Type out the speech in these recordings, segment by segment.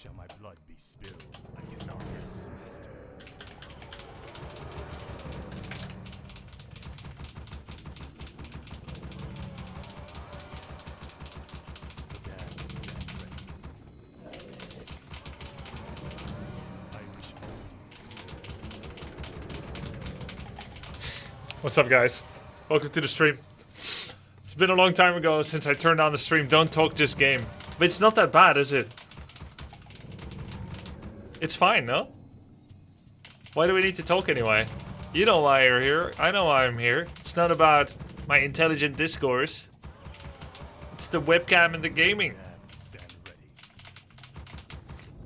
shall my blood be spilled? I cannot. Yes, master. What's up, guys? Welcome to the stream. It's been a long time ago since I turned on the stream. Don't talk, just game. But it's not that bad, is it? It's fine, no? Why do we need to talk anyway? You know why you're here. I know why I'm here. It's not about my intelligent discourse. It's the webcam and the gaming. I'm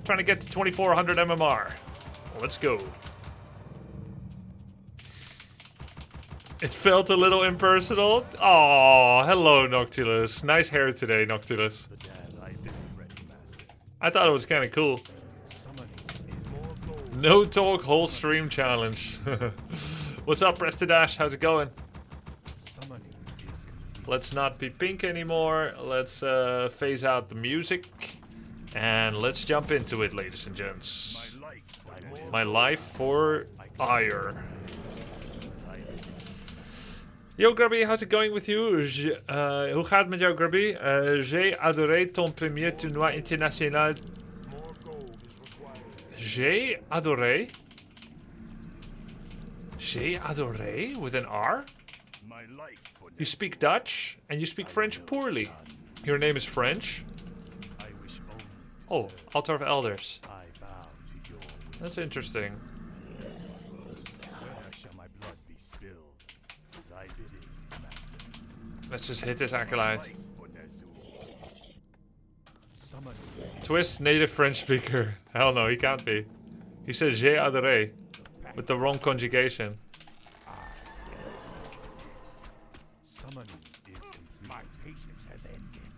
trying to get to 2400 MMR. Let's go. It felt a little impersonal. Oh, hello, Noctilus. Nice hair today, Noctilus. I thought it was kind of cool. No talk, whole stream challenge. What's up, Prestidash? How's it going? Let's not be pink anymore. Let's phase out the music. And let's jump into it, ladies and gents. My life for ire. Yo Grubby, how's it going with you? Hoe gaat het met jou, Grubby? J'ai adoré ton premier tournoi international. J'ai adoré? J'ai adoré with an R? You speak Dutch and you speak French poorly. Your name is French? Oh, Altar of Elders. That's interesting. Let's just hit this acolyte. Twist, native French speaker. Hell no, he can't be. He said j'ai adoré with the wrong conjugation. My patience has ended.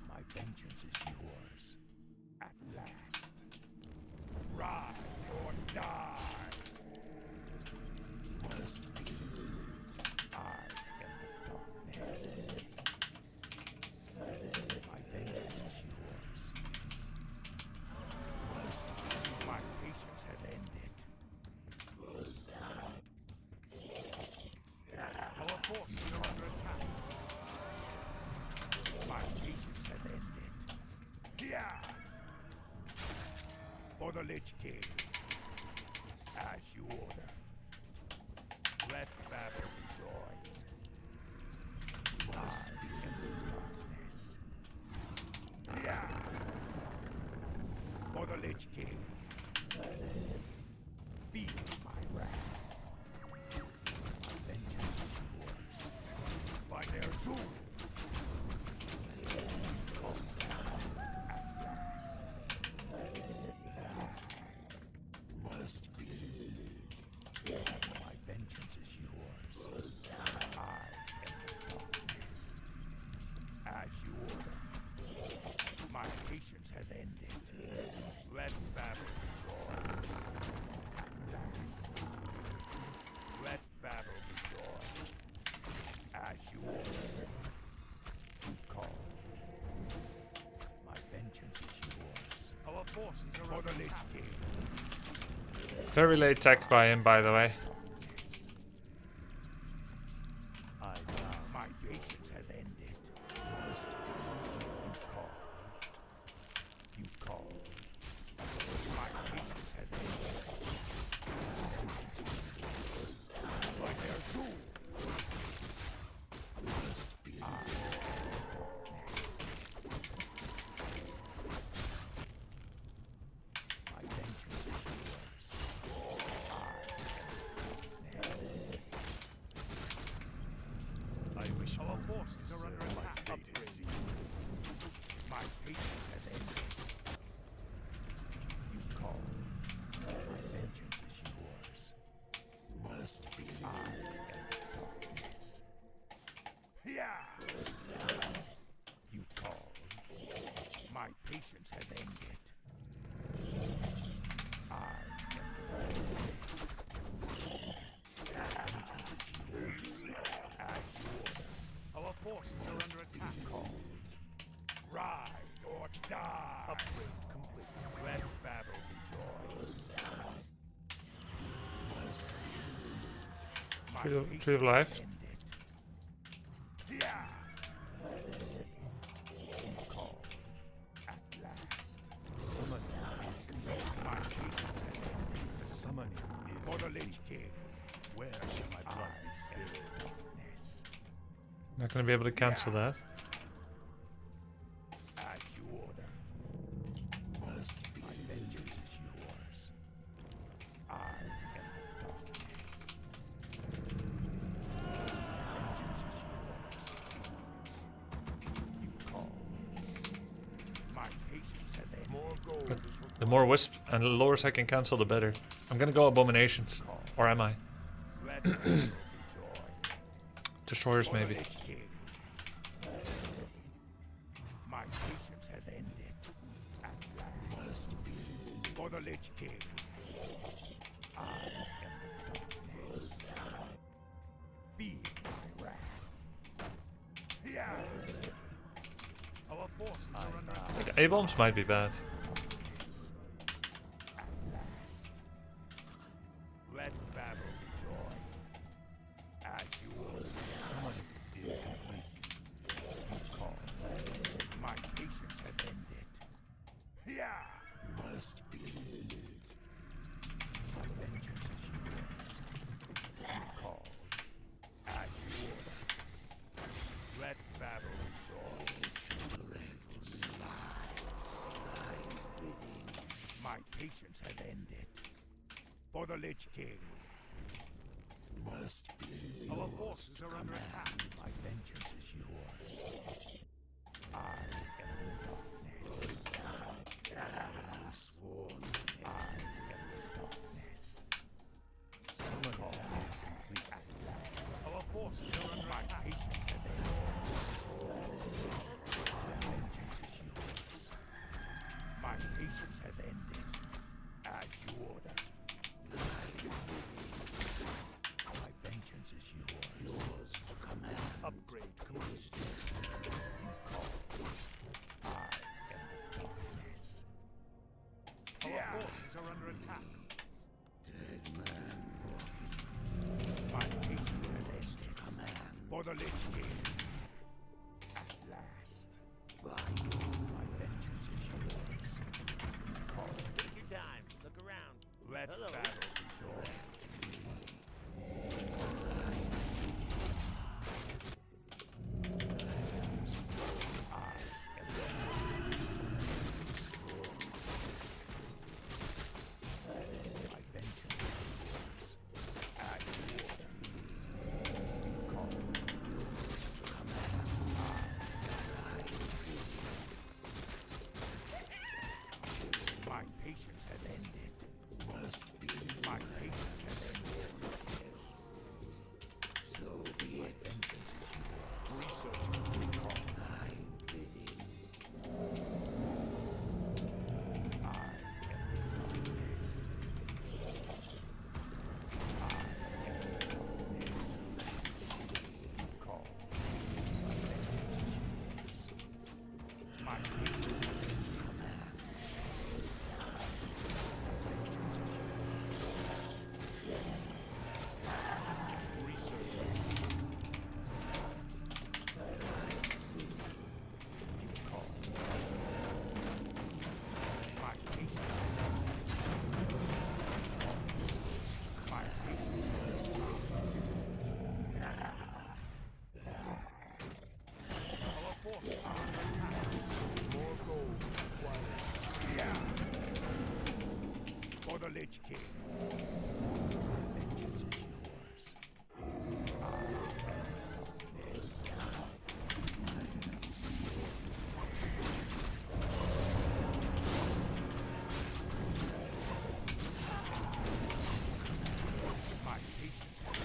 My vengeance is yours. At last. Ride or die. For the Lich King, as you order. Let battle join. Must be in the darkness. Yeah. For the Lich King, feel my wrath. My vengeance is yours. By their soul. Has ended. Let battle be joined. At last. Let battle be joined. As you order. You call. My vengeance is yours. Our forces are for the Lich King. Very late tech by him, by the way. My patience has ended. You call. My patience has ended. I am the as you order. Our forces are under Tree of life. Yeah. Call at last. Summon is complete. My patience has ended. The summoning is for the Lich King. Where shall my blood be spilled? Darkness. Not gonna be able to cancel that. As you order. Must be. My vengeance is yours. I am the darkness. Vengeance is yours. You call. My patience has ended. More gold is required. The more wisp and the lowers I can cancel, the better. I'm gonna go abominations. Or am I? Let battle be joy. Destroyers For the maybe. Lich King. My patience has ended. At last. For the Lich King. I am the darkness. Feel my wrath. Yeah. Our forces are under attack. Like, A-bombs might be bad. Darkness. At last. Let battle be joy. As you order. Summon is complete. You call. My patience has ended. Yeah. Must be. My vengeance is yours. You call. As you order. Let battle be joy. My patience has ended. For the Lich King. Must be. Our forces are under attack. My vengeance is yours. I am the darkness. Sworn. I am the darkness. Summon all is complete at last. Our forces are under attack. My patience has ended. My vengeance is yours. My patience has ended. As you order. My vengeance is yours. Yours to command. Upgrade complete. You call. I am the darkness. Our forces are under attack. Dead man. My patience has ended. To command. For the Lich King. At last. My vengeance is yours. You call. Take your time. Look around. Let Hello. battle be joy. My patience has ended. Must be. My patience has ended. So be it. Vengeance is yours. Researching. Recall. Thy bidding. I am the darkness. I am the darkness. Recall. Vengeance is yours. My patience has ended. For the Lich King. Vengeance is yours. I am darkness. My patience has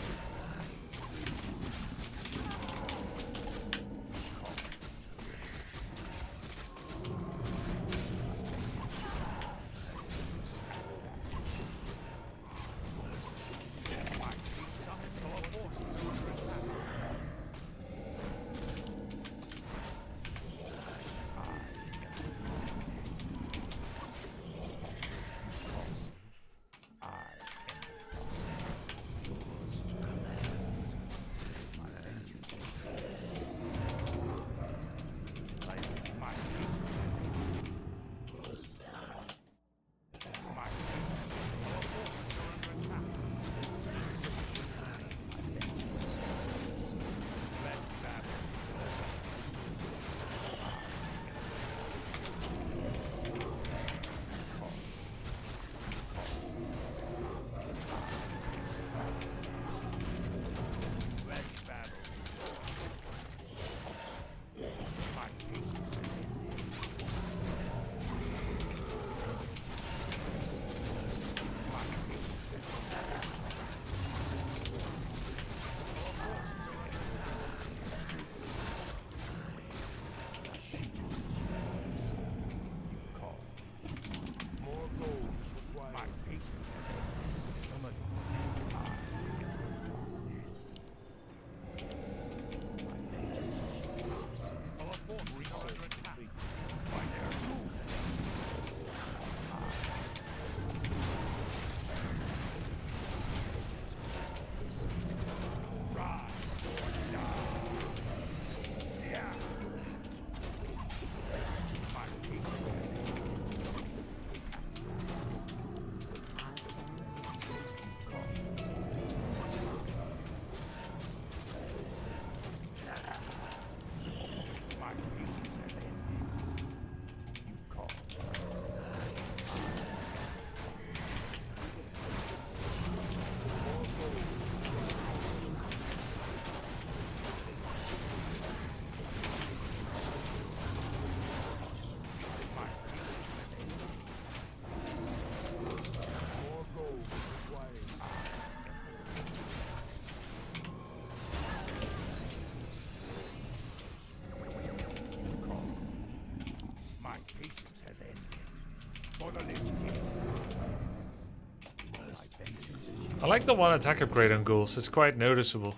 I like the one attack upgrade on ghouls. It's quite noticeable.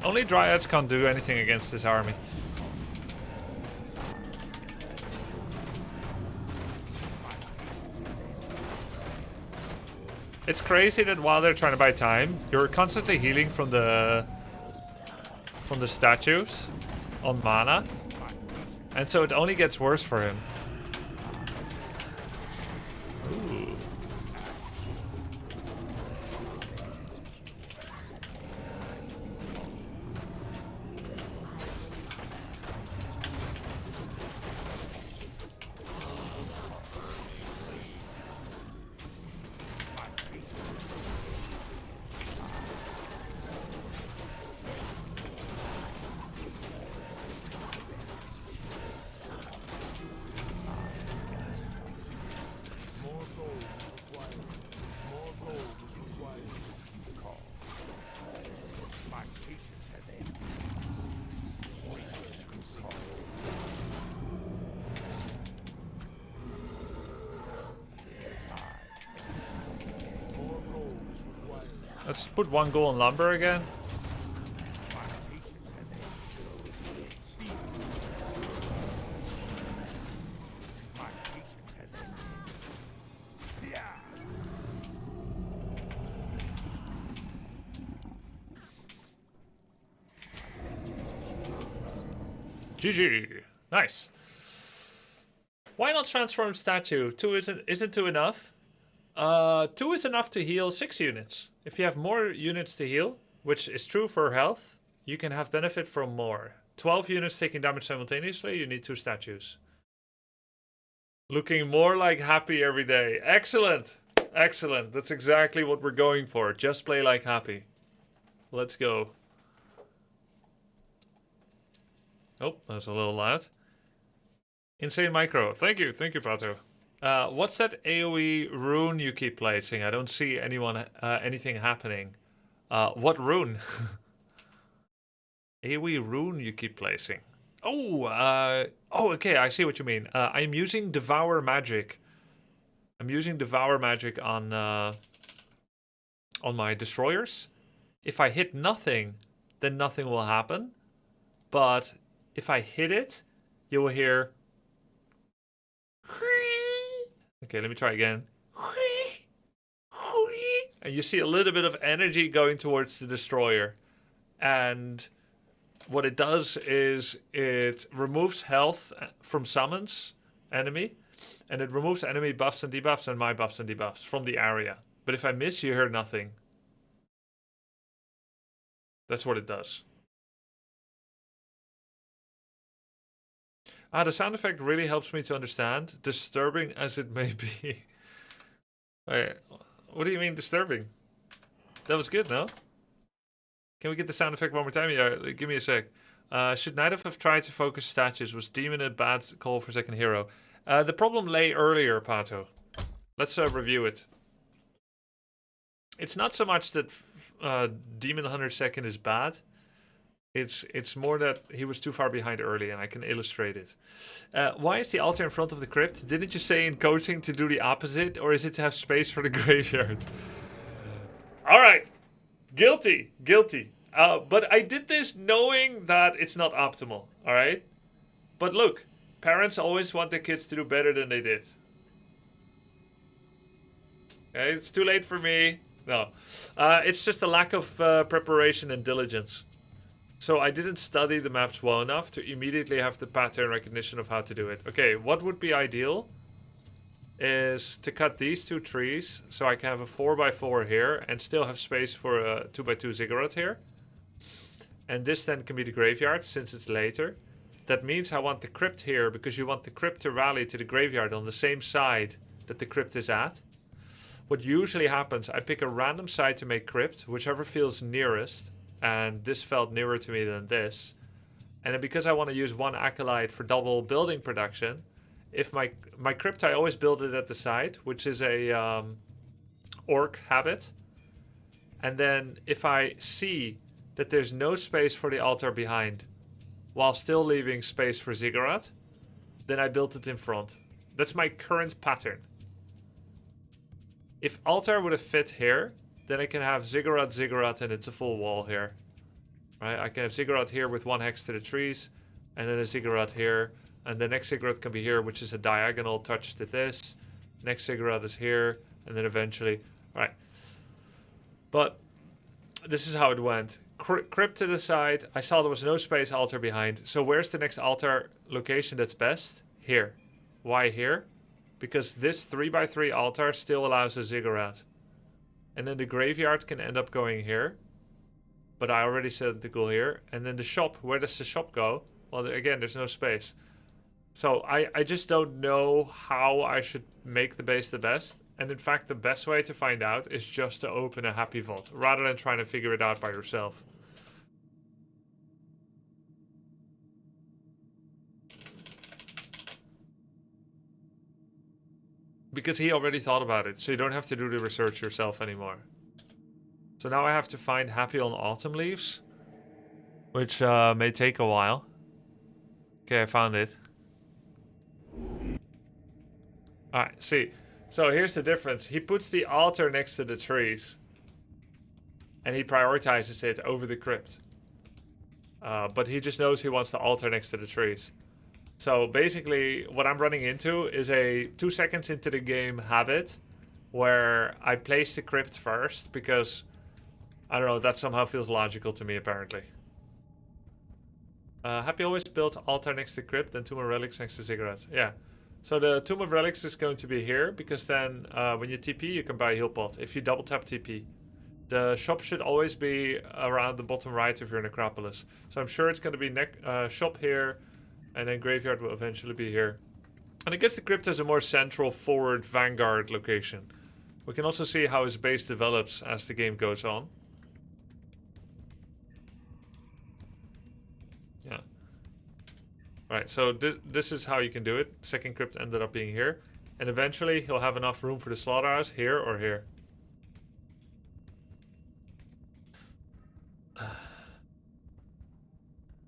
Only dryads can't do anything against this army. It's crazy that while they're trying to buy time, you're constantly healing from the statues on mana. And so it only gets worse for him. Ooh. Let's put one goal on lumber again. GG. Nice. Why not transform statue? 2 isn't 2 enough? 2 is enough to heal 6 units. If you have more units to heal, which is true for health, you can have benefit from more. 12 units taking damage simultaneously, you need 2 statues. Looking more like happy every day. Excellent. Excellent. That's exactly what we're going for. Just play like happy. Let's go. Oh, that's a little loud. Insane micro. Thank you, Pato. What's that AoE rune you keep placing? I don't see anything happening. What rune? AoE rune you keep placing. Oh, okay, I see what you mean. I'm using Devour Magic. I'm using Devour Magic on my destroyers. If I hit nothing, then nothing will happen. But if I hit it, you will hear... Okay, let me try again. And you see a little bit of energy going towards the destroyer. And what it does is it removes health from summons enemy. And it removes enemy buffs and debuffs and my buffs and debuffs from the area. But if I miss, you hear nothing. That's what it does. The sound effect really helps me to understand, disturbing as it may be. Wait, what do you mean disturbing? That was good, no? Can we get the sound effect one more time? Yeah, give me a sec. Should Night have tried to focus statues? Was Demon a bad call for second hero? The problem lay earlier, Pato. Let's review it. It's not so much that Demon Hunter second is bad. It's more that he was too far behind early, and I can illustrate it. Why is the altar in front of the crypt? Didn't you say in coaching to do the opposite, or is it to have space for the graveyard? All right, guilty. But I did this knowing that it's not optimal. All right, but look, parents always want their kids to do better than they did. Okay, it's too late for me. No, it's just a lack of preparation and diligence. So I didn't study the maps well enough to immediately have the pattern recognition of how to do it. Okay, what would be ideal is to cut these 2 trees so I can have a 4x4 here and still have space for a 2x2 ziggurat here. And this then can be the graveyard since it's later. That means I want the crypt here because you want the crypt to rally to the graveyard on the same side that the crypt is at. What usually happens, I pick a random side to make crypt, whichever feels nearest. And this felt nearer to me than this. And then because I want to use 1 acolyte for double building production, if my crypt, I always build it at the side, which is a orc habit. And then if I see that there's no space for the altar behind, while still leaving space for Ziggurat, then I built it in front. That's my current pattern. If altar would have fit here, then I can have Ziggurat, Ziggurat, and it's a full wall here. Right? I can have Ziggurat here with 1 hex to the trees, and then a Ziggurat here, and the next Ziggurat can be here, which is a diagonal touch to this. Next Ziggurat is here, and then eventually... Right. But this is how it went. Crypt to the side. I saw there was no space altar behind. So where's the next altar location that's best? Here. Why here? Because this 3x3 altar still allows a Ziggurat. And then the graveyard can end up going here. But I already said the goal here. And then the shop. Where does the shop go? Well, again, there's no space. So I just don't know how I should make the base the best. And in fact, the best way to find out is just to open a happy vault, rather than trying to figure it out by yourself. Because he already thought about it, so you don't have to do the research yourself anymore. So now I have to find happy on autumn leaves, which may take a while. Okay, I found it. Alright, see. So here's the difference. He puts the altar next to the trees. And he prioritizes it over the crypt. But he just knows he wants the altar next to the trees. So basically, what I'm running into is a 2 seconds into the game habit. Where I place the crypt first. Because, I don't know, that somehow feels logical to me apparently. Happy always built altar next to crypt and Tomb of Relics next to Ziggurats. Yeah. So the Tomb of Relics is going to be here, because then when you TP, you can buy a heal pot if you double tap TP. The shop should always be around the bottom right of your necropolis. So I'm sure it's going to be shop here, and then graveyard will eventually be here. And I guess the crypt has a more central forward vanguard location. We can also see how his base develops as the game goes on. Yeah. Right, so this is how you can do it. Second crypt ended up being here. And eventually he'll have enough room for the slaughterhouse here or here.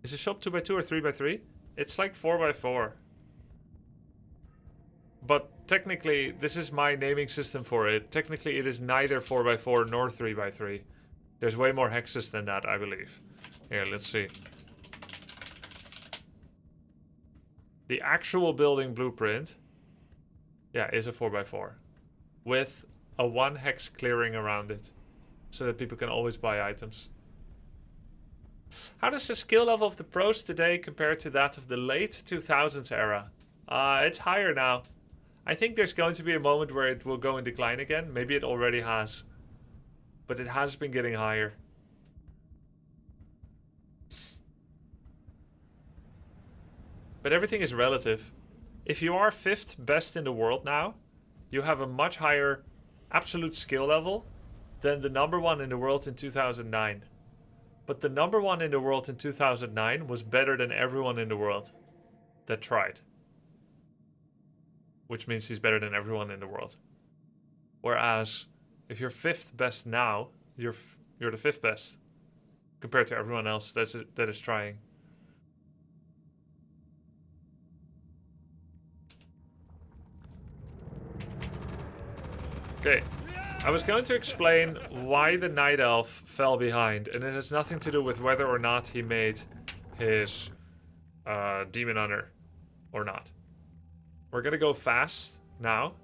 Is the shop 2x2 or 3x3? It's like 4x4. But technically, this is my naming system for it. Technically, it is neither 4x4 nor 3x3. There's way more hexes than that, I believe. Here, let's see. The actual building blueprint, yeah, is a 4x4. With a 1 hex clearing around it. So that people can always buy items. How does the skill level of the pros today compare to that of the late 2000s era? It's higher now. I think there's going to be a moment where it will go in decline again. Maybe it already has. But it has been getting higher. But everything is relative. If you are 5th best in the world now, you have a much higher absolute skill level than the number 1 in the world in 2009. But the number 1 in the world in 2009 was better than everyone in the world that tried. Which means he's better than everyone in the world. Whereas, if you're 5th best now, you're the 5th best. Compared to everyone else that is trying. Okay, I was going to explain why the Night Elf fell behind, and it has nothing to do with whether or not he made his Demon Hunter or not. We're gonna go fast now.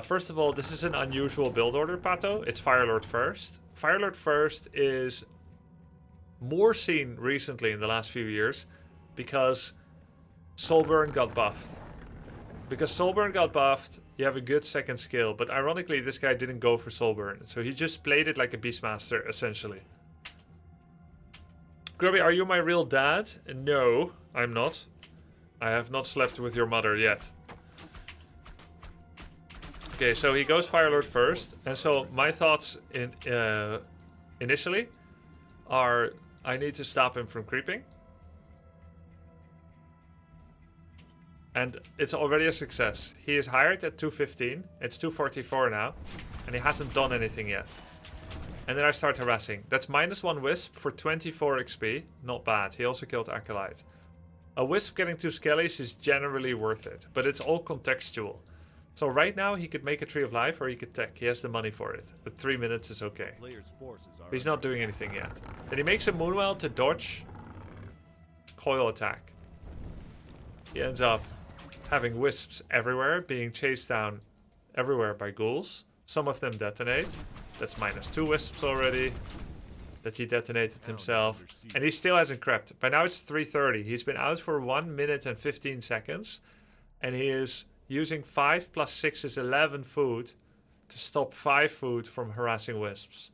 First of all, this is an unusual build order, Pato. It's Firelord first. Firelord first is more seen recently in the last few years because Soulburn got buffed. Because Soulburn got buffed, you have a good second skill, but ironically this guy didn't go for Soulburn, so he just played it like a Beastmaster, essentially. Grubby, are you my real dad? No, I'm not. I have not slept with your mother yet. Okay, so he goes Firelord first, and so my thoughts initially are I need to stop him from creeping. And it's already a success. He is hired at 215. It's 244 now. And he hasn't done anything yet. And then I start harassing. That's -1 wisp for 24 XP. Not bad. He also killed Acolyte. A wisp getting 2 skellies is generally worth it, but it's all contextual. So right now he could make a Tree of Life or he could tech. He has the money for it. But 3 minutes is okay. But he's not doing anything yet. Then he makes a Moonwell to dodge coil attack. He ends up having wisps everywhere, being chased down everywhere by ghouls. Some of them detonate. That's -2 wisps already that he detonated himself. And he still hasn't crept. By now it's 3:30. He's been out for 1 minute and 15 seconds. And he is using 5 + 6 is 11 food to stop 5 food from harassing wisps.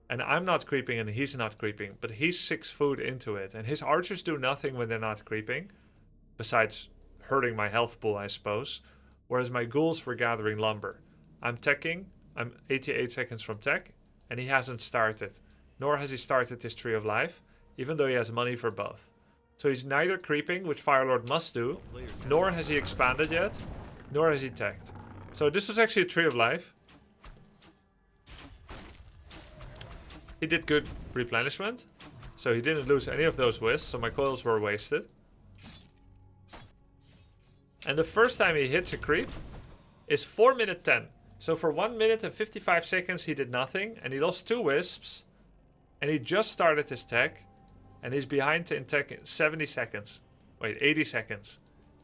And I'm not creeping and he's not creeping. But he's 6 food into it. And his archers do nothing when they're not creeping. Besides hurting my health pool, I suppose. Whereas my ghouls were gathering lumber. I'm teching. I'm 88 seconds from tech. And he hasn't started. Nor has he started his Tree of Life. Even though he has money for both. So he's neither creeping, which Firelord must do. Nor has he expanded yet. Nor has he teched. So this was actually a Tree of Life. He did good replenishment. So he didn't lose any of those wisps. So my coils were wasted. And the first time he hits a creep is 4 minute 10. So for 1 minute and 55 seconds he did nothing. And he lost 2 wisps. And he just started his tech. And he's behind in tech 70 seconds. Wait, 80 seconds.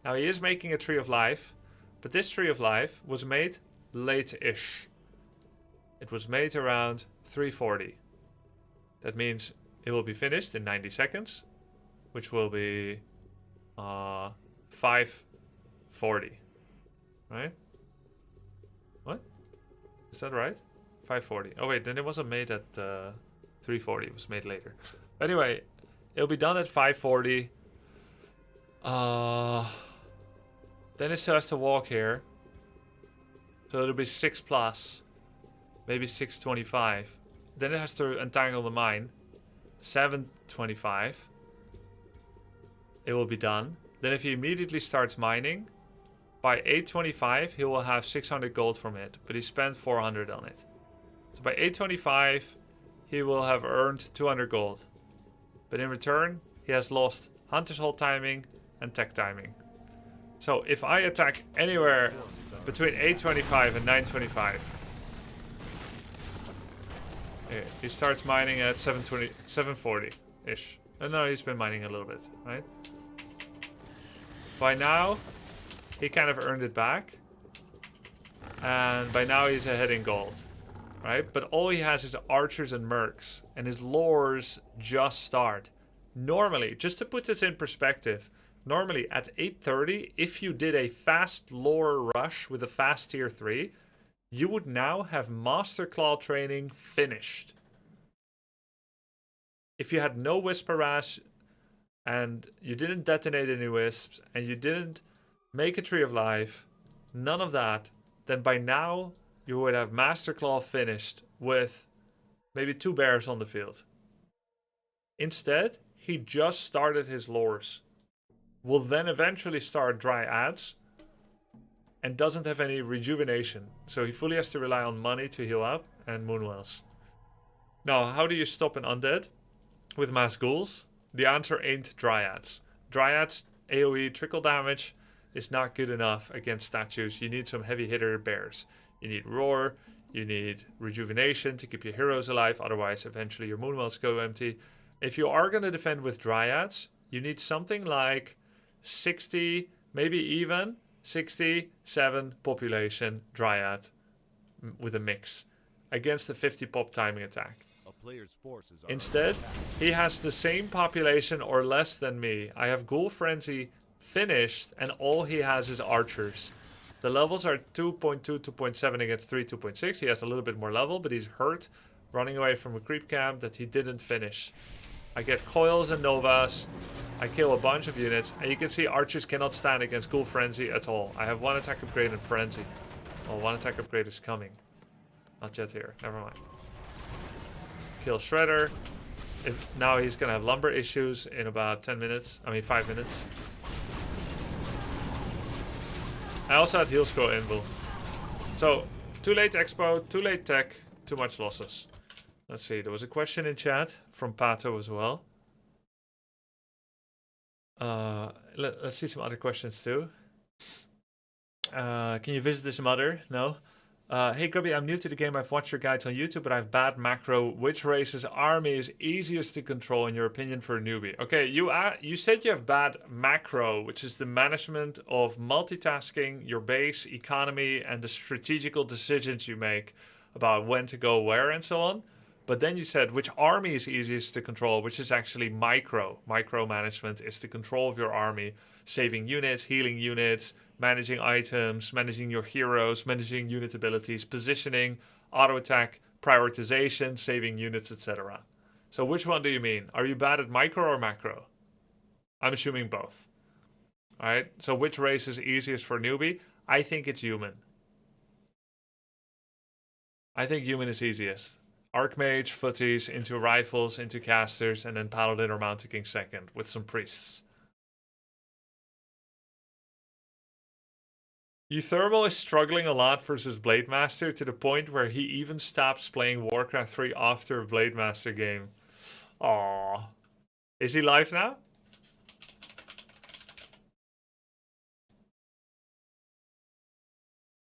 Now he is making a Tree of Life. But this Tree of Life was made late-ish. It was made around 3:40. That means it will be finished in 90 seconds. Which will be 5:40. Right? What? Is that right? 5:40. Oh wait, then it wasn't made at 3:40. It was made later. Anyway, it'll be done at 5:40. Then it still has to walk here. So it'll be 6 plus. Maybe 6:25. Then it has to entangle the mine. 7:25. It will be done. Then if he immediately starts mining, by 8:25 he will have 600 gold from it. But he spent 400 on it. So by 8:25 he will have earned 200 gold. But in return, he has lost Hunter's Hold timing and tech timing. So if I attack anywhere between 8:25 and 9:25, he starts mining at 7:40-ish. No, he's been mining a little bit, right? By now, he kind of earned it back. And by now he's ahead in gold. Right? But all he has is archers and mercs. And his lures just start. Normally, just to put this in perspective, normally at 8:30, if you did a fast lore rush with a fast tier 3, you would now have Master Claw training finished. If you had no Wisp Harass, and you didn't detonate any Wisps, and you didn't make a Tree of Life, none of that, then by now you would have Master Claw finished with maybe 2 bears on the field. Instead, he just started his lures. Will then eventually start dry ads. And doesn't have any rejuvenation. So he fully has to rely on money to heal up and Moonwells. Now, how do you stop an undead? With mass ghouls? The answer ain't Dryads. Dryads, AoE trickle damage is not good enough against statues. You need some heavy hitter bears. You need Roar, you need Rejuvenation to keep your heroes alive, otherwise eventually your Moonwells go empty. If you are going to defend with Dryads, you need something like 60, maybe even 67 population Dryad with a mix against the 50 pop timing attack. Instead, he has the same population or less than me. I have Ghoul Frenzy finished and all he has is archers. The levels are 2.2, 2.7 against 3, 2.6. He has a little bit more level, but he's hurt running away from a creep camp that he didn't finish. I get coils and novas. I kill a bunch of units. And you can see archers cannot stand against Ghoul Frenzy at all. I have 1 attack upgrade and Frenzy. Well, 1 attack upgrade is coming. Not yet here. Never mind. Kill Shredder. Now he's going to have lumber issues in about 10 minutes. I mean 5 minutes. I also had heal scroll invul. So, too late expo, too late tech, too much losses. Let's see. There was a question in chat from Pato as well. Let's see some other questions too. Can you visit this mother? No. Hey Grubby, I'm new to the game. I've watched your guides on YouTube, but I have bad macro. Which race's army is easiest to control in your opinion for a newbie? Okay, you said you have bad macro, which is the management of multitasking, your base, economy, and the strategical decisions you make about when to go where and so on. But then you said which army is easiest to control, which is actually micro. Micro management is the control of your army, saving units, healing units, managing items, managing your heroes, managing unit abilities, positioning, auto attack, prioritization, saving units, etc. So which one do you mean? Are you bad at micro or macro? I'm assuming both. Alright, so which race is easiest for a newbie? I think it's human. I think human is easiest. Archmage, footies, into rifles, into casters, and then Paladin or Mountain King second, with some priests. Euthermal is struggling a lot versus Blademaster to the point where he even stops playing Warcraft 3 after a Blademaster game. Aww. Is he live now?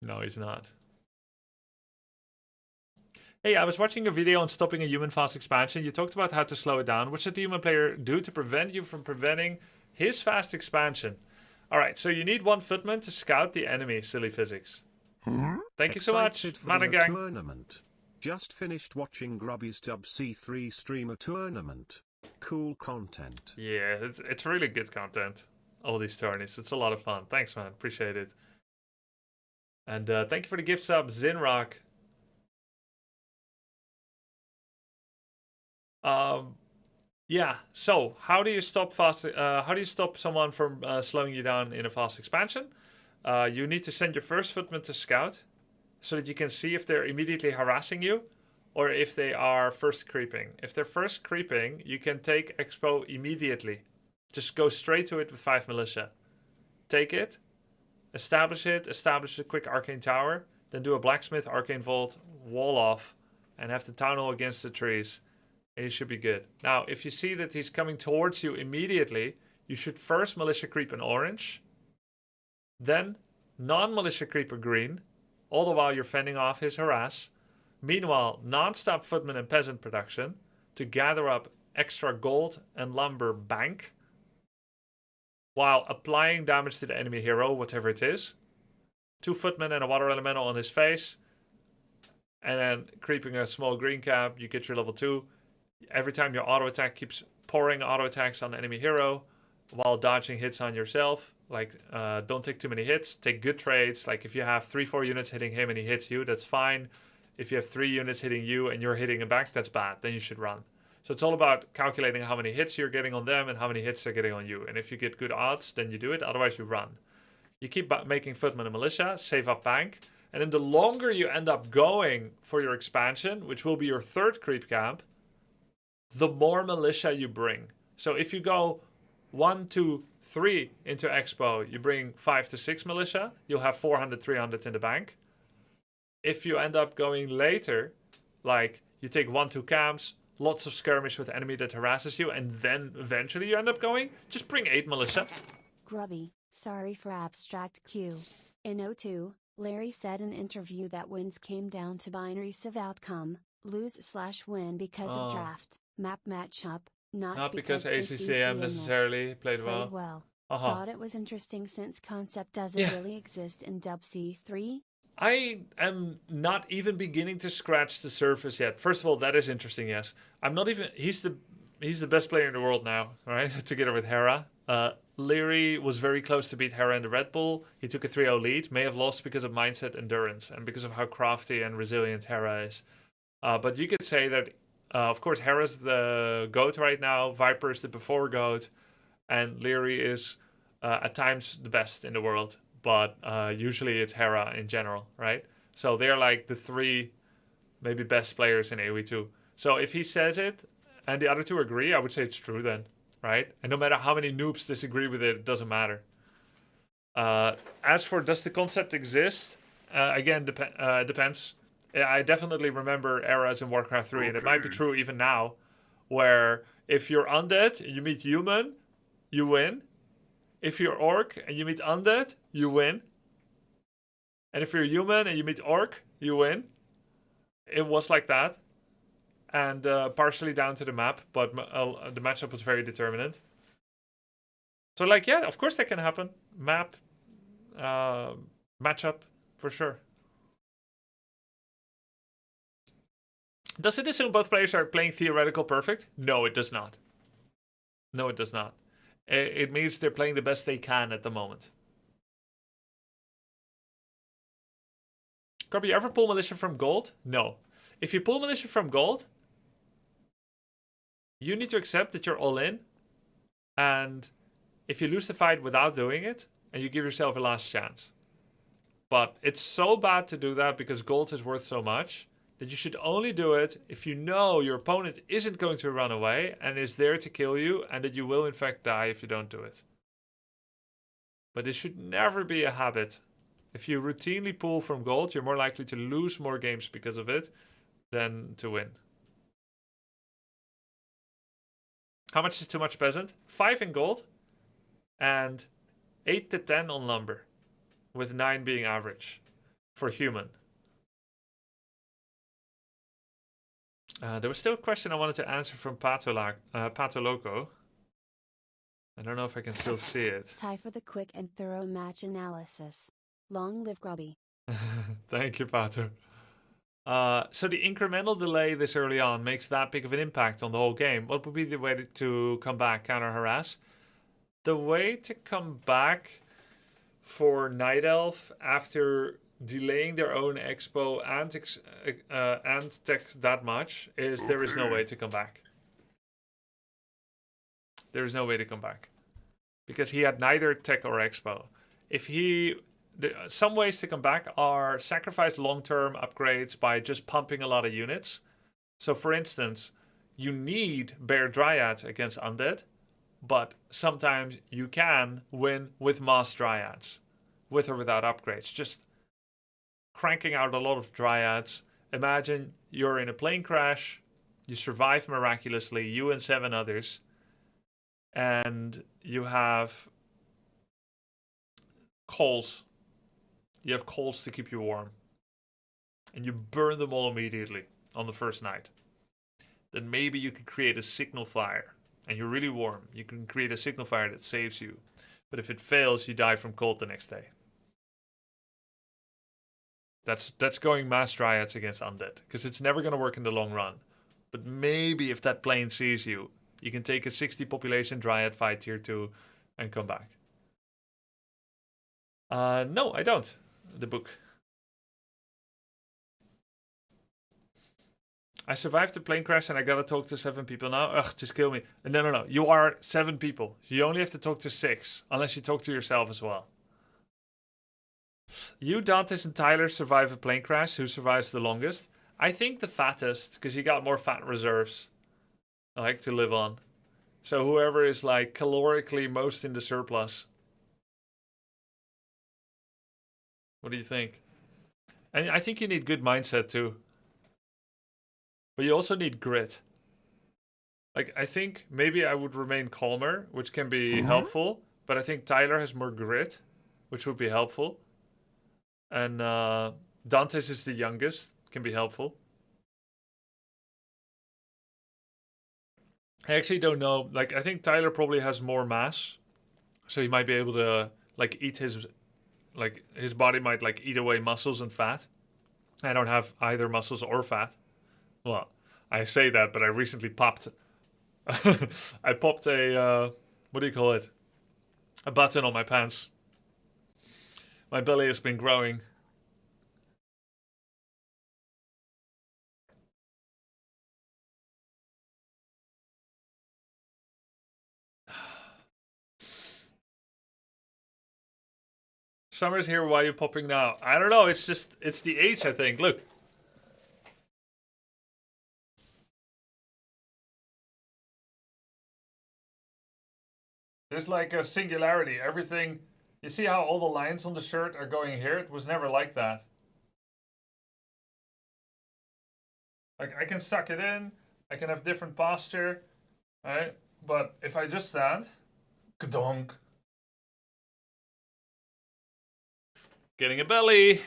No, he's not. Hey, I was watching a video on stopping a human fast expansion. You talked about how to slow it down. What should the human player do to prevent you from preventing his fast expansion? Alright, so you need one footman to scout the enemy, silly physics. Thank you so much, Managang. Tournament. Just finished watching Grubby's WC3 streamer tournament. Cool content. Yeah, it's really good content. All these tourneys. It's a lot of fun. Thanks, man. Appreciate it. And thank you for the gift sub, Zinrock. Yeah. So, how do you stop someone from slowing you down in a fast expansion? You need to send your first footman to scout, so that you can see if they're immediately harassing you, or if they are first creeping. If they're first creeping, you can take Expo immediately. Just go straight to it with 5 militia. Take it, establish a quick arcane tower, then do a blacksmith, arcane vault, wall off, and have the town hall against the trees. And you should be good. Now, if you see that he's coming towards you immediately, you should first militia creep an orange, then non-militia creep a green, all the while you're fending off his harass. Meanwhile, non-stop footman and peasant production to gather up extra gold and lumber bank, while applying damage to the enemy hero, whatever it is. 2 footmen and a water elemental on his face, and then creeping a small green cap, you get your level 2. Every time your auto attack keeps pouring auto attacks on the enemy hero while dodging hits on yourself. Like, don't take too many hits. Take good trades. Like, if you have 3-4 units hitting him and he hits you, that's fine. If you have 3 units hitting you and you're hitting him back, that's bad. Then you should run. So it's all about calculating how many hits you're getting on them and how many hits they're getting on you. And if you get good odds, then you do it. Otherwise, you run. You keep making footmen and militia, save up bank. And then the longer you end up going for your expansion, which will be your 3rd creep camp, the more militia you bring. So if you go 1, 2, 3 into Expo, you bring 5 to 6 militia, you'll have 400, 300 in the bank. If you end up going later, like you take 1, 2 camps, lots of skirmish with enemy that harasses you, and then eventually you end up going, just bring 8 militia. Grubby, sorry for abstract Q. In O2, Larry said in interview that wins came down to binary civ outcome, lose/win because of draft. Map matchup, not because ACCM necessarily played well. Thought it was interesting since concept doesn't really exist in WC3. I am not even beginning to scratch the surface yet. First of all, that is interesting, yes. I'm not even... He's the best player in the world now, right? Together with Hera. Leary was very close to beat Hera in the Red Bull. He took a 3-0 lead. May have lost because of mindset endurance and because of how crafty and resilient Hera is. But you could say that of course, Hera's the GOAT right now, Viper is the before GOAT, and Leary is at times the best in the world, but usually it's Hera in general, right? So they're like the 3 maybe best players in AoE2. So if he says it, and the other 2 agree, I would say it's true then, right? And no matter how many noobs disagree with it, it doesn't matter. As for does the concept exist? Again, depends. I definitely remember eras in Warcraft 3, and it might be true even now, where if you're undead and you meet human, you win. If you're orc and you meet undead, you win. And if you're human and you meet orc, you win. It was like that. And partially down to the map, but the matchup was very determinant. So, like, yeah, of course that can happen. Map, matchup, for sure. Does it assume both players are playing theoretical perfect? No, it does not. No, it does not. It means they're playing the best they can at the moment. Grubby, you ever pull militia from gold? No. If you pull militia from gold, you need to accept that you're all in. And if you lose the fight without doing it, and you give yourself a last chance. But it's so bad to do that because gold is worth so much that you should only do it if you know your opponent isn't going to run away and is there to kill you, and that you will in fact die if you don't do it. But it should never be a habit. If you routinely pull from gold, you're more likely to lose more games because of it than to win. How much is too much peasant? 5 in gold and 8 to 10 on lumber, with 9 being average for human. There was still a question I wanted to answer from Patoloco. I don't know if I can still see it. Tie for the quick and thorough match analysis. Long live Grubby. Thank you, Pato. So the incremental delay this early on makes that big of an impact on the whole game. What would be the way to come back, counter harass? The way to come back for Night Elf after delaying their own expo and tech that much is there is no way to come back. There is no way to come back. Because he had neither tech or expo. Some ways to come back are sacrifice long-term upgrades by just pumping a lot of units. So for instance, you need Bear Dryad against Undead, but sometimes you can win with Mass Dryads, with or without upgrades. Just cranking out a lot of Dryads. Imagine you're in a plane crash, you survive miraculously, you and 7 others, and you have coals. You have coals to keep you warm. And you burn them all immediately on the first night. Then maybe you can create a signal fire. And you're really warm. You can create a signal fire that saves you. But if it fails, you die from cold the next day. That's going Mass Dryads against Undead. Because it's never going to work in the long run. But maybe if that plane sees you, you can take a 60 population Dryad fight tier 2 and come back. No, I don't. The book. I survived the plane crash and I gotta talk to 7 people now. Ugh, just kill me. No. You are 7 people. You only have to talk to 6. Unless you talk to yourself as well. You, Dantes, and Tyler survive a plane crash. Who survives the longest? I think the fattest, because you got more fat reserves. Like to live on. So whoever is like calorically most in the surplus. What do you think? And I think you need good mindset too. But you also need grit. Like, I think maybe I would remain calmer, which can be helpful. But I think Tyler has more grit, which would be helpful. And Dantes is the youngest, can be helpful. I actually don't know. Like, I think Tyler probably has more mass. So he might be able to, like, eat his... Like, his body might, like, eat away muscles and fat. I don't have either muscles or fat. Well, I say that, but I recently popped... I popped a... what do you call it? A button on my pants. My belly has been growing. Summer's here, why are you popping now? I don't know, it's just, it's the age, I think. Look. There's like a singularity. Everything, you see how all the lines on the shirt are going here? It was never like that. Like, I can suck it in. I can have different posture. Right? But if I just stand, kadonk. Getting a belly.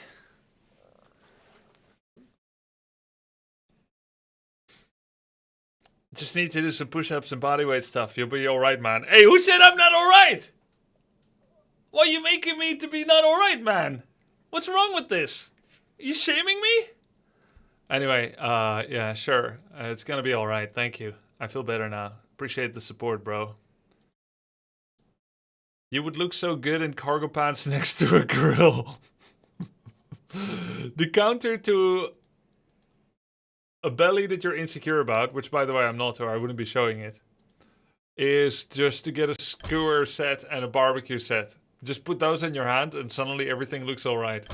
Just need to do some push-ups and bodyweight stuff. You'll be alright, man. Hey, who said I'm not alright? Why are you making me to be not alright, man? What's wrong with this? Are you shaming me? Anyway, yeah, sure. It's gonna be alright. Thank you. I feel better now. Appreciate the support, bro. You would look so good in cargo pants next to a grill. The counter to a belly that you're insecure about, which by the way I'm not, or I wouldn't be showing it, is just to get a skewer set and a barbecue set. Just put those in your hand and suddenly everything looks alright.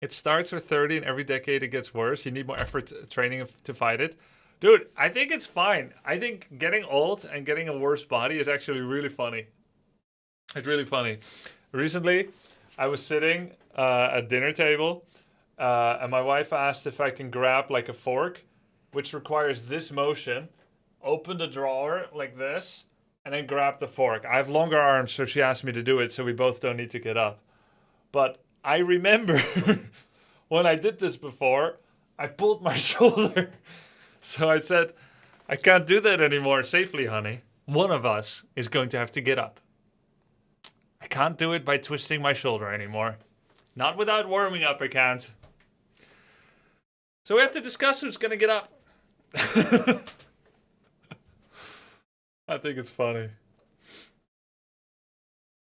It starts with 30 and every decade it gets worse. You need more effort training to fight it. Dude, I think it's fine. I think getting old and getting a worse body is actually really funny. It's really funny. Recently, I was sitting at dinner table and my wife asked if I can grab like a fork, which requires this motion, open the drawer like this, and then grab the fork. I have longer arms, so she asked me to do it so we both don't need to get up. But I remember when I did this before, I pulled my shoulder. So I said, I can't do that anymore safely, honey. One of us is going to have to get up. I can't do it by twisting my shoulder anymore. Not without warming up, I can't. So we have to discuss who's going to get up. I think it's funny.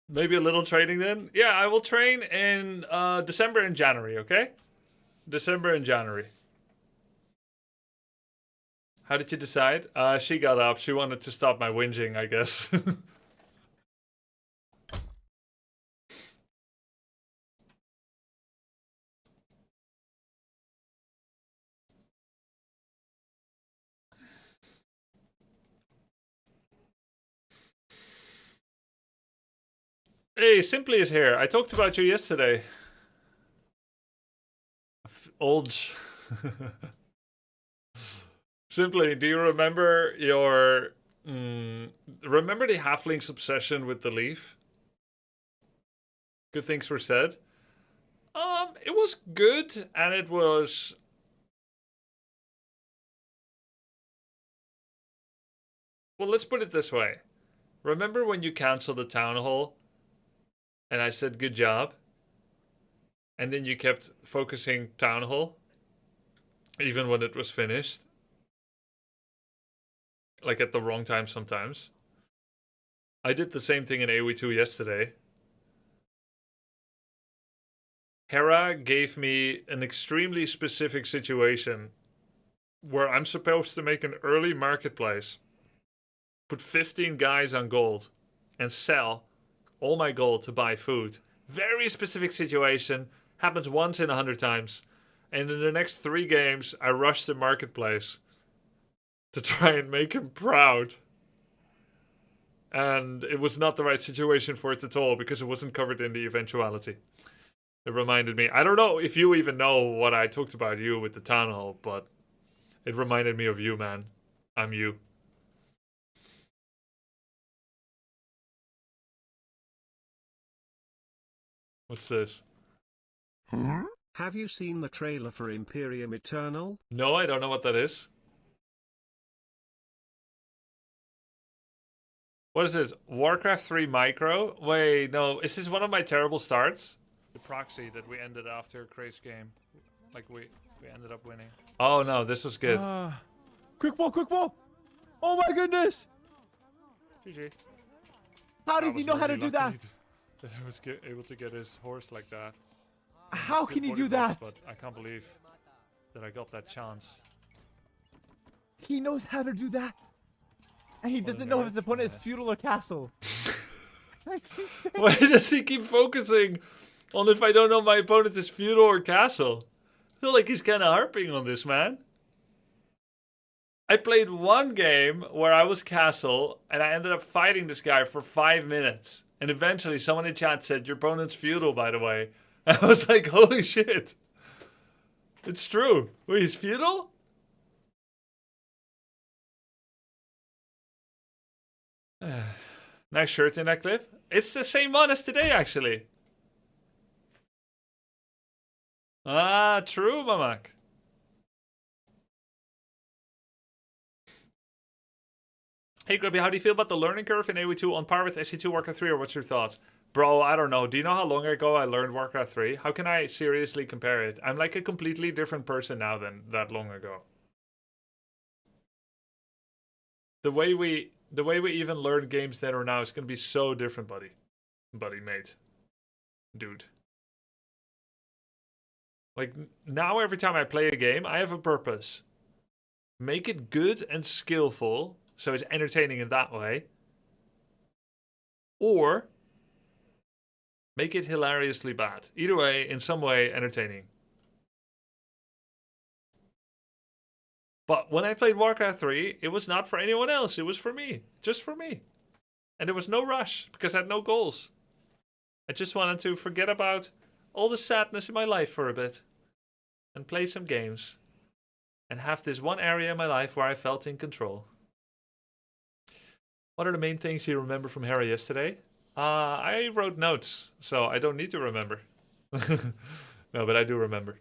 Maybe a little training then? Yeah, I will train in December and January, okay? December and January. How did you decide? She got up. She wanted to stop my whinging, I guess. Hey, Simply is here. I talked about you yesterday. Old. Simply, do you remember your... remember the halfling's obsession with the leaf? Good things were said. It was good, and it was... Well, let's put it this way. Remember when you canceled the town hall? And I said, good job. And then you kept focusing town hall. Even when it was finished. Like at the wrong time sometimes. I did the same thing in AoE2 yesterday. Hera gave me an extremely specific situation. Where I'm supposed to make an early marketplace. Put 15 guys on gold. And sell all my gold to buy food. Very specific situation. Happens once in 100 times. And in the next 3 games, I rushed the marketplace to try and make him proud. And it was not the right situation for it at all because it wasn't covered in the eventuality. It reminded me, I don't know if you even know what I talked about you with the town hall, but it reminded me of you, man. I'm you. What's this? Have you seen the trailer for Imperium Eternal? No, I don't know what that is. What is this? Warcraft 3 Micro? Wait, no. Is this one of my terrible starts? The proxy that we ended after Craig's game. Like, we ended up winning. Oh, no. This was good. Quick ball, quick ball! Oh my goodness! GG. How did he know how to do that? That I was able to get his horse like that. How can he do that? But I can't believe that I got that chance. He knows how to do that. And he doesn't know if his opponent is feudal or castle. That's insane. Why does he keep focusing on if I don't know my opponent is feudal or castle? I feel like he's kind of harping on this, man. I played one game where I was castle and I ended up fighting this guy for 5 minutes. And eventually someone in chat said, your opponent's feudal, by the way. I was like, holy shit. It's true. Wait, he's feudal? Nice shirt in that clip. It's the same one as today, actually. Ah, true, Mamak. Hey, Grubby, how do you feel about the learning curve in AoE2 on par with SC2 Warcraft 3, or what's your thoughts? Bro, I don't know. Do you know how long ago I learned Warcraft 3? How can I seriously compare it? I'm like a completely different person now than that long ago. The way we even learn games then or now is going to be so different, buddy. Buddy, mate. Dude. Like, now every time I play a game, I have a purpose. Make it good and skillful, so it's entertaining in that way. Or make it hilariously bad. Either way, in some way, entertaining. But when I played Warcraft 3, it was not for anyone else. It was for me. Just for me. And there was no rush, because I had no goals. I just wanted to forget about all the sadness in my life for a bit. And play some games. And have this one area in my life where I felt in control. What are the main things you remember from Harry yesterday? I wrote notes, so I don't need to remember. No, but I do remember.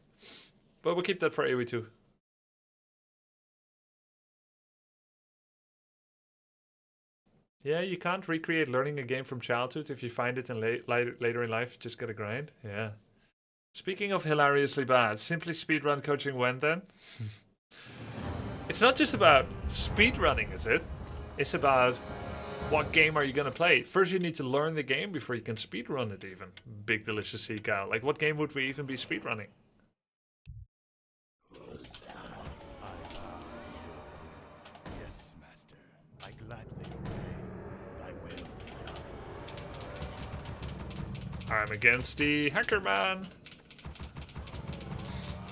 But we'll keep that for AoE2. Yeah, you can't recreate learning a game from childhood. If you find it in later in life, you just gotta grind. Yeah. Speaking of hilariously bad, simply speedrun coaching when then? It's not just about speedrunning, is it? It's about what game are you gonna play. First you need to learn the game before you can speedrun it even. Big delicious sea cow. Like, what game would we even be speedrunning? Yes, master. I gladly obey. I will. I'm against the hacker man.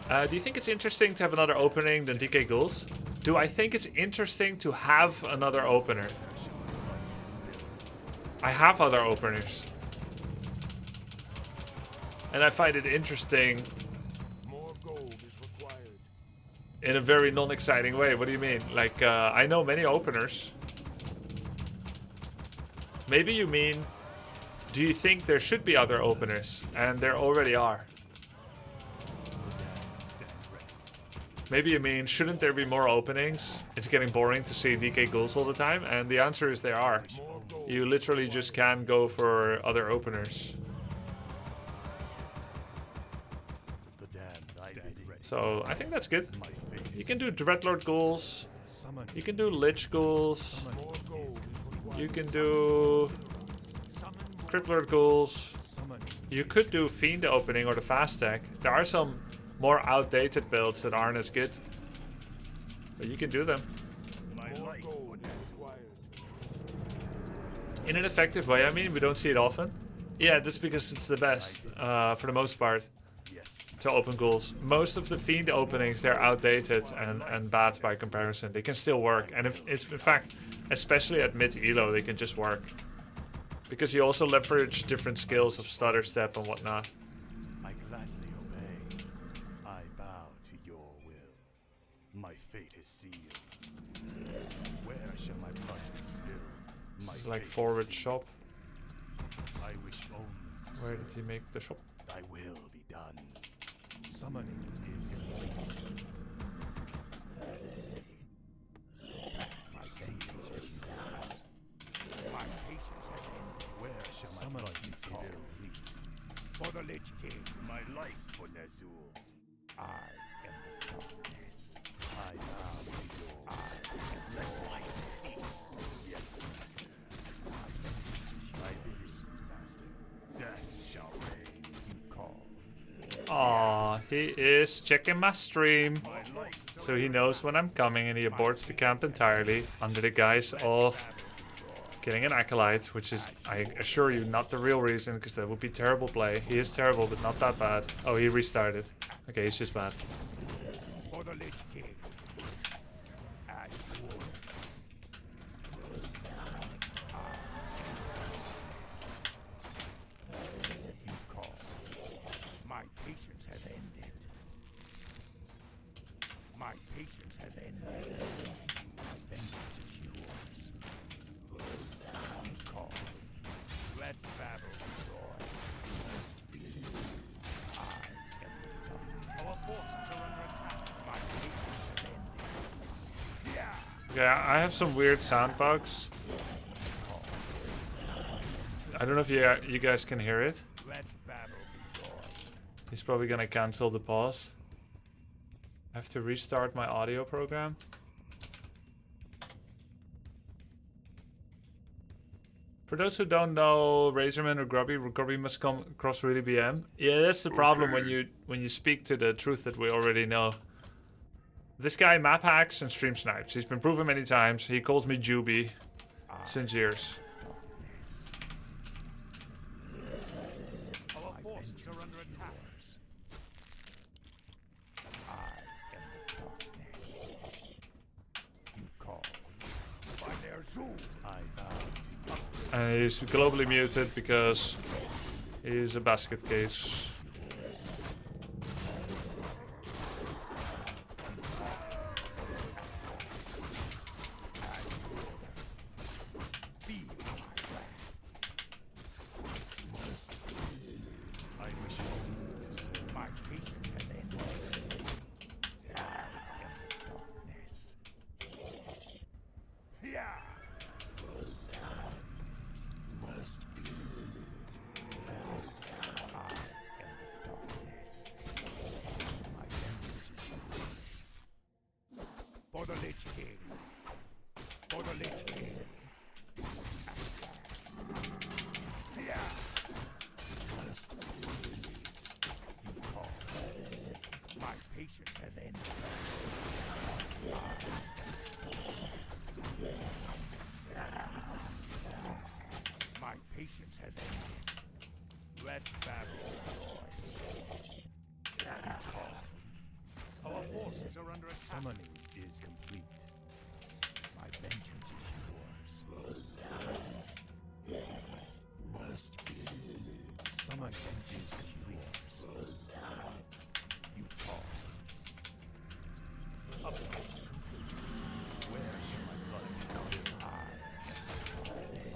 Do you think it's interesting to have another opening than DK Ghouls? Do I think it's interesting to have another opener? I have other openers. And I find it interesting More gold is required. in a very non-exciting way. What do you mean? Like, I know many openers. Maybe you mean, do you think there should be other openers? And there already are. Maybe you mean, shouldn't there be more openings? It's getting boring to see DK Ghouls all the time. And the answer is there are. You literally just can't go for other openers. So I think that's good. You can do Dreadlord Ghouls. You can do Lich Ghouls. You can do Cryptlord Ghouls. You could do Fiend opening or the fast tech. There are some more outdated builds that aren't as good. But you can do them. In an effective way, I mean, we don't see it often. Yeah, just because it's the best, for the most part, to open ghouls. Most of the Fiend openings, they're outdated and bad by comparison. They can still work. And if it's, in fact, especially at mid-elo, they can just work. Because you also leverage different skills of stutter step and whatnot. I gladly obey. I bow to your will. My fate is sealed. Where shall my blood be spilled? My It's like fate is forward sealed. shop. I wish only to Where serve. did he make the shop? Thy will be done. Summoning is complete. My patience has passed. My patience has ended. Where shall my blood be spilled? For the Lich King, my life for Nazul. I am the darkness. I bow to your will. Let light cease. Yes, master. My vision, master. Death shall reign. You call. Aw, he is checking my stream. So he knows when I'm coming and he aborts the camp entirely under the guise of killing an acolyte, which is, I assure you, not the real reason, because that would be terrible play. He is terrible, but not that bad. Oh, he restarted. Okay, he's just bad. For the Lich King. Ash War. You call. My patience has ended. ended. My vengeance is yours. You call. Let battle destroy. Must be. I am the darkness. Our forces are under attack. My patience has ended. Yeah. Yeah, I have some weird sound bugs. I don't know if you guys can hear it. Let battle be joy. He's probably gonna cancel the pause. I have to restart my audio program. For those who don't know Razorman or Grubby must come across really BM. Yeah, that's the problem when you speak to the truth that we already know. This guy map hacks and stream snipes. He's been proven many times. He calls me Juby since years. Our forces are under attack. I am the darkness. You call. By their zoom, I bow. And he's globally muted because he's a basket case. For the Lich King. For the Lich King. Yeah. You call. My patience has ended. My patience has ended. Let battle destroy. You call. Our forces are under attack. Summoning is complete. My vengeance is yours. Must be. My vengeance is yours. You call. Up. Where shall my blood be spilled?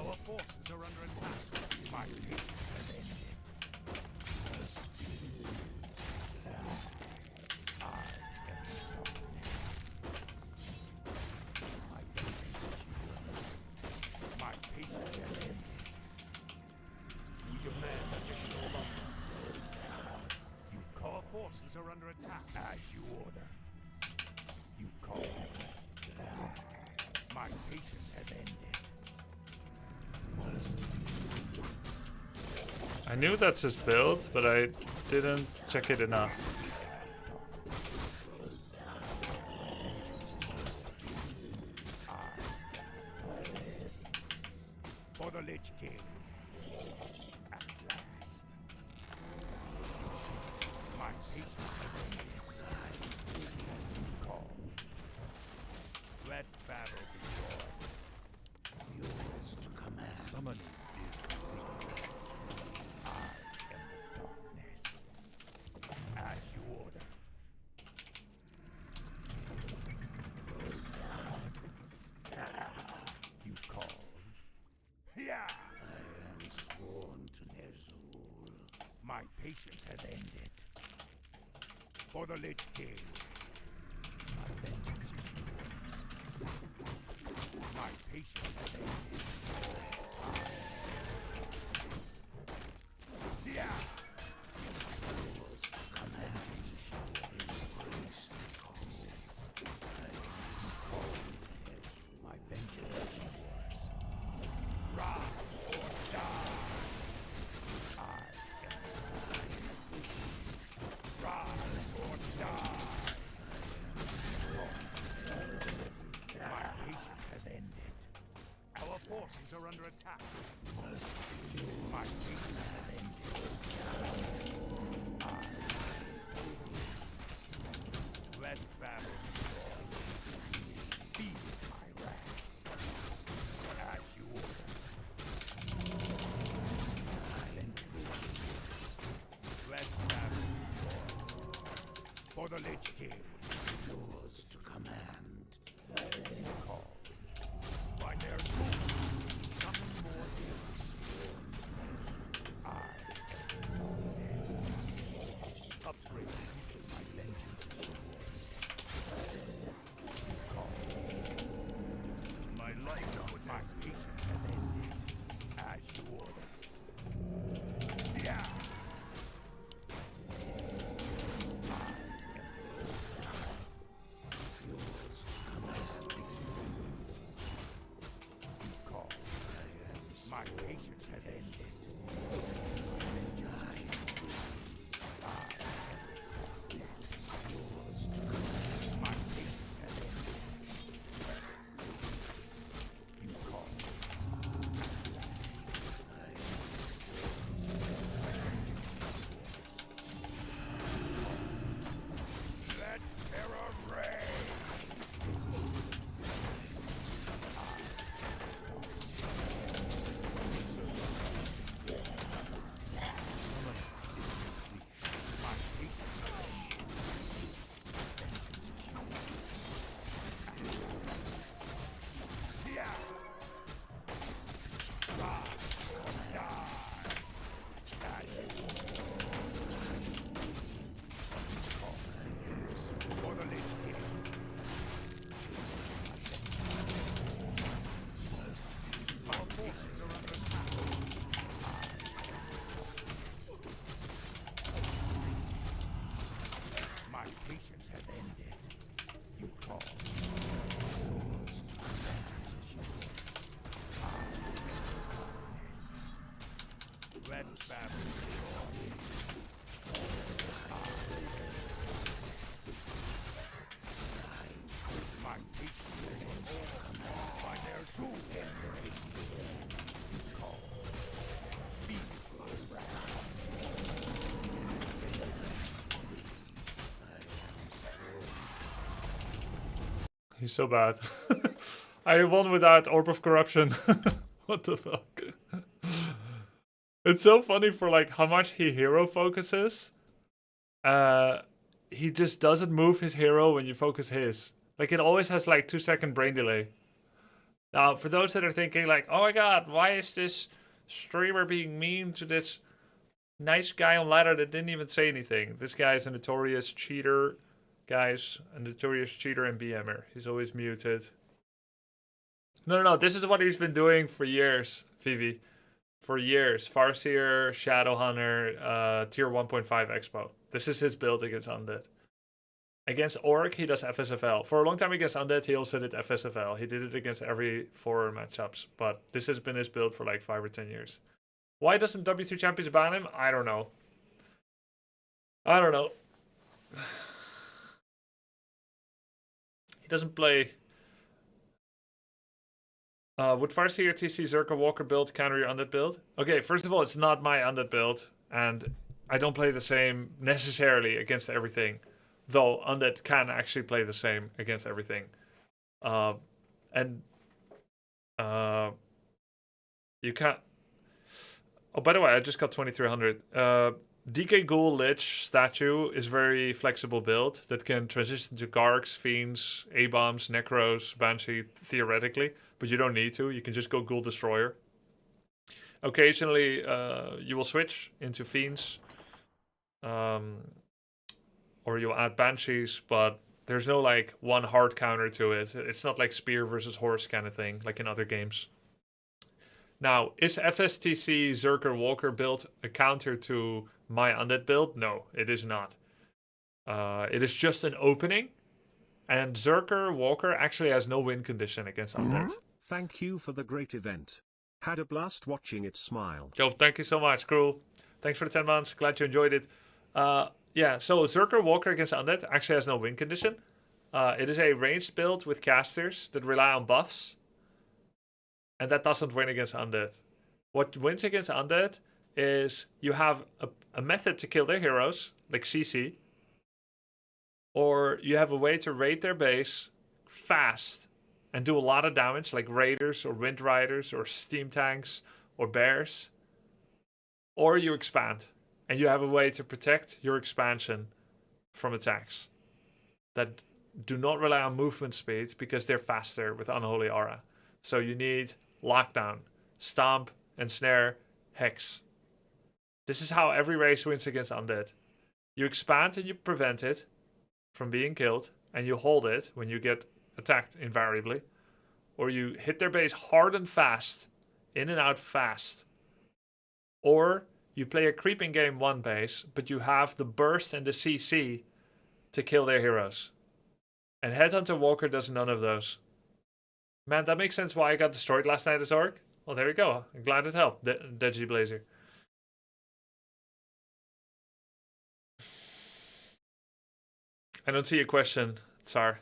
Our forces are under attack. My patience has ended. Must be. Forces are under attack. As you order. You call. My patience has ended. I knew that's his build, but I didn't check it enough. For the Lich King. At last. My patience has ended. Call. Let battle be joy. Yours to command. Summoning is complete. I am the darkness. As you order. You call. Yeah. I am sworn to Ner'zhul. My patience has ended. For the Lich King. My vengeance is yours. My patience has ended. Yeah. Yours to command. My vengeance is yours. Rise or die. I am the Rise or die. My patience has ended. Our forces are under attack. My patience has ended. Let battle be my wrath. As you order. Let battle be joy. For the Lich King. Yours to command. By their tools, summon more demons. I am this. Upgrade. My vengeance is yours. My life, my patience has ended. As you order. Yeah. My patience has ended. My patience has ended. You call. Let terror reign. For the Lich King. Our forces are under attack. My patience has ended. You call. Yours to vengeance is yours. Red Babylon. My patience has ended. By their tools. You call. Be He's so bad. I won without Orb of Corruption. What the fuck? It's so funny for like how much he hero focuses. He just doesn't move his hero when you focus his. Like it always has like 2-second brain delay. Now, for those that are thinking like, oh my god, why is this streamer being mean to this nice guy on ladder that didn't even say anything? This guy is a notorious cheater, guys. A notorious cheater and BMer. He's always muted. No. This is what he's been doing for years, Vivi. For years. Farseer, Shadowhunter, tier 1.5 Expo. This is his build against Undead. Against Orc, he does FSFL. For a long time against Undead, he also did FSFL. He did it against every 4 matchups. But this has been his build for like 5 or 10 years. Why doesn't W3 Champions ban him? I don't know. He doesn't play. Would Farseer TC Zerka Walker build counter your Undead build? Okay, first of all, it's not my Undead build. And I don't play the same necessarily against everything. Though Undead can actually play the same against everything. You can't... Oh, by the way, I just got 2300. DK Ghoul Lich statue is very flexible build that can transition to Gargs, Fiends, A-Bombs, Necros, Banshee, theoretically. But you don't need to. You can just go Ghoul Destroyer. Occasionally, you will switch into Fiends. Or you'll add Banshees, but there's no like one hard counter to it. It's not like Spear versus Horse kind of thing, like in other games. Now, is FSTC Zerker Walker build a counter to my Undead build? No, it is not. It is just an opening. And Zerker Walker actually has no win condition against Undead. Thank you for the great event. Had a blast watching it smile. Yo, thank you so much, Cruel. Thanks for the 10 months. Glad you enjoyed it. Yeah, so Zerker Walker against Undead actually has no win condition. It is a ranged build with casters that rely on buffs. And that doesn't win against Undead. What wins against Undead is you have a method to kill their heroes, like CC. Or you have a way to raid their base fast and do a lot of damage, like Raiders or Wind Riders or Steam Tanks or Bears. Or you expand. And you have a way to protect your expansion from attacks that do not rely on movement speed because they're faster with Unholy Aura. So you need Lockdown, Stomp, Ensnare, Hex. This is how every race wins against Undead. You expand and you prevent it from being killed, and you hold it when you get attacked invariably. Or you hit their base hard and fast, in and out fast. Or you play a creeping game 1 base, but you have the burst and the CC to kill their heroes. And Headhunter Walker does none of those. Man, that makes sense why I got destroyed last night as Orc. Well, there you go. I'm glad it helped, Deji Blazer. I don't see a question, Tsar.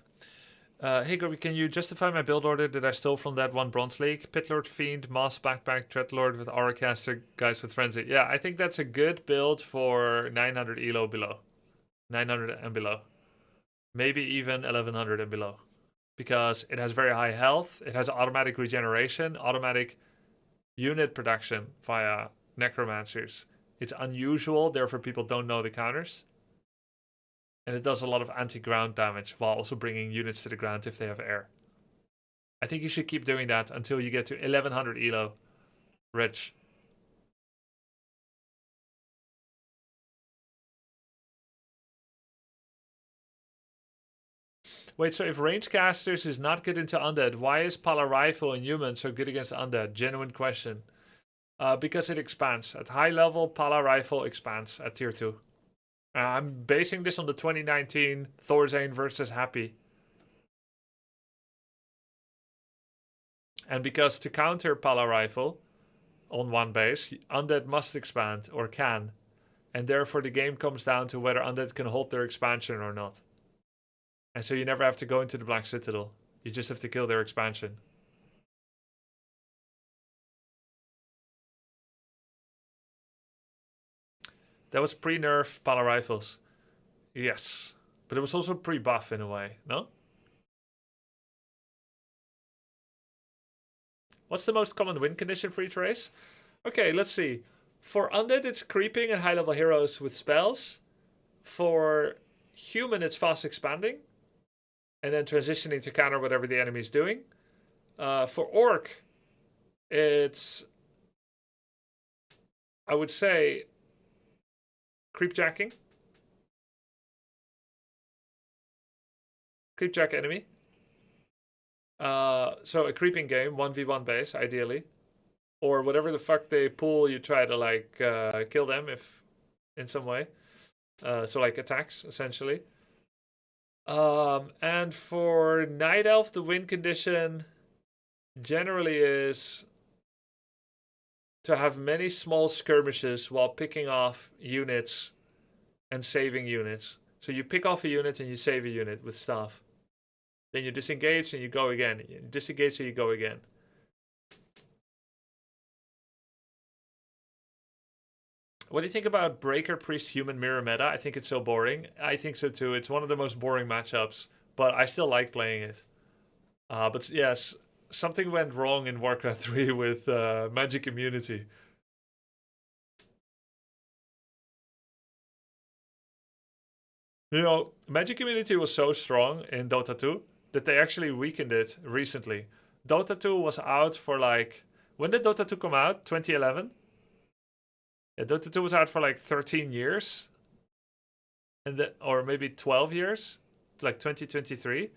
Hey, Grubby, can you justify my build order that I stole from that one Bronze League? Pitlord, Fiend, Moss, Backpack, Dreadlord with Auracaster, guys with Frenzy. Yeah, I think that's a good build for 900 elo below. 900 and below. Maybe even 1100 and below. Because it has very high health, it has automatic regeneration, automatic unit production via Necromancers. It's unusual, therefore people don't know the counters. And it does a lot of anti-ground damage while also bringing units to the ground if they have air. I think you should keep doing that until you get to 1100 elo. Rich. Wait, so if range casters is not good into undead, why is Pala Rifle in humans so good against undead? Genuine question. Because it expands. At high level, Pala Rifle expands at tier 2. I'm basing this on the 2019 Thorzane versus Happy. And because to counter Pala Rifle on 1 base, undead must expand or can. And therefore the game comes down to whether undead can hold their expansion or not. And so you never have to go into the Black Citadel. You just have to kill their expansion. That was pre-nerf Pala Rifles. Yes. But it was also pre-buff in a way, no? What's the most common win condition for each race? Okay, let's see. For Undead, it's creeping and high-level heroes with spells. For Human, it's fast expanding. And then transitioning to counter whatever the enemy is doing. For Orc, it's... I would say... Creepjacking. Creepjack enemy. So a creeping game, 1v1 base, ideally. Or whatever the fuck they pull, you try to like kill them if in some way. So like attacks, essentially. And for Night Elf, the win condition generally is to have many small skirmishes while picking off units and saving units. So you pick off a unit and you save a unit with stuff. Then you disengage and you go again. You disengage and you go again. What do you think about Breaker Priest Human Mirror meta? I think it's so boring. I think so too. It's one of the most boring matchups, but I still like playing it. But yes, something went wrong in Warcraft 3 with magic immunity. You know, magic immunity was so strong in Dota 2 that they actually weakened it recently. Dota 2 was out for like... When did Dota 2 come out? 2011? Yeah, Dota 2 was out for like 13 years. Or maybe 12 years. Like 2023.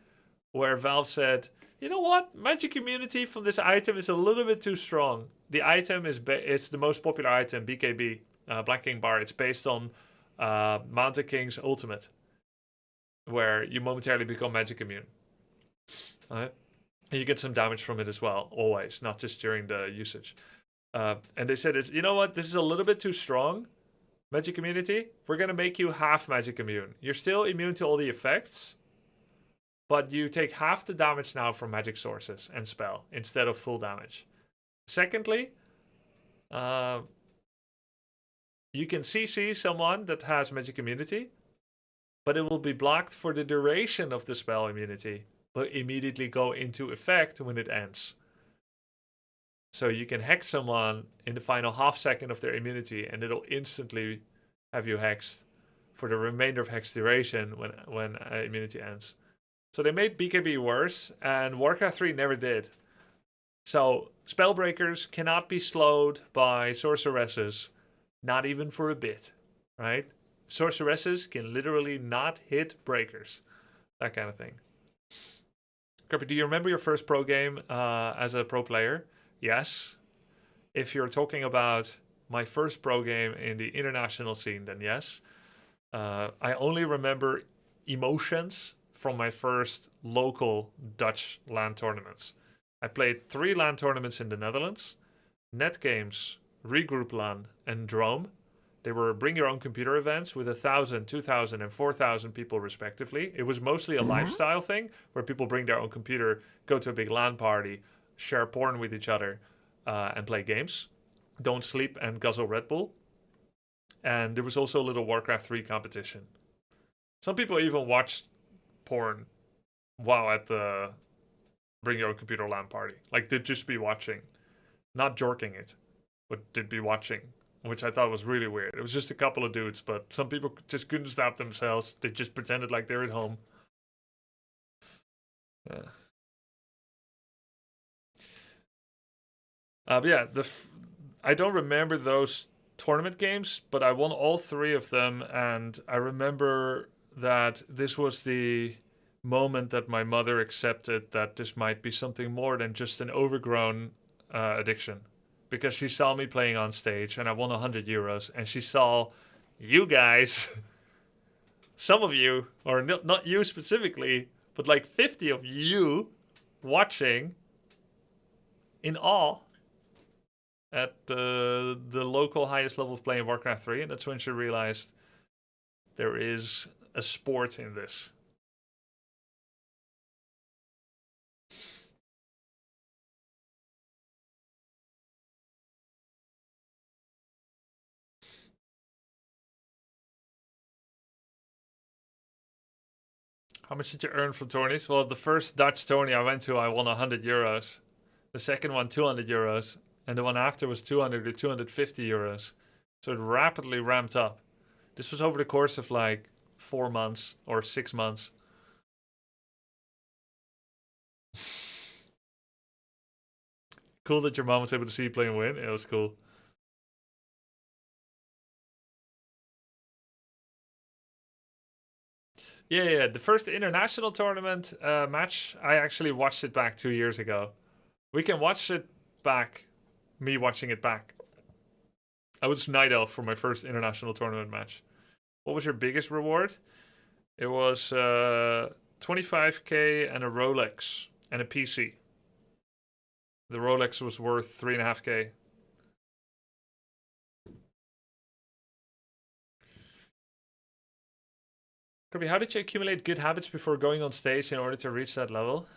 Where Valve said, you know what? Magic immunity from this item is a little bit too strong. The item is it's the most popular item, BKB, Black King Bar. It's based on Mountain King's ultimate, where you momentarily become magic immune. And you get some damage from it as well, always, not just during the usage. And they said, you know what? This is a little bit too strong. Magic immunity. We're going to make you half magic immune. You're still immune to all the effects, but you take half the damage now from magic sources and spell instead of full damage. Secondly, you can CC someone that has magic immunity, but it will be blocked for the duration of the spell immunity, but immediately go into effect when it ends. So you can hex someone in the final half second of their immunity, and it'll instantly have you hexed for the remainder of hex duration when immunity ends. So they made BKB worse, and Warcraft 3 never did. So Spellbreakers cannot be slowed by Sorceresses, not even for a bit, right? Sorceresses can literally not hit breakers, that kind of thing. Grubby, do you remember your first pro game as a pro player? Yes. If you're talking about my first pro game in the international scene, then yes. I only remember emotions from my first local Dutch LAN tournaments. I played 3 LAN tournaments in the Netherlands, Net Games, Regroup LAN, and Drome. They were bring your own computer events with 1,000, 2,000, and 4,000 people respectively. It was mostly a lifestyle thing where people bring their own computer, go to a big LAN party, share porn with each other, and play games. Don't sleep and guzzle Red Bull. And there was also a little Warcraft 3 competition. Some people even watched porn while at the bring your own computer LAN party. Like, they'd just be watching. Not jorking it, but they'd be watching, which I thought was really weird. It was just a couple of dudes, but some people just couldn't stop themselves. They just pretended like they're at home. But yeah, I don't remember those tournament games, but I won all 3 of them, and I remember that this was the moment that my mother accepted that this might be something more than just an overgrown addiction. Because she saw me playing on stage and I won 100 euros, and she saw you guys, some of you, or not you specifically, but like 50 of you watching in awe at the local highest level of playing Warcraft 3, and that's when she realized there is a sport in this. How much did you earn from tourneys? Well, the first Dutch tourney I went to, I won 100 euros. The second one, 200 euros. And the one after was 200 or 250 euros. So it rapidly ramped up. This was over the course of like 4 months or 6 months. Cool that your mom was able to see you play and win. It was cool. Yeah. The first international tournament match, I actually watched it back 2 years ago. We can watch it back. Me watching it back. I was Night Elf for my first international tournament match. What was your biggest reward? It was 25k and a Rolex and a PC. The Rolex was worth 3.5k. Grubby, how did you accumulate good habits before going on stage in order to reach that level?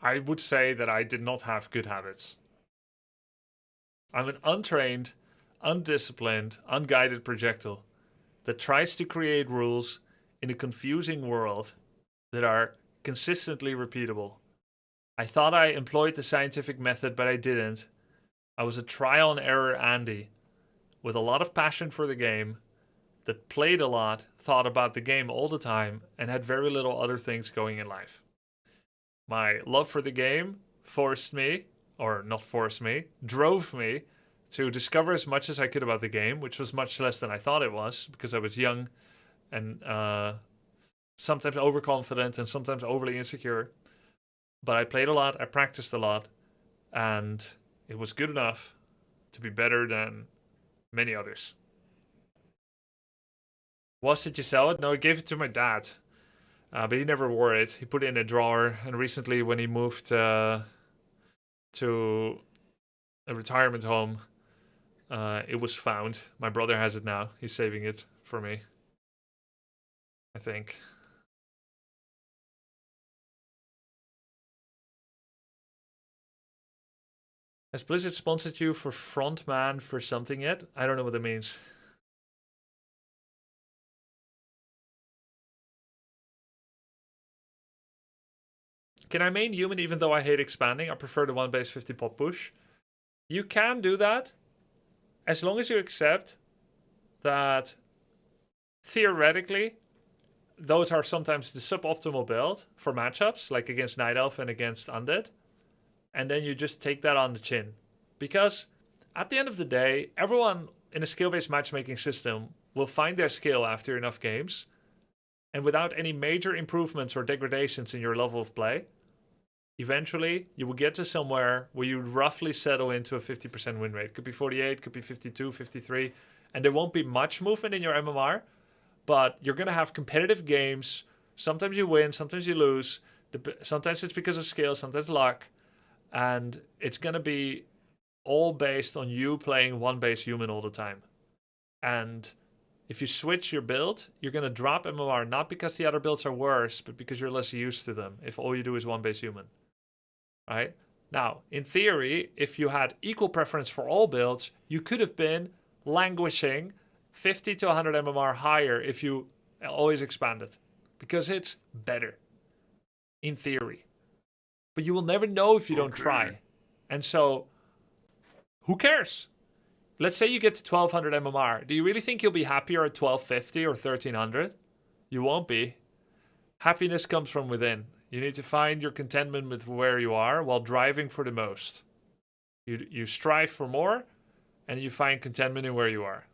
I would say that I did not have good habits. I'm an untrained, undisciplined, unguided projectile that tries to create rules in a confusing world that are consistently repeatable. I thought I employed the scientific method, but I didn't. I was a trial and error Andy with a lot of passion for the game, that played a lot, thought about the game all the time, and had very little other things going in life. My love for the game forced me, or not forced me, drove me to discover as much as I could about the game, which was much less than I thought it was, because I was young and sometimes overconfident and sometimes overly insecure. But I played a lot, I practiced a lot, and it was good enough to be better than many others. Did you sell it? No, I gave it to my dad. But he never wore it. He put it in a drawer. And recently when he moved to a retirement home, it was found. My brother has it now. He's saving it for me, I think. Has Blizzard sponsored you for frontman for something yet? I don't know what that means. Can I main human even though I hate expanding? I prefer the 1 base 50 pot push. You can do that as long as you accept that theoretically those are sometimes the suboptimal build for matchups, like against Night Elf and against Undead. And then you just take that on the chin. Because at the end of the day, everyone in a skill-based matchmaking system will find their skill after enough games. And without any major improvements or degradations in your level of play, eventually you will get to somewhere where you roughly settle into a 50% win rate. Could be 48, could be 52, 53. And there won't be much movement in your MMR, but you're going to have competitive games. Sometimes you win, sometimes you lose. Sometimes it's because of skill, sometimes luck. And it's going to be all based on you playing one base human all the time. And if you switch your build, you're going to drop MMR, not because the other builds are worse, but because you're less used to them if all you do is one base human. Right? Now, in theory, if you had equal preference for all builds, you could have been languishing 50 to 100 MMR higher if you always expanded. Because it's better. In theory. But you will never know if you don't try. And so, who cares? Let's say you get to 1200 MMR. Do you really think you'll be happier at 1250 or 1300? You won't be. Happiness comes from within. You need to find your contentment with where you are while driving for the most. You strive for more and you find contentment in where you are.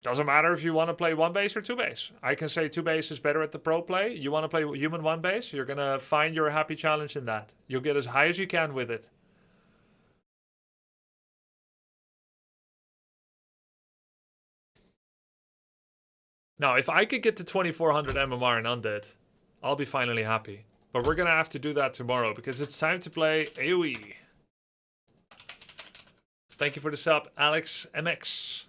Doesn't matter if you want to play one base or two base. I can say two base is better at the pro play. You want to play human one base, you're going to find your happy challenge in that. You'll get as high as you can with it. Now, if I could get to 2400 MMR in Undead, I'll be finally happy. But we're going to have to do that tomorrow because it's time to play AoE. Thank you for the sub, Alex MX.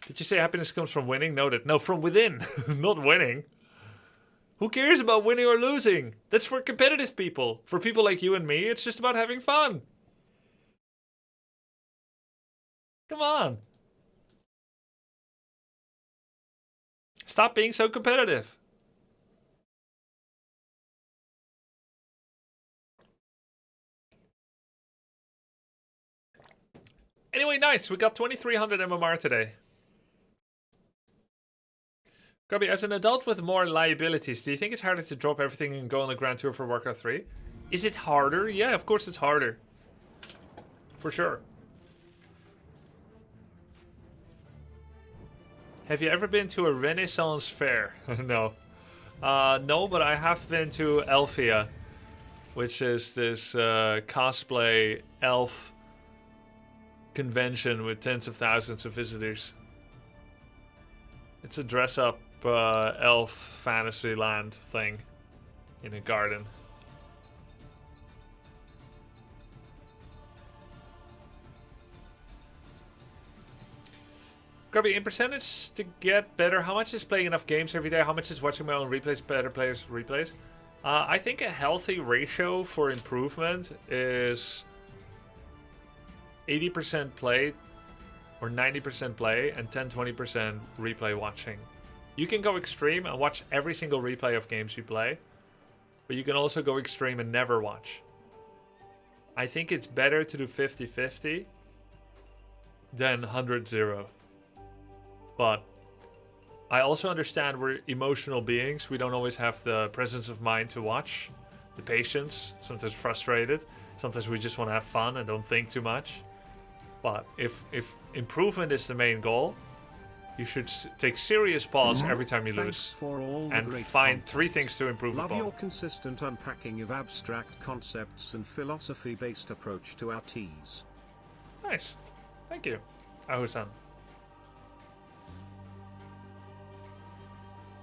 Did you say happiness comes from winning? Noted. No, from within. Not winning. Who cares about winning or losing? That's for competitive people. For people like you and me, it's just about having fun. Come on. Stop being so competitive. Anyway, nice. We got 2300 MMR today. Grubby, as an adult with more liabilities, do you think it's harder to drop everything and go on the Grand Tour for Warcraft 3? Is it harder? Yeah, of course it's harder. For sure. Have you ever been to a Renaissance fair? No. No, but I have been to Elfia, which is this cosplay elf convention with tens of thousands of visitors. It's a dress-up elf fantasy land thing in a garden. Grubby, in percentage to get better, how much is playing enough games every day? How much is watching my own replays, better players replays? I think a healthy ratio for improvement is 80% play or 90% play and 10-20% replay watching. You can go extreme and watch every single replay of games you play, but you can also go extreme and never watch. I think it's better to do 50-50 than 100-0. But I also understand we're emotional beings. We don't always have the presence of mind to watch, the patience, sometimes frustrated. Sometimes we just want to have fun and don't think too much. But if improvement is the main goal, you should take serious pause every time you lose and find 3 things to improve Love upon. your consistent unpacking of abstract concepts and philosophy-based approach to our teas. Nice. Thank you, Ahu-san.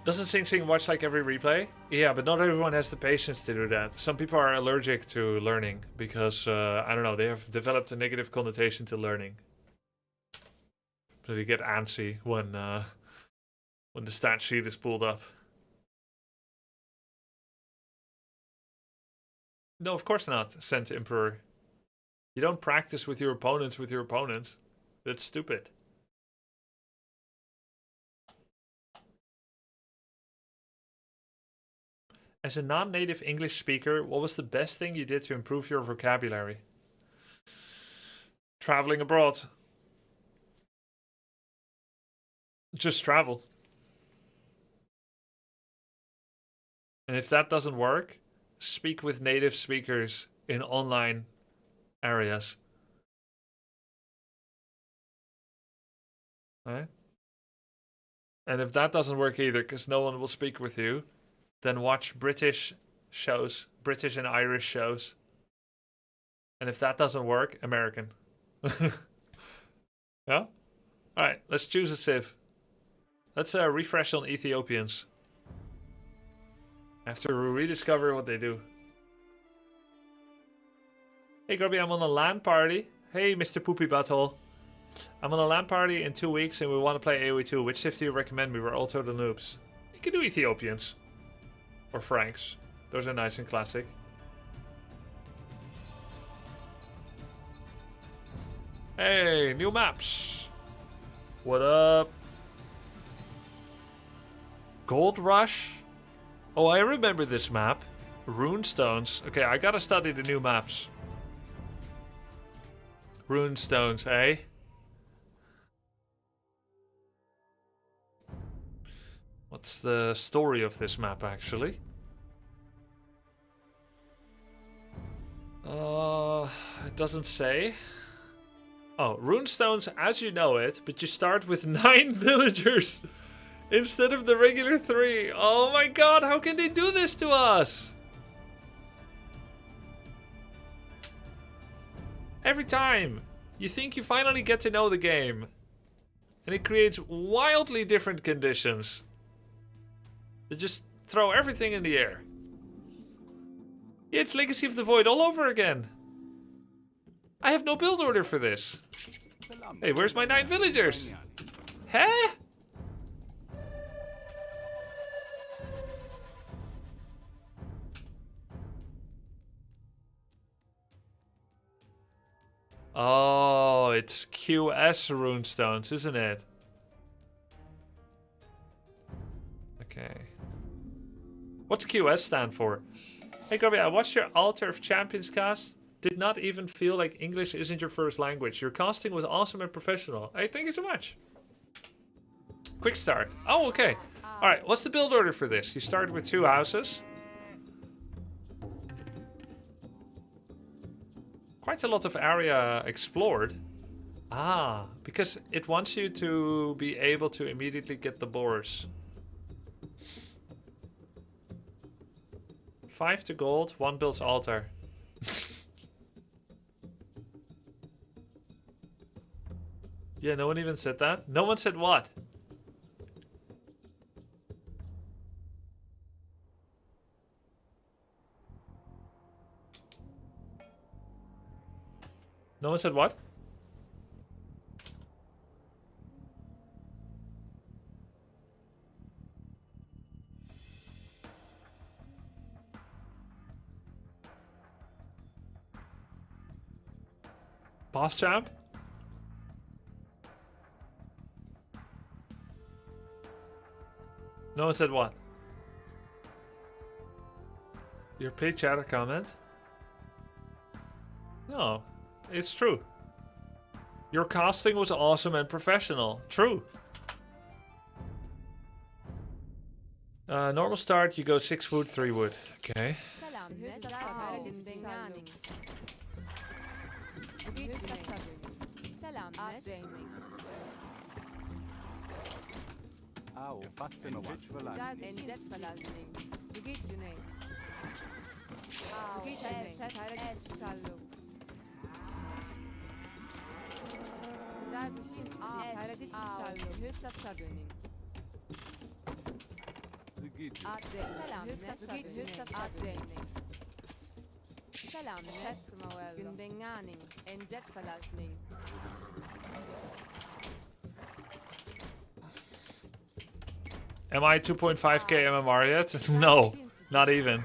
Doesn't Sing Sing watch like every replay? Yeah, but not everyone has the patience to do that. Some people are allergic to learning because, I don't know, they have developed a negative connotation to learning. So they get antsy when the stat sheet is pulled up. No, of course not, Sent Emperor. You don't practice with your opponents. That's stupid. As a non-native English speaker, what was the best thing you did to improve your vocabulary? Traveling abroad. Just travel. And if that doesn't work, speak with native speakers in online areas. Right? And if that doesn't work either, because no one will speak with you, then watch British shows, British and Irish shows. And if that doesn't work, American. Yeah? Alright, let's choose a civ. Let's refresh on Ethiopians. I have to rediscover what they do. Hey Grubby, I'm on a LAN party. Hey Mr. Poopy Butthole. I'm on a LAN party in 2 weeks and we want to play AoE2. Which civ do you recommend me? We're all total noobs. You can do Ethiopians. Or Franks. Those are nice and classic. Hey, new maps. What up? Gold Rush? Oh, I remember this map. Runestones. Okay, I gotta study the new maps. Runestones, eh? What's the story of this map, actually? It doesn't say. Oh, Runestones as you know it, but you start with 9 villagers instead of the regular 3. Oh my god, how can they do this to us? Every time you think you finally get to know the game, and it creates wildly different conditions. They just throw everything in the air. Yeah, it's Legacy of the Void all over again. I have no build order for this. Hey, where's my 9 villagers? Huh? Oh, it's QS runestones, isn't it? Okay. What's QS stand for? Hey Grubby, I watched your Altar of Champions cast. Did not even feel like English isn't your first language. Your casting was awesome and professional. Hey, thank you so much. Quick start. Oh, okay. Alright, what's the build order for this? You start with 2 houses. Quite a lot of area explored. Ah, because it wants you to be able to immediately get the boars. 5 to gold, 1 builds altar. Yeah, no one even said that. No one said what? No one said what? Boss champ? No one said what? Your paid chatter comment? No, it's true. Your casting was awesome and professional. True. Normal start, you go 6 food, 3 wood. Okay. Am I 2.5k MMR yet? No, not even.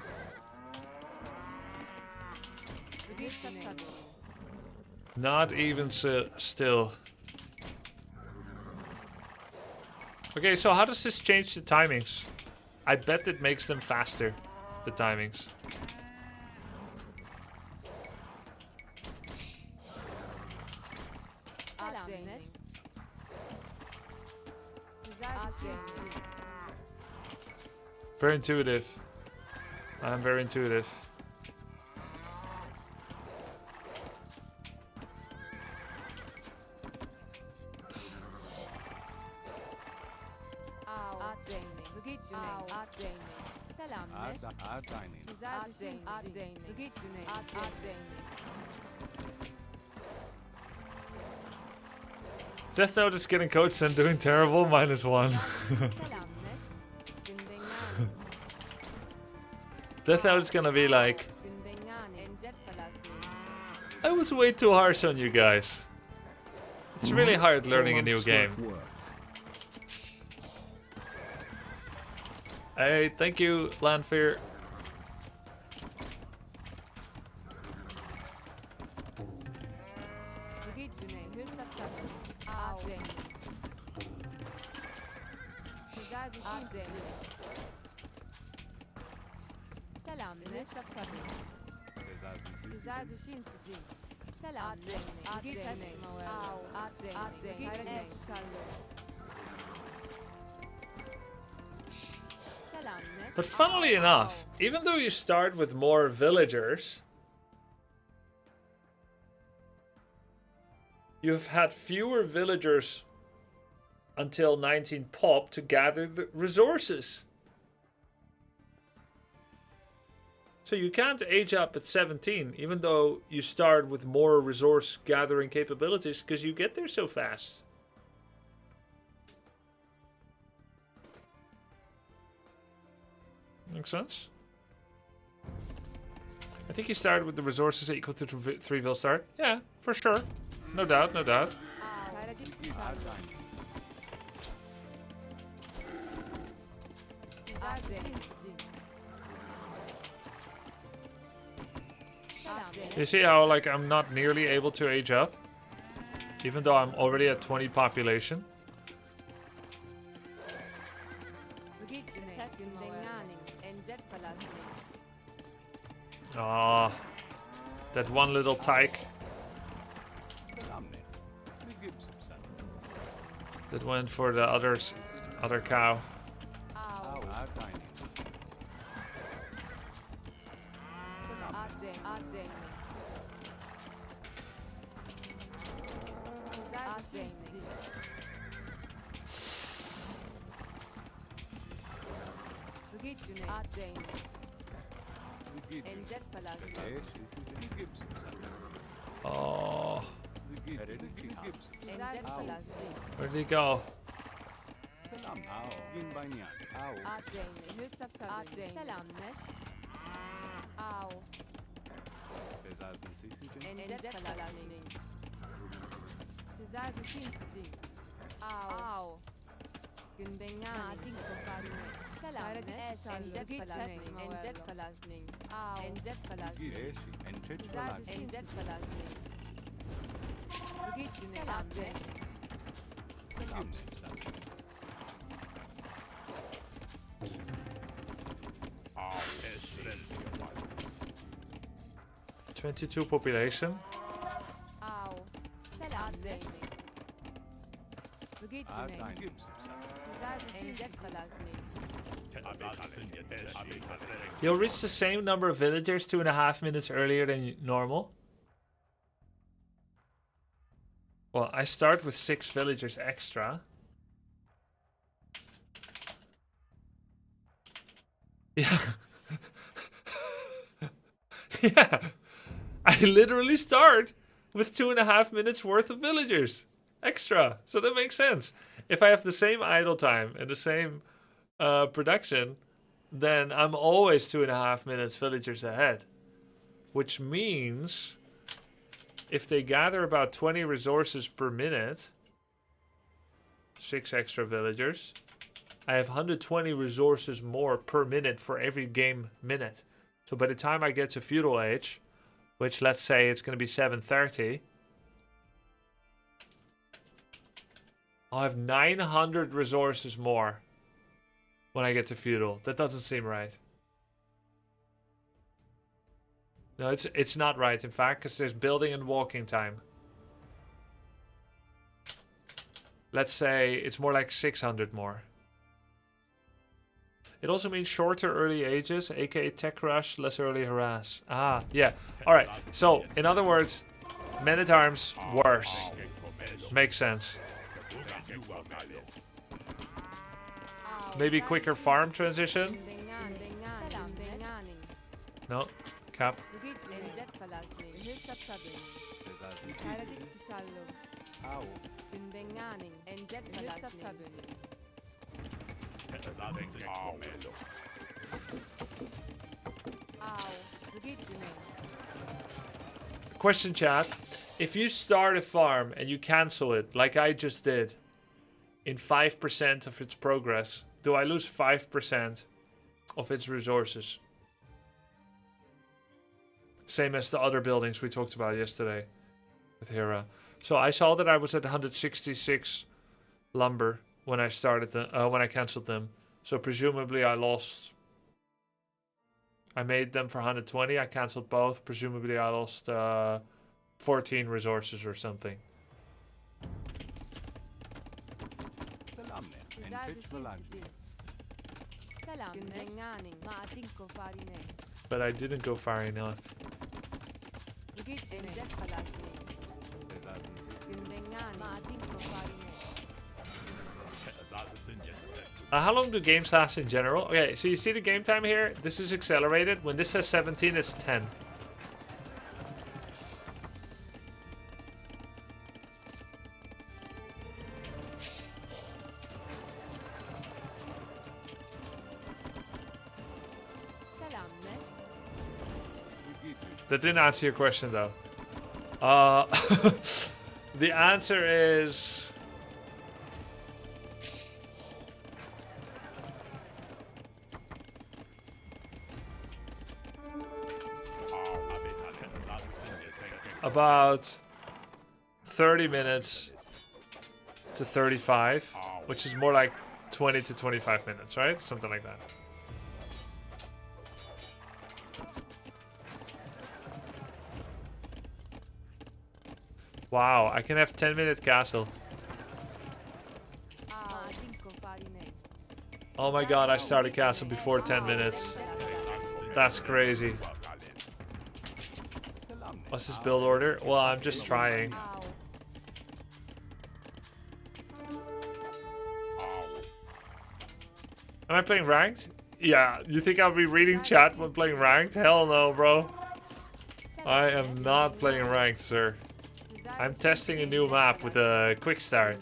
Not even still. Okay, so how does this change the timings? I bet it makes them faster, the timings. Very intuitive. I'm very intuitive. Death Note is getting coached and doing terrible. -1. Death Note is gonna be like, I was way too harsh on you guys. It's really hard learning a new game. Hey, thank you, Landfear. But funnily enough, even though you start with more villagers, you've had fewer villagers until 19 pop to gather the resources. So you can't age up at 17, even though you start with more resource gathering capabilities, because you get there so fast. Makes sense? I think you started with the resources equal to 3 vil start. Yeah, for sure. No doubt, no doubt. You see how, like, I'm not nearly able to age up? Even though I'm already at 20 population. Ah, that one little tyke. That went for the other cow. Oh. Where did he go? Oh, 22 population. You'll reach the same number of villagers 2.5 minutes earlier than normal. Well, I start with 6 villagers extra. Yeah. Yeah. I literally start with 2.5 minutes worth of villagers extra. So that makes sense. If I have the same idle time and the same production, then I'm always 2.5 minutes villagers ahead. Which means if they gather about 20 resources per minute, 6 extra villagers, I have 120 resources more per minute for every game minute. So by the time I get to feudal age, which let's say it's going to be 7:30, I'll have 900 resources more when I get to feudal. That doesn't seem right. No, it's not right, in fact, because there's building and walking time. let's say it's more like 600 more. It also means shorter early ages, aka tech rush, less early harass. Ah, yeah. Alright, so in other words, men at arms worse. Makes sense. Maybe quicker farm transition? No, cap. Question chat. If you start a farm and you cancel it, like I just did, in 5% of its progress, do I lose 5% of its resources? Same as the other buildings we talked about yesterday with Hera. So I saw that I was at 166 lumber when I started when I cancelled them. So presumably I lost. I made them for 120. I cancelled both. Presumably I lost 14 resources or something. But I didn't go far enough. How long do games last in general? Okay, so you see the game time here? This is accelerated. When this says 17, it's 10. That didn't answer your question though. The answer is... about 30 minutes to 35, which is more like 20 to 25 minutes, right? Something like that. Wow, I can have 10-minute castle. Oh my god, I started castle before 10 minutes. That's crazy. What's this build order? Well, I'm just trying. Am I playing ranked? Yeah, you think I'll be reading chat when playing ranked? Hell no, bro. I am not playing ranked, sir. I'm testing a new map with a quick start,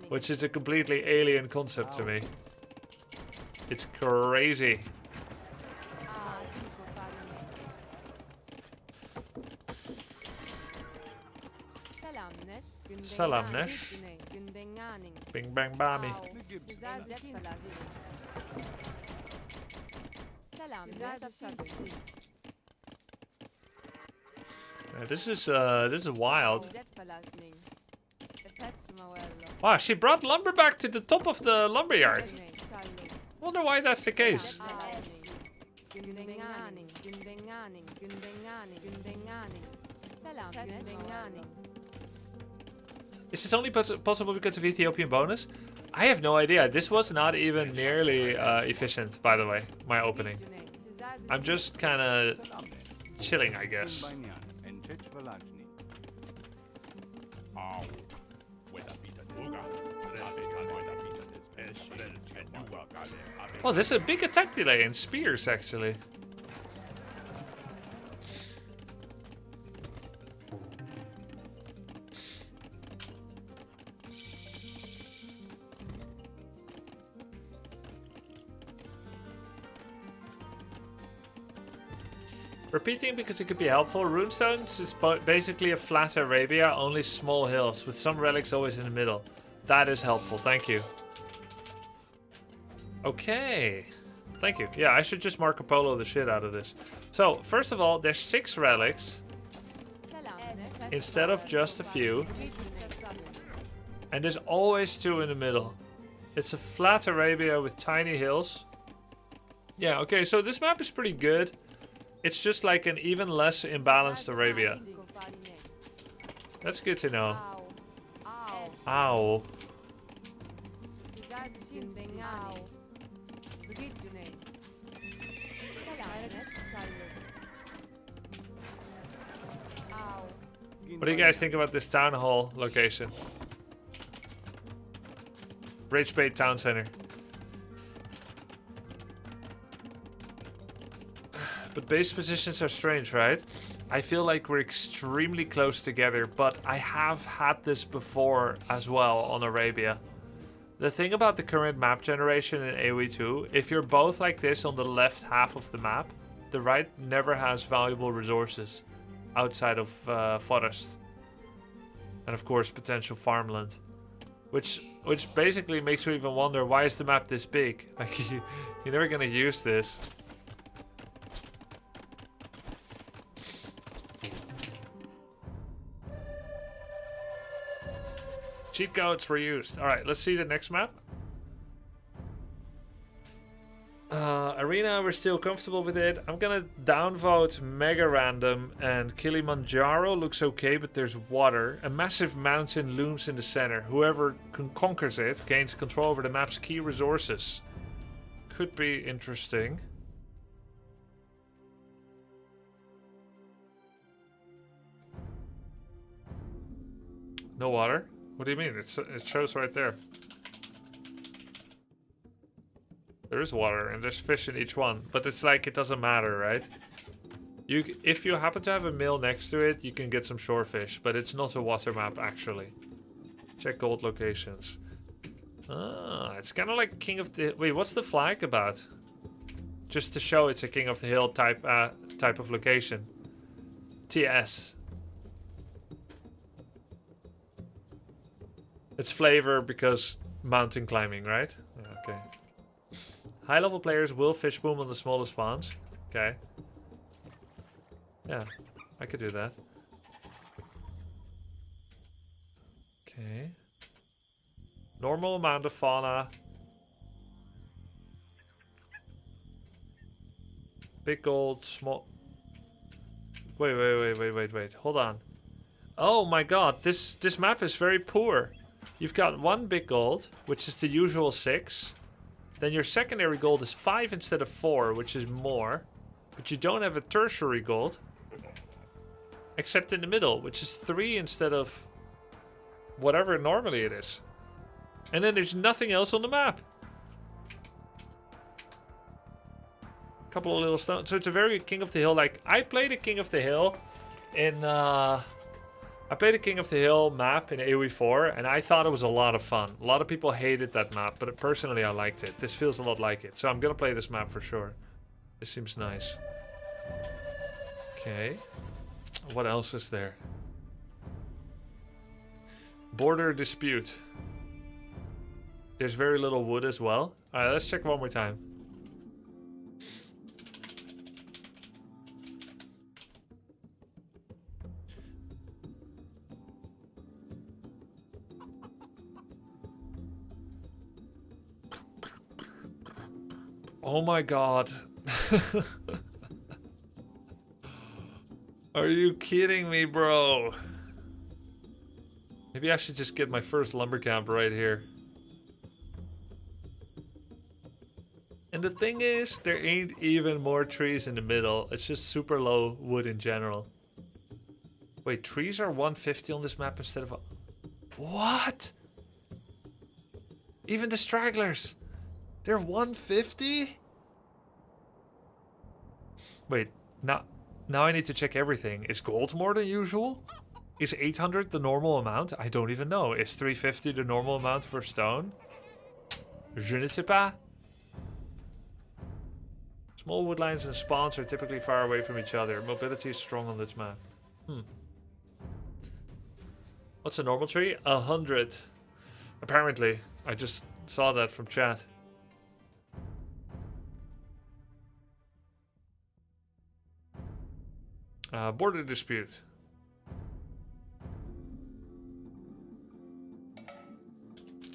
which is a completely alien concept to me. It's crazy. Salamnesh. Bing bang bami. Yeah, this is wild. Wow, she brought lumber back to the top of the lumberyard. Wonder why that's the case. Is this only possible because of Ethiopian bonus? I have no idea. This was not even nearly efficient, by the way, my opening. I'm just kind of chilling, I guess. Oh, there's a big attack delay in spears, actually. Repeating because it could be helpful. Runestones is basically a flat Arabia, only small hills, with some relics always in the middle. That is helpful, thank you. Okay. Thank you. Yeah, I should just Marco Polo the shit out of this. So, first of all, there's 6 relics. Instead of just a few. And there's always 2 in the middle. It's a flat Arabia with tiny hills. Yeah, okay, so this map is pretty good. It's just like an even less imbalanced Arabia. That's good to know. Ow. What do you guys think about this town hall location? Rage Bait Town Center. But base positions are strange, right? I feel like we're extremely close together, but I have had this before as well on Arabia. The thing about the current map generation in AoE2, if you're both like this on the left half of the map, the right never has valuable resources outside of forest. And of course potential farmland. Which basically makes you even wonder, why is the map this big? Like, you're never gonna use this. Cheat codes were used. Alright, let's see the next map. Arena, we're still comfortable with it. I'm gonna downvote Mega Random, and Kilimanjaro looks okay, but there's water. A massive mountain looms in the center. Whoever conquers it gains control over the map's key resources. Could be interesting. No water? What do you mean? It shows right there. There is water and there's fish in each one, but it's like it doesn't matter, right? If you happen to have a mill next to it, you can get some shorefish, but it's not a water map actually. Check gold locations. Ah, it's kind of like King of the... Wait, what's the flag about? Just to show it's a King of the Hill type of location. TS. It's flavor because mountain climbing, right? Okay. High-level players will fish boom on the smallest spawns. Okay. Yeah, I could do that. Okay. Normal amount of fauna. Big gold, small... Wait. Hold on. Oh my god, this map is very poor. You've got one big gold, which is the usual 6. Then your secondary gold is 5 instead of 4, which is more. But you don't have a tertiary gold. Except in the middle, which is 3 instead of whatever normally it is. And then there's nothing else on the map. Couple of little stones. So it's a very King of the Hill. Like, I played a King of the Hill in... I played a King of the Hill map in AoE4, and I thought it was a lot of fun. A lot of people hated that map, but personally I liked it. This feels a lot like it. So I'm gonna play this map for sure. This seems nice. Okay. What else is there? Border dispute. There's very little wood as well. Alright, let's check one more time. Oh my god. Are you kidding me, bro? Maybe I should just get my first lumber camp right here. And the thing is, there ain't even more trees in the middle. It's just super low wood in general. Wait, trees are 150 on this map instead of... What? Even the stragglers. They're 150? Wait, now I need to check everything. Is gold more than usual? Is 800 the normal amount? I don't even know. Is 350 the normal amount for stone? Je ne sais pas. Small woodlines and spawns are typically far away from each other. Mobility is strong on this map. What's a normal tree? 100. Apparently. I just saw that from chat. Border dispute.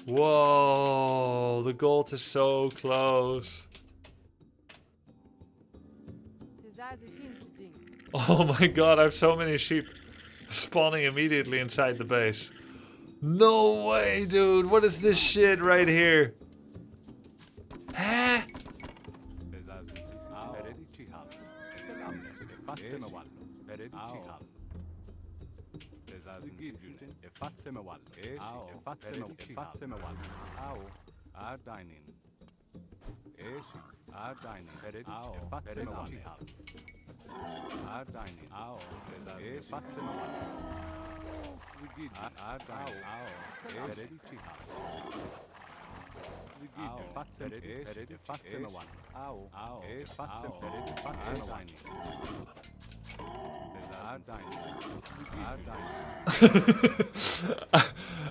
Whoa, the gold is so close. Oh my god, I have so many sheep spawning immediately inside the base. No way, dude. What is this shit right here? Hè?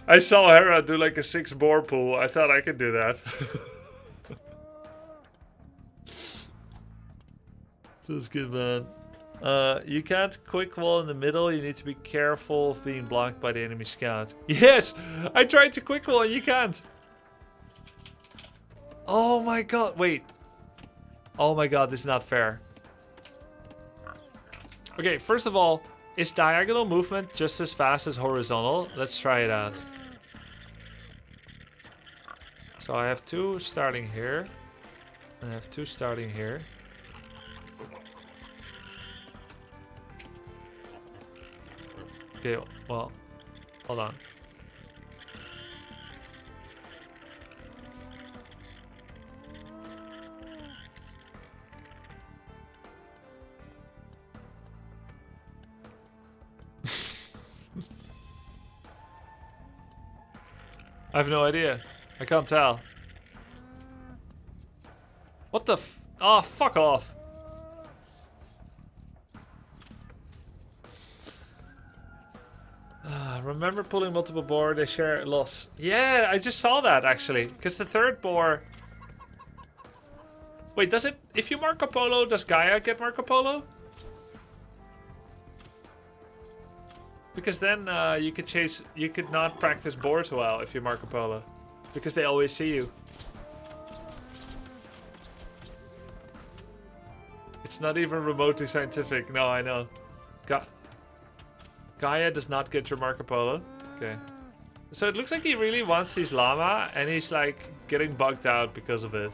I saw Hera do like a 6 boar pull. I thought I could do that. Feels good, man. You can't quick wall in the middle. You need to be careful of being blocked by the enemy scout. Yes! I tried to quick wall and you can't. Oh my god. Wait. Oh my god, this is not fair. Okay, first of all, is diagonal movement just as fast as horizontal? Let's try it out. So I have 2 starting here. And I have 2 starting here. Okay, well, hold on. I have no idea. I can't tell. What the f- Oh, fuck off. Remember pulling multiple boar, they share a loss. Yeah, I just saw that actually. Because the third boar... Wait, does it... If you Marco Polo, does Gaia get Marco Polo? Because then you could chase... You could not practice boars well if you Marco Polo. Because they always see you. It's not even remotely scientific. No, I know. Gaia does not get your Marco Polo. Okay. So it looks like he really wants these llama and he's like getting bugged out because of it.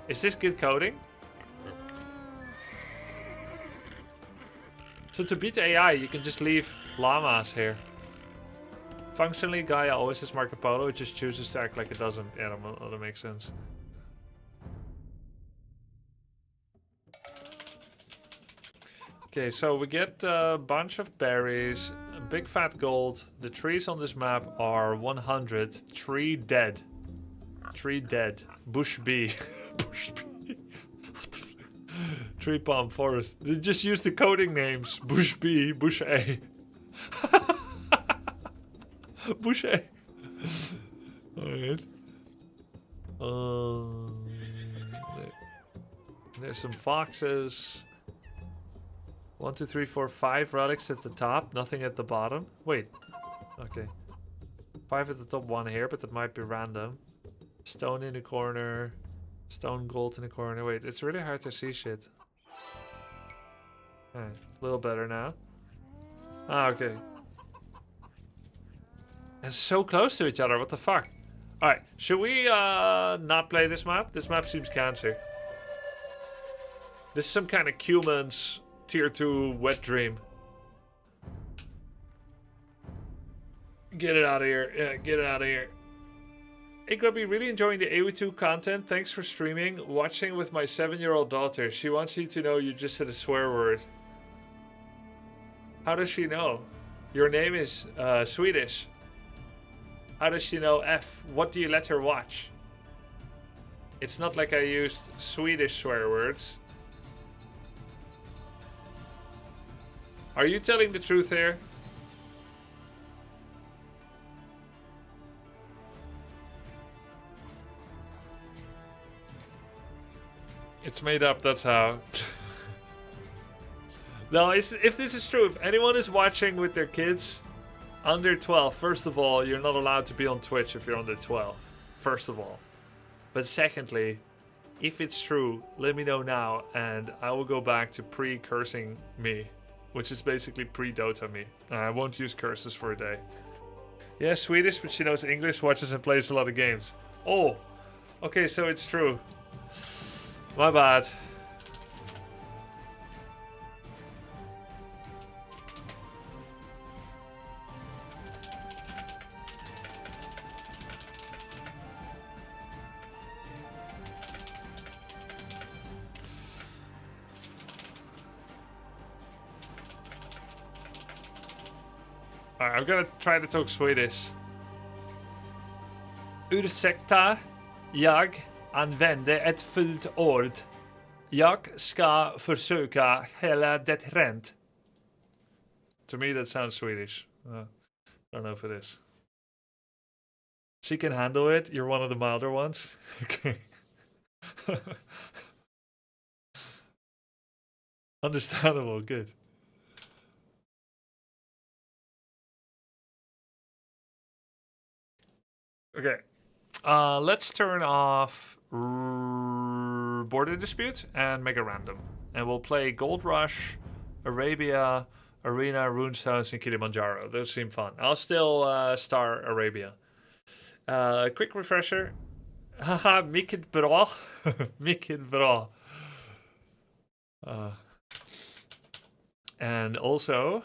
Is this good coding? So to beat AI, you can just leave llamas here. Functionally, Gaia always has Marco Polo. It just chooses to act like it doesn't. Yeah, that makes sense. Okay, so we get a bunch of berries, a big fat gold. The trees on this map are 100. Tree dead. Tree dead. Bush B. Bush B. What the f- Tree palm forest. They just use the coding names. Bush B, Bush A. Bush A. Alright. There's some foxes. 1, 2, 3, 4, 5 relics at the top, nothing at the bottom. Wait. Okay. 5 at the top, 1 here, but that might be random. Stone in the corner. Stone gold in the corner. Wait, it's really hard to see shit. Alright, a little better now. Ah, okay. And so close to each other, what the fuck? Alright, should we not play this map? This map seems cancer. This is some kind of Cuman's Tier 2 wet dream. Get it out of here. Yeah, get it out of here. Hey Grubby, really enjoying the AoE2 content. Thanks for streaming. Watching with my 7-year-old daughter. She wants you to know you just said a swear word. How does she know? Your name is Swedish. How does she know F? What do you let her watch? It's not like I used Swedish swear words. Are you telling the truth here? It's made up, that's how. No, if this is true, if anyone is watching with their kids under 12, first of all, you're not allowed to be on Twitch if you're under 12. First of all. But secondly, if it's true, let me know now and I will go back to pre-cursing me. Which is basically pre-Dota me. I won't use curses for a day. Yeah, Swedish, but she knows English, watches and plays a lot of games. Oh, Okay, so it's true. My bad. Alright, I'm gonna try to talk Swedish. Ursäkta, jag använde ett fult ord. Jag ska försöka hålla det rent. To me that sounds Swedish. I don't know if it is. She can handle it. You're one of the milder ones. Okay. Understandable, good. Okay. Let's turn off border dispute and make a random. And we'll play Gold Rush, Arabia, Arena, Runestones, and Kilimanjaro. Those seem fun. I'll still star Arabia. Quick refresher. Haha, mycket bra. Mycket bra. And also,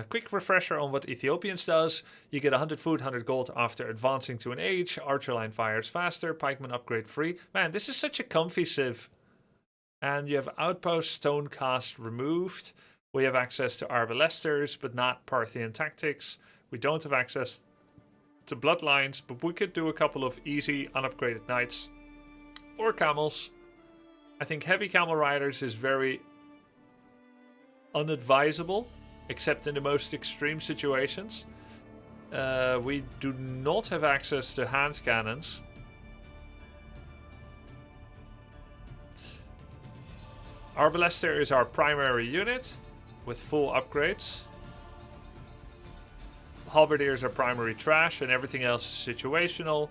quick refresher on what Ethiopians does. You get 100 food, 100 gold after advancing to an age. Archer line fires faster. Pikeman upgrade free. Man, this is such a comfy civ. And you have outpost stone cast removed. We have access to Arbalesters, but not Parthian tactics. We don't have access to bloodlines, but we could do a couple of easy unupgraded knights. Or camels. I think heavy camel riders is very unadvisable, except in the most extreme situations. We do not have access to hand cannons. Arbalester is our primary unit with full upgrades. Halberdiers are primary trash and everything else is situational.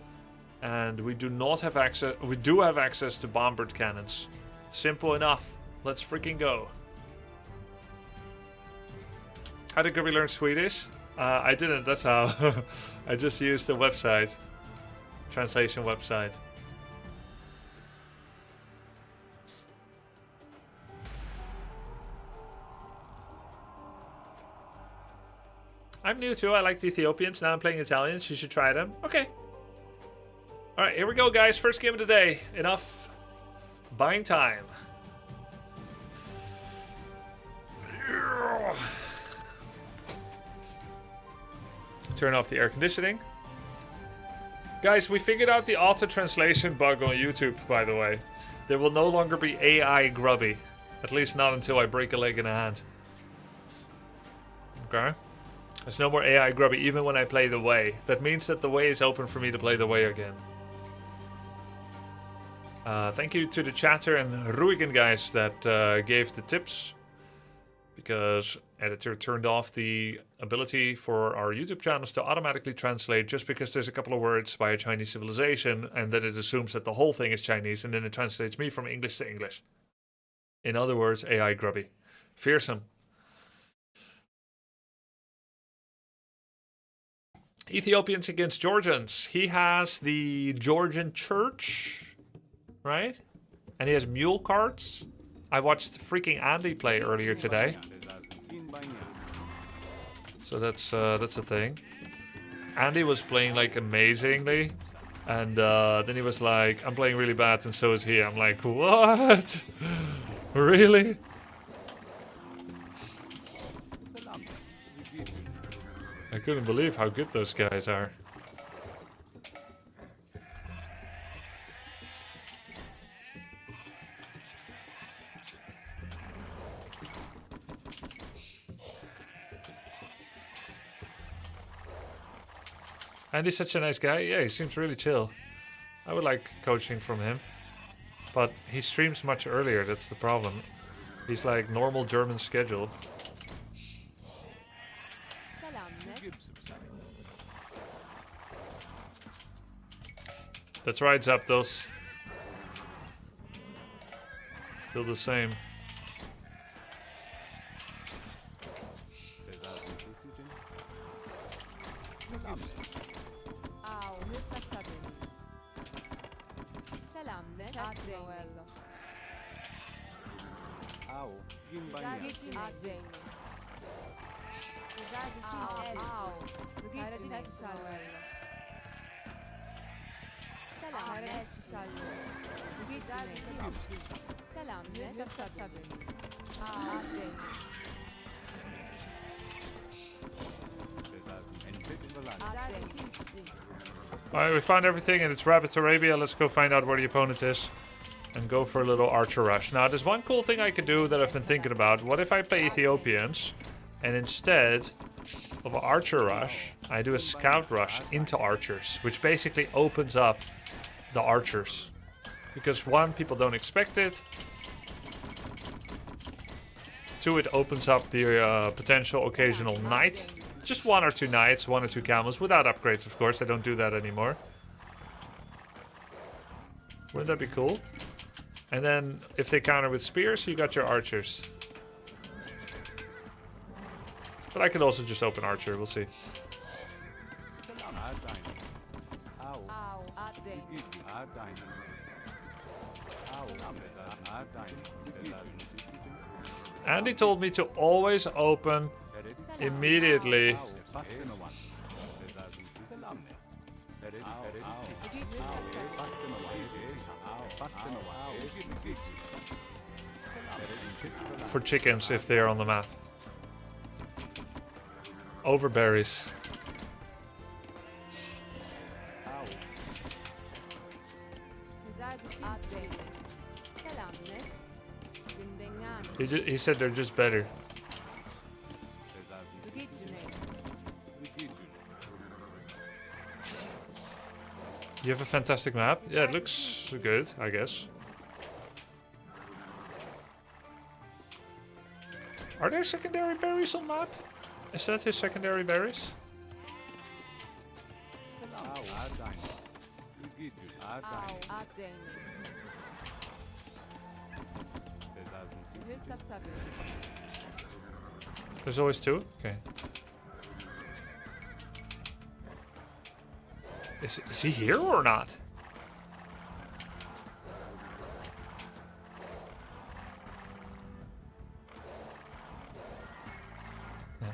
And we do not have access. We do have access to bombard cannons. Simple enough. Let's freaking go. How did Grubby learn Swedish? I didn't, that's how. I just used the website. Translation website. I'm new too, I like the Ethiopians. Now I'm playing Italians, you should try them. Okay. Alright, here we go guys. First game of the day. Enough buying time. Turn off the air conditioning. Guys, we figured out the auto translation bug on YouTube, by the way. There will no longer be AI Grubby. At least not until I break a leg and a hand. Okay. There's no more AI Grubby even when I play the way. That means that the way is open for me to play the way again. Thank you to the chatter and Ruigen guys that gave the tips. Because editor turned off the ability for our YouTube channels to automatically translate just because there's a couple of words by a Chinese civilization and then it assumes that the whole thing is Chinese and then it translates me from English to English. In other words, AI Grubby. Fearsome. Ethiopians against Georgians. He has the Georgian church, right? And he has mule carts. I watched freaking Andy play earlier today. So that's a thing. Andy was playing like amazingly. And then he was like, I'm playing really bad and so is he. I'm like, what? Really? I couldn't believe how good those guys are. Andy's such a nice guy. Yeah, he seems really chill. I would like coaching from him. But he streams much earlier, that's the problem. He's like normal German schedule. That's right, Zapdos. Feel the same. Au, gin bagnato. Alright, we found everything and it's Rabbit Arabia. Let's go find out where the opponent is and go for a little archer rush. Now, there's one cool thing I could do that I've been thinking about. What if I play Ethiopians and instead of an archer rush, I do a scout rush into archers, which basically opens up the archers. Because one, people don't expect it. Two, it opens up the potential occasional knight. Just one or two knights, one or two camels, without upgrades, of course. I don't do that anymore. Wouldn't that be cool? And then, if they counter with spears, you got your archers. But I could also just open archer, we'll see. Andy told me to always open immediately. For chickens if they're on the map. Over berries. He said they're just better. You have a fantastic map? Yeah, it looks good, I guess. Are there secondary berries on map? Is that his secondary berries? There's always two? Okay. Is he here or not? Yeah.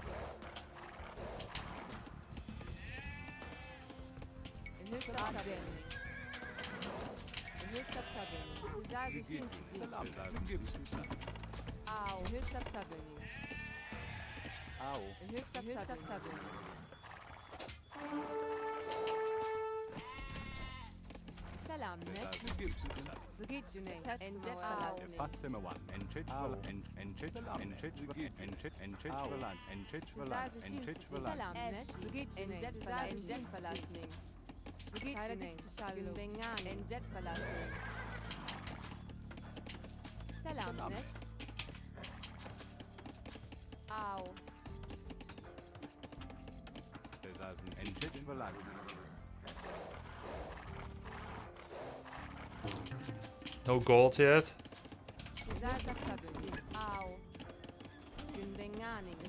No gold yet.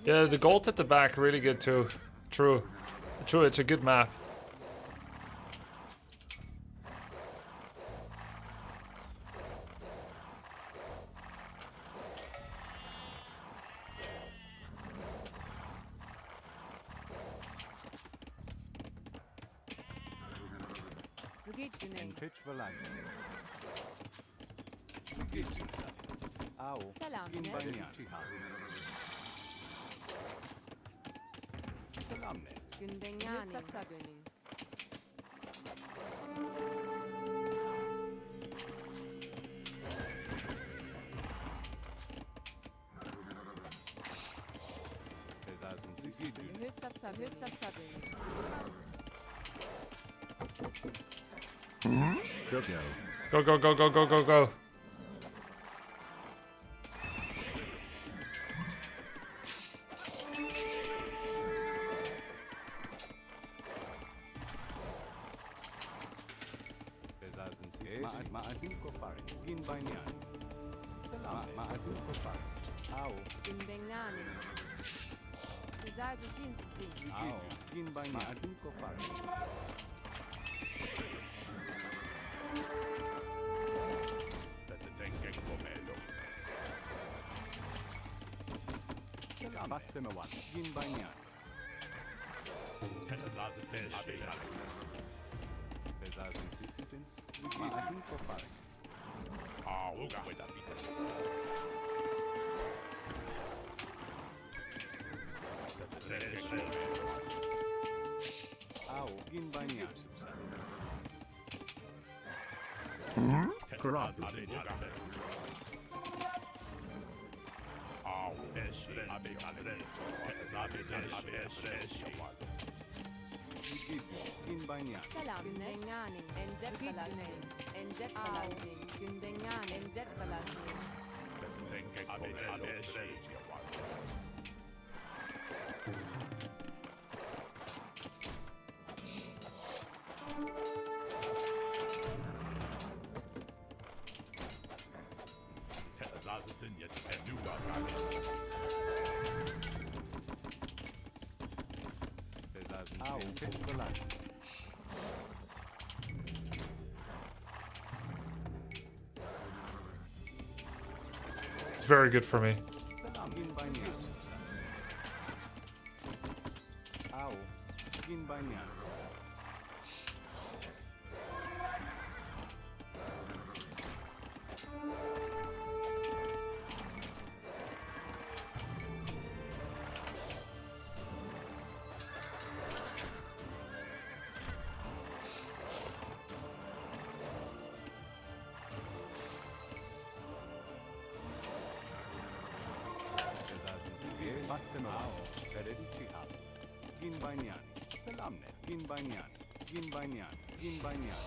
Yeah, the gold at the back really good too. True. True, it's a good map. Go, go, go, go, go, go, go. Batsemewan, Jin Banyan. Bezazin Sisitin, Ahin Kofarik. Ao, Jin Banyan. Grubby. Jin Banyan. Selam. Gündengani. Encet Balatnin. Encet Balatnin. Gündengani. Encet Balatnin. Bezazin Ao, Kofarik. It's very good for me. Jin Banyan. Ao, Jin Banyan. Batsemewan, Veredici Hab. Jin Banyan. Selamne. Jin Banyan. Jin Banyan. Jin Banyan.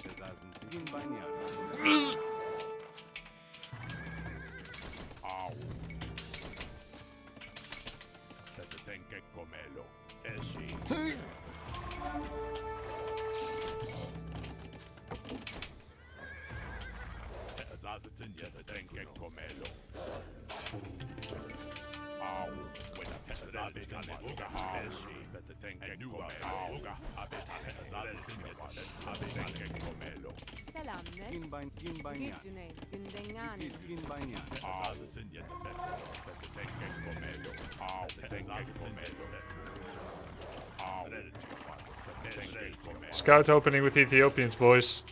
Bezazin Jin Banyan. Selamne. Jin Banyan. Gücüne. Gündengani. Jin Banyan. Scout opening with Ethiopians, boys.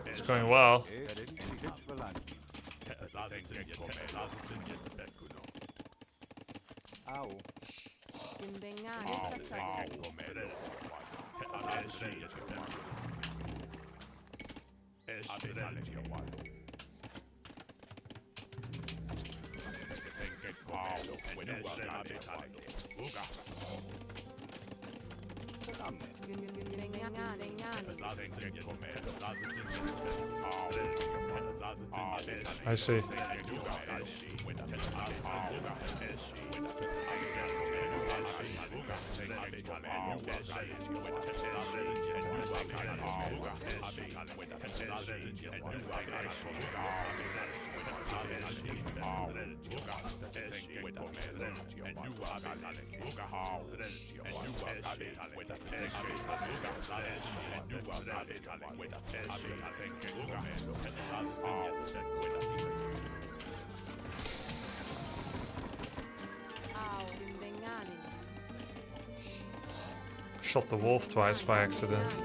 It's going well. Ao, Gündengani. Satsade. Gündengani. I see. Shot the wolf twice by accident.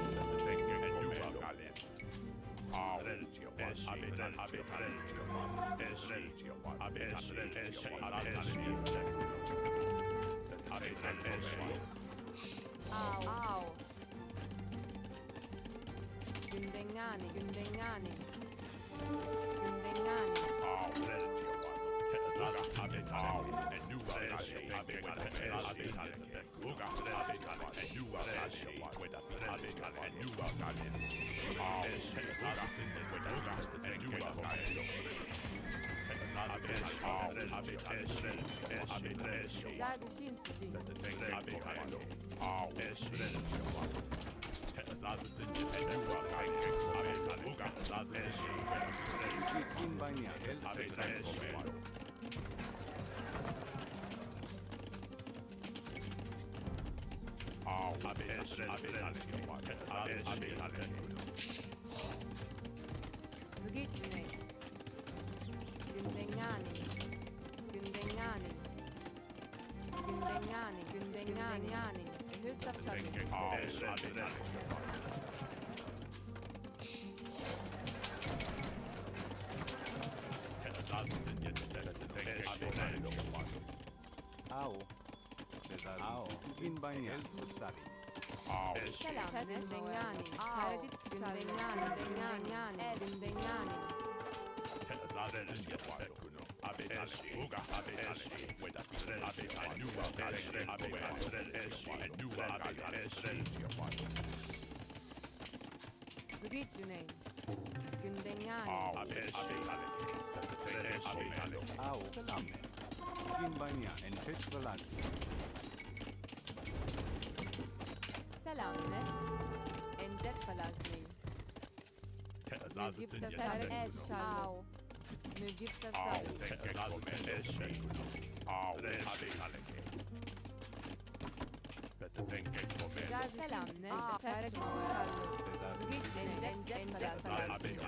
Au. Gündengani. Gündengani. Gündengani. Sugicine. Gündegnani. Gündegnani. Gündegnani. Gündegnani. Hilfsabtabi. Au. Gin banyan. Subsabi. Selam. Gündegnani. Gündegnani. Gündegnani. Gündegnani. Sugicine. Gündegnani. Au. Salamne. Gin banyan. En pitch velan. Selamne. Encet falakning. Mücib sefer eşşal. Mücib sefer. Selamne. Sefer eşşal. Sugicine. Encet falakning.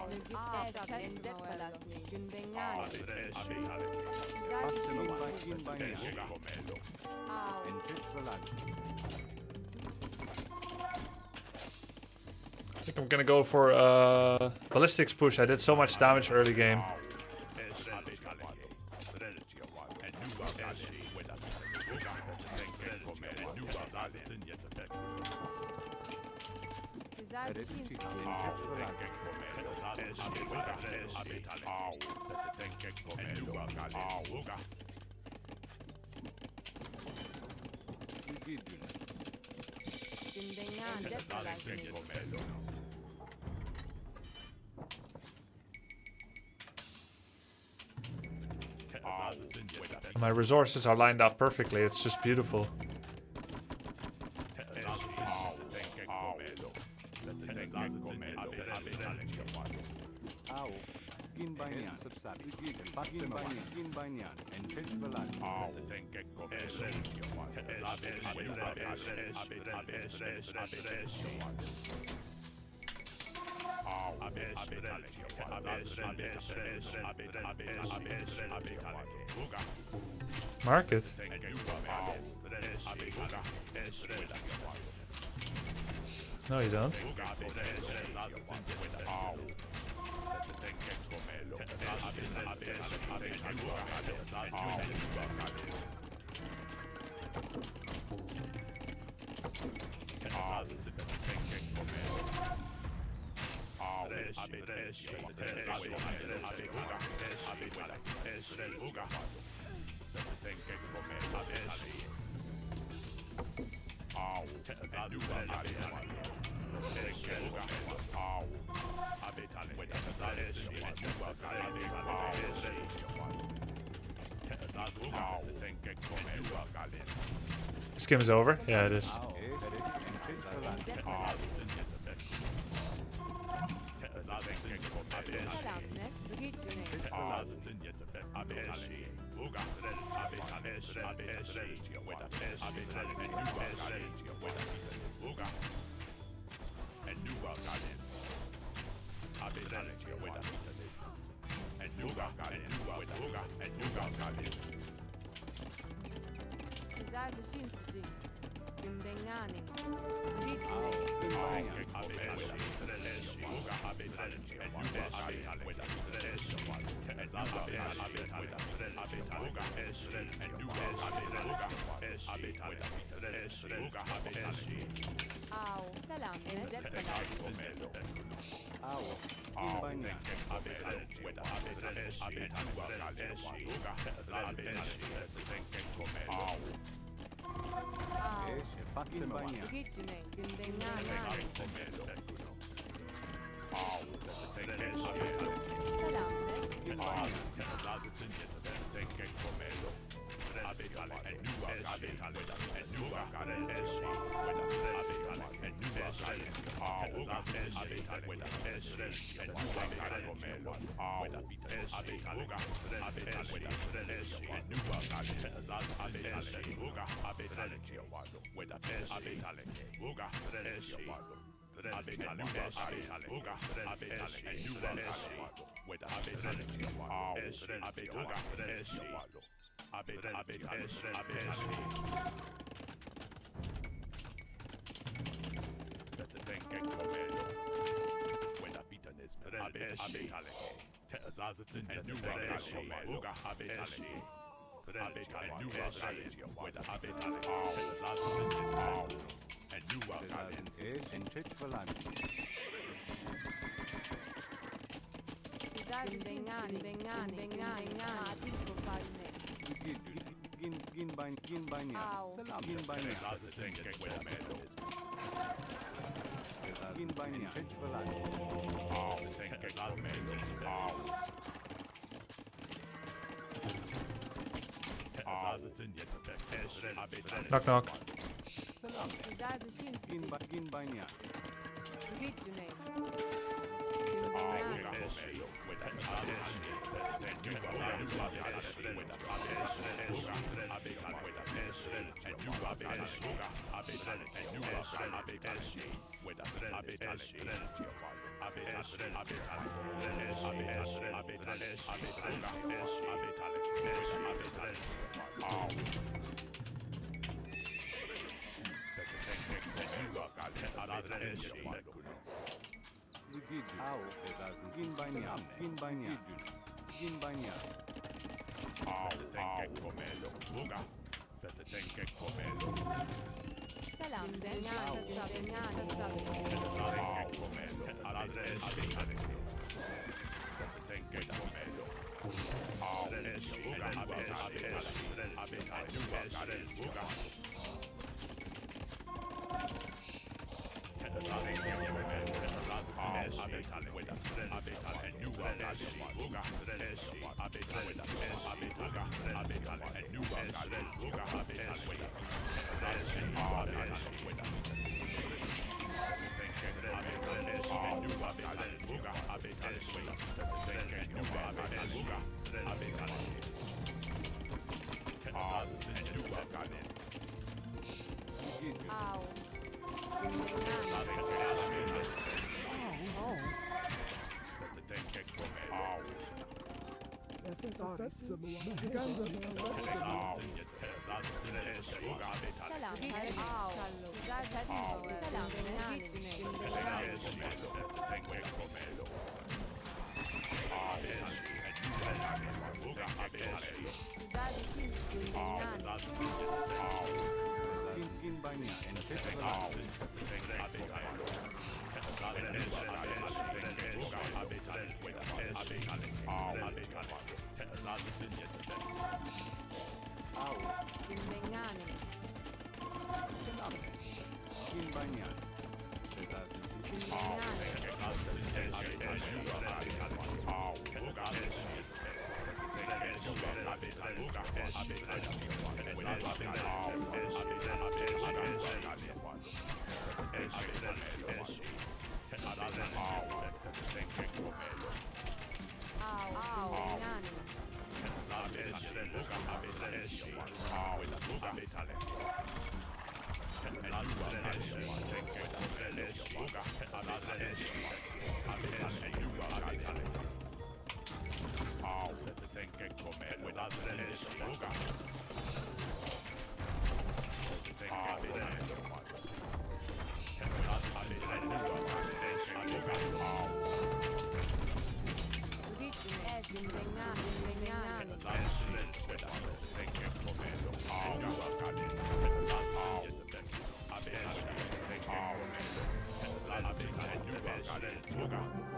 Mücib sefer encet falakning. Gündegnani. Gin banyan. En pitch velan. I think I'm gonna go for ballistics push. I did so much damage early game. Güzel bir şey. Gündegnani. Encet falakning. My resources are lined up perfectly. It's just beautiful. Au. Gin banyan. Subsabi. Gin banyan. Gin banyan. En pitch velan. Market. No, you don't. This game is over? Yeah, it is. Selamne. Sugicine. Güzel bir şey. Gündegnani. Sugicine. Au. Selam. Encet falakning. Au. Gin banyan. Au. Gin banyan. Sugicine. Gündegnani. Selamne. Knock knock.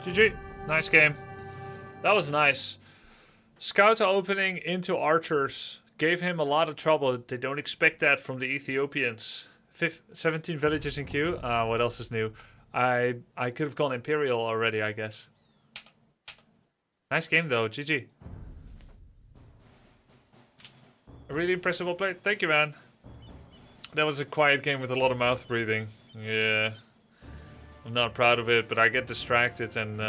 GG. Nice game. That was nice. Scout opening into archers gave him a lot of trouble. They don't expect that from the Ethiopians. 17 villages in queue. What else is new? I could have gone Imperial already, I guess. Nice game though. GG. A really impressive well played. Thank you, man. That was a quiet game with a lot of mouth breathing. Yeah. I'm not proud of it, but I get distracted, and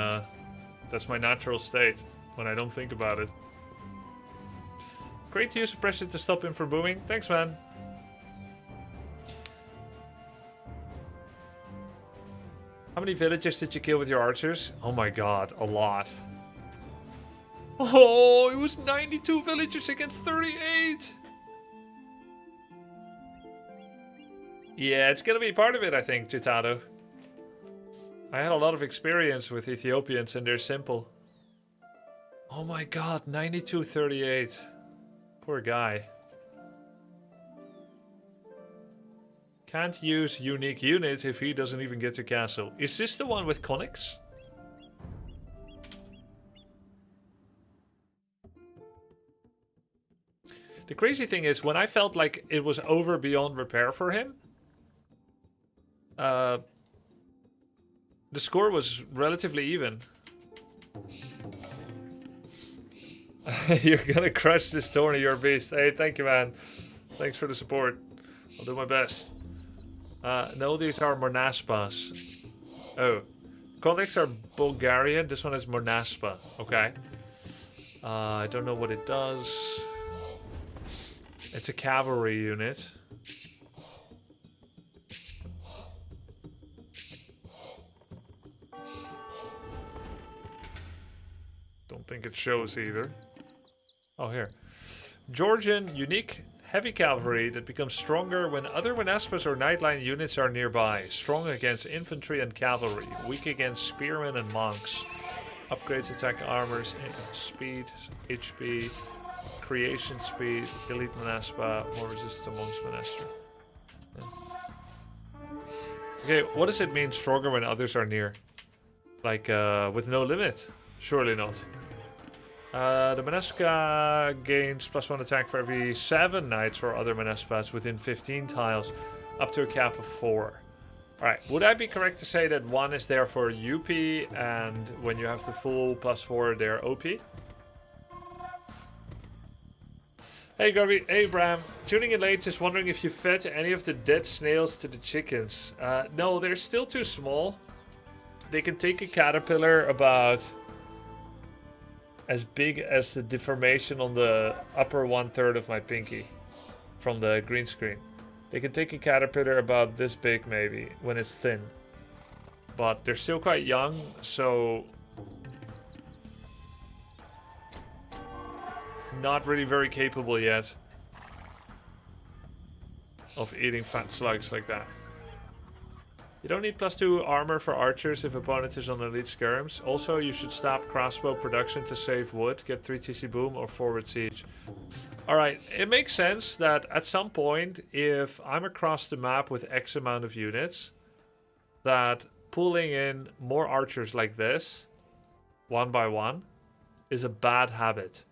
that's my natural state when I don't think about it. Great to use suppression to stop him from booming. Thanks, man. How many villagers did you kill with your archers? Oh my god, a lot. Oh, it was 92 villagers against 38. Yeah, it's gonna be part of it, I think, Chitado. I had a lot of experience with Ethiopians, and they're simple. Oh my god, 92-38. Poor guy. Can't use unique unit if he doesn't even get to castle. Is this the one with conics? The crazy thing is, when I felt like it was over beyond repair for him, the score was relatively even. You're gonna crush this tourney, you're a beast. Hey, thank you, man. Thanks for the support. I'll do my best. No, these are Monaspas. Oh. Conics are Bulgarian. This one is Monaspa. Okay. I don't know what it does. It's a cavalry unit. Don't think it shows either. Oh, here. Georgian unique heavy cavalry that becomes stronger when other Monaspas or Nightline units are nearby. Strong against infantry and cavalry. Weak against spearmen and monks. Upgrades attack armors, speed, HP, creation speed, elite Monaspa, more resistant amongst Monastra. Yeah. Okay, what does it mean stronger when others are near? Like, with no limit? Surely not. The Monaspa gains +1 attack for every 7 knights or other Monaspas within 15 tiles, up to a cap of 4. Alright, would I be correct to say that 1 is there for UP, and when you have the full +4, they're OP? Hey Grubby, hey Bram. Tuning in late, just wondering if you fed any of the dead snails to the chickens. No, they're still too small. They can take a caterpillar about as big as the deformation on the upper 1/3 of my pinky from the green screen. They can take a caterpillar about this big maybe when it's thin. But they're still quite young, so not really very capable yet of eating fat slugs like that. You don't need +2 armor for archers if opponent is on elite skirms. Also, you should stop crossbow production to save wood, get 3 TC boom or forward siege. Alright, it makes sense that at some point, if I'm across the map with X amount of units, that pulling in more archers like this, one by one, is a bad habit.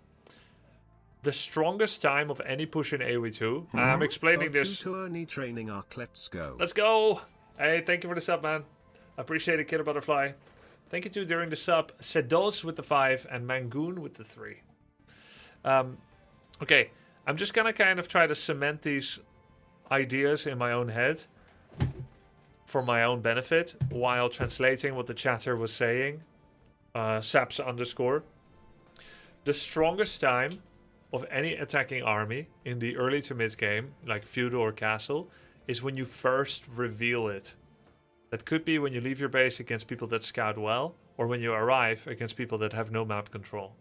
The strongest time of any push in AoE2, I'm explaining this. Tourney training arc, let's go. Let's go! Hey, thank you for the sub, man. I appreciate it, Killer Butterfly. Thank you to during the sub, Sedos with the 5 and Mangoon with the 3. Okay, I'm just gonna kind of try to cement these ideas in my own head for my own benefit while translating what the chatter was saying. Saps _ The strongest time of any attacking army in the early to mid game, like feudal or castle, is when you first reveal it. That could be when you leave your base against people that scout well, or when you arrive against people that have no map control.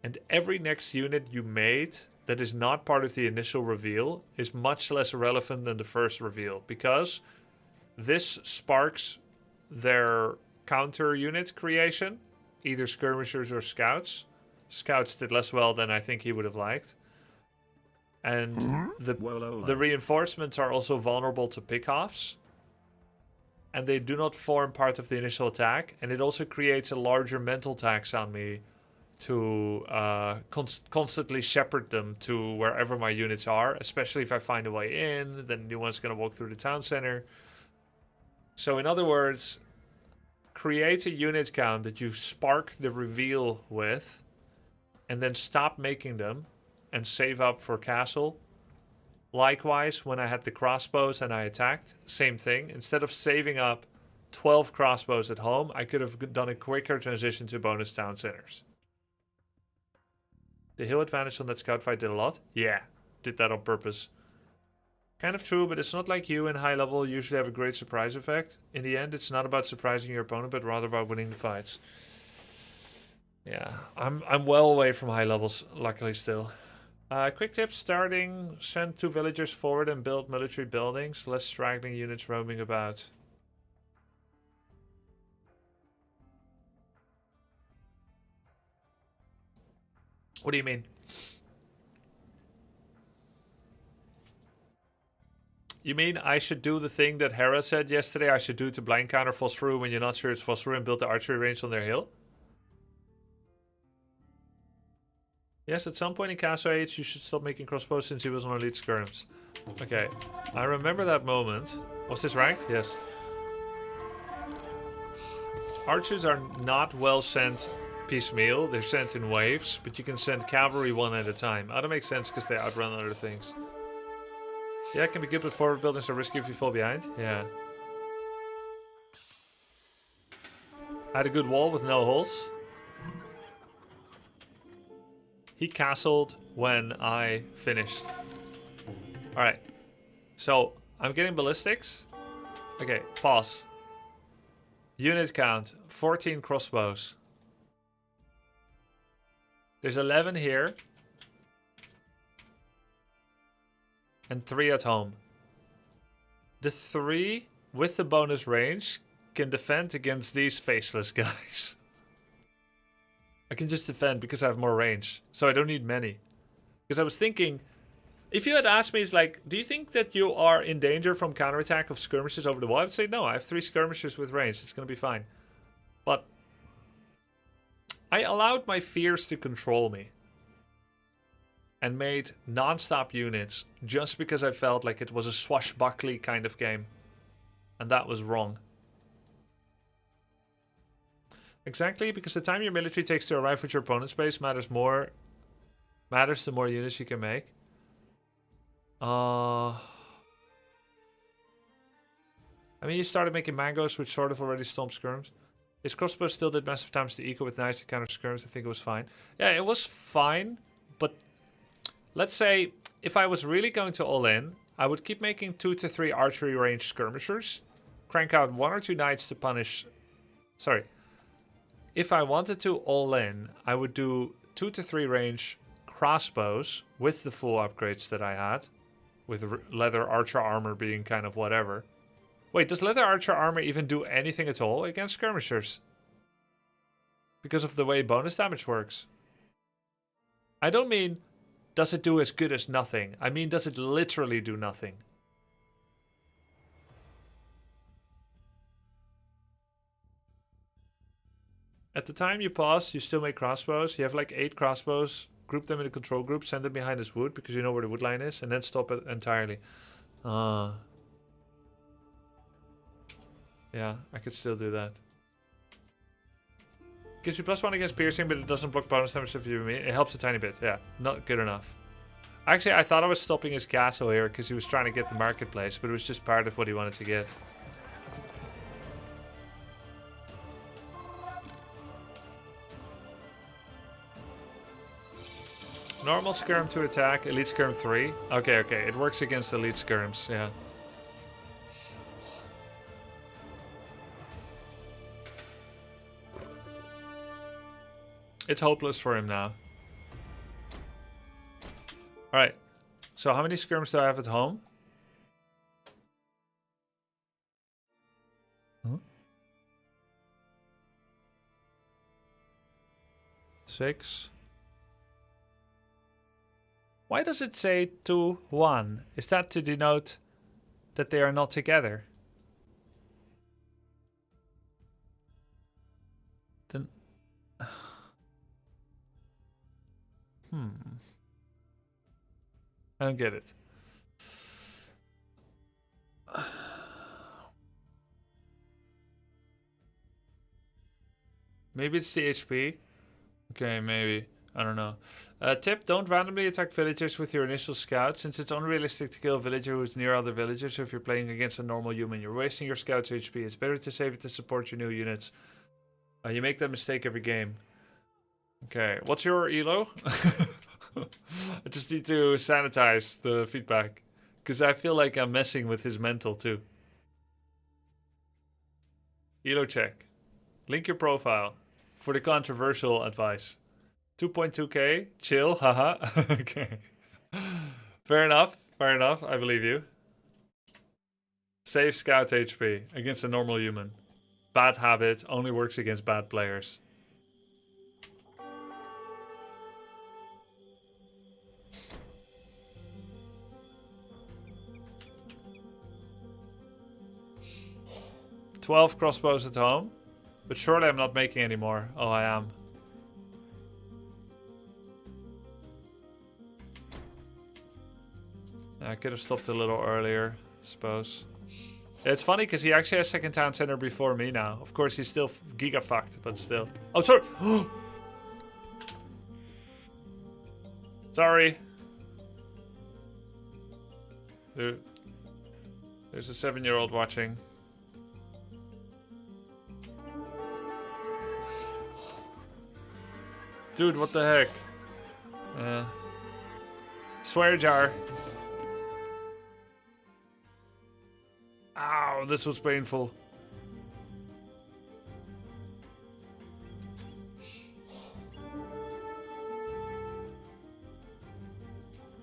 And every next unit you made that is not part of the initial reveal is much less relevant than the first reveal, because this sparks their counter unit creation, either skirmishers or scouts. Scouts did less well than I think he would have liked. And the reinforcements are also vulnerable to pickoffs. And they do not form part of the initial attack. And it also creates a larger mental tax on me to constantly shepherd them to wherever my units are. Especially if I find a way in, then new one's going to walk through the town center. So in other words, create a unit count that you spark the reveal with. And then stop making them. And save up for castle. Likewise, when I had the crossbows and I attacked, same thing. Instead of saving up 12 crossbows at home, I could have done a quicker transition to bonus town centers. The hill advantage on that scout fight did a lot. Yeah, did that on purpose. Kind of true, but it's not like you in high level usually have a great surprise effect. In the end, it's not about surprising your opponent, but rather about winning the fights. Yeah, I'm well away from high levels, luckily still. Quick tip, starting, send 2 villagers forward and build military buildings. Less straggling units roaming about. What do you mean? You mean I should do the thing that Hera said yesterday I should do to blind counter Phosphor when you're not sure it's Phosphor and build the archery range on their hill? Yes, at some point in Castle Age you should stop making crossbows since he was on elite skirms. Okay, I remember that moment. Was this ranked? Yes. Archers are not well sent piecemeal, they're sent in waves, but you can send cavalry one at a time. Oh, that makes sense because they outrun other things. Yeah, it can be good, but forward buildings are risky if you fall behind. Yeah. I had a good wall with no holes. He castled when I finished. Alright. So, I'm getting ballistics. Okay, pause. Unit count, 14 crossbows. There's 11 here. And 3 at home. The 3 with the bonus range can defend against these faceless guys. I can just defend because I have more range. So I don't need many. Because I was thinking, if you had asked me, it's like, do you think that you are in danger from counterattack of skirmishers over the wall? I would say no, I have 3 skirmishers with range. It's going to be fine. But I allowed my fears to control me. And made non-stop units just because I felt like it was a swashbuckly kind of game. And that was wrong. Exactly, because the time your military takes to arrive at your opponent's base matters the more units you can make. I mean, you started making mangoes, which sort of already stomped skirms. His crossbow still did massive damage to eco with knives to counter skirms. I think it was fine. Yeah, it was fine, but let's say if I was really going to all in, I would keep making 2 to 3 archery range skirmishers, crank out 1 or 2 knights to punish. Sorry. If I wanted to all in, I would do 2 to 3 range crossbows with the full upgrades that I had, with leather archer armor being kind of whatever. Wait, does leather archer armor even do anything at all against skirmishers? Because of the way bonus damage works. I don't mean, does it do as good as nothing? I mean, does it literally do nothing? At the time you pause, you still make crossbows. You have like 8 crossbows. Group them in a control group. Send them behind this wood because you know where the wood line is. And then stop it entirely. Yeah, I could still do that. Gives you +1 against piercing, but it doesn't block bonus damage if you mean. It helps a tiny bit. Yeah, not good enough. Actually, I thought I was stopping his castle here because he was trying to get the marketplace, but it was just part of what he wanted to get. Normal skirm to attack, elite skirm 3. Okay, it works against elite skirms, yeah. It's hopeless for him now. Alright, so how many skirms do I have at home? Huh? 6. Why does it say 2, 1? Is that to denote that they are not together? Then... I don't get it. Maybe it's the HP. Okay, maybe. I don't know. Tip, don't randomly attack villagers with your initial scout, since it's unrealistic to kill a villager who is near other villagers. So if you're playing against a normal human, you're wasting your scout's HP. It's better to save it to support your new units. You make that mistake every game. Okay, what's your elo? I just need to sanitize the feedback, because I feel like I'm messing with his mental too. Elo check. Link your profile for the controversial advice. 2.2k, chill, haha. Okay. Fair enough, I believe you. Save scout HP against a normal human. Bad habit, only works against bad players. "12 crossbows at home, but surely I'm not making any more." Oh, I am. I could have stopped a little earlier, I suppose. It's funny because he actually has second town center before me now. Of course, he's still giga fucked, but still. Oh, sorry. Sorry. Dude, there's a 7-year-old watching. Dude, what the heck? Swear jar. Ow, this was painful.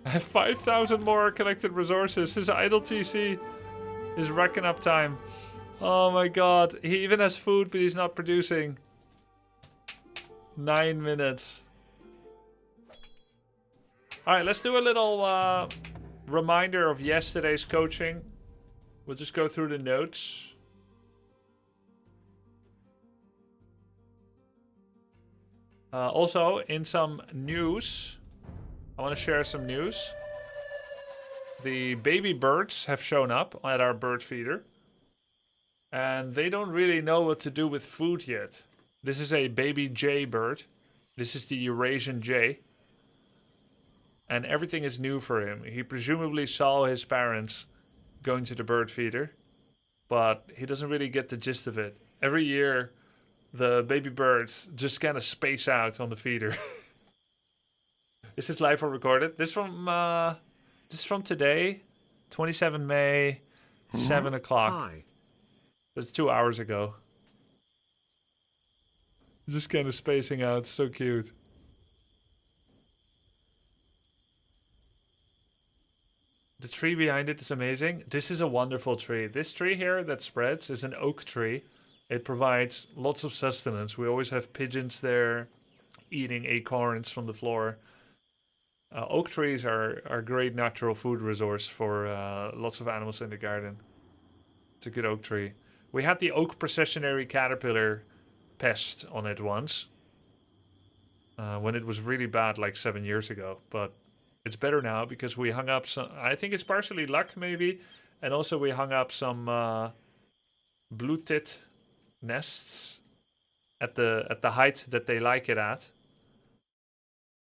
I have 5,000 more connected resources. His idle TC is racking up time. Oh my god. He even has food, but he's not producing. 9 minutes. Alright, let's do a little reminder of yesterday's coaching. We'll just go through the notes. Also, in some news, I want to share some news. The baby birds have shown up at our bird feeder. And they don't really know what to do with food yet. This is a baby jay bird. This is the Eurasian jay. And everything is new for him. He presumably saw his parents going to the bird feeder, but he doesn't really get the gist of it. Every year, the baby birds just kind of space out on the feeder. Is this live or recorded? This is from today, 27 May, 7 o'clock. Hi. That's 2 hours ago. Just kind of spacing out, so cute. The tree behind it is amazing. This is a wonderful tree. This tree here that spreads is an oak tree. It provides lots of sustenance. We always have pigeons there eating acorns from the floor. Oak trees are a great natural food resource for lots of animals in the garden. It's a good oak tree. We had the oak processionary caterpillar pest on it once. When it was really bad like 7 years ago. But it's better now because we hung up some... I think it's partially luck maybe. And also we hung up some blue tit nests at the height that they like it at.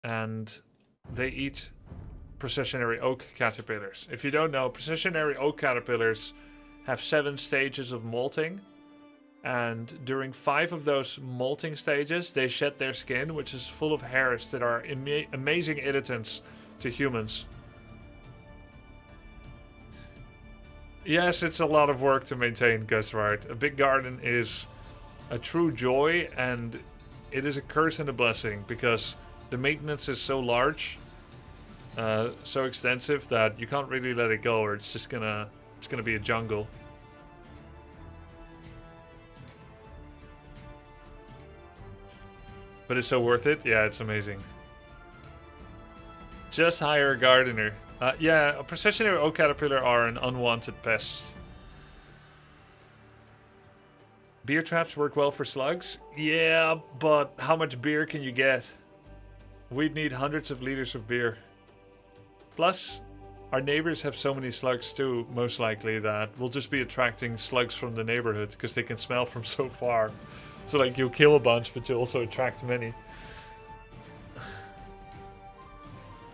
And they eat processionary oak caterpillars. If you don't know, processionary oak caterpillars have 7 stages of molting. And during 5 of those molting stages, they shed their skin, which is full of hairs that are amazing irritants to humans. Yes, it's a lot of work to maintain, Guswart. A big garden is a true joy, and it is a curse and a blessing, because the maintenance is so large, so extensive, that you can't really let it go, or it's just gonna be a jungle. But it's so worth it. Yeah, it's amazing. Just hire a gardener. Yeah, a processionary oak caterpillar are an unwanted pest. Beer traps work well for slugs? Yeah, but how much beer can you get? We'd need hundreds of liters of beer. Plus, our neighbors have so many slugs too, most likely, that we'll just be attracting slugs from the neighborhood because they can smell from so far. So like you'll kill a bunch, but you'll also attract many.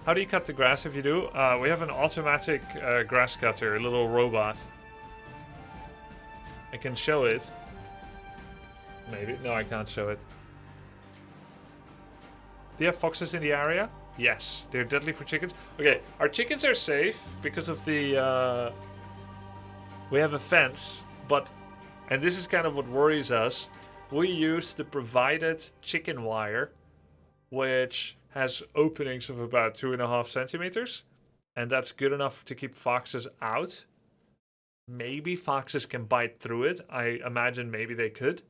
How do you cut the grass if you do? We have an automatic grass cutter, a little robot. I can show it. Maybe. No, I can't show it. Do you have foxes in the area? Yes. They're deadly for chickens. Okay, our chickens are safe because of the... we have a fence, but... And this is kind of what worries us. We use the provided chicken wire, which has openings of about 2.5 centimeters. And that's good enough to keep foxes out. Maybe foxes can bite through it. I imagine maybe they could.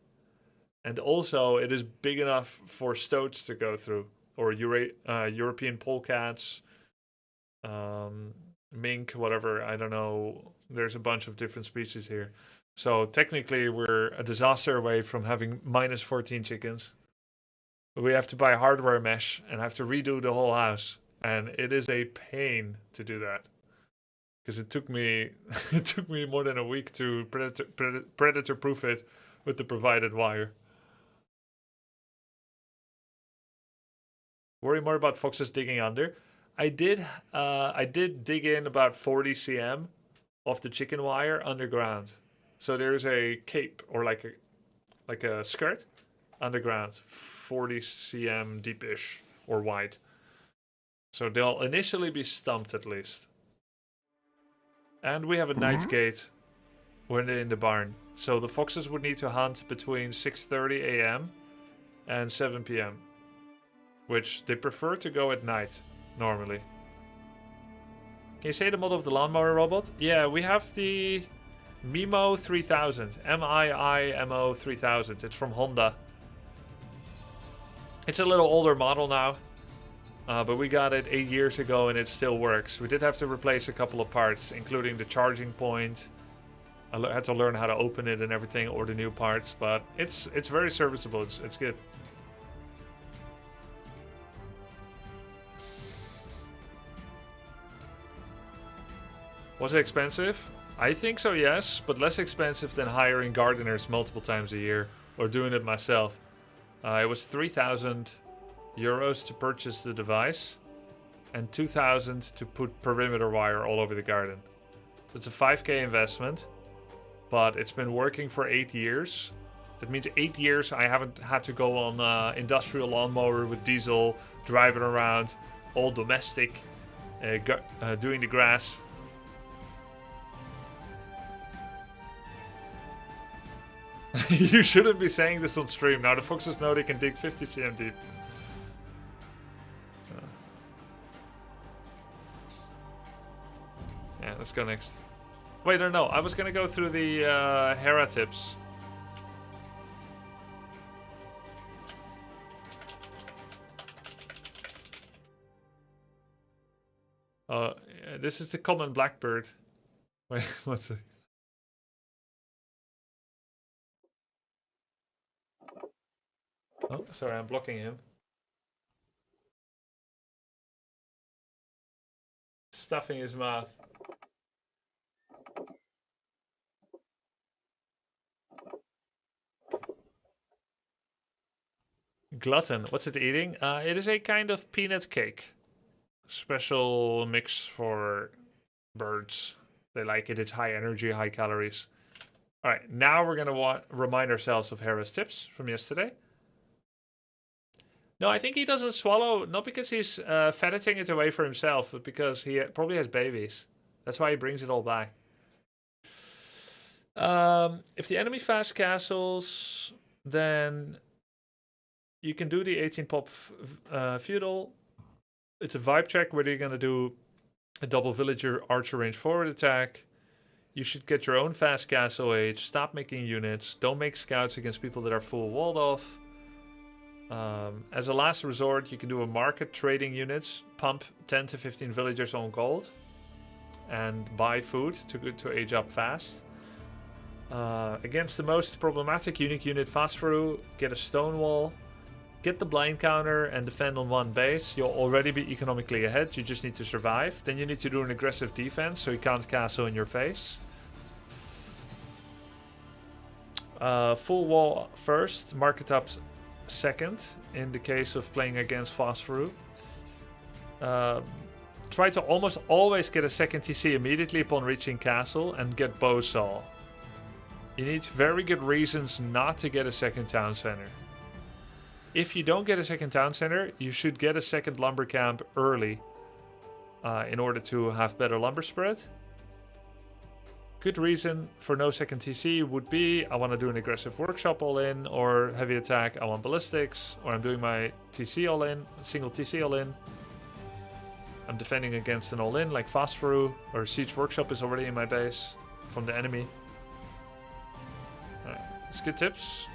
And also, it is big enough for stoats to go through. Or European polecats, mink, whatever. I don't know. There's a bunch of different species here. So technically, we're a disaster away from having minus 14 chickens. We have to buy hardware mesh and have to redo the whole house. And it is a pain to do that. Because it took me more than a week to predator proof it with the provided wire. Worry more about foxes digging under. I did dig in about 40 cm of the chicken wire underground. So there's a cape or like a skirt underground, 40 cm deepish or wide. So they'll initially be stumped at least. And we have a night gate when they're in the barn. So the foxes would need to hunt between 6:30 a.m. and 7 p.m. Which they prefer to go at night, normally. Can you say the model of the lawnmower robot? Yeah, we have the Mimo 3000. M-I-I-M-O 3000. It's from Honda. It's a little older model now. But we got it 8 years ago and it still works. We did have to replace a couple of parts, including the charging point. I had to learn how to open it and everything, order new parts. But it's very serviceable. It's good. Was it expensive? I think so, yes, but less expensive than hiring gardeners multiple times a year or doing it myself. It was 3,000 euros to purchase the device and 2,000 to put perimeter wire all over the garden. So it's a 5k investment, but it's been working for 8 years. That means 8 years I haven't had to go on industrial lawnmower with diesel, driving around, all domestic, doing the grass. You shouldn't be saying this on stream. Now the foxes know they can dig 50 cm deep. Yeah, let's go next. Wait, no. I was gonna go through the Hera tips. Yeah, this is the common blackbird. Wait, what's it? Oh, sorry, I'm blocking him. Stuffing his mouth. Glutton, what's it eating? It is a kind of peanut cake. Special mix for birds. They like it. It's high energy, high calories. All right, now we're going to remind ourselves of Hera's tips from yesterday. No, I think he doesn't swallow, not because he's fetting it away for himself, but because he probably has babies. That's why he brings it all back. If the enemy fast castles, then you can do the 18 pop feudal. It's a vibe check whether you're going to do a double villager archer range forward attack. You should get your own fast castle age. Stop making units. Don't make scouts against people that are full walled off. As a last resort, you can do a market trading units, pump 10 to 15 villagers on gold, and buy food to age up fast. Against the most problematic unique unit, fast through, get a stone wall, get the blind counter, and defend on one base. You'll already be economically ahead. You just need to survive. Then you need to do an aggressive defense, so he can't castle in your face. Full wall first, market up second in the case of playing against Phosphorus. Try to almost always get a second TC immediately upon reaching castle and get bowsaw. You need very good reasons not to get a second town center. If you don't get a second town center, you should get a second lumber camp early in order to have better lumber spread. Good reason for no second TC would be I want to do an aggressive workshop all in, or heavy attack, I want ballistics, or I'm doing my TC all in, single TC all in. I'm defending against an all in like fast through, or siege workshop is already in my base from the enemy. Alright, it's good tips.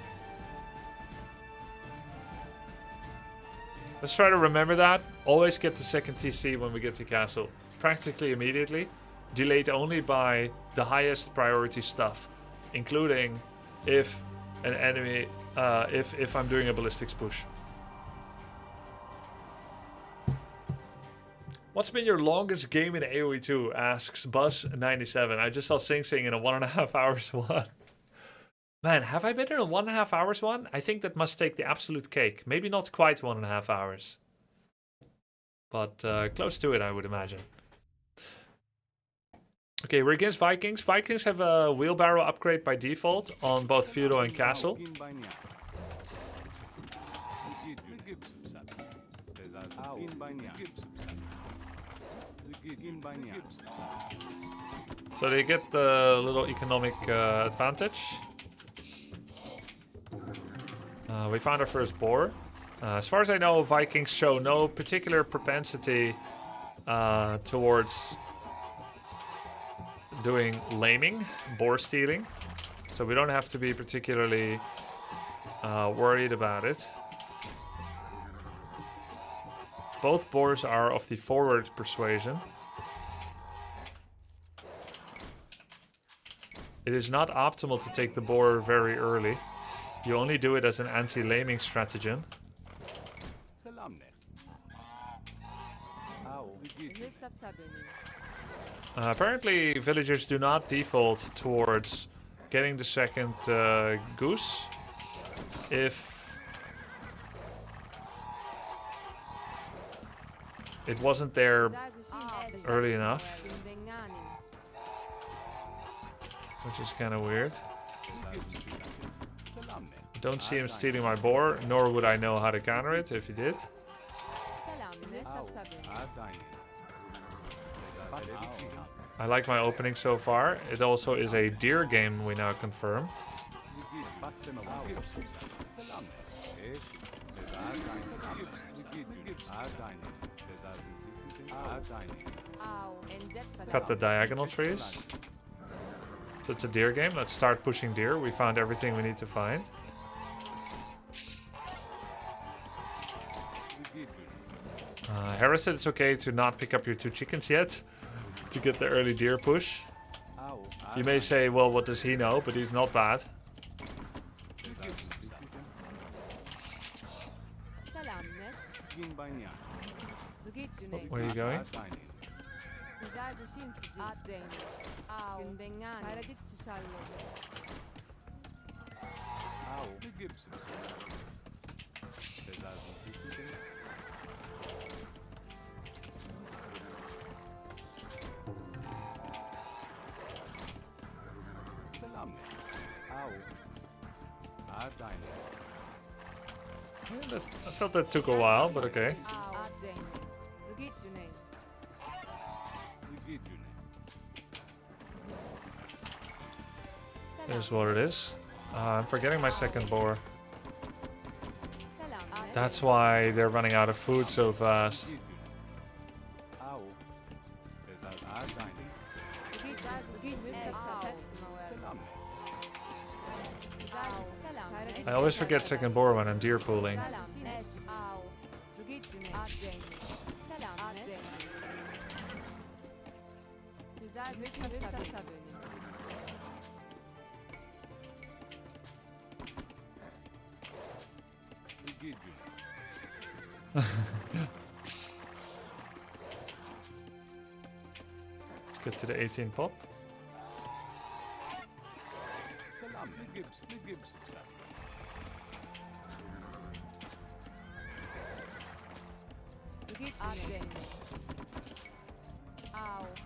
Let's try to remember that. Always get the second TC when we get to castle. Practically immediately. Delayed only by the highest priority stuff. Including if an enemy, if I'm doing a ballistics push. What's been your longest game in AoE2? Asks Buzz97. I just saw Sing Sing in a 1.5 hours one. Man, have I been in a 1.5 hours one? I think that must take the absolute cake. Maybe not quite 1.5 hours. But close to it, I would imagine. Okay, we're against Vikings. Vikings have a wheelbarrow upgrade by default on both feudal and castle. So they get the little economic advantage. We found our first boar. As far as I know, Vikings show no particular propensity towards doing laming, boar stealing. So we don't have to be particularly worried about it. Both boars are of the forward persuasion. It is not optimal to take the boar very early. You only do it as an anti-laming stratagem. Apparently, villagers do not default towards getting the second goose if it wasn't there early enough, which is kind of weird. Don't see him stealing my boar, nor would I know how to counter it if he did. I like my opening so far. It also is a deer game, we now confirm. Cut the diagonal trees. So it's a deer game. Let's start pushing deer. We found everything we need to find. Harris said it's okay to not pick up your 2 chickens yet to get the early deer push. You may say, well, what does he know? But he's not bad. Where are you going? Yeah, I felt that took a while, but okay. Here's what it is. I'm forgetting my second boar. That's why they're running out of food so fast. I always forget second boar when I'm deer pooling. Let's get to the 18 pop.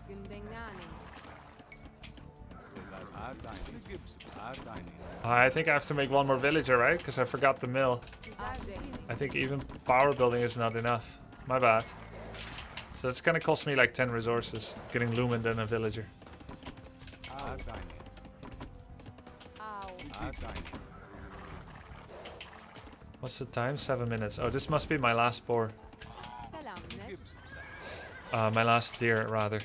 Gündengani. I think I have to make one more villager, right? Because I forgot the mill. I think even power building is not enough. My bad. So it's gonna cost me like 10 resources, getting lumen and a villager. What's the time? 7 minutes. Oh, this must be my last boar. My last deer, rather.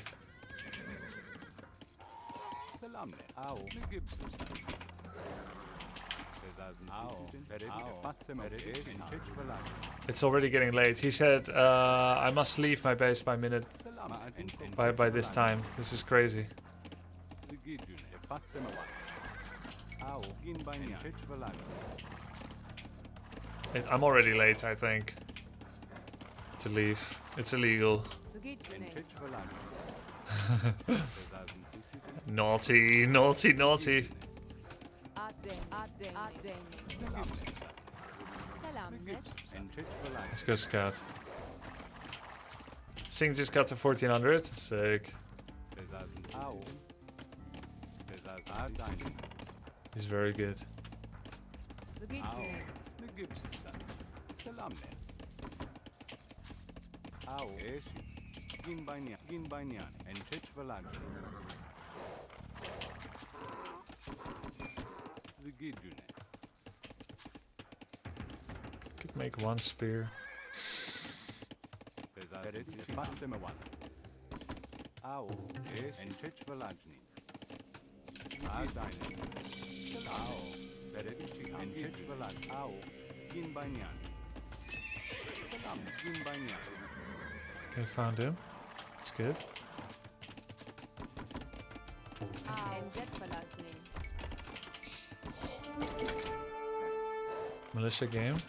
It's already getting late. He said I must leave my base by minute by this time. This is crazy. I'm already late, I think, to leave. It's illegal. Naughty, naughty, naughty. Let's go scout. Singh just got to 1400. Sick. He's very good. Could make one spear. Okay, found him. That's good. Militia game.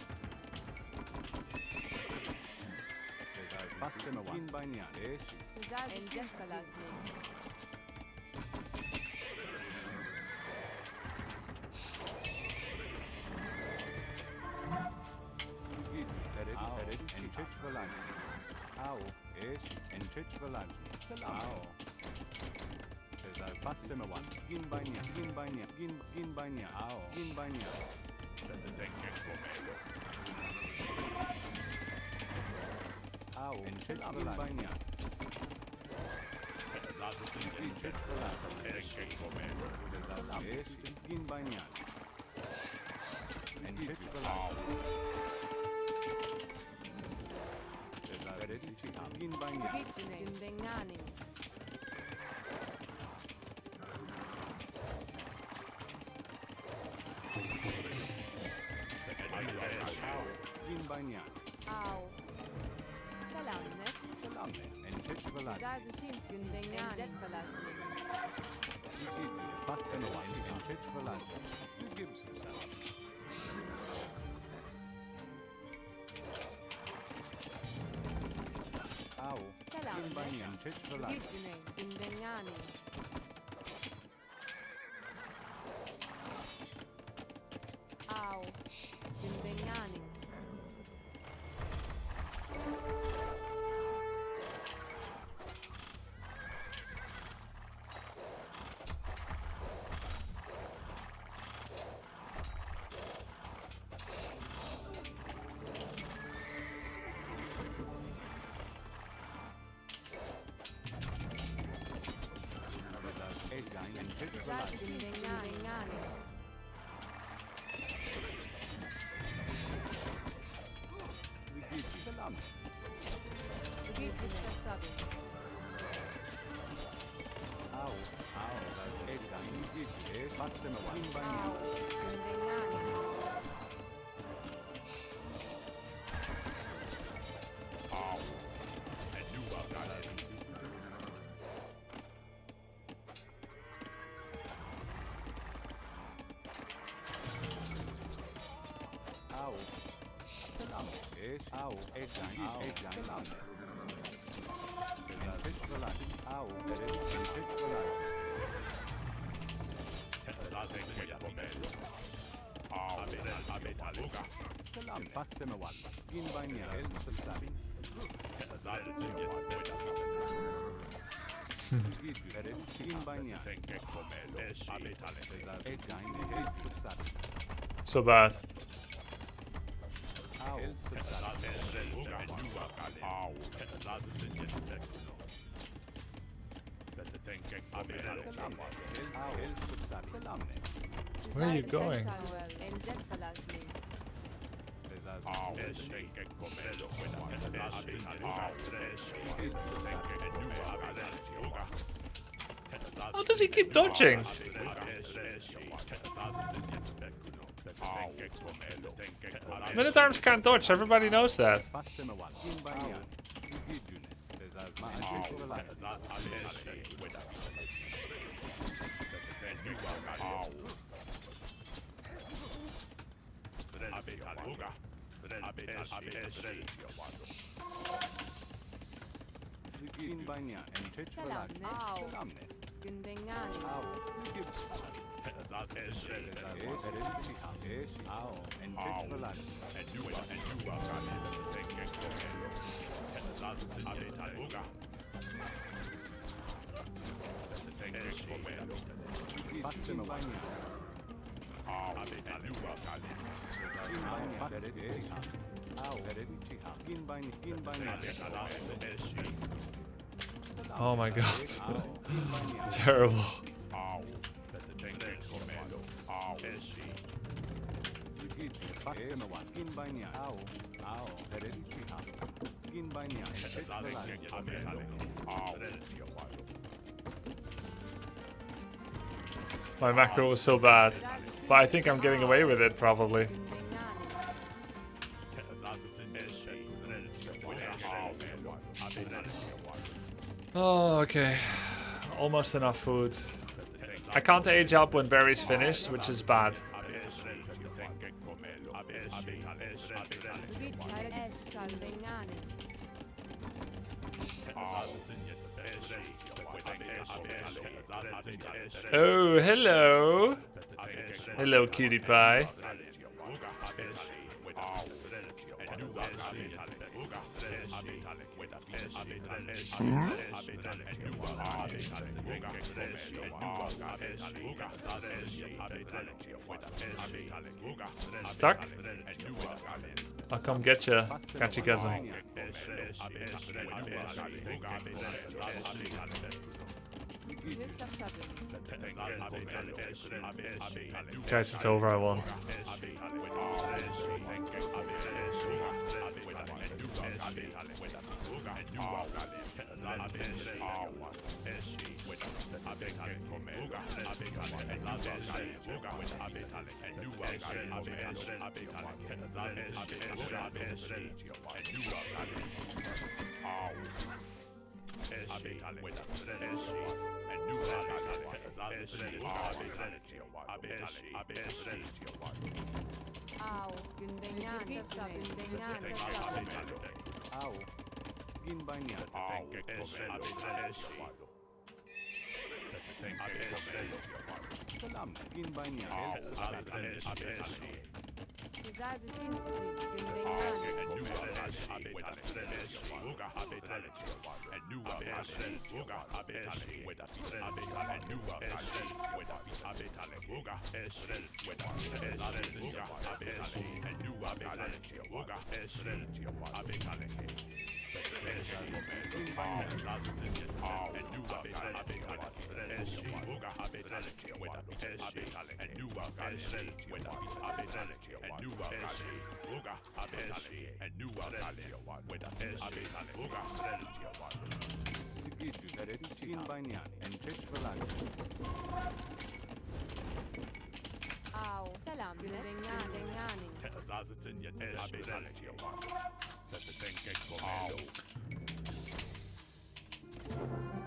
So bad. Where are you going? How does he keep dodging? Minotaurs can't dodge, everybody knows that. Oh my god. Terrible. My macro was so bad, but I think I'm getting away with it probably. Oh, okay. Almost enough food. I can't age up when berries finish, which is bad. Oh, hello. Hello, cutie pie. Stuck? I'll come get ya. Got you, cousin. Guys, it's over. I won.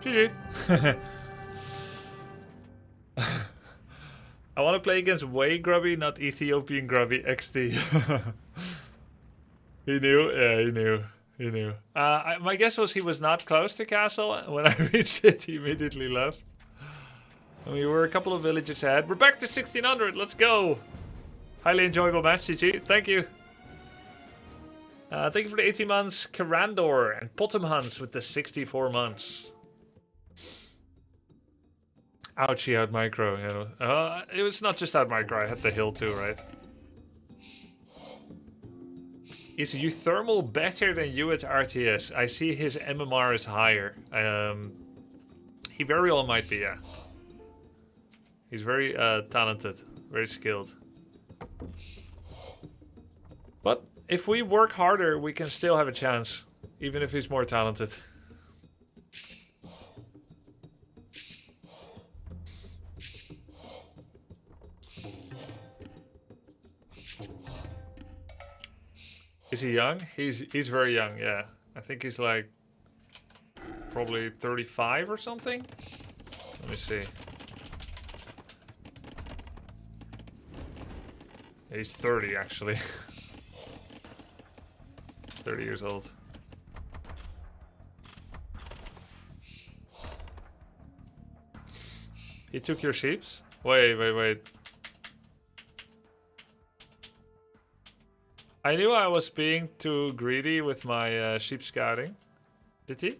GG. I want to play against Way Grubby, not Ethiopian Grubby. XD. He knew? Yeah, he knew. He knew. My guess was he was not close to castle. When I reached it, he immediately left. And we were a couple of villages ahead. We're back to 1600. Let's go. Highly enjoyable match, GG. Thank you. Thank you for the 18 months, Karandor, and Potom Hans with the 64 months. Ouchie, out micro. You know. It was not just out micro. I had the hill too, right? Is Euthermal better than you at RTS? I see his MMR is higher. He very well might be, yeah. He's very talented, very skilled. But if we work harder, we can still have a chance, even if he's more talented. Is he young? He's very young, yeah. I think he's like probably 35 or something. Let me see. Yeah, he's 30 actually. 30 years old. He took your sheeps? Wait. I knew I was being too greedy with my sheep scouting. Did he?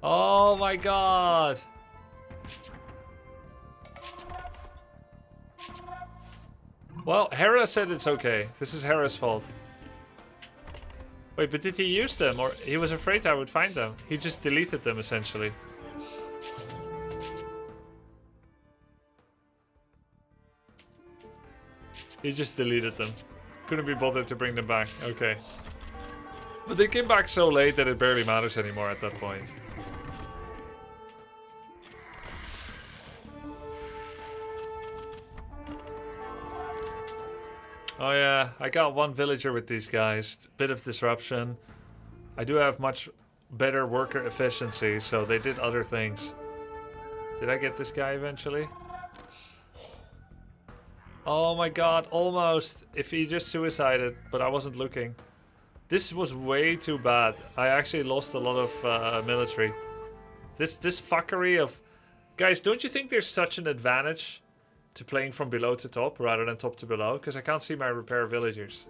Oh my god! Well, Hera said it's okay. This is Hera's fault. Wait, but did he use them? Or he was afraid I would find them? He just deleted them, essentially. He just deleted them. Couldn't be bothered to bring them back. Okay. But they came back so late that it barely matters anymore at that point. Oh yeah, I got one villager with these guys. Bit of disruption. I do have much better worker efficiency, so they did other things. Did I get this guy eventually? Oh my god, almost. If he just suicided, but I wasn't looking. This was way too bad. I actually lost a lot of military. This fuckery of... Guys, don't you think there's such an advantage to playing from below to top rather than top to below? Because I can't see my repair villagers.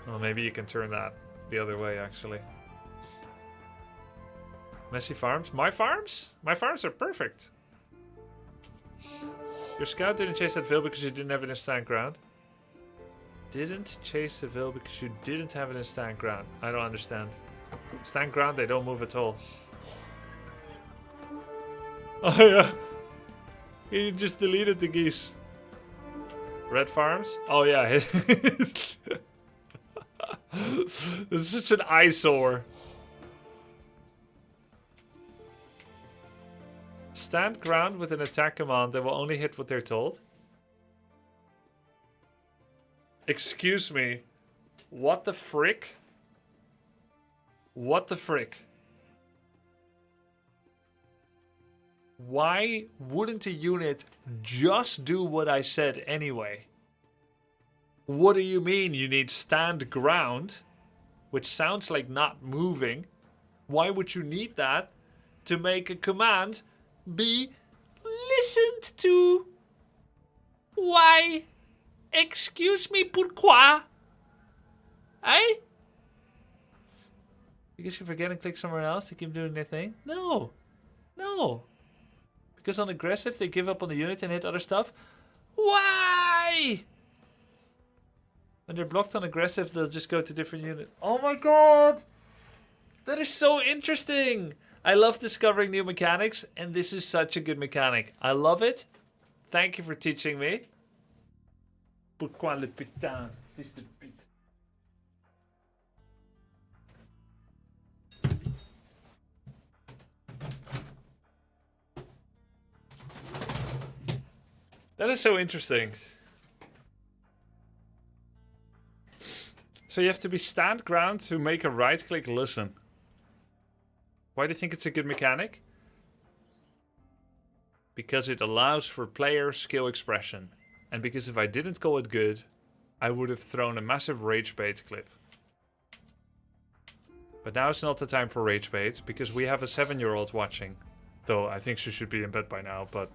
Well, maybe you can turn that the other way, actually. Messy farms? My farms? My farms are perfect. Your scout didn't chase that veil because you didn't have it in stand ground. Didn't chase the veil because you didn't have it in stand ground. I don't understand. Stand ground, they don't move at all. Oh yeah. He just deleted the geese. Red farms? Oh yeah. This is such an eyesore. Stand ground with an attack command that will only hit what they're told. Excuse me. What the frick? What the frick? Why wouldn't a unit just do what I said anyway? What do you mean you need stand ground? Which sounds like not moving. Why would you need that to make a command be listened to? Why? Excuse me, pourquoi? Eh? Because you forget and click somewhere else to keep doing their thing? No. No. Because on aggressive they give up on the unit and hit other stuff? Why? When they're blocked on aggressive, they'll just go to different unit. Oh my god! That is so interesting! I love discovering new mechanics, and this is such a good mechanic. I love it. Thank you for teaching me. Pourquoi le putain, fils de pute. That is so interesting. So you have to be stand ground to make a right click listen. Why do you think it's a good mechanic? Because it allows for player skill expression. And because if I didn't call it good, I would have thrown a massive rage bait clip. But now it's not the time for rage bait, because we have a 7-year-old watching. Though I think she should be in bed by now, but...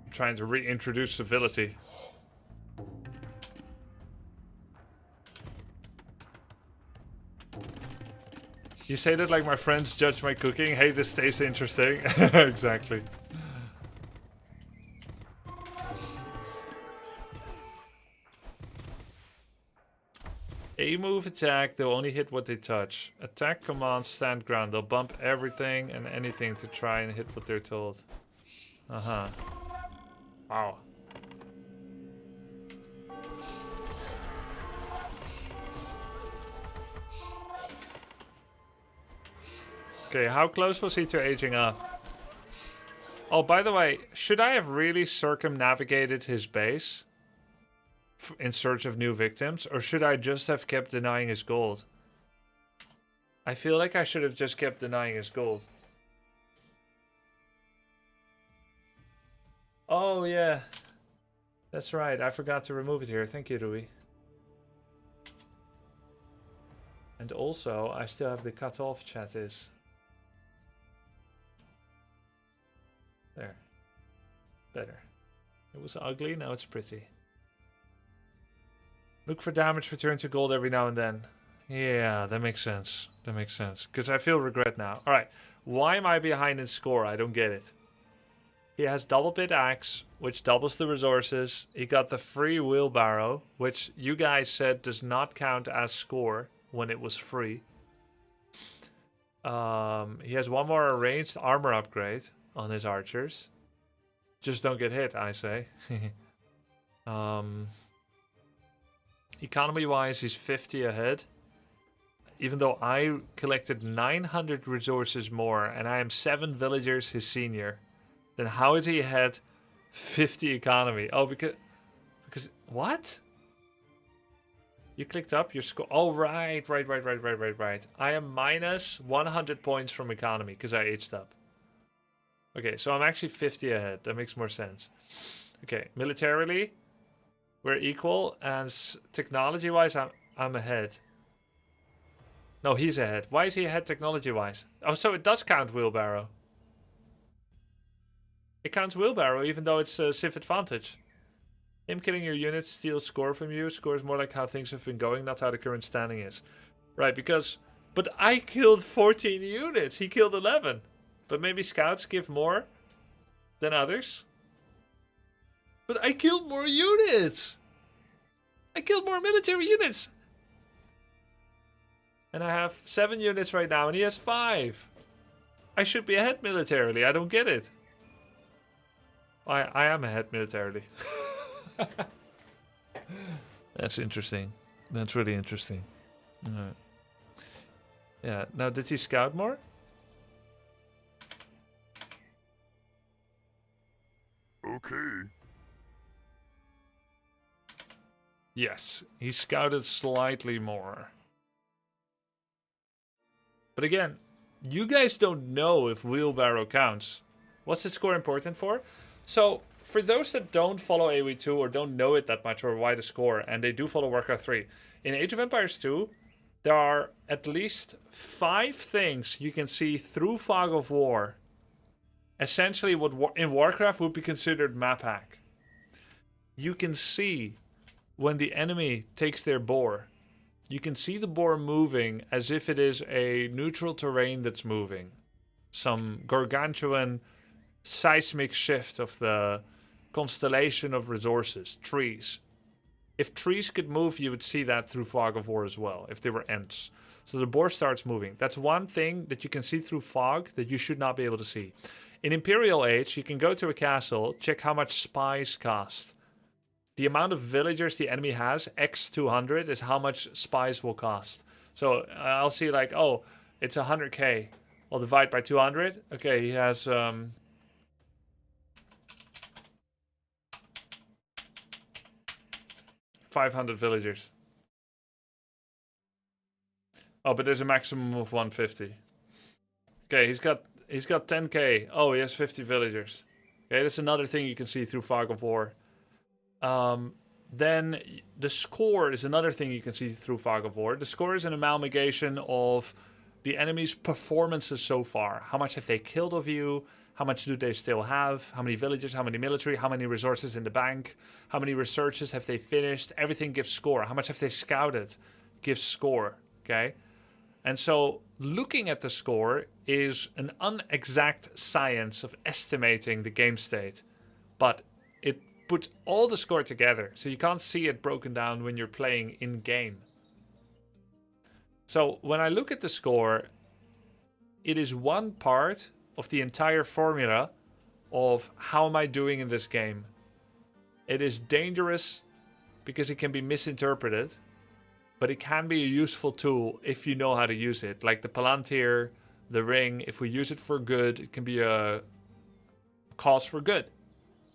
I'm trying to reintroduce civility. You say that like my friends judge my cooking. Hey, this tastes interesting. Exactly. A move attack, they'll only hit what they touch. Attack command, stand ground. They'll bump everything and anything to try and hit what they're told. Uh-huh. Wow. Okay, how close was he to aging up? Oh, by the way, should I have really circumnavigated his base in search of new victims, or should I just have kept denying his gold? I feel like I should have just kept denying his gold. Oh, yeah. That's right. I forgot to remove it here. Thank you, Rui. And also, I still have the cut off chat is. There. Better. It was ugly, now it's pretty. Look for damage return to gold every now and then. Yeah, that makes sense. That makes sense. Because I feel regret now. Alright, why am I behind in score? I don't get it. He has double bit axe, which doubles the resources. He got the free wheelbarrow, which you guys said does not count as score when it was free. He has one more ranged armor upgrade on his archers. Just don't get hit, I say. Economy wise, he's 50 ahead. Even though I collected 900 resources more and I am 7 villagers his senior, then how is he ahead 50 economy? Oh, because what? You clicked up your score. Oh, right. I am minus 100 points from economy because I aged up. Okay, so I'm actually 50 ahead. That makes more sense. Okay, militarily, we're equal, and technology-wise, I'm ahead. No, he's ahead. Why is he ahead technology-wise? Oh, so it does count wheelbarrow. It counts wheelbarrow, even though it's a civ advantage. Him killing your units steals score from you. Score is more like how things have been going, not how the current standing is. Right, because... But I killed 14 units. He killed 11. But maybe scouts give more than others. But I killed more units. I killed more military units. And I have 7 units right now and he has 5. I should be ahead militarily. I don't get it. I am ahead militarily. That's interesting. That's really interesting. Right. Yeah. Now, did he scout more? Okay. Yes, he scouted slightly more. But again, you guys don't know if wheelbarrow counts. What's the score important for? So, for those that don't follow AoE2 or don't know it that much or why the score, and they do follow Warcraft 3, in Age of Empires 2, there are at least 5 things you can see through Fog of War. Essentially what in Warcraft would be considered map hack. You can see when the enemy takes their boar. You can see the boar moving as if it is a neutral terrain that's moving. Some gargantuan seismic shift of the constellation of resources, trees. If trees could move, you would see that through Fog of War as well, if they were ents. So the boar starts moving. That's one thing that you can see through fog that you should not be able to see. In Imperial Age, you can go to a castle, check how much spies cost. The amount of villagers the enemy has, x 200, is how much spies will cost. So I'll see like, oh, it's 100k. I'll divide by 200. Okay, he has... 500 villagers. Oh, but there's a maximum of 150. Okay, he's got 10k. Oh, he has 50 villagers. Okay, that's another thing you can see through Fog of War. Then the score is another thing you can see through Fog of War. The score is an amalgamation of the enemy's performances so far. How much have they killed of you? How much do they still have? How many villagers? How many military? How many resources in the bank? How many researches have they finished? Everything gives score. How much have they scouted? Gives score. Okay? And so looking at the score is an unexact science of estimating the game state, but it puts all the score together, so you can't see it broken down when you're playing in game. So when I look at the score, it is one part of the entire formula of how am I doing in this game. It is dangerous because it can be misinterpreted, but it can be a useful tool if you know how to use it. Like the Palantir, the ring, if we use it for good, it can be a cause for good.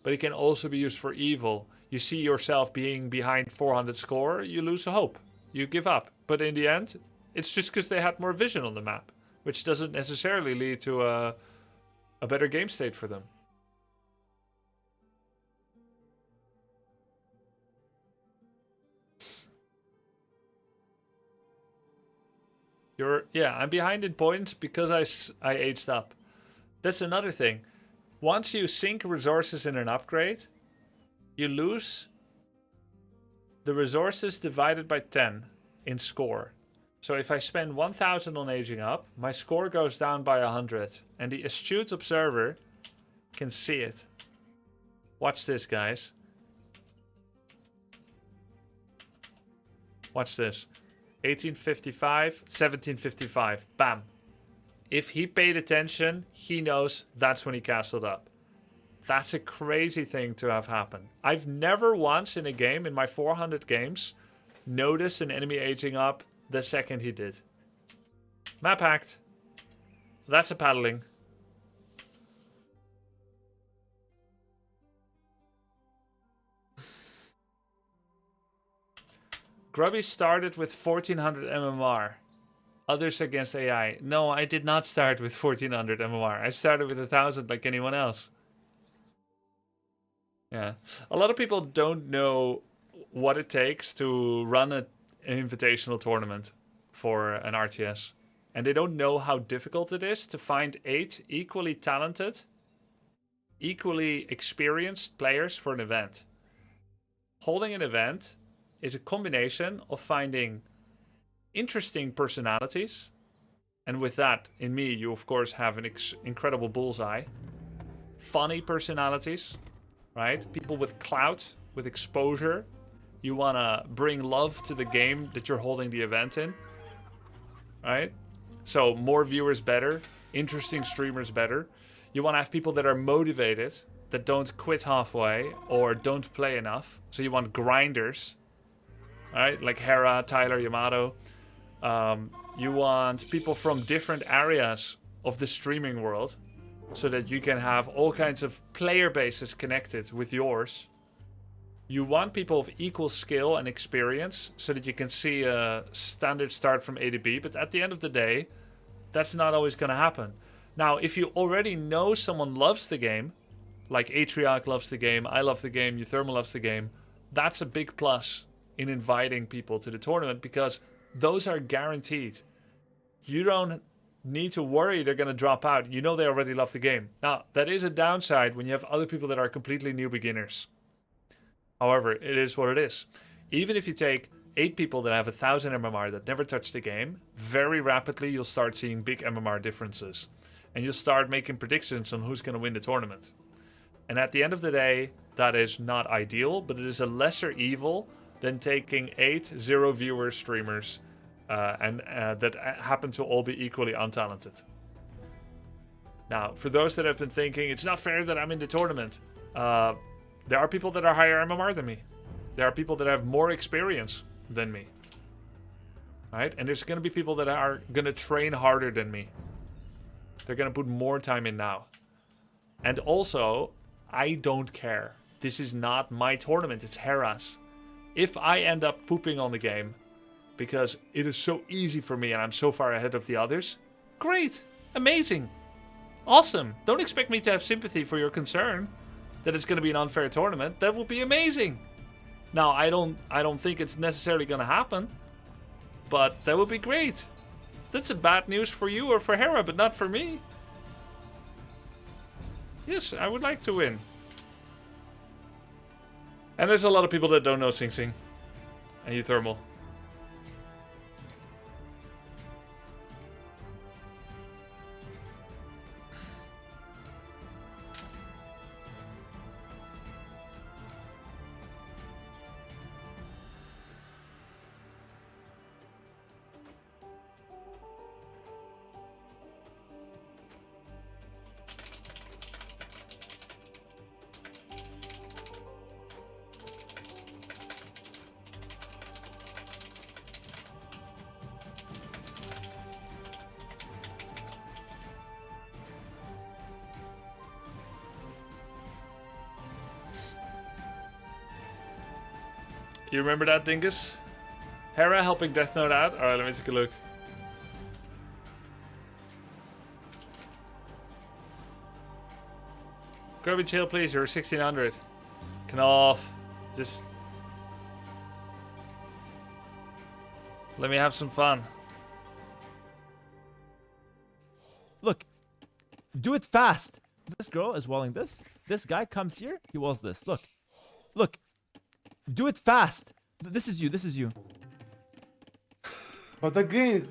But it can also be used for evil. You see yourself being behind 400 score, you lose hope. You give up. But in the end, it's just because they had more vision on the map, which doesn't necessarily lead to a better game state for them. I'm behind in points because I aged up. That's another thing. Once you sink resources in an upgrade, you lose the resources divided by 10 in score. So if I spend 1000 on aging up, my score goes down by 100. And the astute observer can see it. Watch this, guys. Watch this. 1855, 1755. Bam. If he paid attention, he knows that's when he castled up. That's a crazy thing to have happen. I've never once in a game, in my 400 games, noticed an enemy aging up the second he did. Map hacked. That's a paddling. Grubby started with 1400 MMR. Others against AI. No, I did not start with 1400 MMR. I started with 1000 like anyone else. Yeah. A lot of people don't know what it takes to run an invitational tournament for an RTS. And they don't know how difficult it is to find 8 equally talented, equally experienced players for an event. Holding an event is a combination of finding interesting personalities, and with that, in me, you of course have an incredible bullseye. Funny personalities, right? People with clout, with exposure. You want to bring love to the game that you're holding the event in, right? So more viewers better, interesting streamers better. You want to have people that are motivated, that don't quit halfway or don't play enough. So you want grinders, right? Like Hera, Tyler, Yamato. You want people from different areas of the streaming world so that you can have all kinds of player bases connected with yours. You want people of equal skill and experience so that you can see a standard start from A to B. But at the end of the day, that's not always going to happen. Now, if you already know someone loves the game, like Atriarch loves the game, I love the game, Euthermal loves the game, that's a big plus in inviting people to the tournament because those are guaranteed. You don't need to worry they're going to drop out. You know they already love the game. Now, that is a downside when you have other people that are completely new beginners. However, it is what it is. Even if you take 8 people that have 1000 MMR that never touched the game, very rapidly you'll start seeing big MMR differences. And you'll start making predictions on who's going to win the tournament. And at the end of the day, that is not ideal, but it is a lesser evil than taking 8 zero-viewer streamers that happen to all be equally untalented. Now, for those that have been thinking, it's not fair that I'm in the tournament, there are people that are higher MMR than me. There are people that have more experience than me. Right? And there's going to be people that are going to train harder than me. They're going to put more time in now. And also, I don't care. This is not my tournament, it's Hera's. If I end up pooping on the game because it is so easy for me and I'm so far ahead of the others, great, amazing, awesome. Don't expect me to have sympathy for your concern that it's going to be an unfair tournament. That would be amazing. Now, I don't think it's necessarily going to happen, but that would be great. That's a bad news for you or for Hera, but not for me. Yes, I would like to win. And there's a lot of people that don't know Sing Sing and Euthermal. You remember that, Dingus? Hera helping Death Note out? Alright, let me take a look. Grubby, chill please, you're 1600. Knopf. Just... let me have some fun. Look, do it fast. This girl is walling this. This guy comes here, he walls this. Look, look, do it fast. This is you. This is you. But again,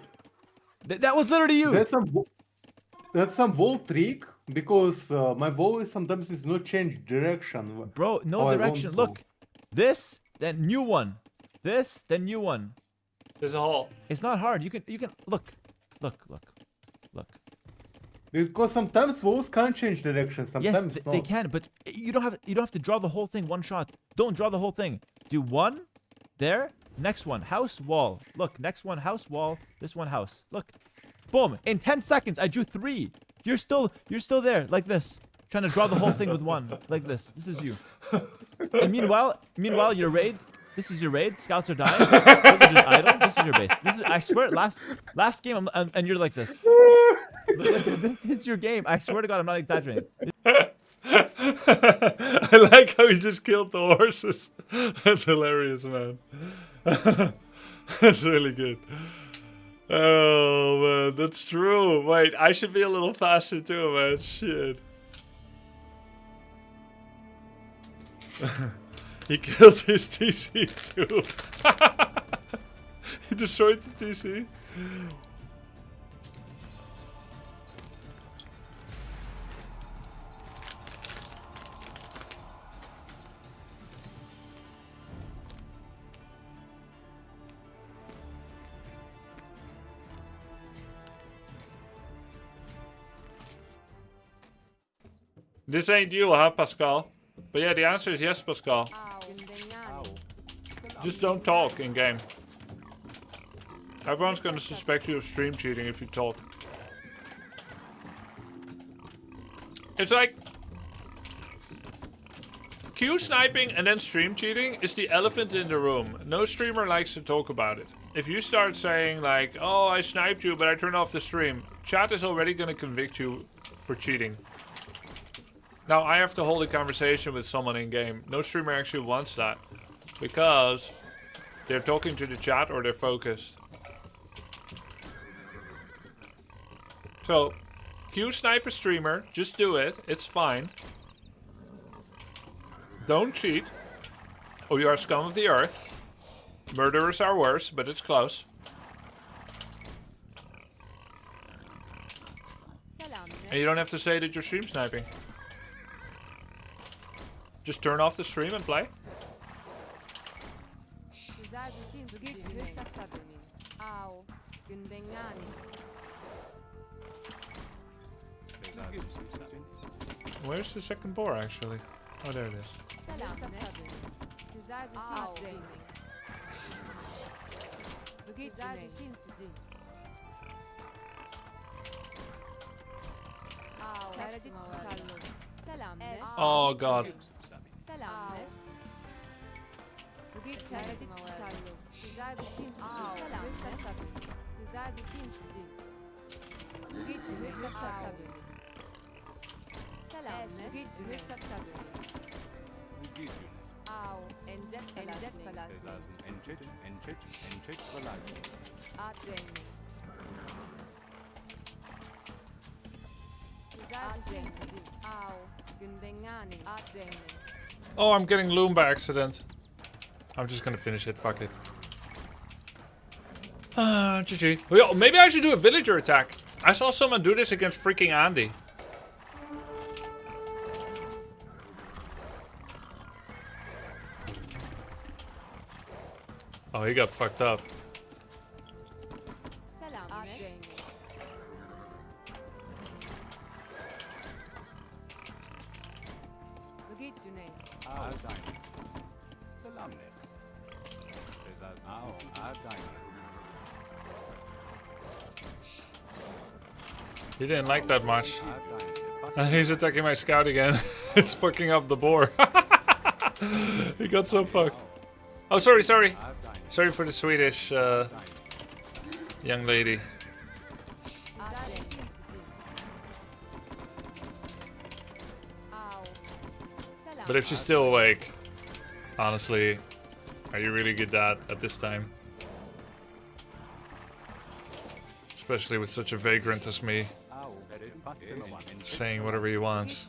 That was literally you. that's some wall trick because my wall sometimes is not change direction. Bro, no how I want direction. to. Look, this, then new one. This, then new one. There's a hole. It's not hard. You can look. Because sometimes walls can't change direction. Sometimes Yes, no. they can, but you don't have to draw the whole thing one shot. Don't draw the whole thing. Do one, there, next one, house, wall. Look, next one, house, wall. This one, house. Look, boom. In 10 seconds, I drew 3. You're still there, like this, trying to draw the whole thing with one, like this. This is you. And meanwhile, your raid. This is your raid. Scouts are dying. Villagers idle. This is your base. This is, I swear, last game, and you're like this. This is your game. I swear to God, I'm not exaggerating. I like how he just killed the horses. That's hilarious, man. That's really good. Oh, man, that's true. Wait, I should be a little faster too, man. Shit. He killed his TC too. He destroyed the TC. This ain't you, huh, Pascal? But yeah, the answer is yes, Pascal. Just don't talk in game. Everyone's gonna suspect you of stream cheating if you talk. It's like Q sniping and then stream cheating is the elephant in the room. No streamer likes to talk about it. If you start saying like, oh, I sniped you, but I turned off the stream, chat is already gonna convict you for cheating. Now I have to hold a conversation with someone in game. No streamer actually wants that because they're talking to the chat or they're focused. So, Q snipe a streamer, just do it, it's fine. Don't cheat, or you are scum of the earth. Murderers are worse, but it's close. And you don't have to say that you're stream sniping. Just turn off the stream and play. Where's the second boar actually? Oh, there it is. Oh god. Oh, I'm getting loom by accident. I'm just gonna finish it, fuck it. GG. Yo, maybe I should do a villager attack. I saw someone do this against freaking Andy. Oh, he got fucked up. He didn't like that much. He's attacking my scout again. It's fucking up the boar. He got so fucked. Oh, sorry. Sorry for the Swedish young lady. But if she's still awake, honestly, are you really good at this time? Especially with such a vagrant as me, saying whatever he wants.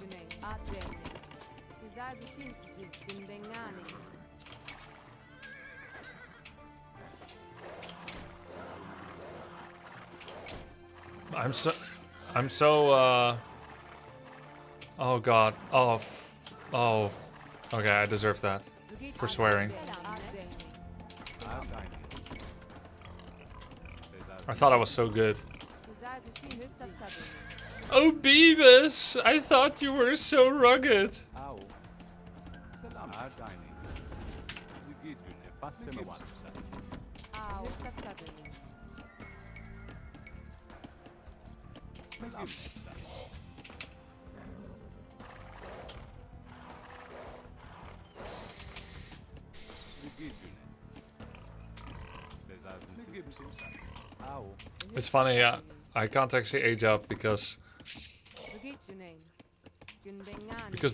I'm so oh god. Oh. Okay, I deserve that. For swearing. I thought I was so good. Oh, Beavis! I thought you were so rugged. It's funny, I can't actually age up because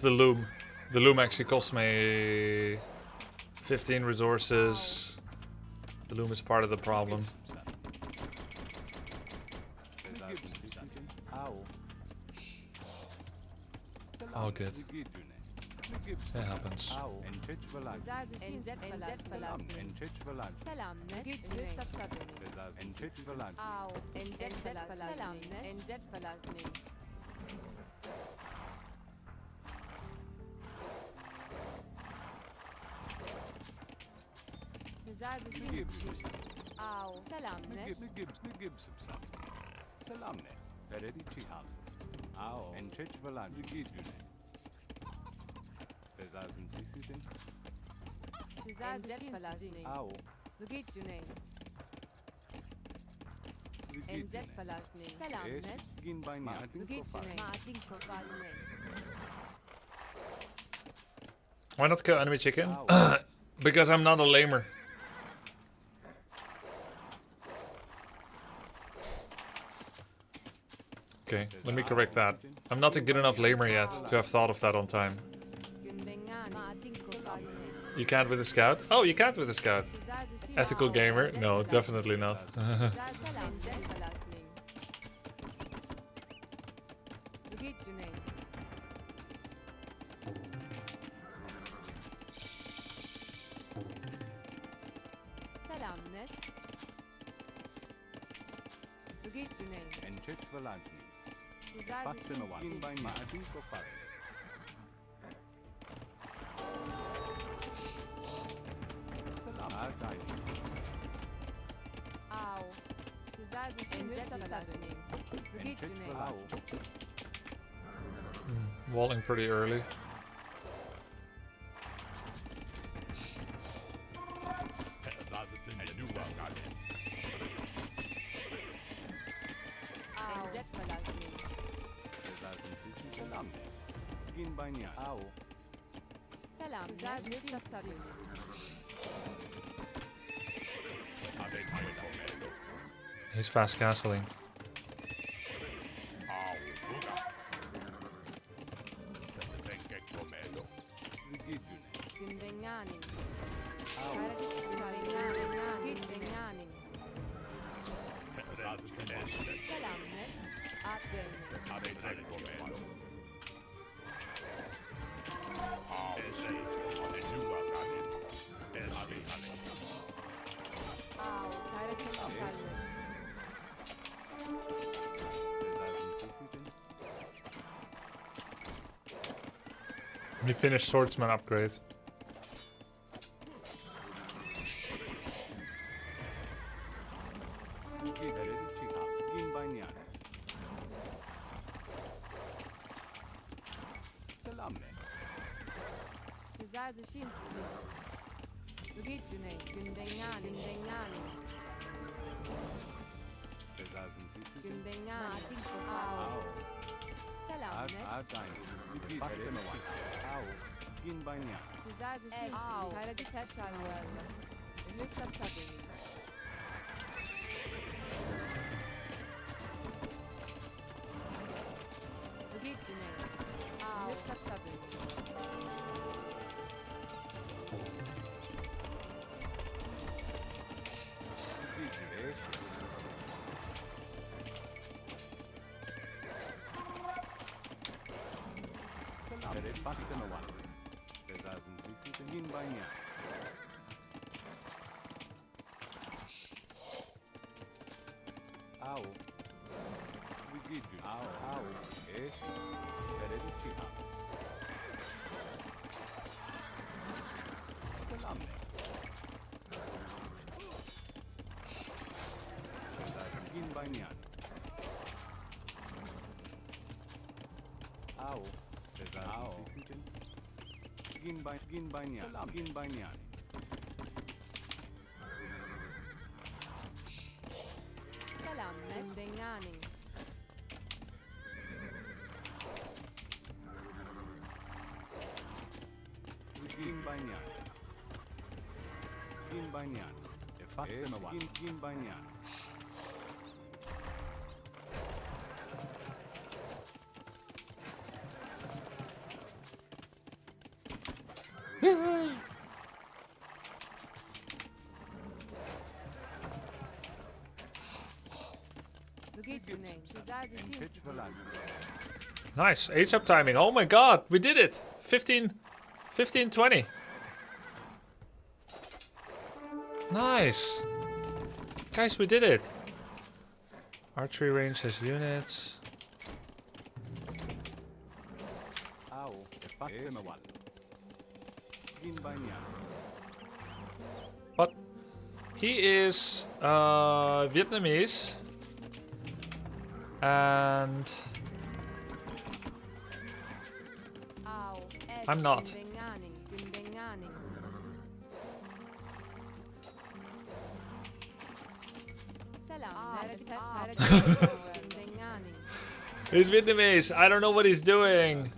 the loom actually cost me 15 resources. The loom is part of the problem. Oh, good. That happens. Why not kill enemy chicken? Because I'm not a lamer. Okay, let me correct that. I'm not a good enough lamer yet to have thought of that on time. You can't with a scout? Oh, you can't with a scout. Ethical gamer? No, definitely not. Walling pretty early. He's fast castling. Let me finish swordsman upgrade. Nice. H-up timing. Oh my god, we did it. 15, 20. Nice. Guys, we did it. Archery range has units. What? He is Vietnamese. And I'm not. He's Vietnamese. I don't know what he's doing.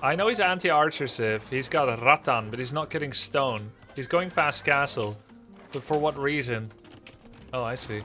I know he's anti-archer civ. He's got a rattan, but he's not getting stone. He's going fast castle. But for what reason? Oh, I see.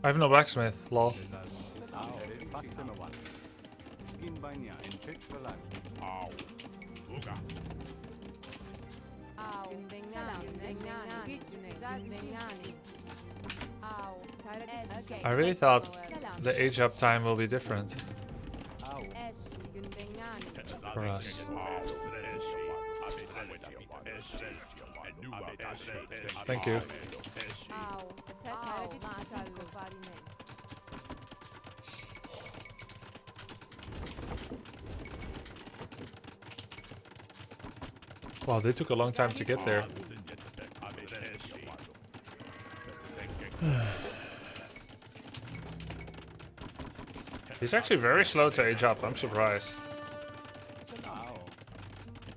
I have no blacksmith, lol. I really thought the age up time will be different for us. Thank you. Wow, they took a long time to get there. He's actually very slow to age up, I'm surprised.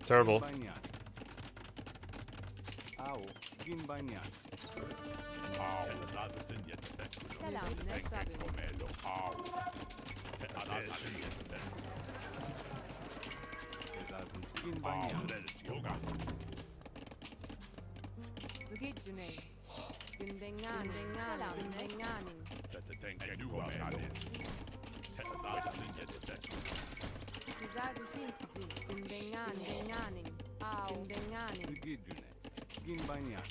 Terrible. Güney. Gündengani. Selam. Gündengani. Güzel düşünsücü. Gündengani. Gündengani. Au. Gündengani. Gidjune. Gin banyan.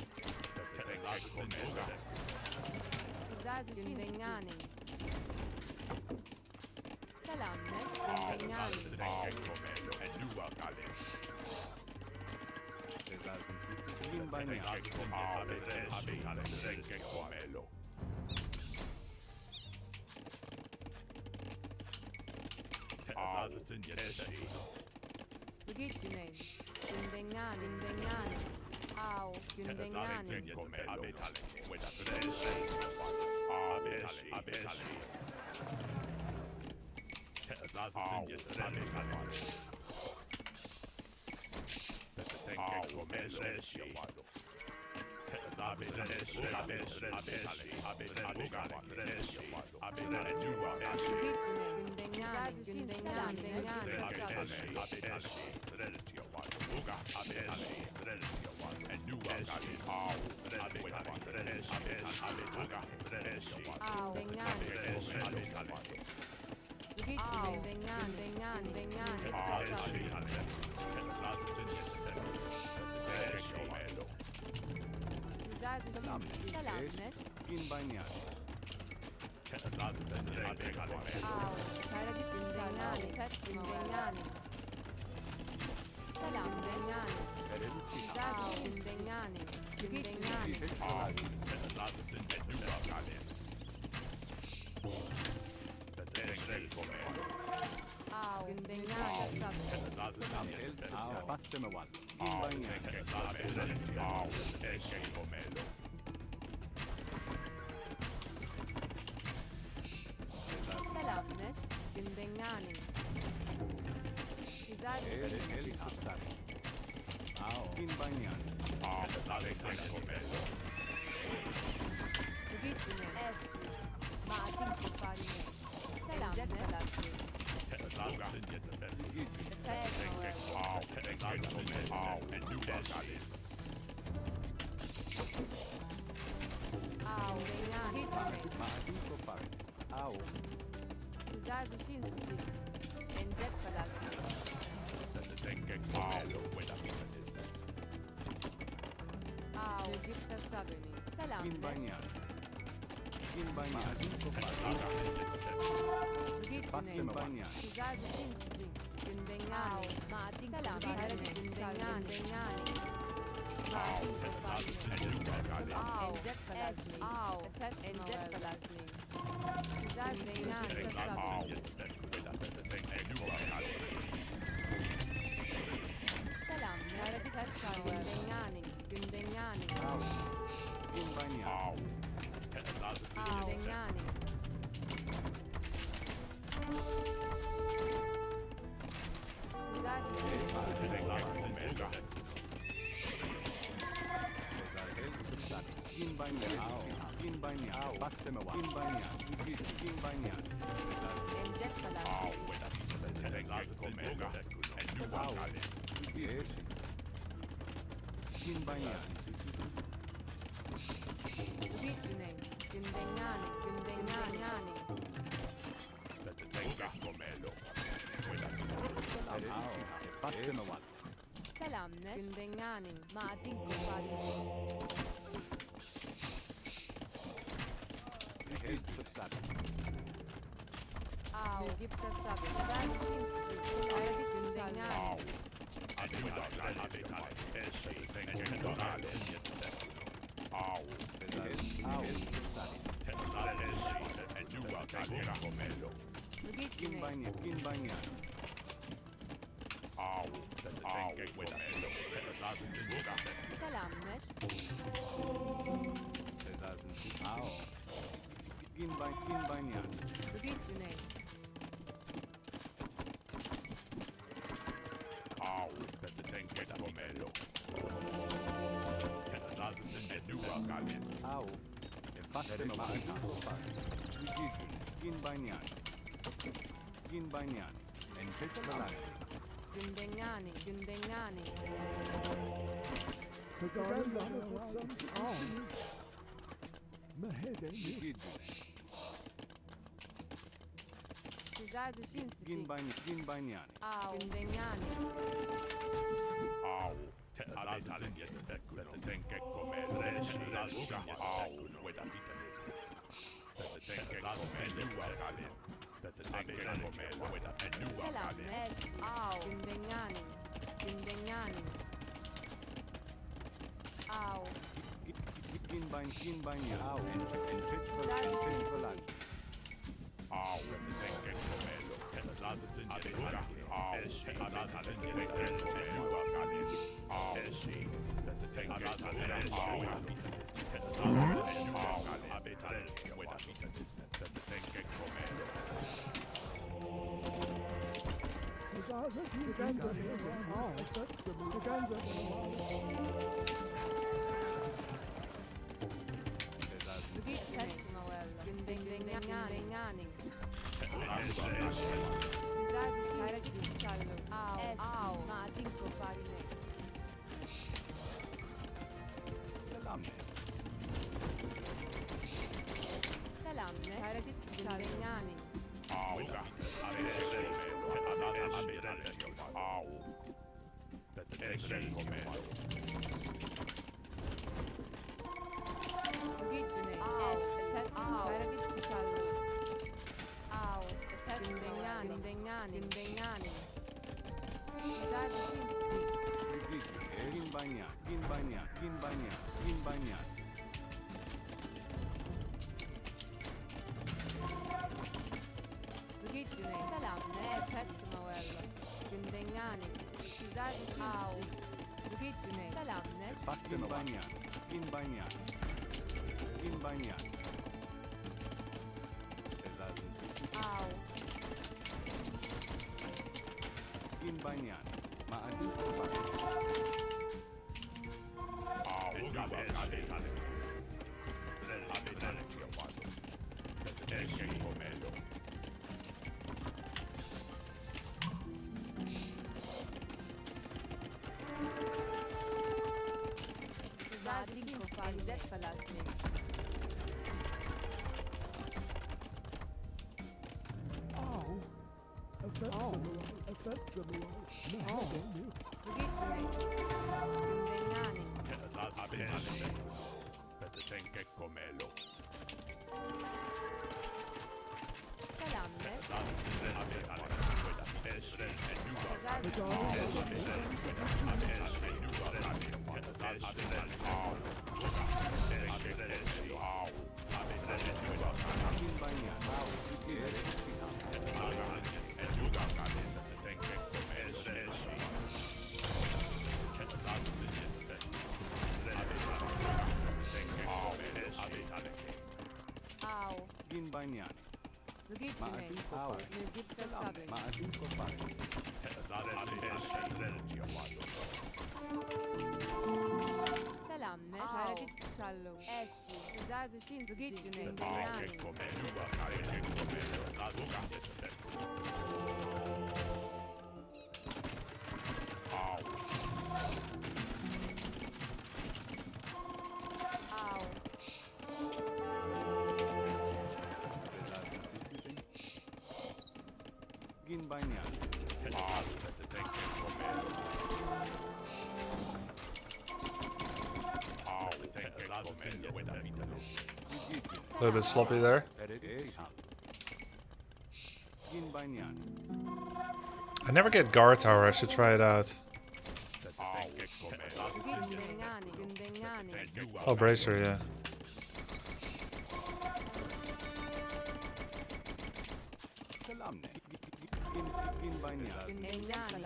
Güzel gündengani. Selam. Gündengani. Gin banyan. Sıgit Güney. Gündengani. Gündengani. Au. Gündengani. Gin banyan. Fatsemewal. Gin banyan. Selamlar. Gündengani. Güzel El sapsari. Gin banyan. Sıgit Güney. Eşi. Matin kufarine. Selamlar. Au. Gündengani. Maadin kopar. Au. Güzel düşünsücü. Encet falaklı. Au. Gipsa sabeni. Gin Selamlar. banyan. Gin banyan. Maadin kopar. Sıgit Güney. Fatsemewal. Güzel düşünsücü. Gündengani. Matin selamlar. Gündengani. Matin kufarine. Au. Encet falaklı. Au. Encet falaklı. Güzel gündengani. Selamlar. Gündengani. Gündengani. Au. Gin banyan. Gündengani. Güzel Gin banyan. Gin banyan. Fatsemewal. Gin banyan. Gin banyan. Encet falaklı. Gin banyan. Sıgit Güney. Gündengani. Gündengani. Fatsemewal. Selamlar. Gündengani. Matin kufarine. El sapsari. Au. Gipsa sabeni. Güzel düşünsücü. Arabi gündengani. Au. Sapsari. Sıgit Gin Güney. banyan. Gin banyan. Selamlar. Au. Gin banyan. Sıgit Güney. Au. Fatsemewal. Gin banyan. Gin banyan. Encet falaklı. Gündengani. Gündengani. Scusate, Shinsuke. Ginbanyani. Au. Gindegnani. Au. Abetalek jättebäckuno. Tänke komelle. Au. Weda vitalism. Tänke komelle. Juakali. Tänke komelle. Weda juakali. Selam. Au. Gindegnani. Gindegnani. Au. Ginbanyani. Au. En pitch for lunch. Au. Tänke komelle. Azazatin jättebäckuno. Au. Azazatin jättebäckuno. Juakali. Au. Tänke komelle. Au. Abetalek weda vitalism. Tänke komelle. Gindegnani. Au. Ma tinko farine. Selamne. Selamne. Gindegnani. Au. Au. Tänke komelle. Gitne. Au. Au. Gindegnani. Scusate, Shinsuke. Ginbanyani. Gitne. Selamne. Petsumoello. Gindegnani. Scusate, Shinsuke. Gitne. Selamne. Ginbanyani. Au. Ginbanyani. Maadin kopar. Au. Abetalek. Abetalek juokali. Tänke komelle. Scusate, Shinsuke. Tänke komelle. Selamne. Au. Ginbanyani. Zgitne. Maadin kopar. Sabi. Maadin kopar. Selamne. Şallo. Eşi. Scusate, Shinsuke. Gindegnani. Au. Ginbanyani. A little bit sloppy there. Ginbanyani. I never get guard tower. I should try it out. Gindegnani. Oh, bracer, yeah. Selamne. Ginbanyani. Gindegnani.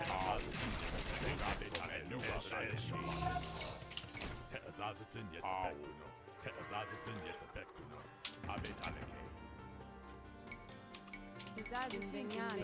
Scusate, Gindegnani.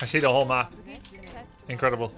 I see the whole map. Incredible.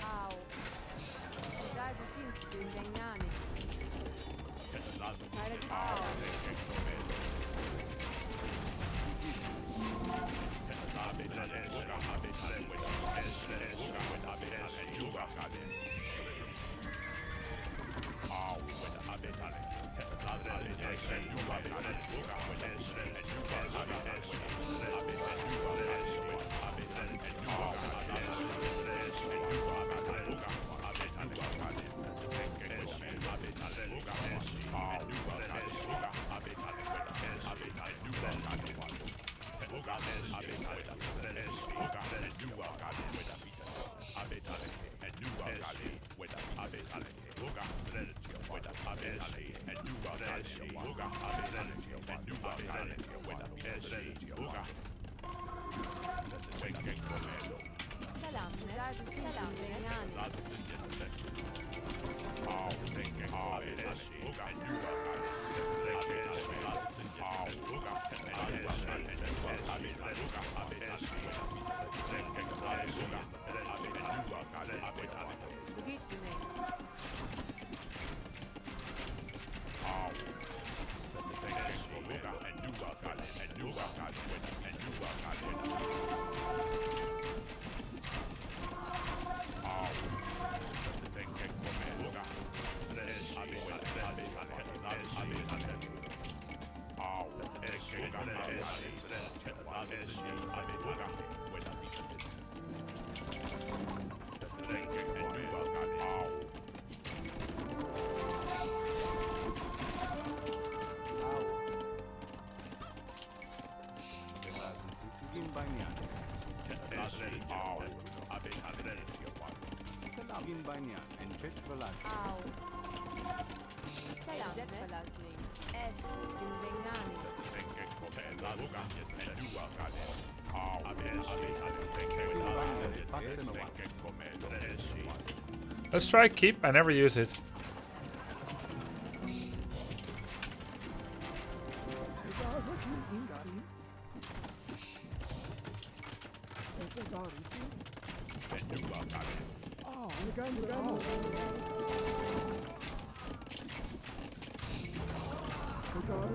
Let's try keep. I never use it.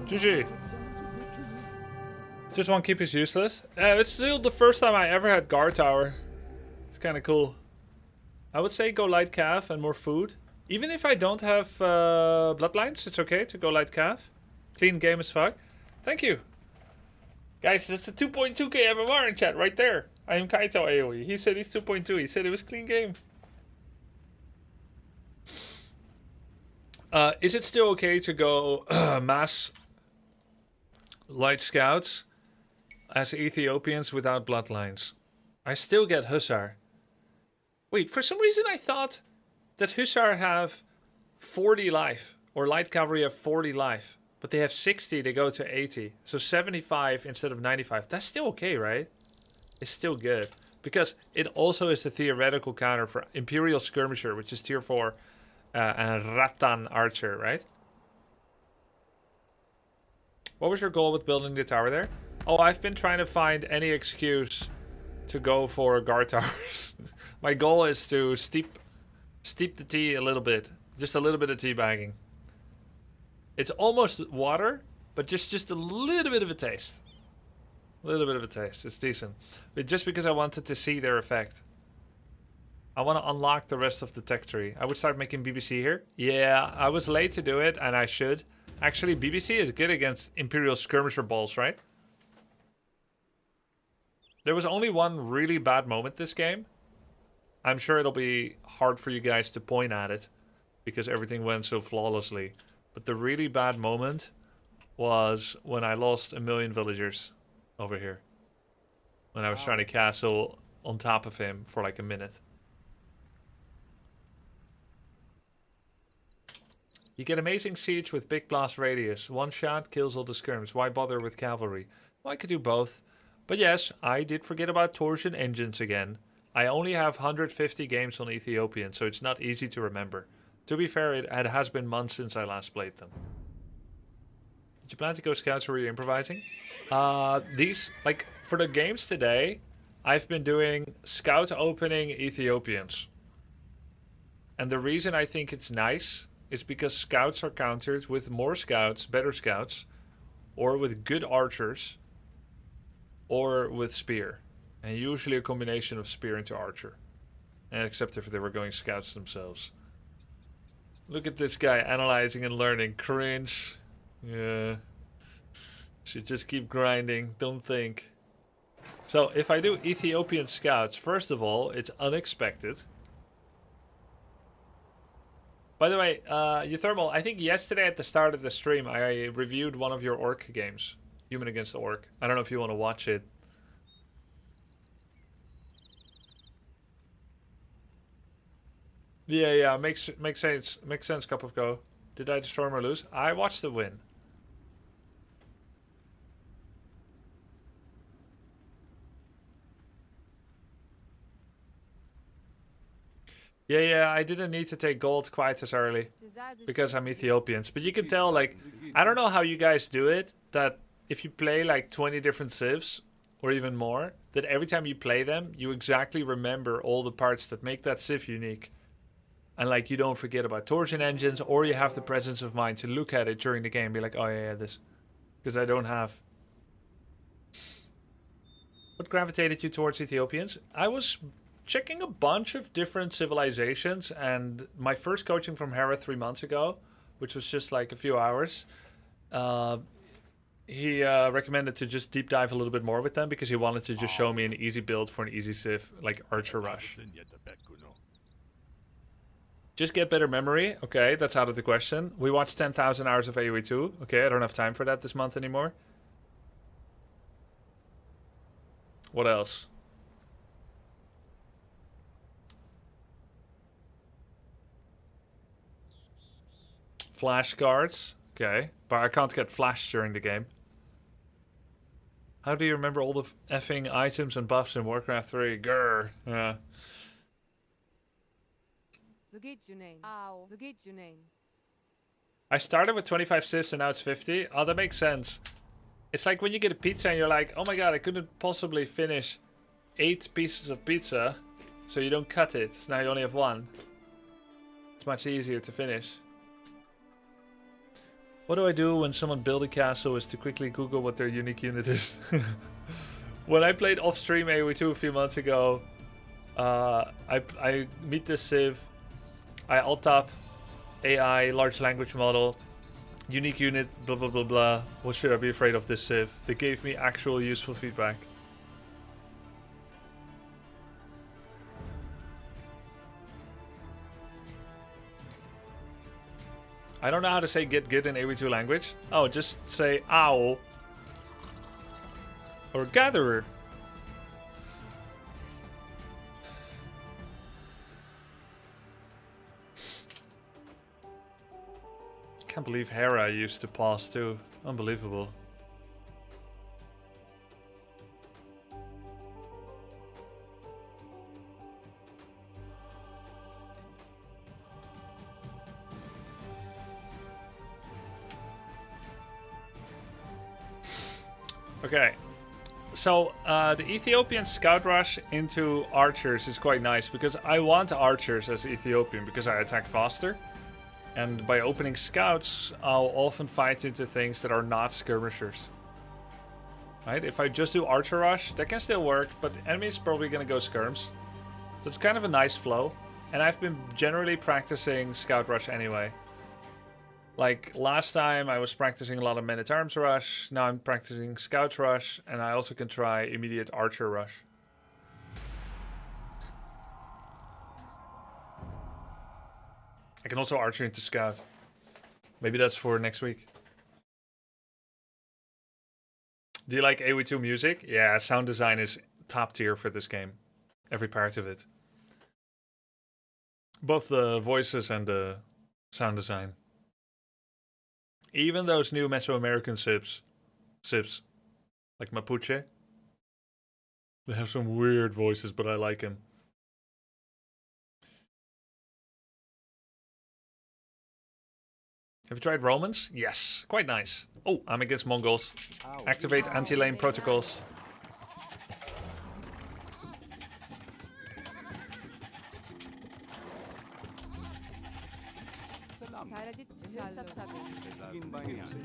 GG. Just one keep is useless. It's still the first time I ever had guard tower. It's kind of cool. I would say go light calf and more food. Even if I don't have bloodlines, it's okay to go light calf. Clean game as fuck. Thank you. Guys, that's a 2.2k MMR in chat right there. I am Kaito AoE. He said he's 2.2. He said it was clean game. Is it still okay to go mass light scouts as Ethiopians without bloodlines? I still get Hussar. Wait, for some reason I thought that Hussar have 40 life, or light cavalry have 40 life, but they have 60, they go to 80. So 75 instead of 95. That's still okay, right? It's still good. Because it also is the theoretical counter for Imperial Skirmisher, which is tier 4, and Rattan Archer, right? What was your goal with building the tower there? Oh, I've been trying to find any excuse to go for guard towers. My goal is to steep the tea a little bit. Just a little bit of tea bagging. It's almost water, but just a little bit of a taste. A little bit of a taste. It's decent. But just because I wanted to see their effect. I want to unlock the rest of the tech tree. I would start making BBC here. Yeah, I was late to do it, and I should. Actually, BBC is good against Imperial Skirmisher balls, right? There was only one really bad moment this game. I'm sure it'll be hard for you guys to point at it because everything went so flawlessly. But the really bad moment was when I lost 1 million villagers over here. When I was trying to castle on top of him for like a minute. You get amazing siege with big blast radius. One shot kills all the skirms. Why bother with cavalry? Well, I could do both. But yes, I did forget about torsion engines again. I only have 150 games on Ethiopian, so it's not easy to remember. To be fair, it has been months since I last played them. Did you plan to go scouts or were you improvising? These, like, for the games today, I've been doing scout opening Ethiopians. And the reason I think it's nice is because scouts are countered with more scouts, better scouts, or with good archers, or with spear. And usually a combination of spear into archer. Except if they were going scouts themselves. Look at this guy analyzing and learning. Cringe. Yeah. Should just keep grinding. Don't think. So if I do Ethiopian scouts, first of all, it's unexpected. By the way, Euthermal, I think yesterday at the start of the stream, I reviewed one of your orc games. Human Against the Orc. I don't know if you want to watch it. Yeah, makes sense, Cup of Go. Did I destroy him or lose? I watched the win. Yeah, I didn't need to take gold quite as early because I'm Ethiopians. But you can tell, like, I don't know how you guys do it, that if you play like 20 different civs or even more, that every time you play them, you exactly remember all the parts that make that civ unique. And like, you don't forget about torsion engines, or you have the presence of mind to look at it during the game and be like, oh yeah, this. Because I don't have. What gravitated you towards Ethiopians? I was checking a bunch of different civilizations, and my first coaching from Hera 3 months ago, which was just like a few hours, he recommended to just deep dive a little bit more with them because he wanted to just show me an easy build for an easy civ, like Archer Rush. Just get better memory. Okay, that's out of the question. We watched 10,000 hours of AoE2. Okay, I don't have time for that this month anymore. What else? Flashcards. Okay, but I can't get flash during the game. How do you remember all the effing items and buffs in Warcraft 3? Grr. Yeah. I started with 25 civs and now it's 50. Oh, that makes sense. It's like when you get a pizza and you're like, oh my god, I couldn't possibly finish 8 pieces of pizza, so you don't cut it. So now you only have 1. It's much easier to finish. What do I do when someone build a castle is to quickly Google what their unique unit is? When I played off-stream AoE2 a few months ago, I meet this civ, I alt-tab, AI, large language model, unique unit, blah blah blah blah. What should I be afraid of this civ? They gave me actual useful feedback. I don't know how to say get good in AoE2 language. Oh, just say owl. Or gatherer. Can't believe Hera used to pause too. Unbelievable. Okay, so the Ethiopian scout rush into archers is quite nice because I want archers as Ethiopian because I attack faster. And by opening scouts, I'll often fight into things that are not skirmishers. Right? If I just do archer rush, that can still work, but enemy's probably gonna go skirms. So it's kind of a nice flow. And I've been generally practicing scout rush anyway. Like last time I was practicing a lot of men-at-arms rush, now I'm practicing scout rush, and I also can try immediate archer rush. I can also archer into scout. Maybe that's for next week. Do you like AoE2 music? Yeah, sound design is top tier for this game. Every part of it. Both the voices and the sound design. Even those new Mesoamerican civs, like Mapuche, they have some weird voices, but I like them. Have you tried Romans? Yes, quite nice. Oh, I'm against Mongols. Activate anti-lane protocols. Gin Banyani.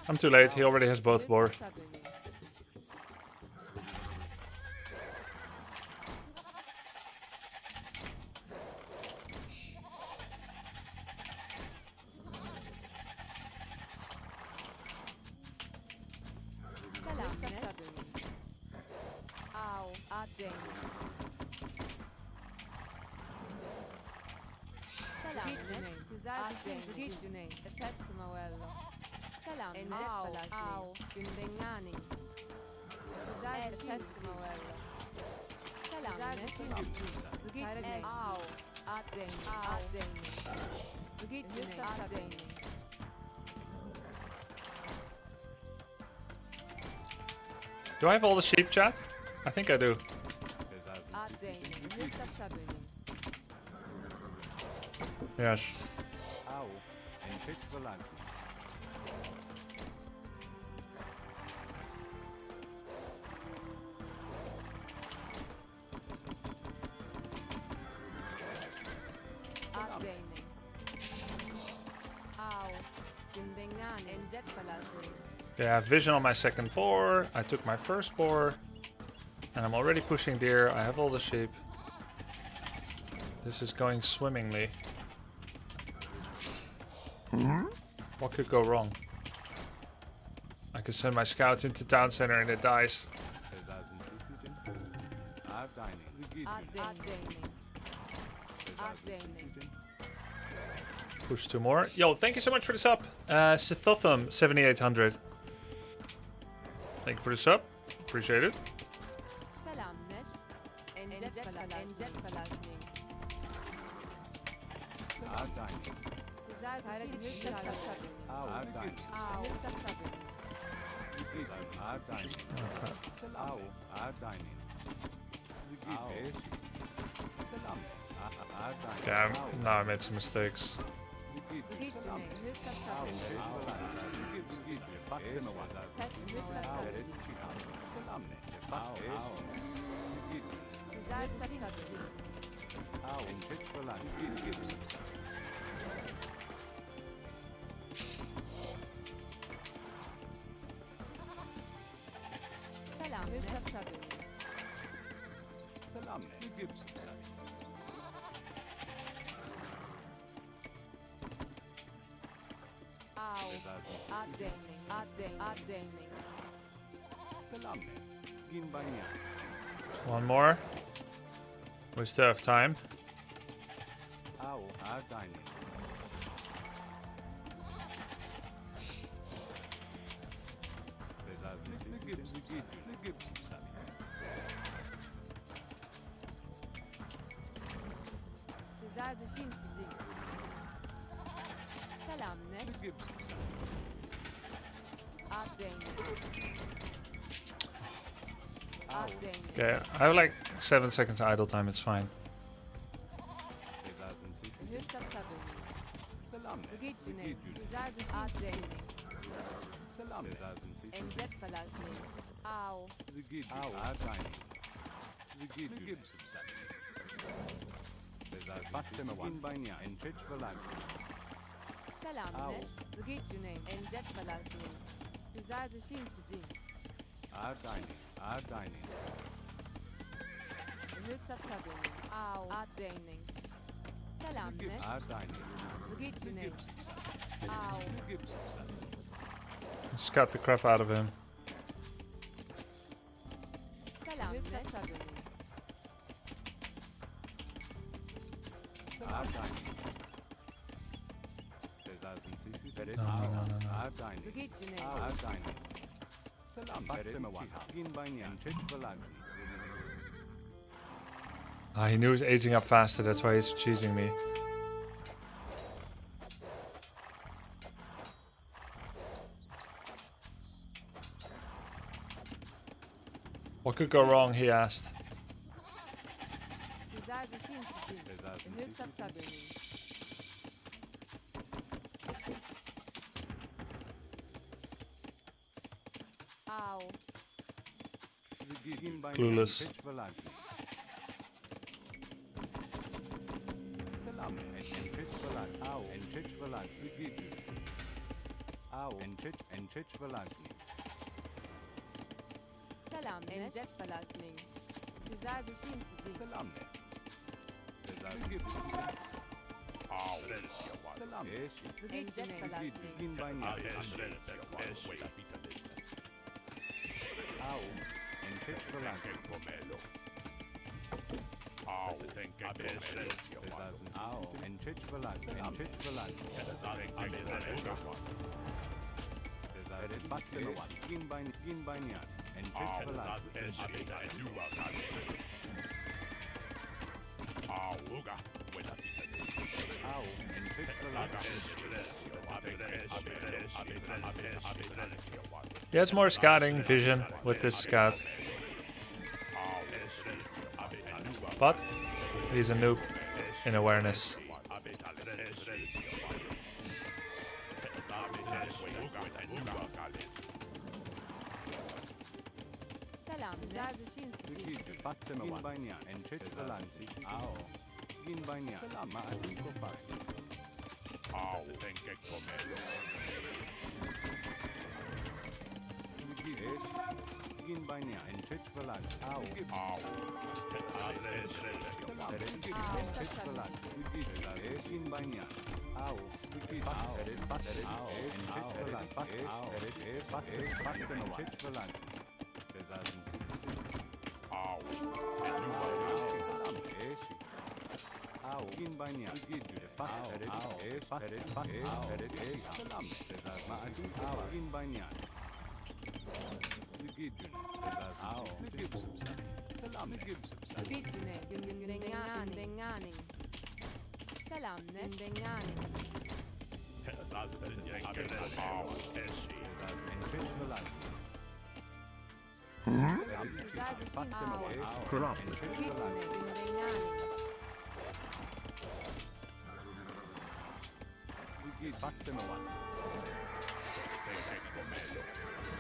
I'm too late. He already has both boar. Do I have all the sheep, chat? I think I do. Yes. Au. En pitch verlangt. Okay, I have vision on my second boar. I took my first boar. And I'm already pushing deer. I have all the sheep. This is going swimmingly. What could go wrong? I could send my scouts into town center and it dies. Push two more. Yo, thank you so much for the sub. Sithotham 7800. Thank you for the sub. Appreciate it. Damn, no, I made some mistakes. One more. We still have time. Okay, I have like 7 seconds idle time, it's fine. Scat the crap out of him. Ah, he knew he was aging up faster, that's why he's cheesing me. What could go wrong, he asked. Ow. Clueless. Selam. Encet Falakning. Güzel bir şey mi? Encet Falakning. He has more scouting vision with this scout. But he's a noob in awareness. Selam. Güzel bir şey mi? Bitune. Gündenganing. Selam. Gündenganing. Güzel bir şey mi? Grubby. Bitune. Gündenganing. Selam. Gündenganing.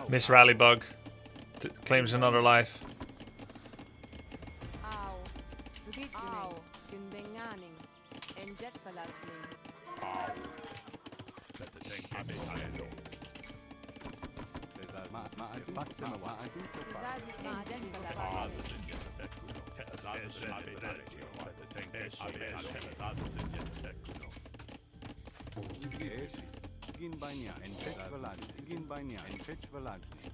Miss Rallybug claims another life. Ow. Bitune. Gündenganing. Encet Falakning. Güzel bir şey. Encet Falakning.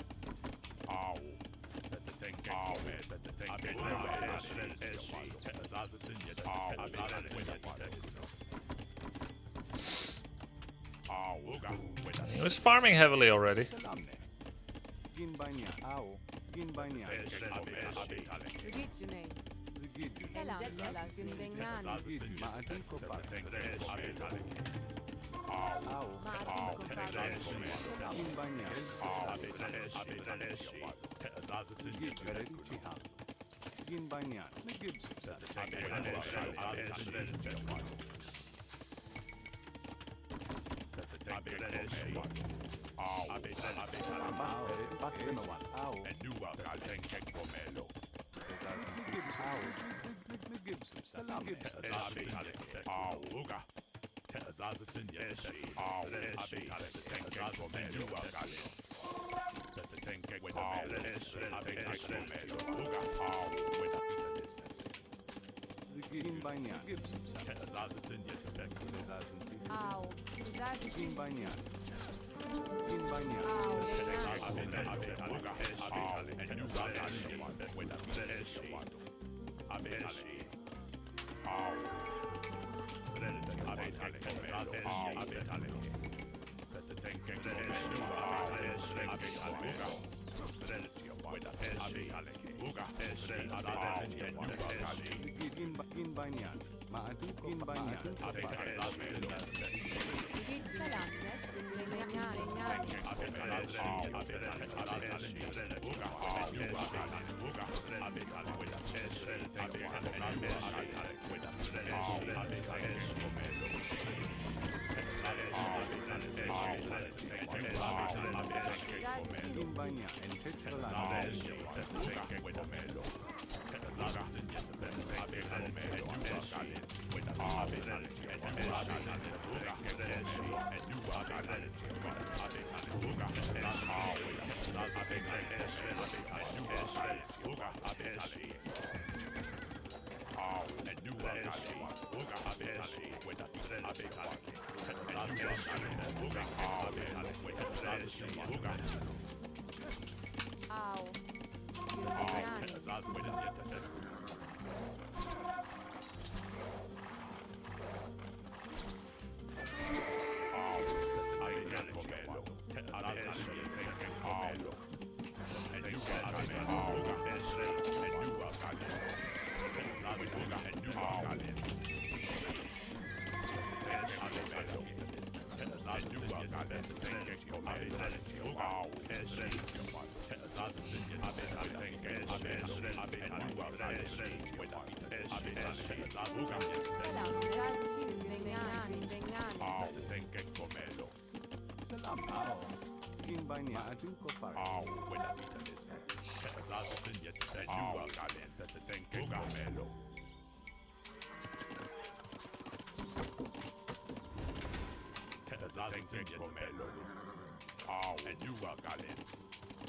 He was farming heavily already. Bitune. Selam. Gündenganing. Ow. Güzel bir şey mi? Gin banyan. Maadun gin banyan. Gin banyan. And Au. Gundengani. Gin banyan. Maadun ko pa rin.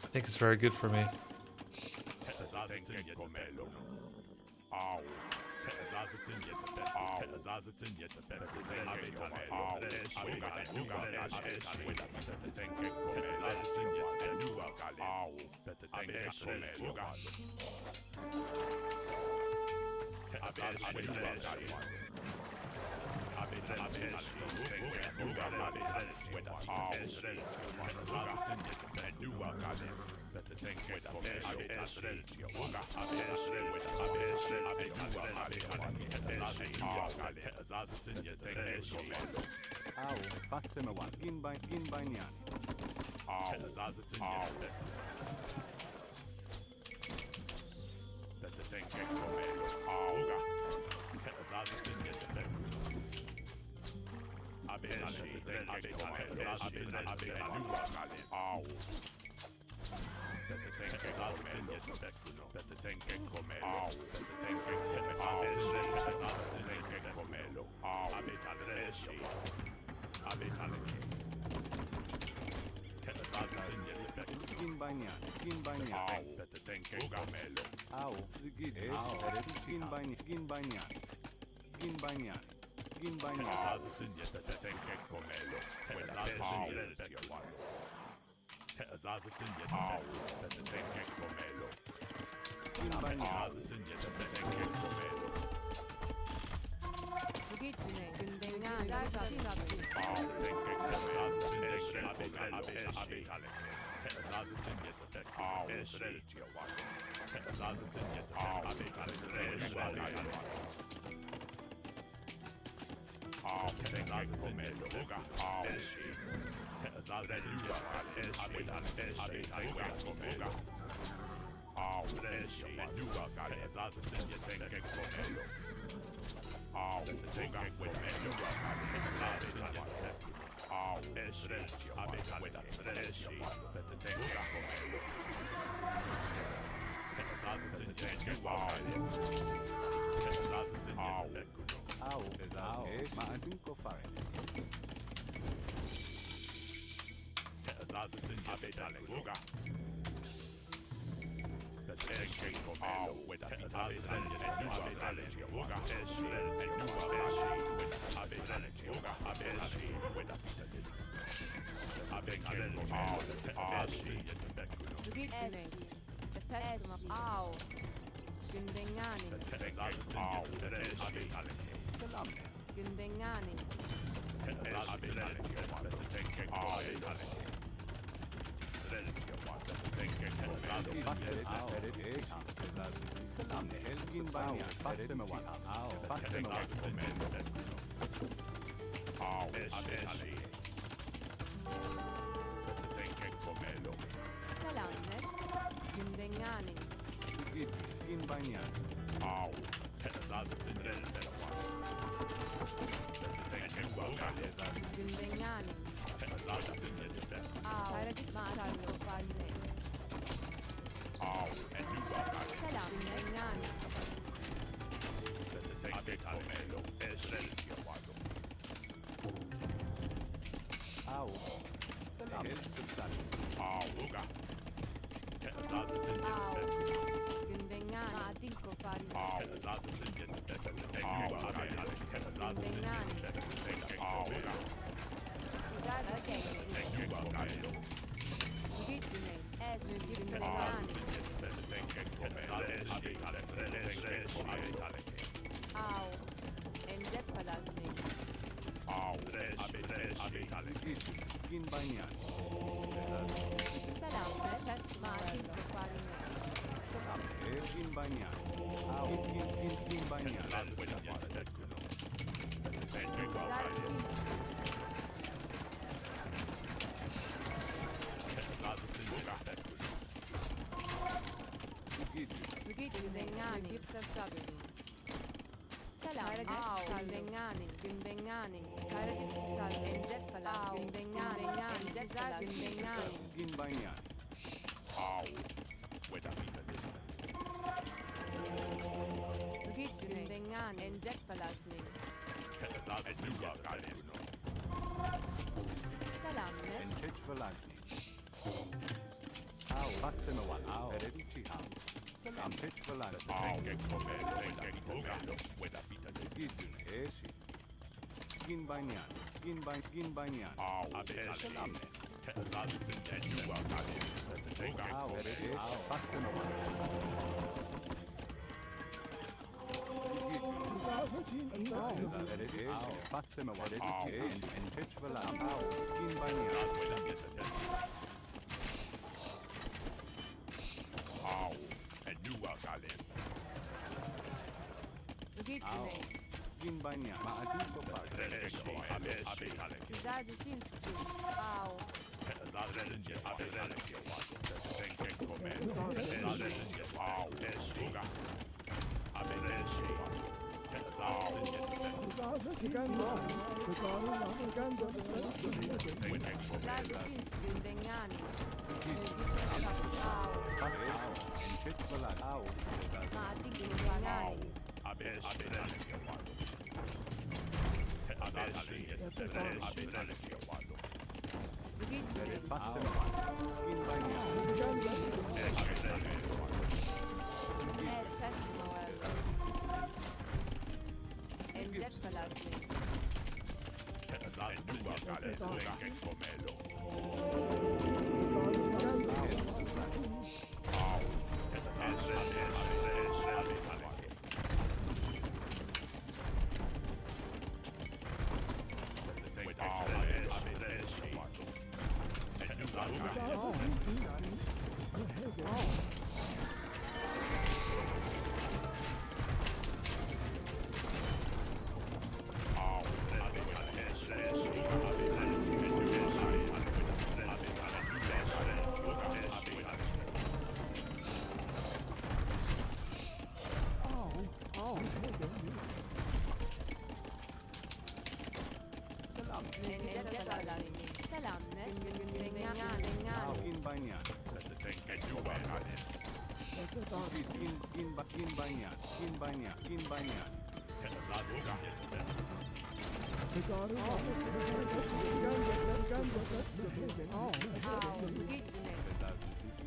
I think it's very good for me. Au. Fatseme wan. Gin banyan. Gin banyan. Gin banyan. Au. Gin banyan. Gin banyan. Gin banyan. Gin banyan. Gin banyan. Gugitine. Gundengani. Sinapsi. Maadun ko pa rin. Gugitine. Au. Gundengani. Gundengani. Selamlar. Gündenganing. Gündenganing. Paradigma tarlo farine. Selam. Gündenganing. Gündenganing. Adinko farine. Güzel okey. Güçlüne. Gündenganing. Au. Endet palazning. Selamlar. Çatma adinko farine. Güzel işin. Gündenganing. Selam. Gündenganing. Gündenganing. Karadipçisal endet falan. Gündenganing. Endet falan. Gündenganing. Gündenganing. Endet falasning. Selamlar. Güzel işin suçu. Au. Güzel işin Gündenganing. Au. Mati Gündenganing. Endet falasning. Selamlar.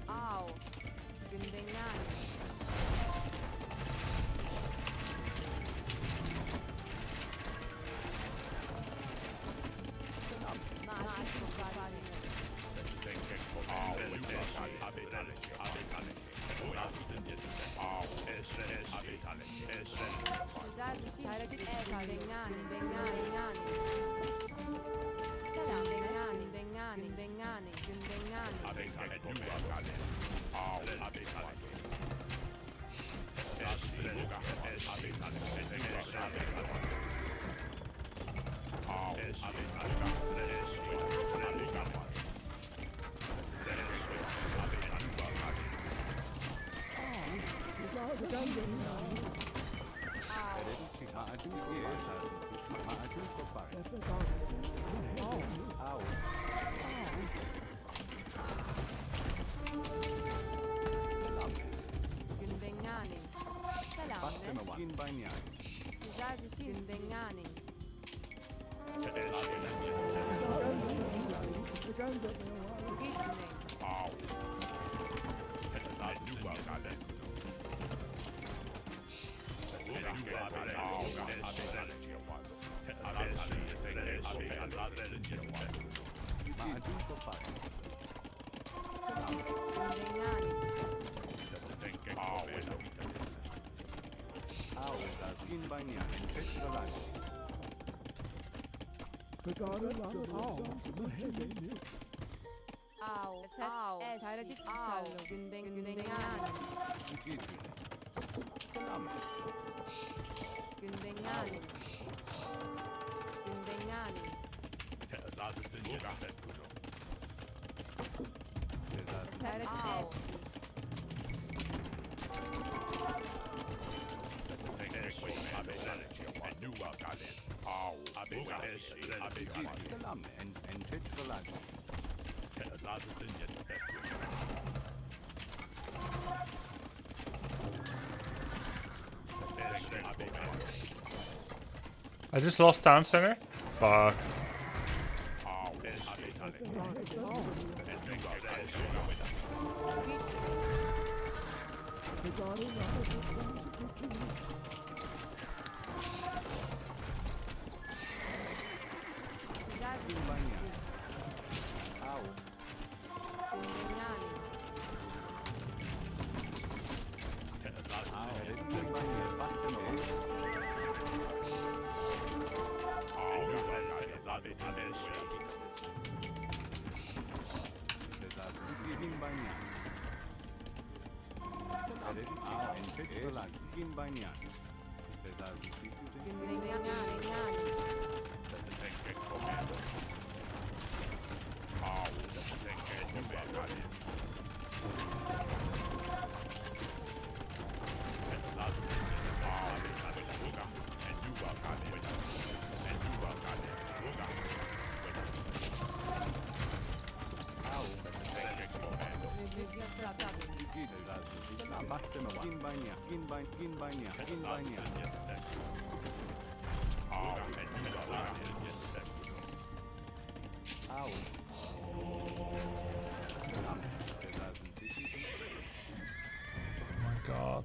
Au. Gündenganing. Güzel bir şey. Hareket Gündenganing. Selam. Gündenganing. Gündenganing. Günbenganin. Selam ne? Gin banyan. Güzel bir şey. Günbenganin. Gin banyan. Tetralag. Au. Au. Tayradit sallo. Günbenganin. Günbenganin. Günbenganin. Tayradit. And tetralag. I just lost town center? Fuck. Gin banyan. Au. Günbenganin. Gin banyan. Fatima. Gin banyan. And tetralag. Gin banyan. Günbenganin. Fatima. Gin banyan. Gin banyan. Gin banyan. Au. Oh my god.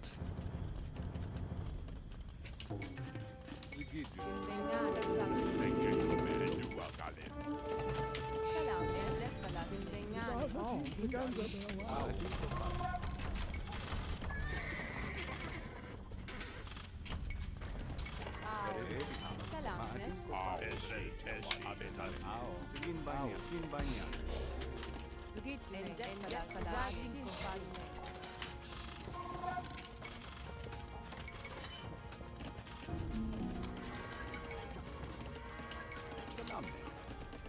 Selam ne?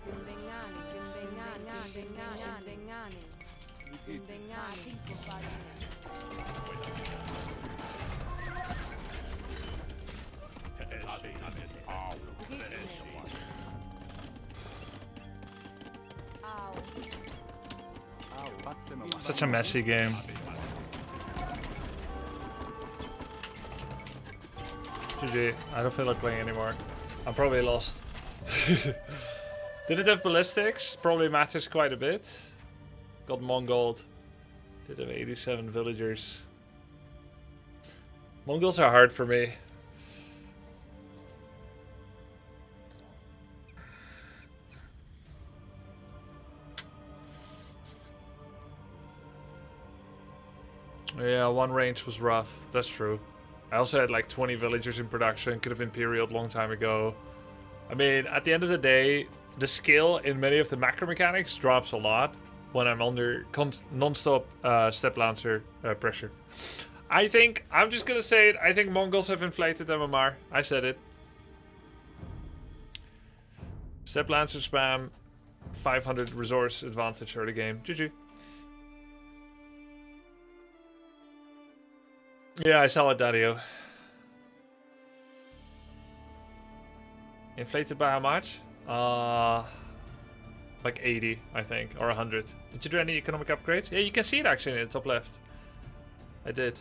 Günbenganin. Selam ne? Gin banyan. Gin banyan. Such a messy game. GG. I don't feel like playing anymore. I'm probably lost. Did it have ballistics? Probably matters quite a bit. Got Mongold. Did have 87 villagers. Mongols are hard for me. Yeah, one range was rough. That's true. I also had like 20 villagers in production. Could have imperialed long time ago. I mean, at the end of the day, the skill in many of the macro mechanics drops a lot. when I'm under non-stop step lancer pressure. I think, I'm just gonna say it, I think Mongols have inflated MMR. I said it. Step lancer spam, 500 resource advantage early game. GG. Yeah, I saw it, Dario. Inflated by how much? Like 80, I think, or 100. Did you do any economic upgrades? Yeah, you can see it actually in the top left. I did.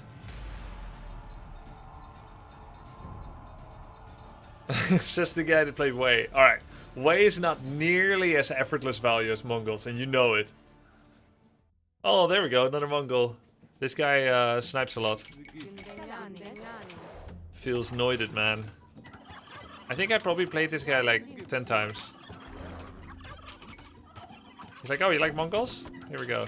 It's just the guy that played Wei. Alright. Wei is not nearly as effortless value as Mongols, and you know it. Oh, there we go, another Mongol. This guy snipes a lot. Feels noided, man. I think I probably played this guy like 10 times. He's like, oh, you like Mongols? Here we go.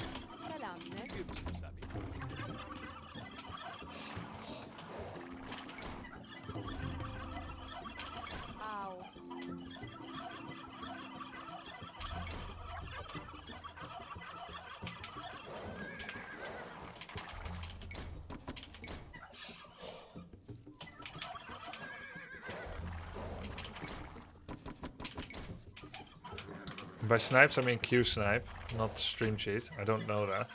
By snipes, I mean Q snipe, not stream cheat. I don't know that.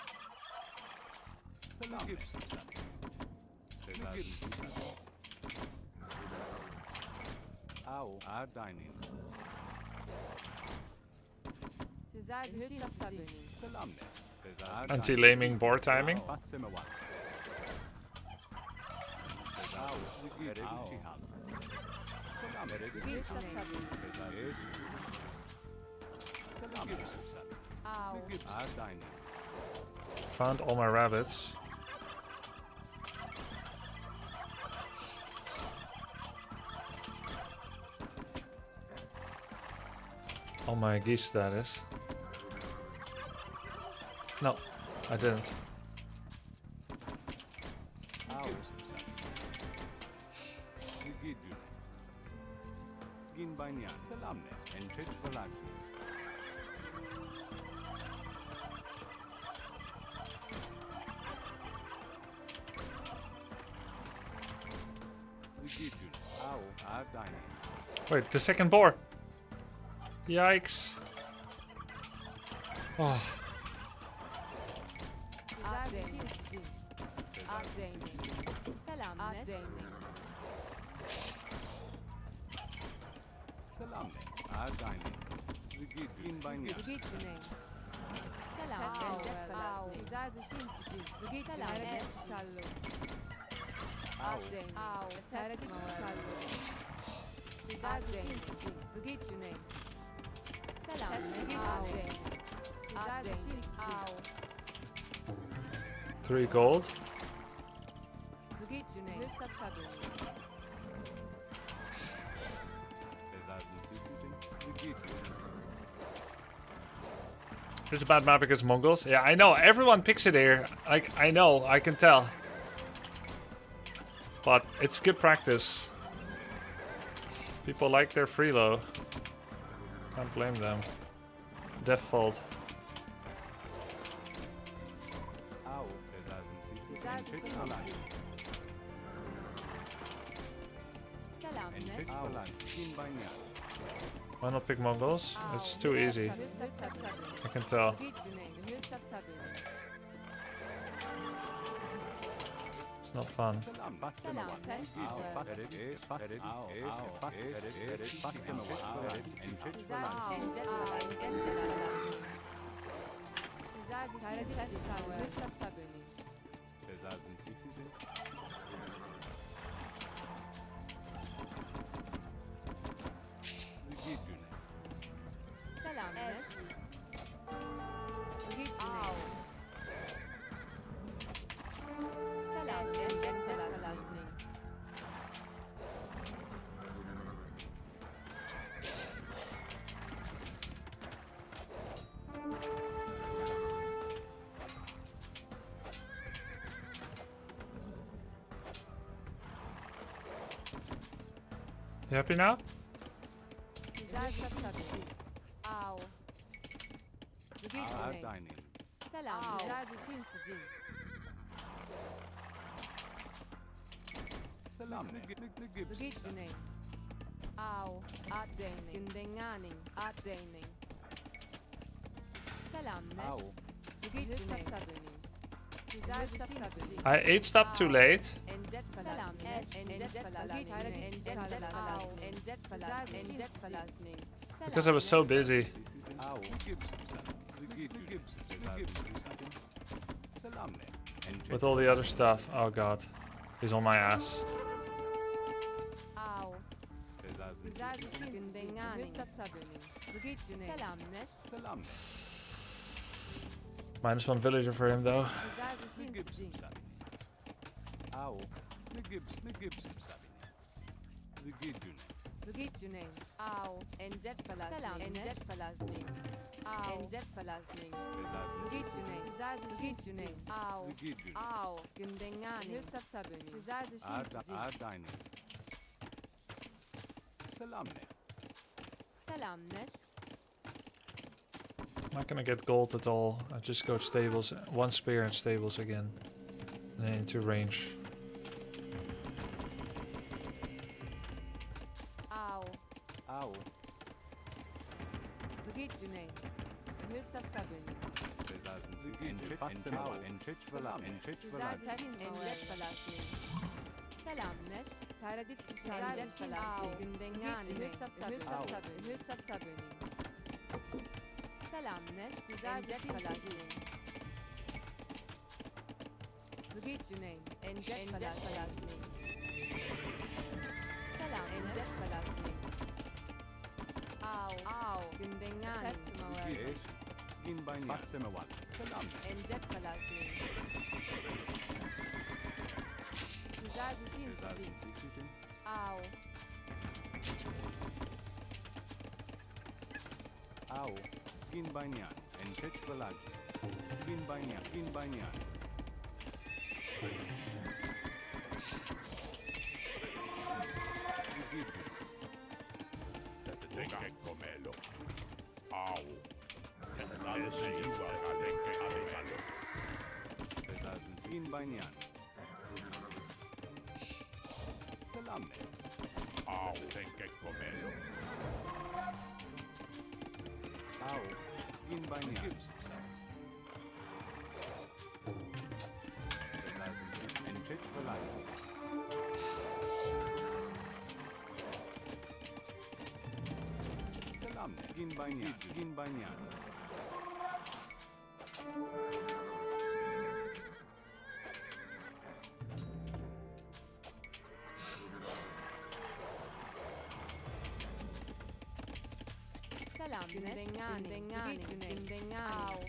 Anti-laming board timing. Found all my rabbits. All my geese status. No, I didn't. Wait, the second boar. Yikes. Oh. Three gold. It's a bad map against Mongols. Yeah, I know. Everyone picks it here. I know. I can tell. But it's good practice. People like their freelo. Can't blame them. Default. Why not pick Mongols? It's too easy. I can tell. It's not fun. You happy now? Selam. Zerdüşin sicin. Selam ne? Zgit Junain. Au. At Daining. Gündenganing. At Daining. Selam neş. Au. Zgit Junain. Zerdüşin sicin. I aged up too late. Enjet Selam neş. Enjet Falashning. Enjet Falashning. Enjet Falashning. Enjet Falashning. Because I was so busy. Au. Selam ne? With all the other stuff. Oh god. He's on my ass. Au. Zerdüşin Gündenganing. Zgit Junain. Selam neş. Selam ne? Minus 1 villager for him though. Zerdüşin sicin. Au. Ne gibbs sabine. Zgidjune. Zgit Junain. Au. Enjet Falashning. Selam Enjet Falashning. Au. Enjet Falashning. Zgit Junain. Zerdüşin Junain. Au. Zgidjune. Au. Gündenganing. Zerdüşin sicin. Ardine. Selam ne? Selam neş. I'm not gonna get gold at all. I just go stables. One spear and stables again. And then into range. Au. Au. Zgit Junain. Hilsabsaböning. Enchech velam. Zerdüşin Enjet Falashning. Selam neş. Taradit Enjet Falashning. Gündenganing. Hilsabsaböning. Selam neş. Enjet Falashning. Zgit Junain. Enjet Falashning. Selam Enjet Falashning. Au. Au. Gündenganing. Gin by Batsemewan. Selam ne? Enjet Falashning. Zerdüşin sicin. Au. Au. Gin by Nyan. Enchech velam. Gin by Nyan. Tenke komelo. Au. Tenke yuva tenke avekalo. Gin by Nyan. Selam ne? Au. Tenke komelo. Au. Gin by Nyan. Enchech velam. Selam ne? Gin by Nyan. Selam Gündenganing. Au.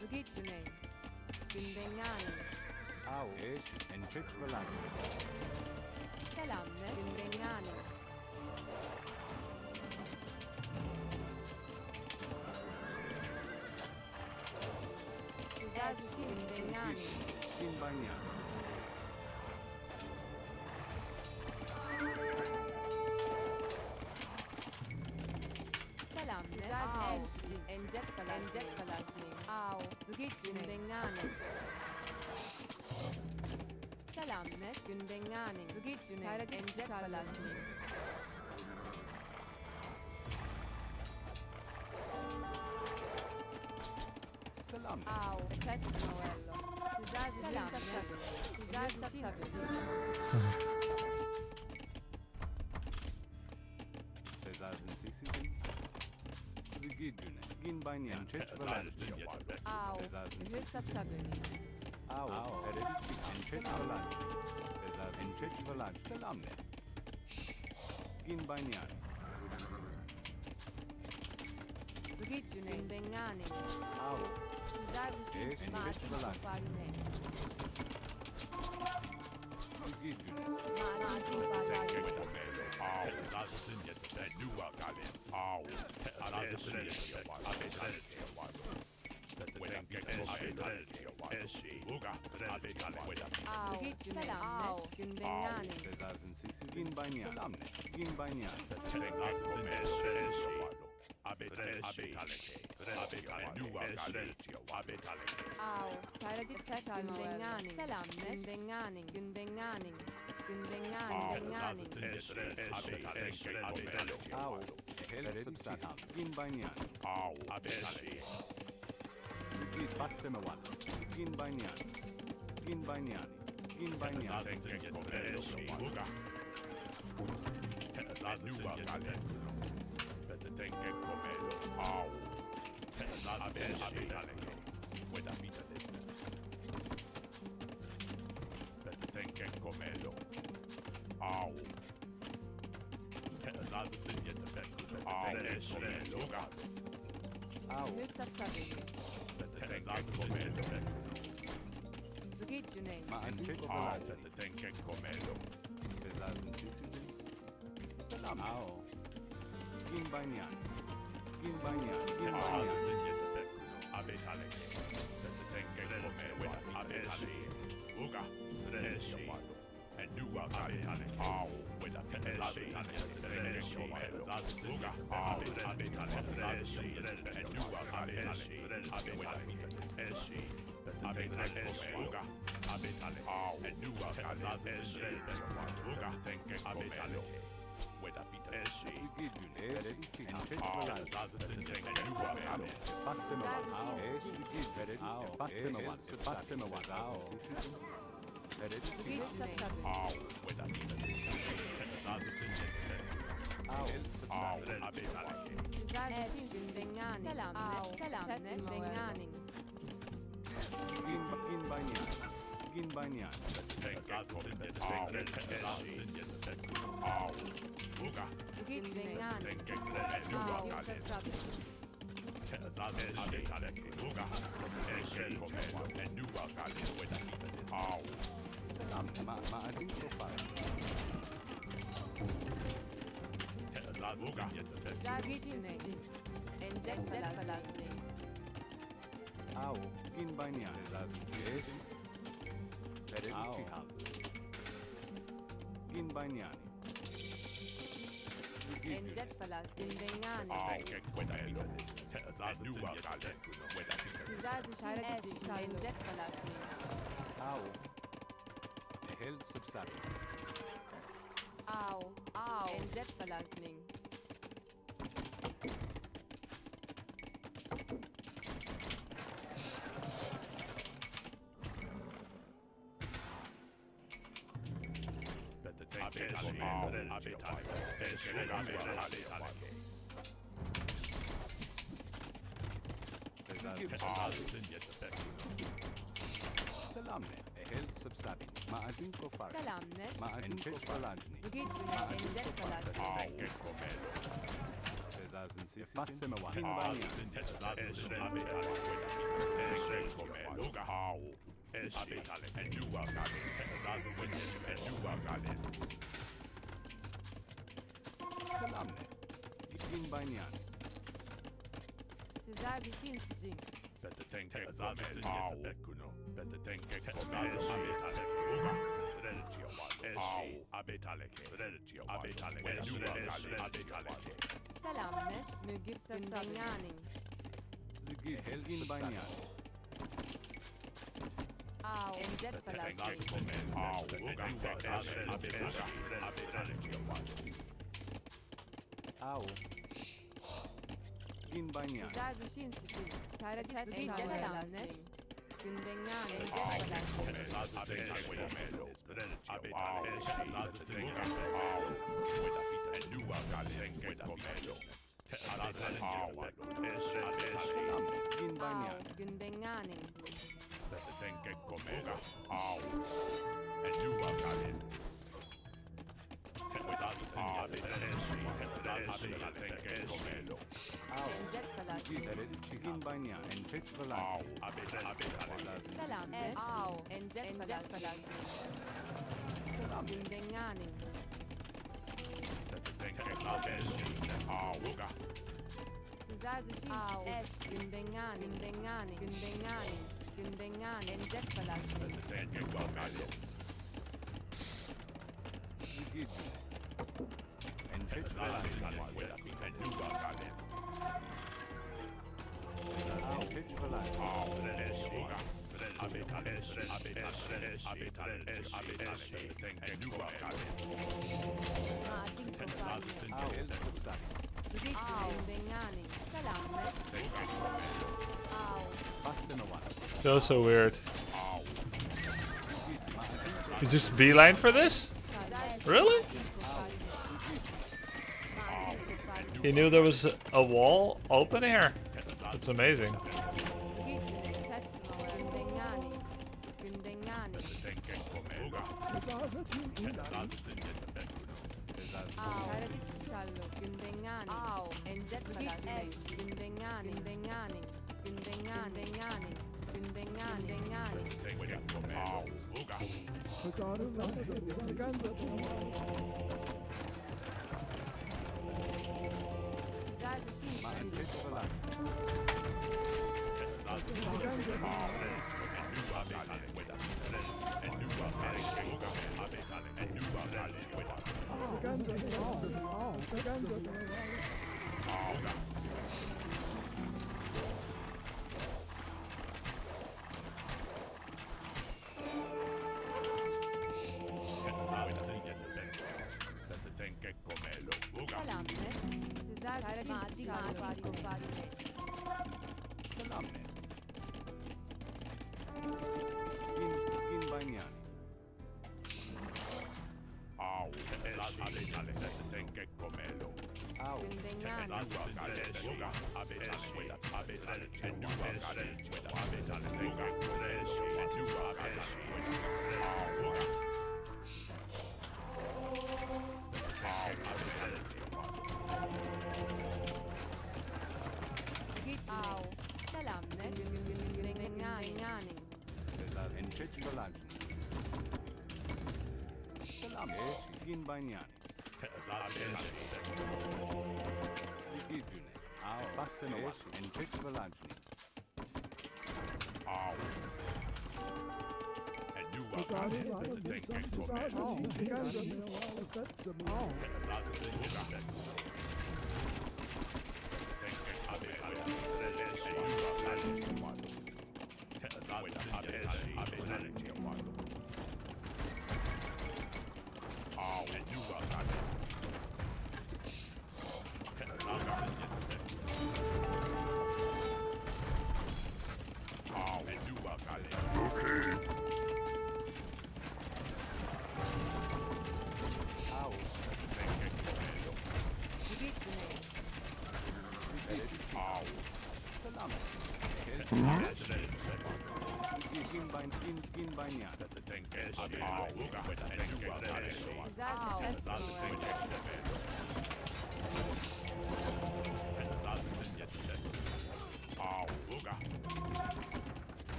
Zgit Junain. Gündenganing. Au. Enchech velam. Selam ne? Gündenganing. Zerdüşin Gündenganing. Gin by Nyan. Selam ne? Au. Enjet Falashning. Au. Zgit Gündenganing. Selam ne? Gündenganing. Zgit Junain. Enjet Falashning. Selam ne? Au. Tex Noello. Selam ne? Zgidjune. Gin by Nyan. Enchech velam. Au. Hilsabsaböning. Au. Enchech velam. Selam ne? Gin by Nyan. Zgit Junain. Gündenganing. Au. Zerdüşin Enchech velam. Farine. Zgidjune. Ma'atin Tenke Farine. komelo. Au. Zazen yet. Suzazi Shi Es Gündengani Gündengani Gündengani Gündengani Encet Falazmi Gündengani Salamme That was so weird. You just beeline for this? Really? He knew there was a wall open here. That's amazing.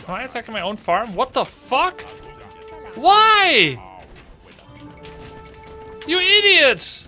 Am I attacking my own farm? What the fuck? Why? You idiot!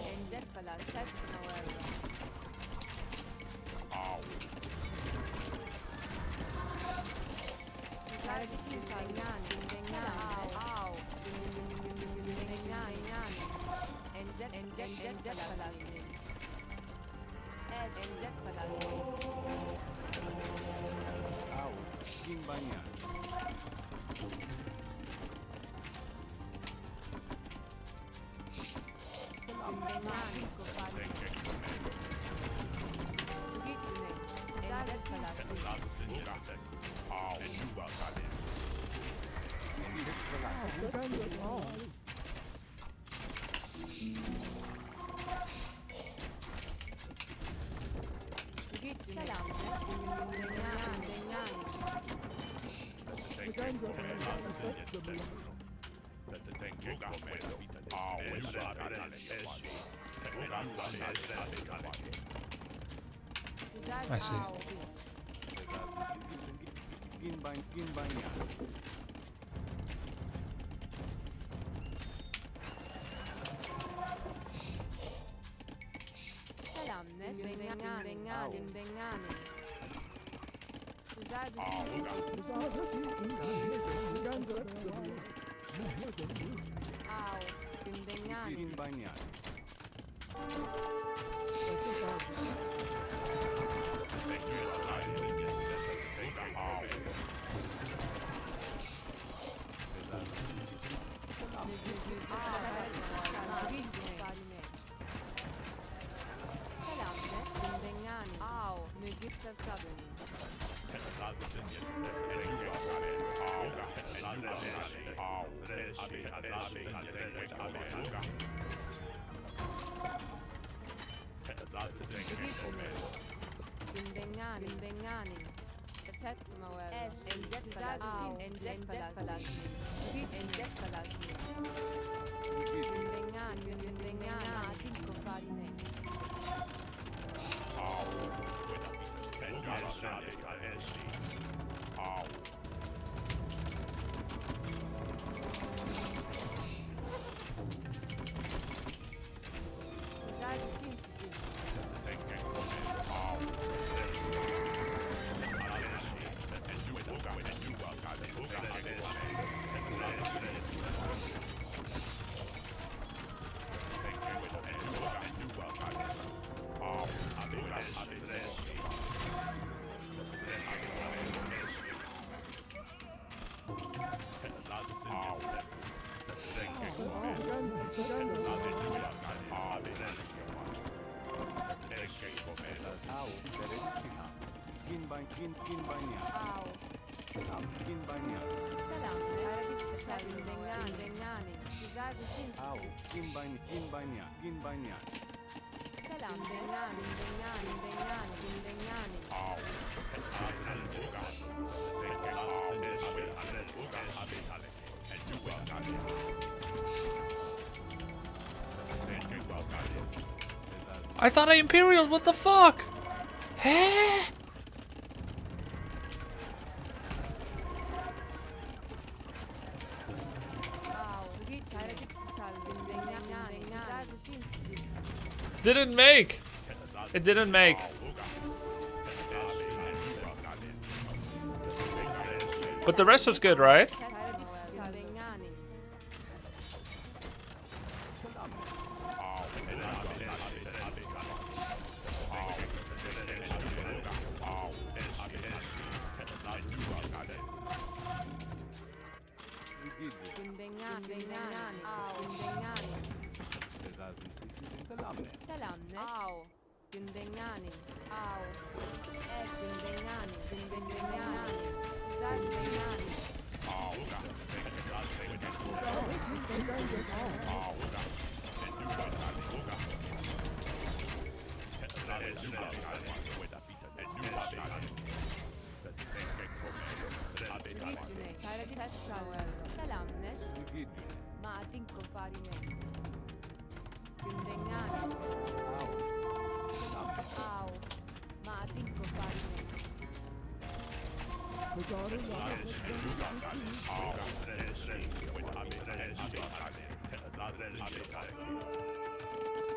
انجد فلا تسمع ولا I see. I thought I Imperial, what the fuck? Huh? Didn't make. It didn't make. But the rest was good, right?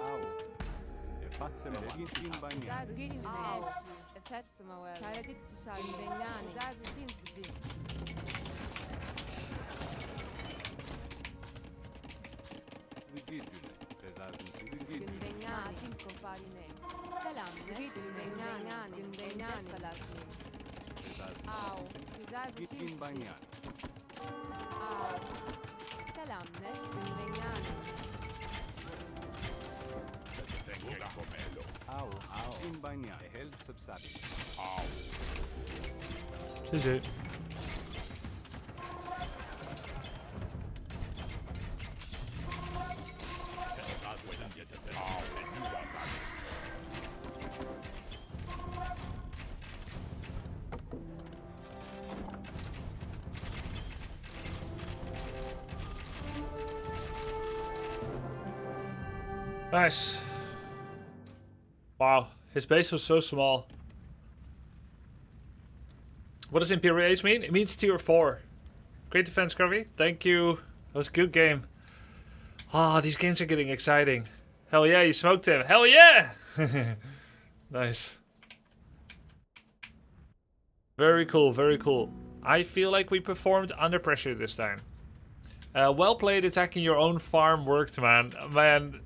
Au. Fattsema gin bagnan. Zaza gin au. Fetsema wel. Kare dit tsal benyani. Zaza shin tsji. Vigidule. Bezazen Gün vigidule. benyani. Tim kofarine. Selam. Gün benyani. Gün benyani falasni. Bezazen Au. Zaza shin gin tsji. bagnan. Au. Selam ne? Gün benyani. Au. Gin bagnan. Hel subsadi. GG. Nice. Wow, his base was so small. What does Imperial Ace mean? It means tier 4. Great defense, Grubby. Thank you. That was a good game. Ah, these games are getting exciting. Hell yeah, you smoked him. Hell yeah! Nice. Very cool, very cool. I feel like we performed under pressure this time. Well played attacking your own farm worked, man. Man,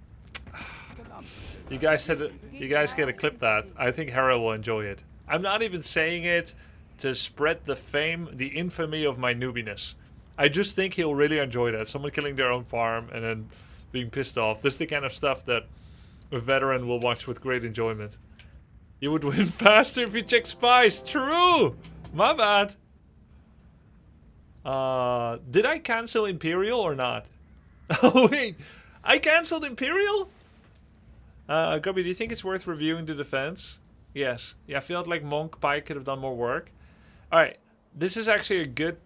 you guys said you guys gotta clip that. I think Hera will enjoy it. I'm not even saying it to spread the fame, the infamy of my noobiness. I just think he'll really enjoy that. Someone killing their own farm and then being pissed off. This is the kind of stuff that a veteran will watch with great enjoyment. You would win faster if you check spies. True! My bad. Did I cancel Imperial or not? Oh wait, I cancelled Imperial? Grubby, do you think it's worth reviewing the defense? Yes. Yeah, I felt like Monk Pike could have done more work. Alright, this is actually a good...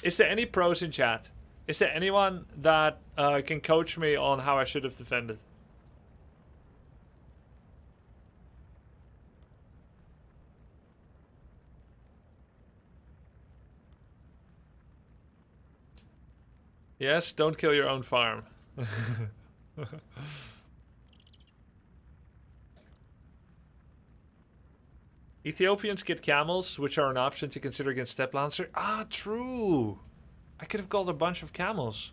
Is there any pros in chat? Is there anyone that can coach me on how I should have defended? Yes, don't kill your own farm. Ethiopians get camels, which are an option to consider against Step Lancer. Ah, true. I could have got a bunch of camels.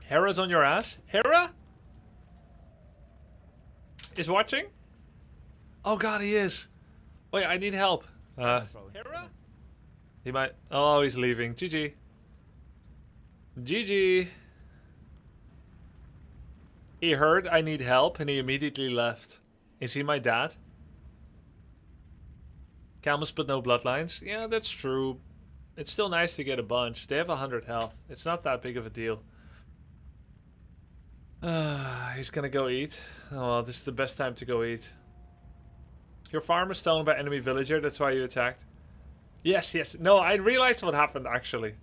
Hera's on your ass? Hera? Is watching? Oh god, he is. Wait, I need help. Hera? He might... Oh, he's leaving. GG. GG. He heard I need help and he immediately left. Is he my dad? Camels but no bloodlines? Yeah, that's true. It's still nice to get a bunch. They have 100 health. It's not that big of a deal. He's gonna go eat. Oh, well, this is the best time to go eat. Your farm is stolen by enemy villager. That's why you attacked. Yes, yes. No, I realized what happened, actually.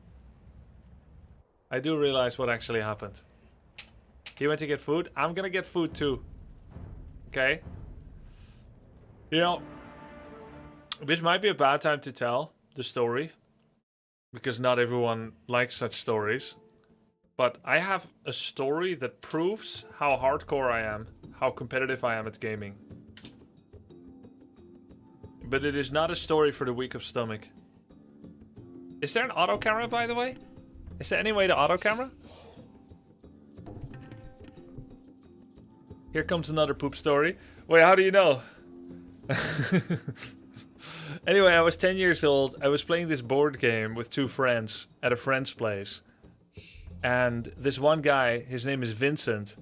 I do realize what actually happened. He went to get food. I'm gonna get food too. Okay? You know, this might be a bad time to tell the story. Because not everyone likes such stories. But I have a story that proves how hardcore I am. How competitive I am at gaming. But it is not a story for the weak of stomach. Is there an auto camera, by the way? Is there any way to auto camera? Here comes another poop story. Wait, how do you know? Anyway, I was 10 years old. I was playing this board game with two friends at a friend's place. And this one guy, his name is Vincent.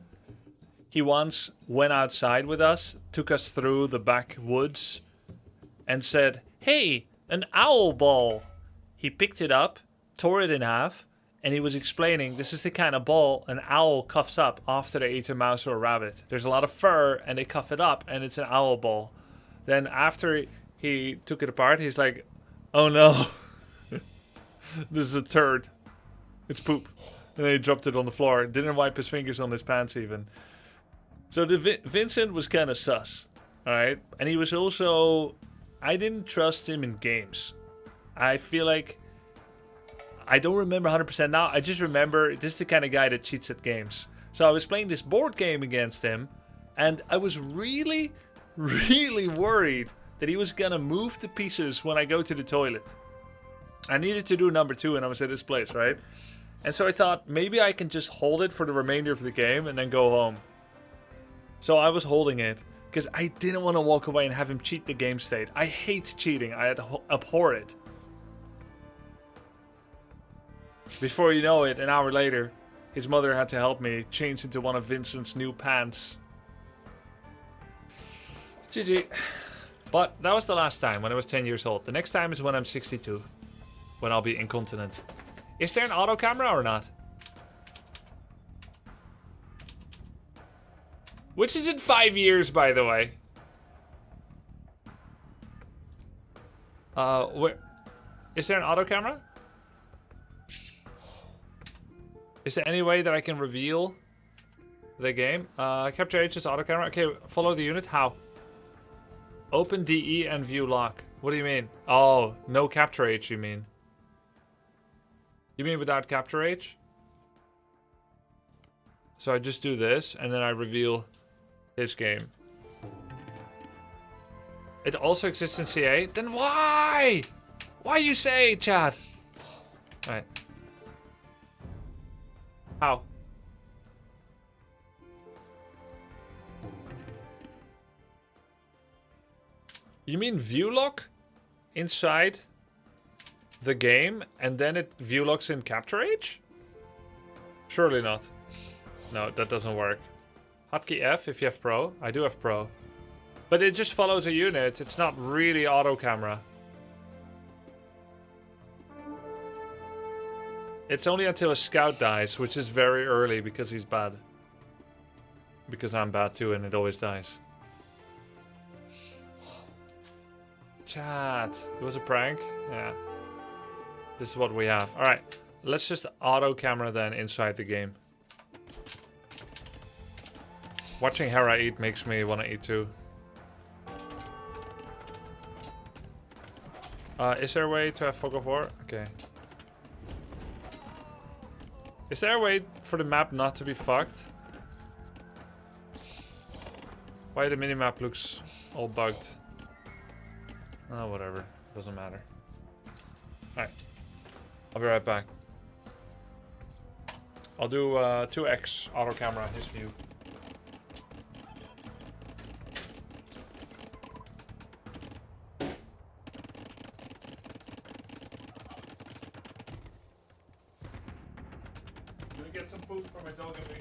He once went outside with us, took us through the backwoods, and said, "Hey, an owl ball." He picked it up, tore it in half, and he was explaining this is the kind of ball an owl cuffs up after they eat a mouse or a rabbit. There's a lot of fur, and they cuff it up, and it's an owl ball. Then after he took it apart, he's like, "Oh no, this is a turd. It's poop." And then he dropped it on the floor. Didn't wipe his fingers on his pants even. So Vincent was kind of sus, alright? And he was also... I didn't trust him in games. I feel like I don't remember 100% now. I just remember this is the kind of guy that cheats at games. So I was playing this board game against him, and I was really, really worried that he was gonna move the pieces when I go to the toilet. I needed to do number 2, and I was at this place, right? And so I thought, maybe I can just hold it for the remainder of the game and then go home. So I was holding it, because I didn't want to walk away and have him cheat the game state. I hate cheating. I abhor it. Before you know it, an hour later, his mother had to help me change into one of Vincent's new pants. GG. But that was the last time, when I was 10 years old. The next time is when I'm 62. When I'll be incontinent. Is there an auto camera or not? Which is in 5 years, by the way. Where... Is there an auto camera? Is there any way that I can reveal the game? Capture agents, auto camera. Okay, follow the unit. How? Open DE and view lock. What do you mean? Oh, no capture H, you mean? You mean without capture H? So I just do this, and then I reveal his game. It also exists in CA? Then why? Why you say, chat? Alright. How? You mean view lock inside the game and then it view locks in capture H? Surely not. No, that doesn't work. Hotkey F if you have Pro. I do have Pro. But it just follows a unit. It's not really auto camera. It's only until a scout dies, which is very early because he's bad. Because I'm bad too and it always dies. Chat. It was a prank? Yeah. This is what we have. Alright. Let's just auto camera then inside the game. Watching Hera eat makes me want to eat too. Is there a way to have fog of war? Okay. Is there a way for the map not to be fucked? Why the minimap looks all bugged? Oh, whatever. Doesn't matter. Alright. I'll be right back. I'll do 2x auto camera, his view. Can we get some food for my dog and me?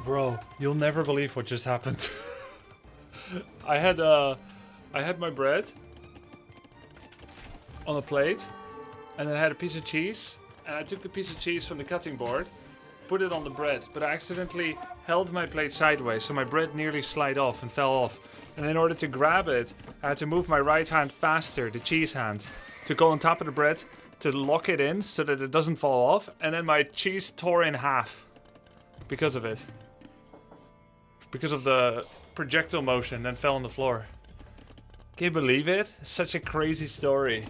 Bro, you'll never believe what just happened. I had my bread on a plate, and then I had a piece of cheese, and I took the piece of cheese from the cutting board, put it on the bread, but I accidentally held my plate sideways, so my bread nearly slid off and fell off. And in order to grab it, I had to move my right hand faster, the cheese hand, to go on top of the bread, to lock it in so that it doesn't fall off, and then my cheese tore in half because of it. Because of the projectile motion, then fell on the floor. Can you believe it? Such a crazy story.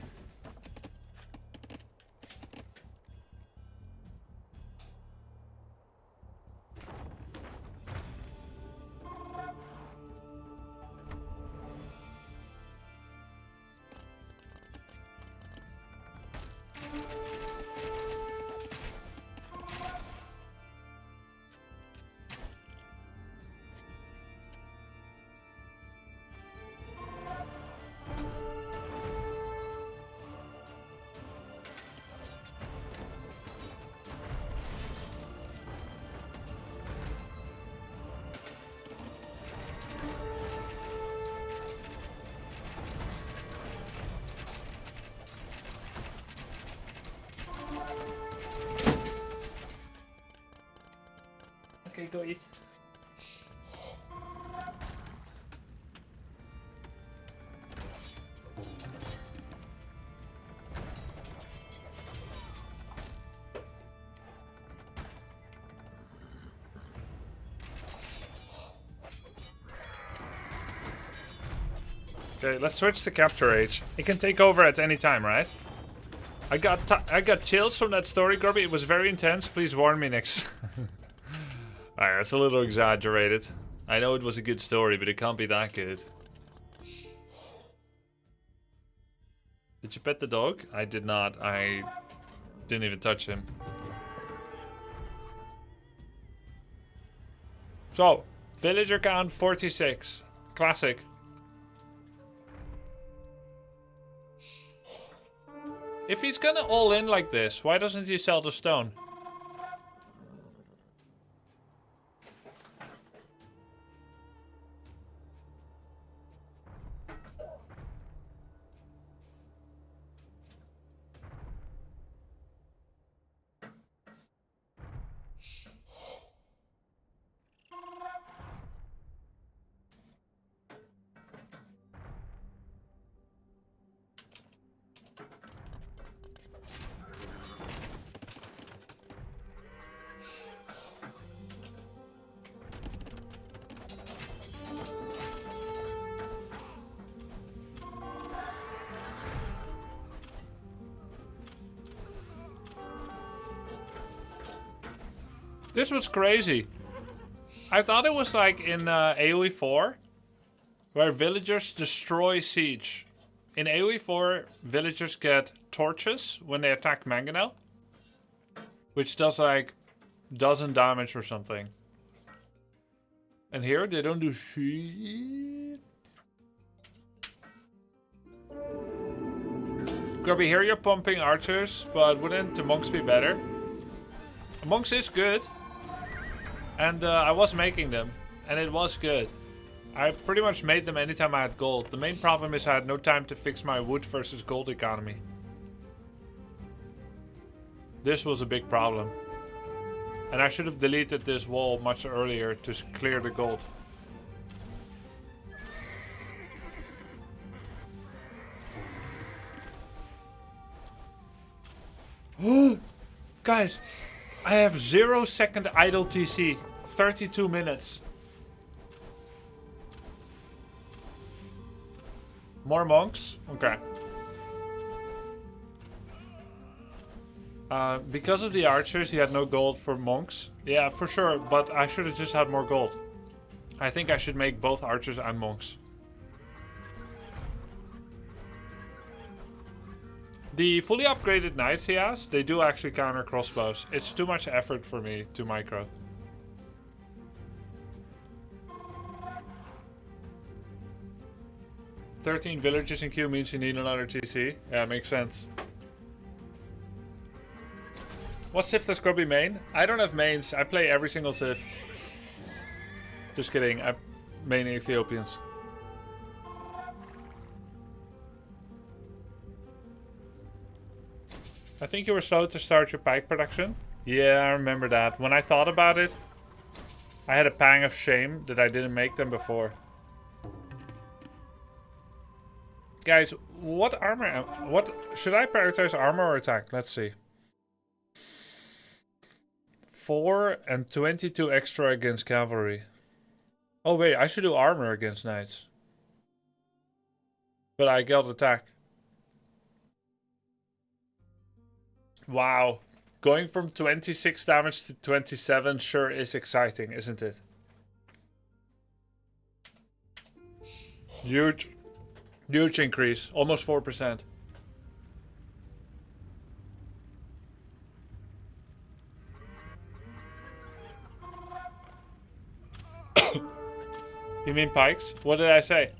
Okay, go eat. Okay, let's switch to capture age. It can take over at any time, right? I got chills from that story, Grubby. It was very intense. Please warn me next. Alright, that's a little exaggerated. I know it was a good story, but it can't be that good. Did you pet the dog? I did not. I didn't even touch him. So, villager count 46. Classic. If he's gonna all in like this, why doesn't he sell the stone? This was crazy. I thought it was like in AoE 4, where villagers destroy siege. In AoE 4, villagers get torches when they attack mangonel, which does like dozen damage or something. And here they don't do shit. Grubby, here you're pumping archers, but wouldn't the monks be better? Monks is good. And I was making them, and it was good. I pretty much made them anytime I had gold. The main problem is I had no time to fix my wood versus gold economy. This was a big problem. And I should have deleted this wall much earlier to clear the gold. Guys, I have 0-second idle TC. 32 minutes. More monks? Okay. Because of the archers, he had no gold for monks. Yeah, for sure, but I should have just had more gold. I think I should make both archers and monks. The fully upgraded knights he has, they do actually counter crossbows. It's too much effort for me to micro. "13 villagers in queue means you need another TC. Yeah, makes sense. What Sith does Grubby main? I don't have mains. I play every single Sith. Just kidding. I'm mainly Ethiopians. I think you were slow to start your pike production. Yeah, I remember that. When I thought about it, I had a pang of shame that I didn't make them before. Guys, what armor? What should I prioritize, armor or attack? Let's see. 4 and 22 extra against cavalry. Oh wait, I should do armor against knights. But I got attack. Wow. Going from 26 damage to 27 sure is exciting, isn't it? Huge. Huge increase. Almost 4%. You mean pikes? What did I say?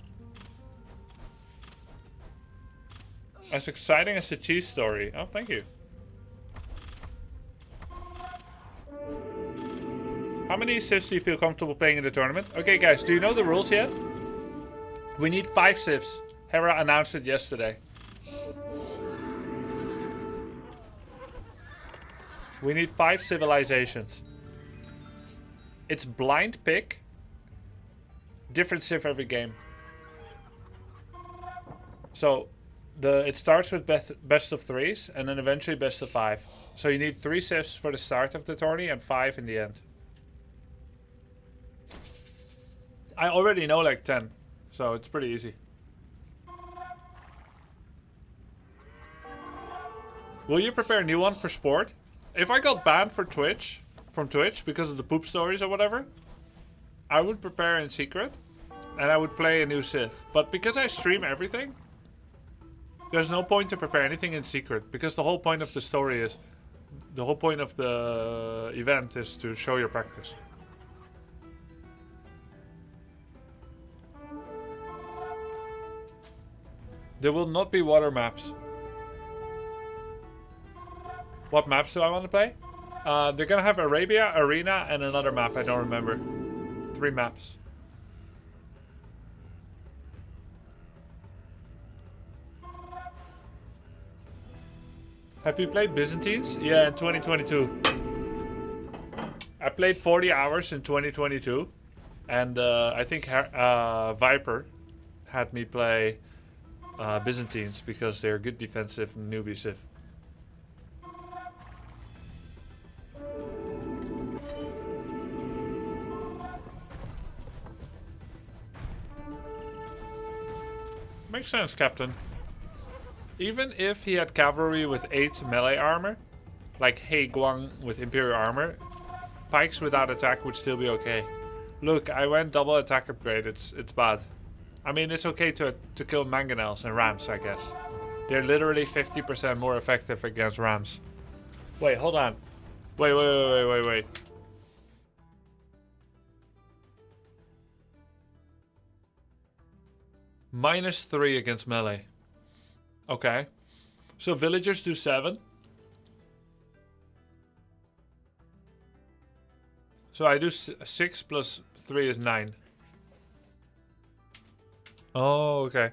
As exciting as the cheese story. Oh, thank you. How many civs do you feel comfortable playing in the tournament? Okay, guys, do you know the rules yet? We need 5 civs. Hera announced it yesterday. We need 5 civilizations. It's blind pick. Different civ every game. So it starts with best of 3s and then eventually best of 5. So you need 3 civs for the start of the tourney and 5 in the end. I already know like 10, so it's pretty easy. Will you prepare a new one for sport? If I got banned from Twitch because of the poop stories or whatever, I would prepare in secret and I would play a new civ. But because I stream everything, there's no point to prepare anything in secret, because the whole point of the story is, the whole point of the event is to show your practice. There will not be water maps. What maps do I want to play? They're gonna have Arabia, Arena, and another map I don't remember. 3 maps. Have you played Byzantines? Yeah, in 2022. I played 40 hours in 2022. And I think Viper had me play Byzantines because they're good defensive newbie civ. Makes sense, Captain. Even if he had cavalry with 8 melee armor, like He Guang with Imperial armor, pikes without attack would still be okay. Look, I went double attack upgrade, it's bad. I mean, it's okay to kill mangonels and rams, I guess. They're literally 50% more effective against rams. Wait, hold on. Wait. -3 against melee. Okay. So villagers do 7. So I do 6 plus 3 is 9. Oh, okay.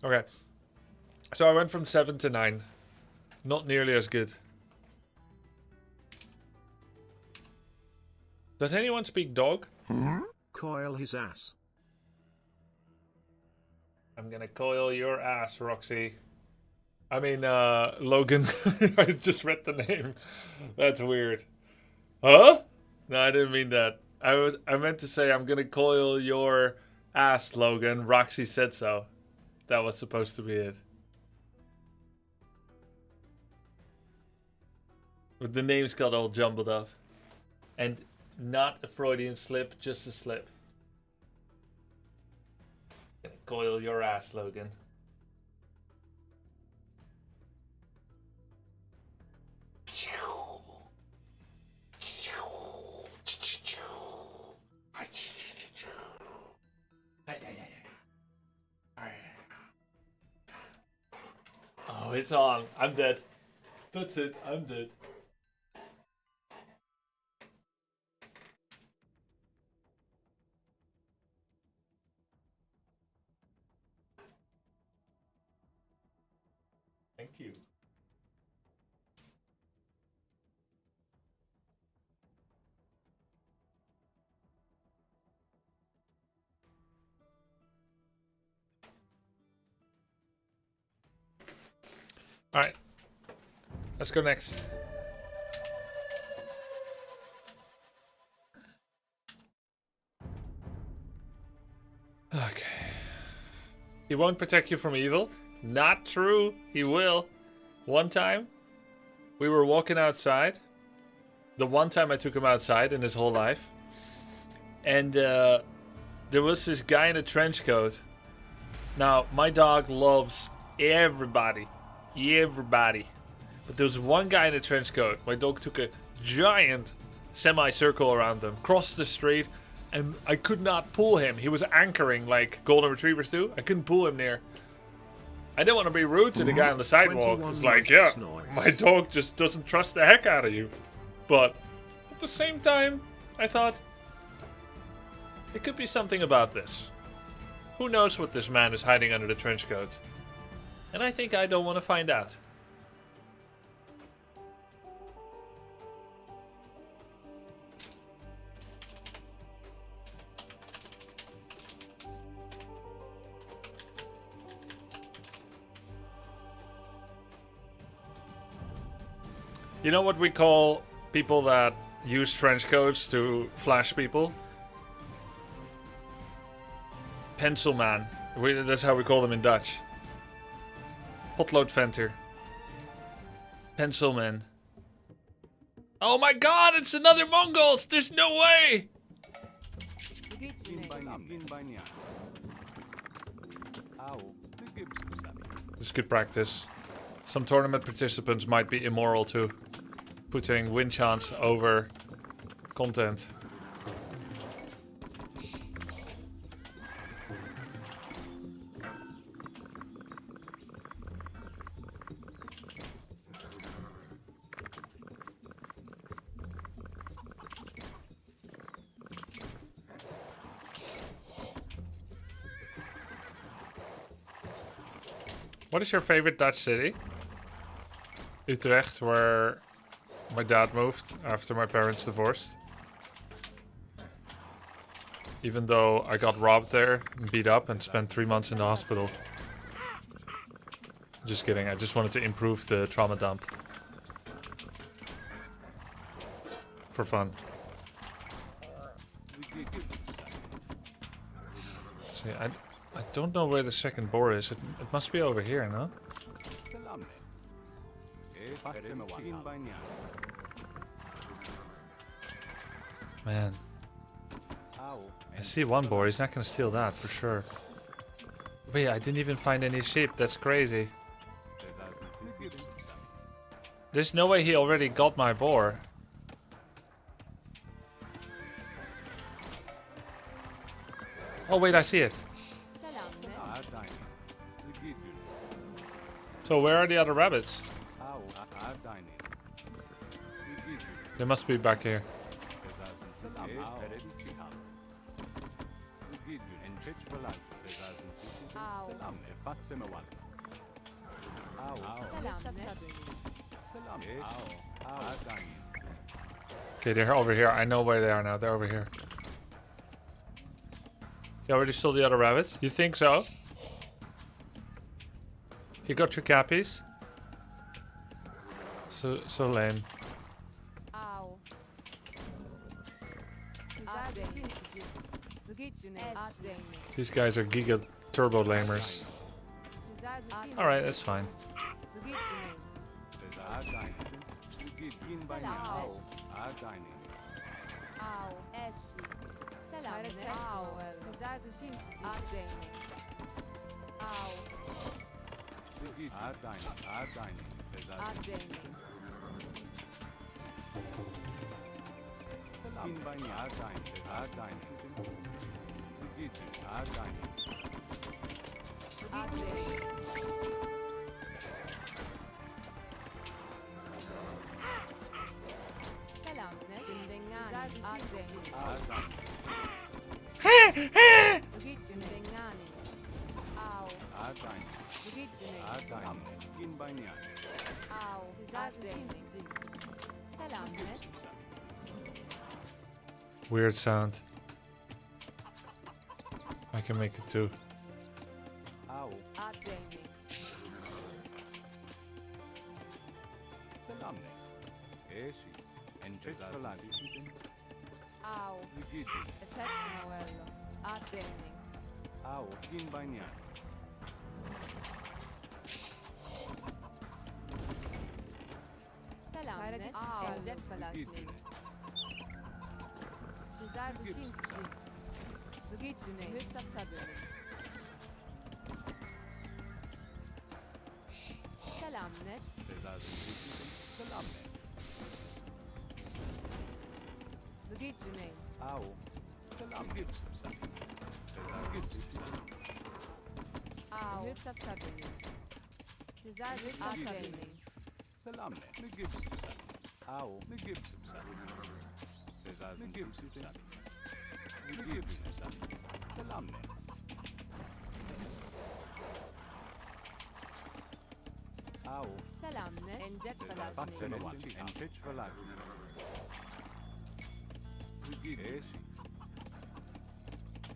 Okay. So I went from 7 to 9. Not nearly as good. Does anyone speak dog? Coil his ass. I'm gonna coil your ass, Roxy. I mean, Logan. I just read the name. That's weird. Huh? No, I didn't mean that. I meant to say I'm gonna coil your ass, Logan. Roxy said so. That was supposed to be it. But the names got all jumbled up. And not a Freudian slip, just a slip. Coil your ass, Logan. Oh, it's on. I'm dead. That's it. I'm dead. Q. Alright. Let's go next. Okay. He won't protect you from evil. Not true. He will. One time, we were walking outside. The one time I took him outside in his whole life. And there was this guy in a trench coat. Now, my dog loves everybody. Everybody. But there was one guy in a trench coat. My dog took a giant semicircle around him, crossed the street, and I could not pull him. He was anchoring like golden retrievers do. I couldn't pull him near. I didn't want to be rude to the guy on the sidewalk. It's like, yeah, my dog just doesn't trust the heck out of you. But at the same time, I thought, it could be something about this. Who knows what this man is hiding under the trench coat? And I think I don't want to find out. You know what we call people that use trench coats to flash people? Pencil man. That's how we call them in Dutch. Potloodventer. Pencil man. Oh my god, it's another Mongols! There's no way! This is good practice. Some tournament participants might be immoral too. Putting win chance over content. What is your favorite Dutch city? Utrecht, where my dad moved after my parents divorced. Even though I got robbed there, beat up, and spent 3 months in the hospital. Just kidding, I just wanted to improve the trauma dump. For fun. See, I don't know where the second boar is. It must be over here, no? Man. I see one boar. He's not gonna steal that for sure. Wait, I didn't even find any sheep. That's crazy. There's no way he already got my boar. Oh wait, I see it. So where are the other rabbits? They must be back here. Okay, they're over here. I know where they are now. They're over here. You already stole the other rabbits? You think so? You got your cappies? So lame. These guys are giga turbo lamers. Alright, that's fine. Adine. Zgidźny. Adine. Gin banyan. Au. Zadejny. Selamne. Weird sound. I can make it too. Au. Adejny. Selamne. Eshi. Enchech falagi. Au. Zgidzi. Effetto Noello. Adejny. Au. Gin banyan. Selamne. Au. Enjet falasny. Zgidźny. Zgidźny. Hülsat sabını. Selamne. Selamne. Zgidźny. Au. Selamne. Au. Hülsat sabını. Adejny. Selamne. Au. Selamne. Au. Selamne. Enjet falasny. Baksenovan. Enchech falagi. Eshi.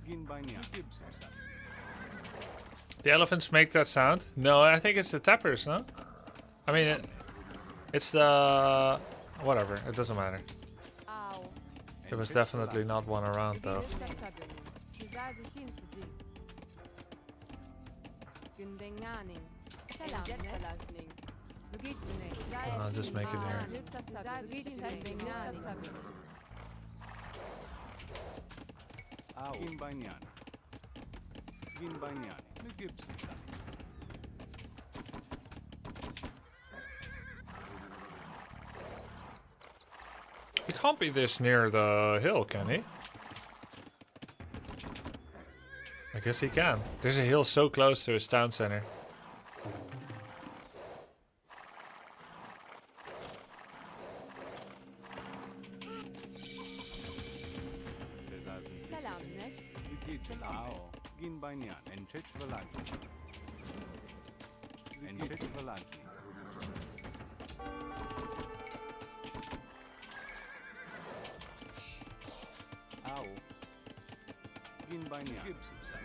Gin banyan. The elephants make that sound? No, I think it's the tappers, no? I mean, it's the... Whatever, it doesn't matter. Au. There was definitely not one around though. Hülsat sabını. Güzelce şinsici. Gündenganing. Selamne. Falasny. Zgidźny. I'll just make it here. Hülsat sabını. Zgidźny. Au. Gin banyan. Gin banyan. Ne gibsin sen? He can't be this near the hill, can he? I guess he can. There's a hill so close to his town center. Selamne. Au. Gin banyan. Enchech falagi. Enchech falagi. Au. Gin banyan. Gibsin sen?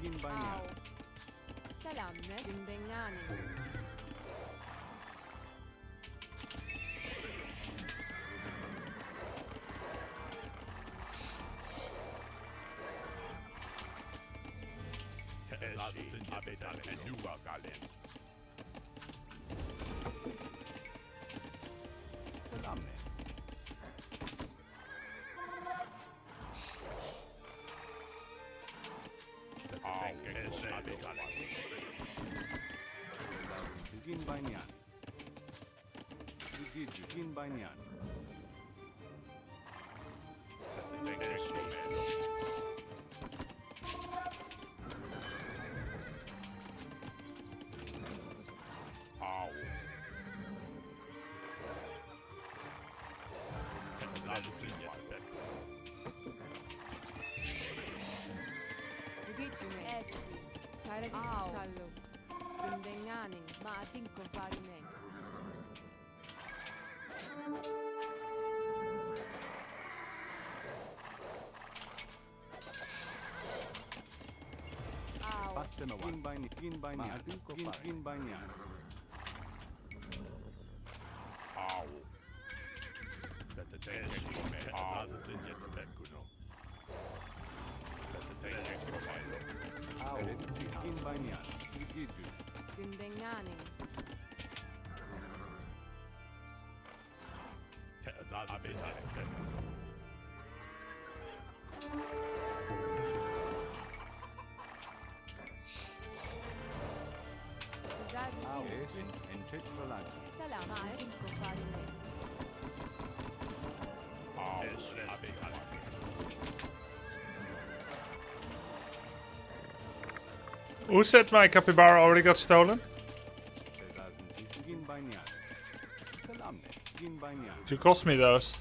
Gin banyan. Au. Selamne. Gündenganing. Selamne. Gin banyan. Gin banyan. Zgidźny. Eshi. Au. Shallow. Gündenganing. Maating kovarinen. Au. Baksenovan. Gin banyan. Gin banyan. Au. Tätä tehdään komea asazetin jätetekkuno. Tätä tehdään komea. Au. Gin banyan. Zgidzi. Gündenganing. Te asazetin jätetekkuno. Au. Enchech falagi. Selam. Maating kovarinen. Au. Abekan. Who said my capybara already got stolen? You cost me those.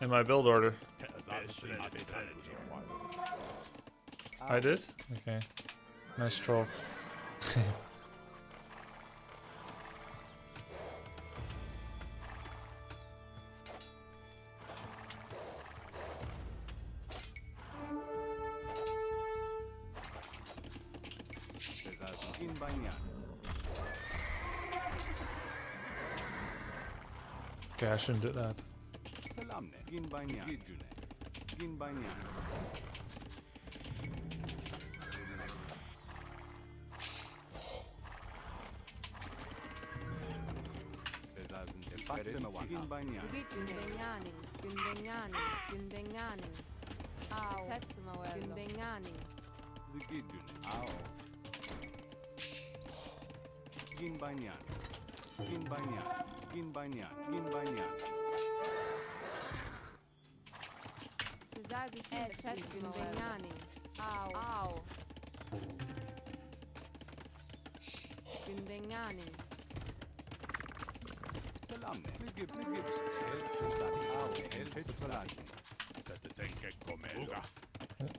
In my build order. I did? Okay. Nice troll. Okay, I shouldn't do that.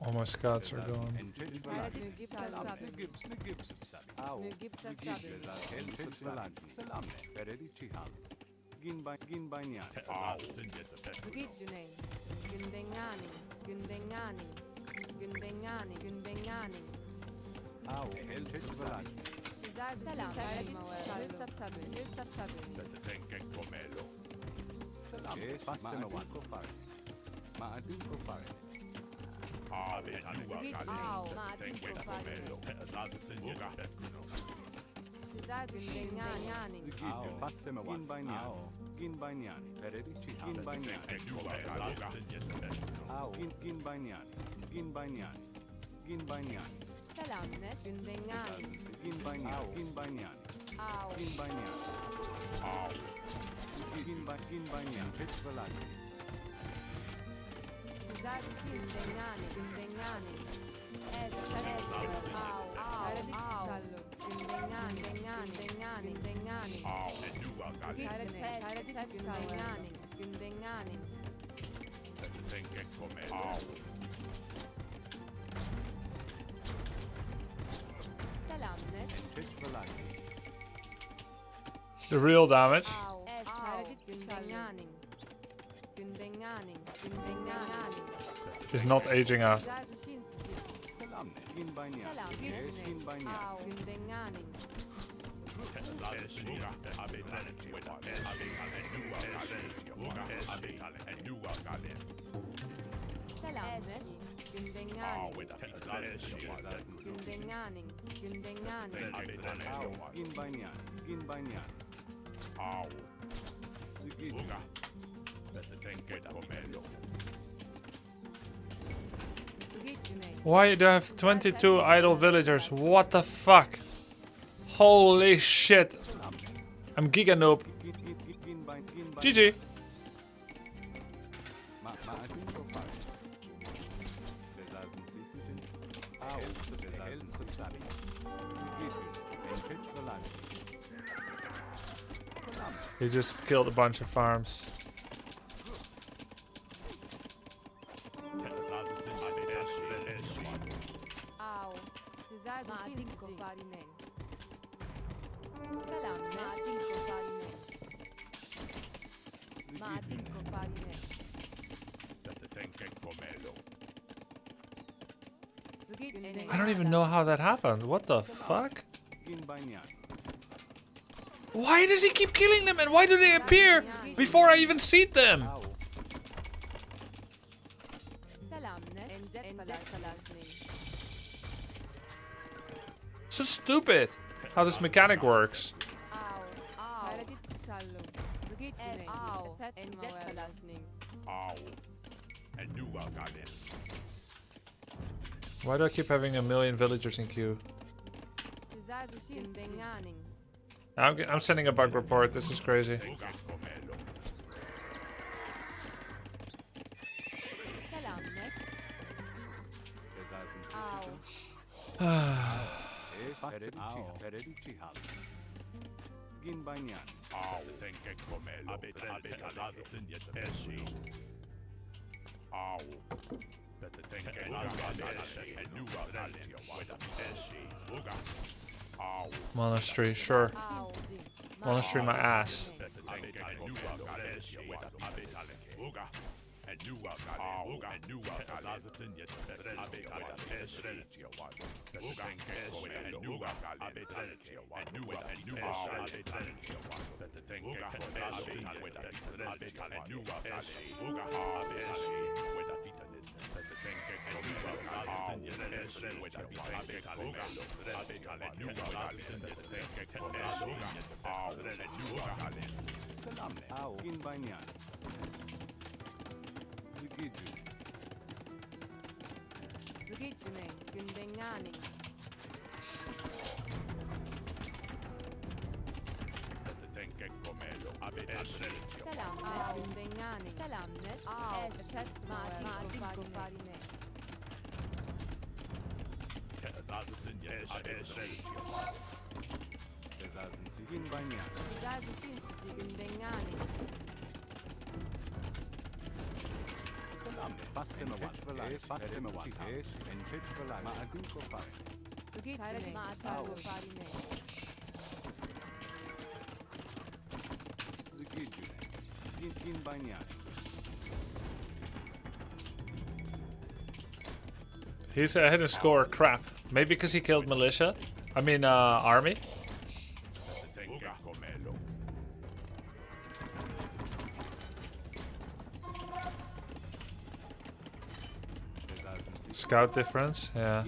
All my scouts are gone. The real damage is not aging out. Why do I have 22 idle villagers? What the fuck? Holy shit. I'm giga noob. GG. He just killed a bunch of farms. I don't even know how that happened. What the fuck? Why does he keep killing them and why do they appear before I even see them? So stupid how this mechanic works. Why do I keep having 1,000,000 villagers in queue? I'm sending a bug report. This is crazy. Monastery, sure. Monastery, my ass. He's ahead in score. Crap. Maybe because he killed militia. I mean, army. Scout difference, yeah.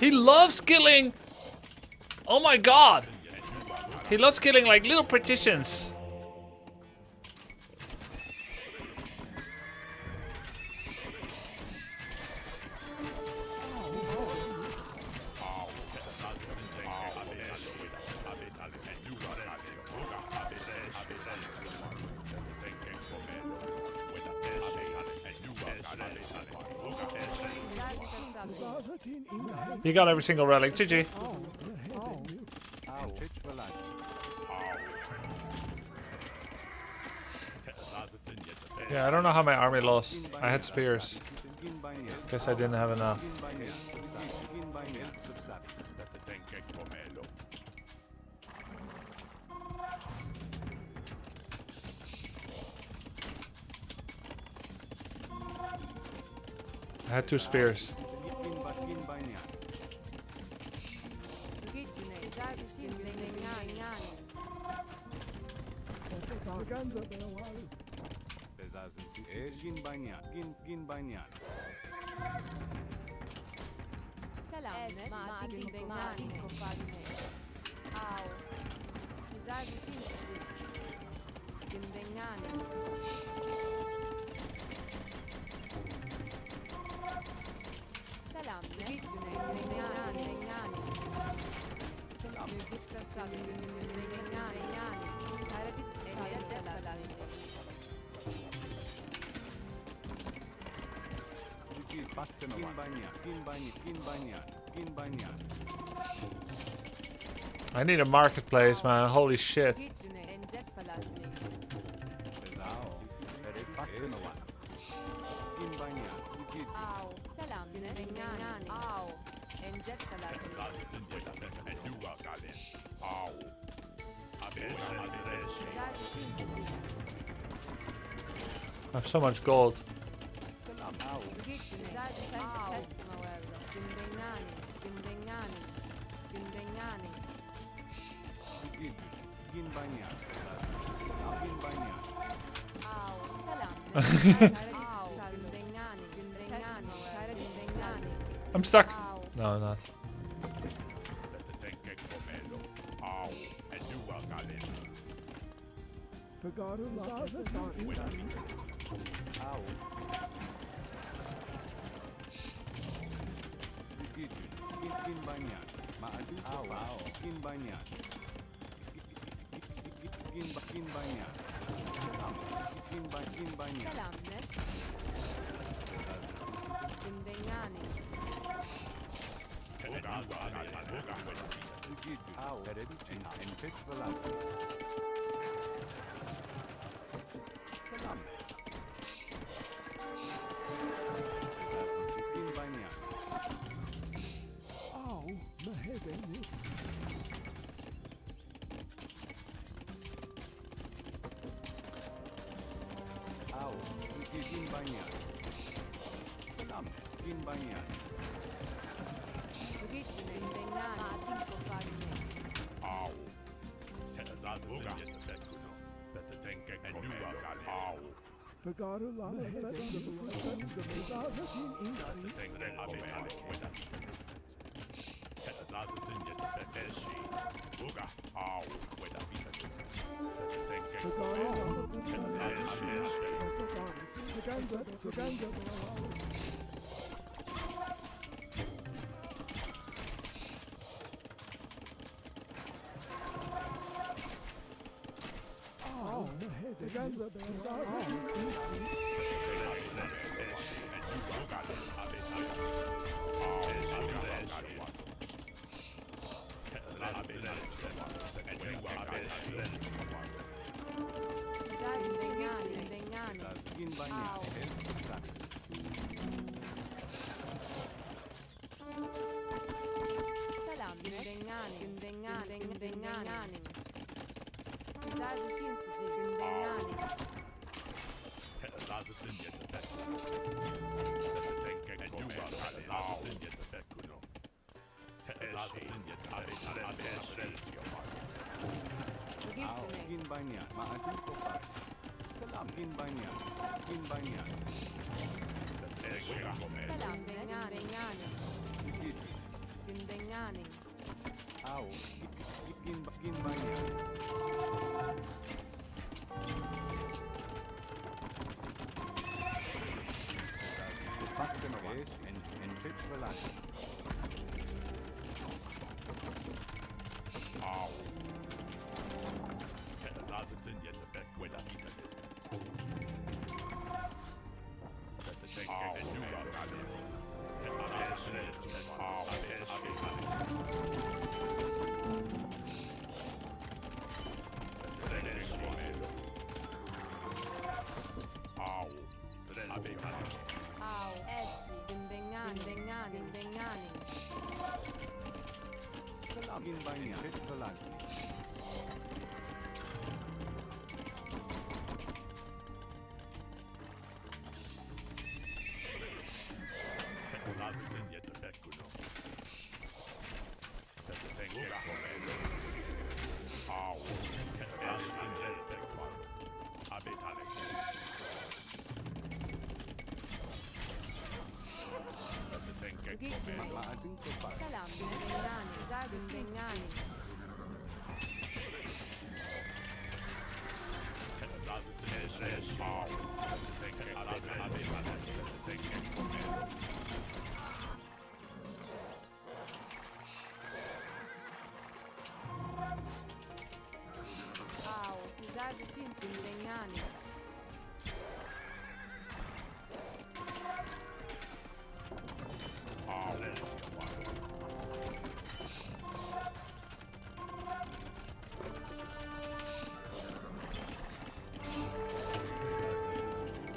He loves killing! Oh my god! He loves killing like little partitions. You got every single relic, GG. Yeah, I don't know how my army lost. I had spears. Guess I didn't have enough. I had 2 spears. I need a marketplace, man. Holy shit. I have so much gold. I'm stuck. No, I'm not. Gin Banyan. Jet Velaznik. Maating Kopal. Salam. Bengani. Zardin Bengani. Au. Zardin Shinsin Bengani.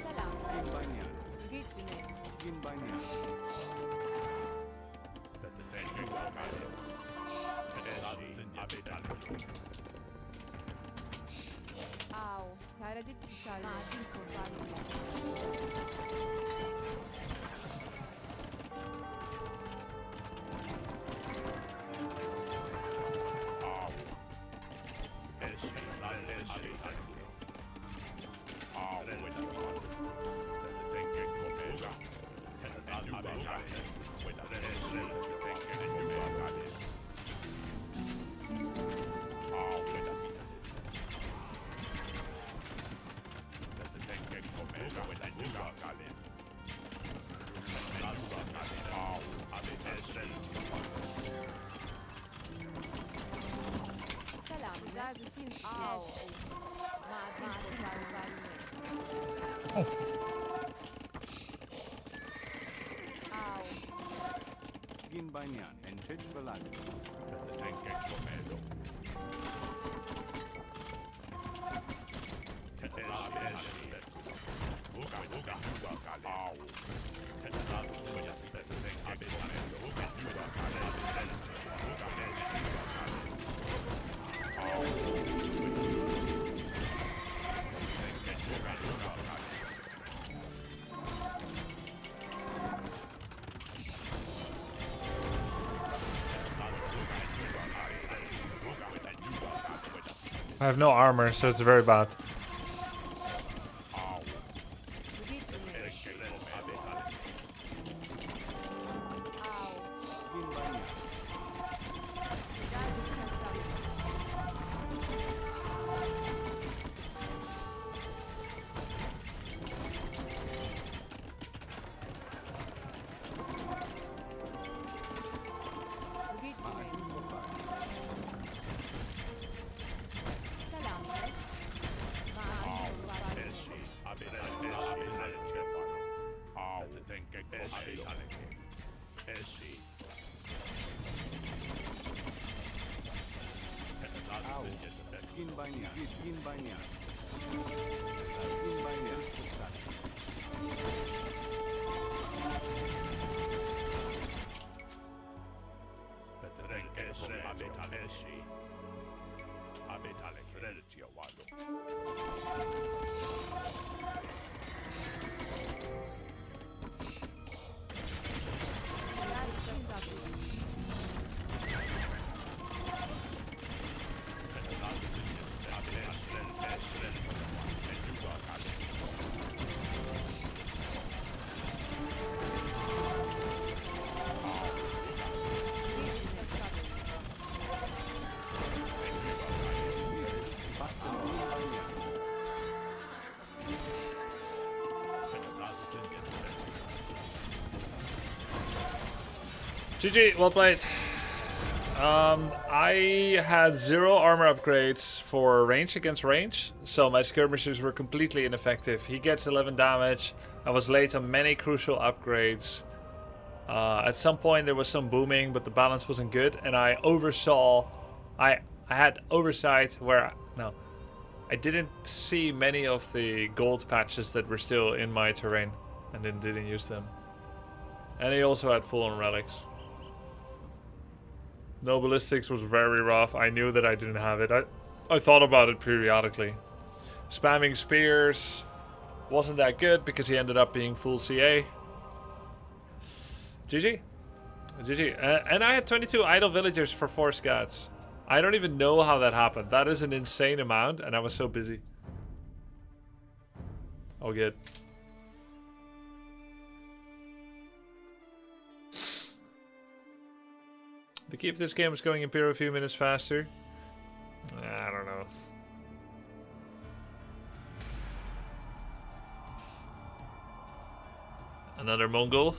Salam. Gin Banyan. Gitune. Gin Banyan. Au. Karadit Tişal. Maatin Kurbanlı. Salam. Zardin Shinsin. Au. Maatin Kurbanlı. Au. Gin Banyan. And Jet Velaznik. I have no armor, so it's very bad. Gin Banyan. Maating Kopal. Salam. Maatin Kurbanlı. Au. Gin Banyan. Gin Banyan. Gin Banyan. GG, well played. I had 0 armor upgrades for range against range, so my skirmishers were completely ineffective. He gets 11 damage. I was late on many crucial upgrades. At some point there was some booming, but the balance wasn't good, and I oversaw. I had oversight where I didn't see many of the gold patches that were still in my terrain, and then didn't use them. And he also had full on relics. No ballistics was very rough. I knew that I didn't have it. I thought about it periodically. Spamming spears wasn't that good because he ended up being full CA. GG. GG. And I had 22 idle villagers for 4 scouts. I don't even know how that happened. That is an insane amount, and I was so busy. All good. The key of this game is going Imperial a few minutes faster. I don't know. Another Mongol.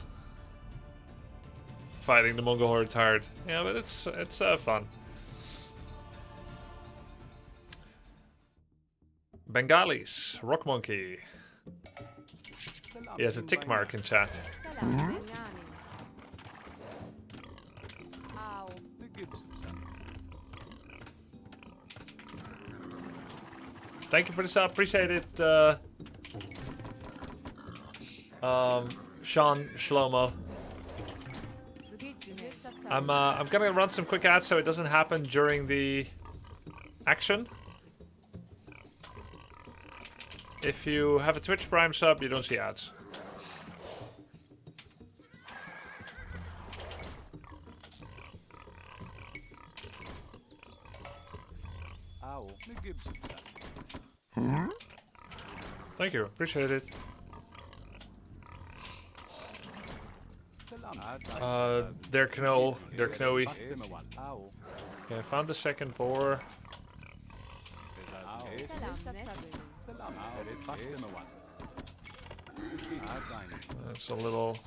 Fighting the Mongol horde's hard. Yeah, but it's fun. Bengalis. Rock Monkey. He has a tick mark in chat. Thank you for the sub. Appreciate it. Sean Shlomo. I'm gonna run some quick ads so it doesn't happen during the action. If you have a Twitch Prime sub, you don't see ads. Thank you, appreciate it. They're Knowy. Okay, I found the second boar. That's a little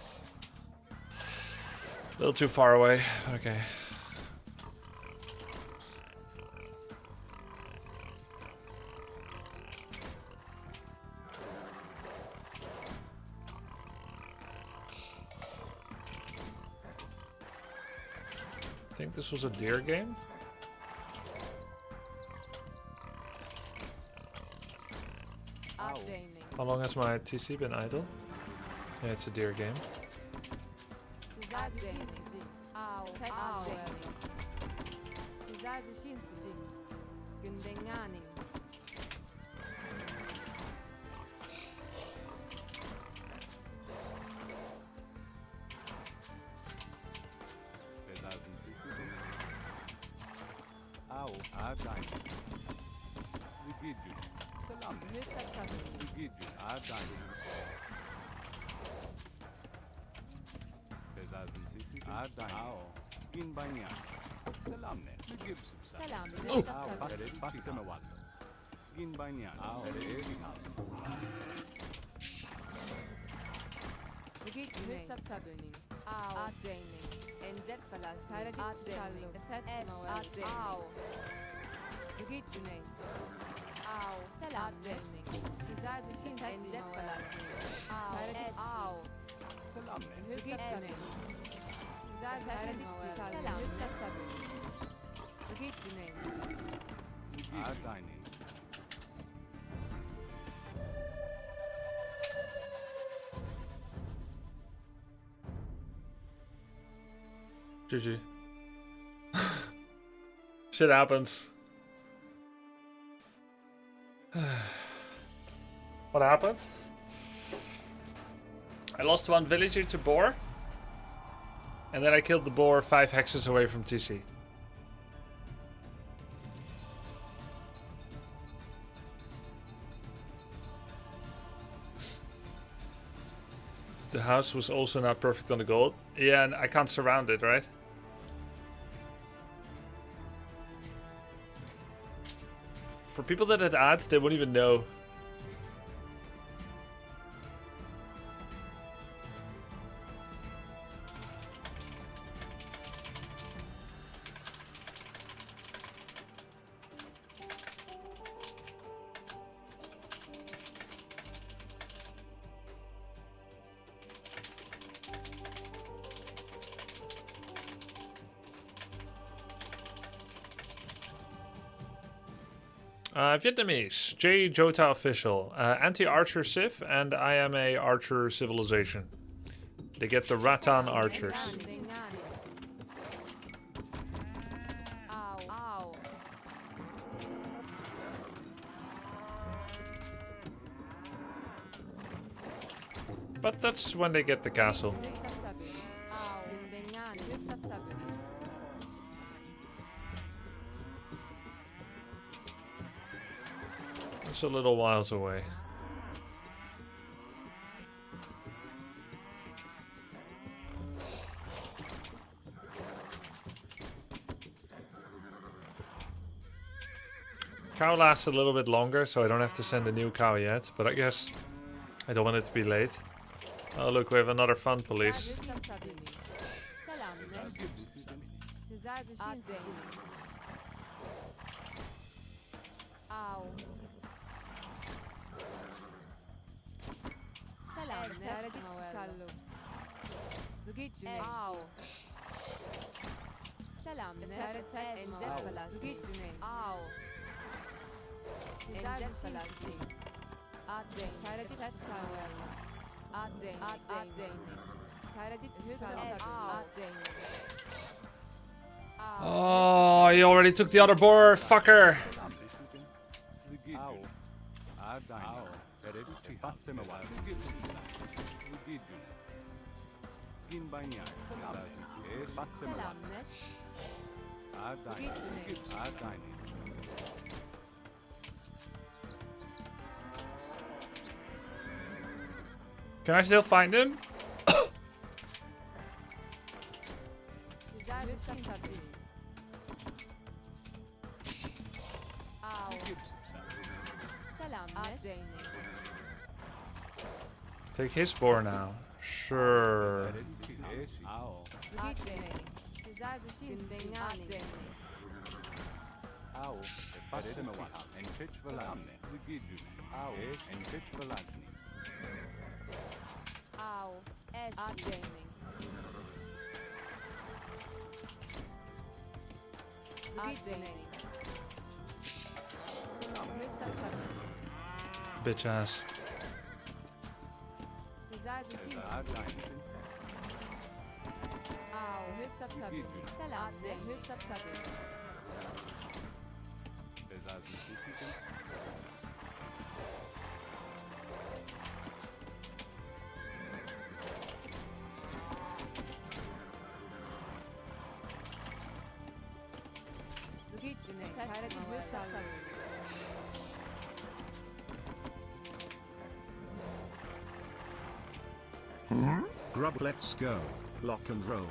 too far away. Okay. I think this was a deer game. How long has my TC been idle? Yeah, it's a deer game. GG. Shit happens. What happened? I lost one villager to boar. And then I killed the boar 5 hexes away from TC. The house was also not perfect on the gold. Yeah, and I can't surround it, right? For people that had ads, they wouldn't even know. Vietnamese, J Jota official, anti-archer civ, and I am a archer civilization. They get the Rattan archers. But that's when they get the castle. It's a little whiles away. Cow lasts a little bit longer, so I don't have to send a new cow yet. But I guess I don't want it to be late. Oh look, we have another fun police. Oh, he already took the other boar, fucker. Can I still find him? Take his boar now. Sure. Bitch ass. Grub, let's go. Lock and roll.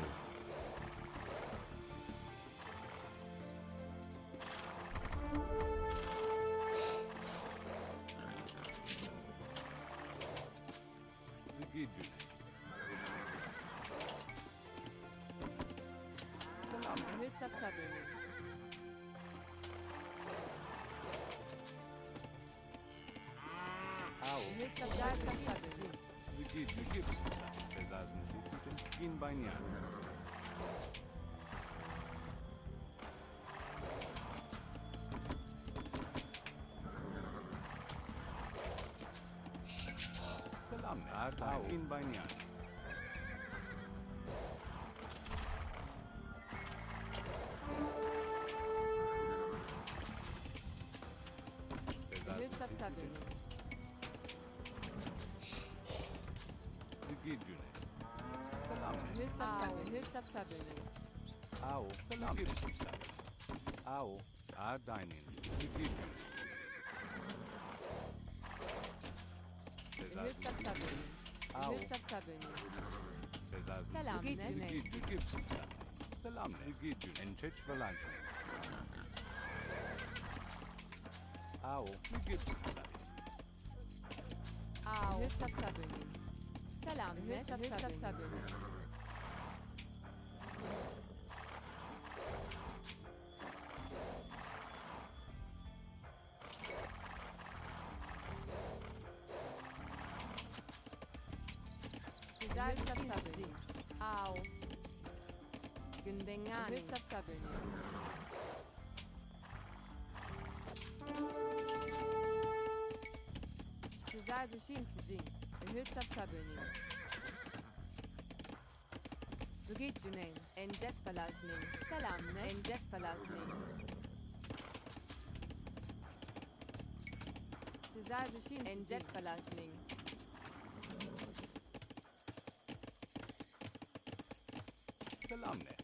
Selamne.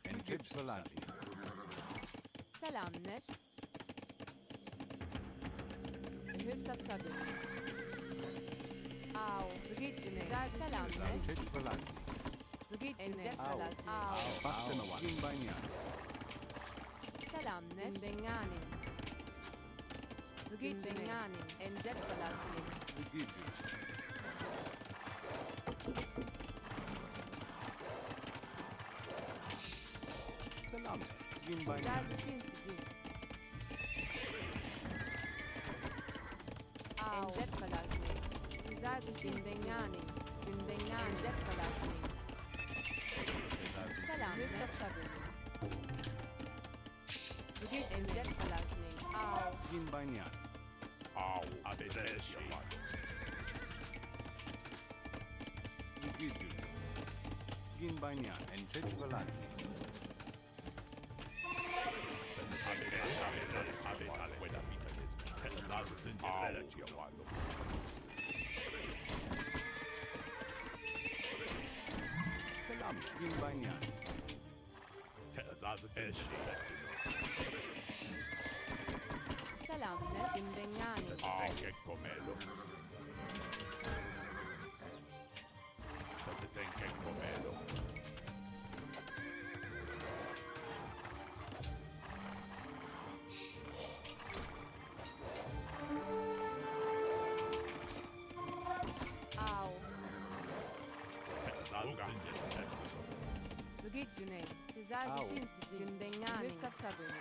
Encet Valani. Selamneş. Hülsat sabır. Au. Zgidjene. Selamneş. Encet Valani. Zgidjene. Au. Au. Fastenova. Ginbanian. Selamneş. Dengani. Zgidjene. Encet falazni. Zgidju. Selamne. Ginbanian. Zardışin sizin. Encet falazni. Zardışin dengani. Dengani. Encet falazni. Selam. Hülsat sabır. Zgid encet falazni. Au. Ginbanian. Au, abeteshi. Zgidju. Ginbanian. Encet Valani. Selamne. Ginbanian. Selamneş. Dengani. Au. Zgidjene. Zardışin sizin. Dengani. Hülsat sabır.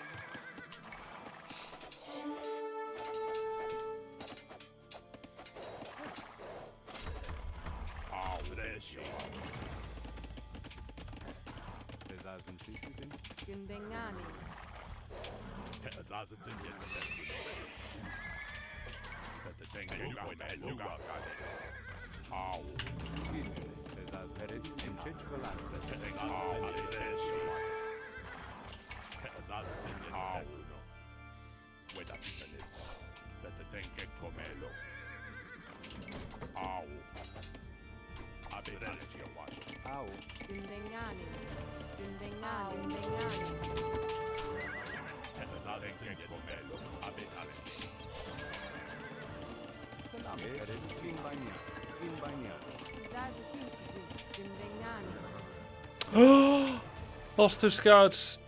Besaßen Sie sie denn? Dengani. Zgidju. Besaßen Encet Valani. Au. Dengani. Dengani. Dengani. Selamne. Ginbanian. Ginbanian. Zardışin sizin. Dengani. Lost 2 scouts.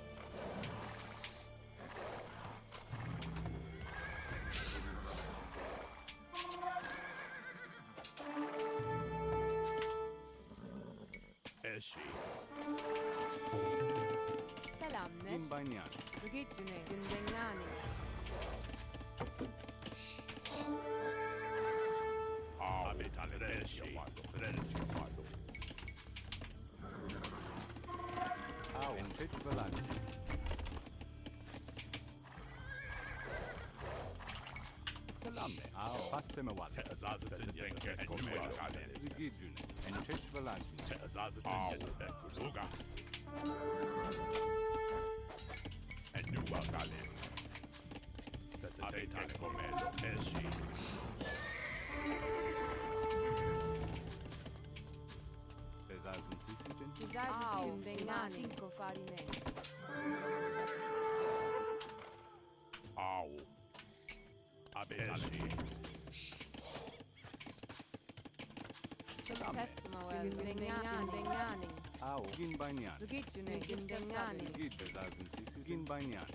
Selamneş. Ginbanian. Zgidjene. Dengani. Au. Encet Valani. Selamne. Au. Fatsemewal. Zgidjune. Encet Valani. Besaßen Sie sie denn? Zardışin. Dengani. Cinco farine. Selamne. Petsmawel. Dengani. Dengani. Au. Ginbanian. Zgidjene. Dengani. Zgid. Besaßen Sie sie? Ginbanian.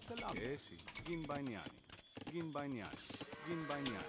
Selamne. Eshi. Ginbanian. Ginbanian. Ginbanian.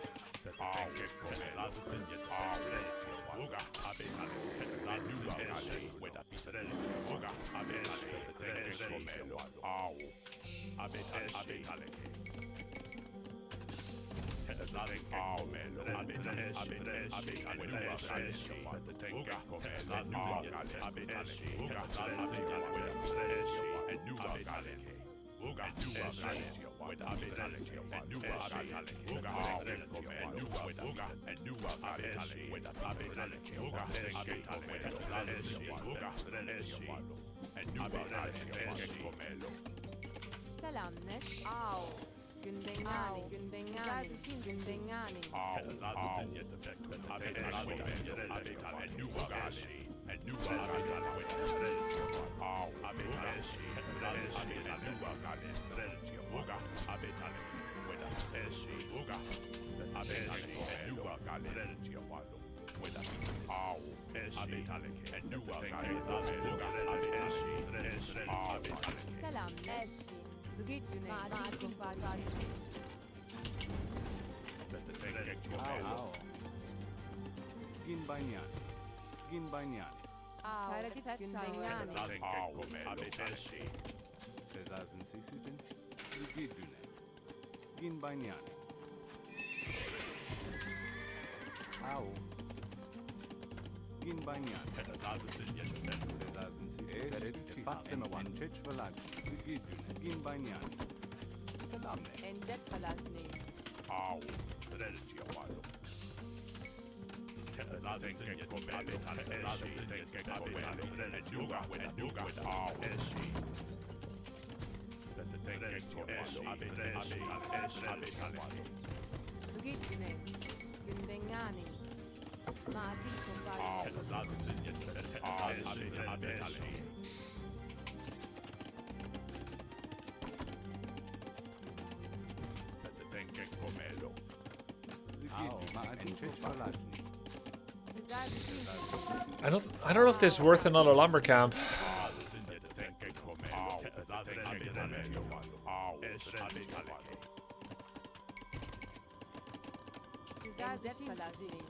Selamneş. Au. Gündengani. Gündengani. Gündengani. Selam. Eşi. Zgidjune. Maadin kufari. Au. Gin banyan. Gin banyan. Hareketler gündengani. Sezazın sesitin. Zgidjune. Gin banyan. Au. Gin banyan. Sezazın sesitin. Fatseme wan. Çeç velaj. Zgidjune. Gin banyan. Selamne. Endet falazning. Zgidjune. Gündengani. Maadin kufari. I don't know if this is worth another lumber camp. Endet falazning.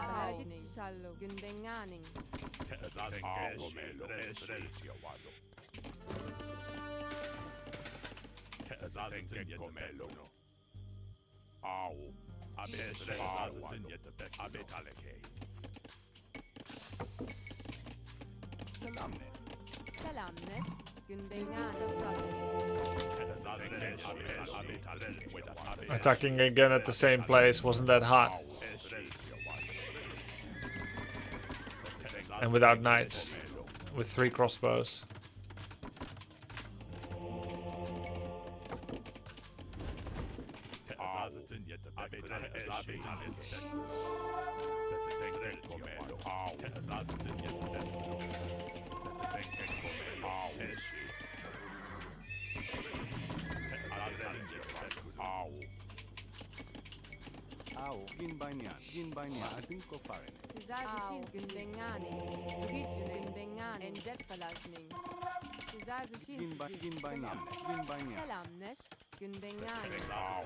Selamne. Gündengani. Selamne. Selamneş. Gündengani. Attacking again at the same place wasn't that hot. And without knights. With 3 crossbows. Au. Gin banyan. Gin banyan. Asin ko farin. Sizazishin gündengani. Zgidjune. Gündengani. Endet falazning. Sizazishin Gin banyan. Gin banyan. Selamneş. Gündengani. Au.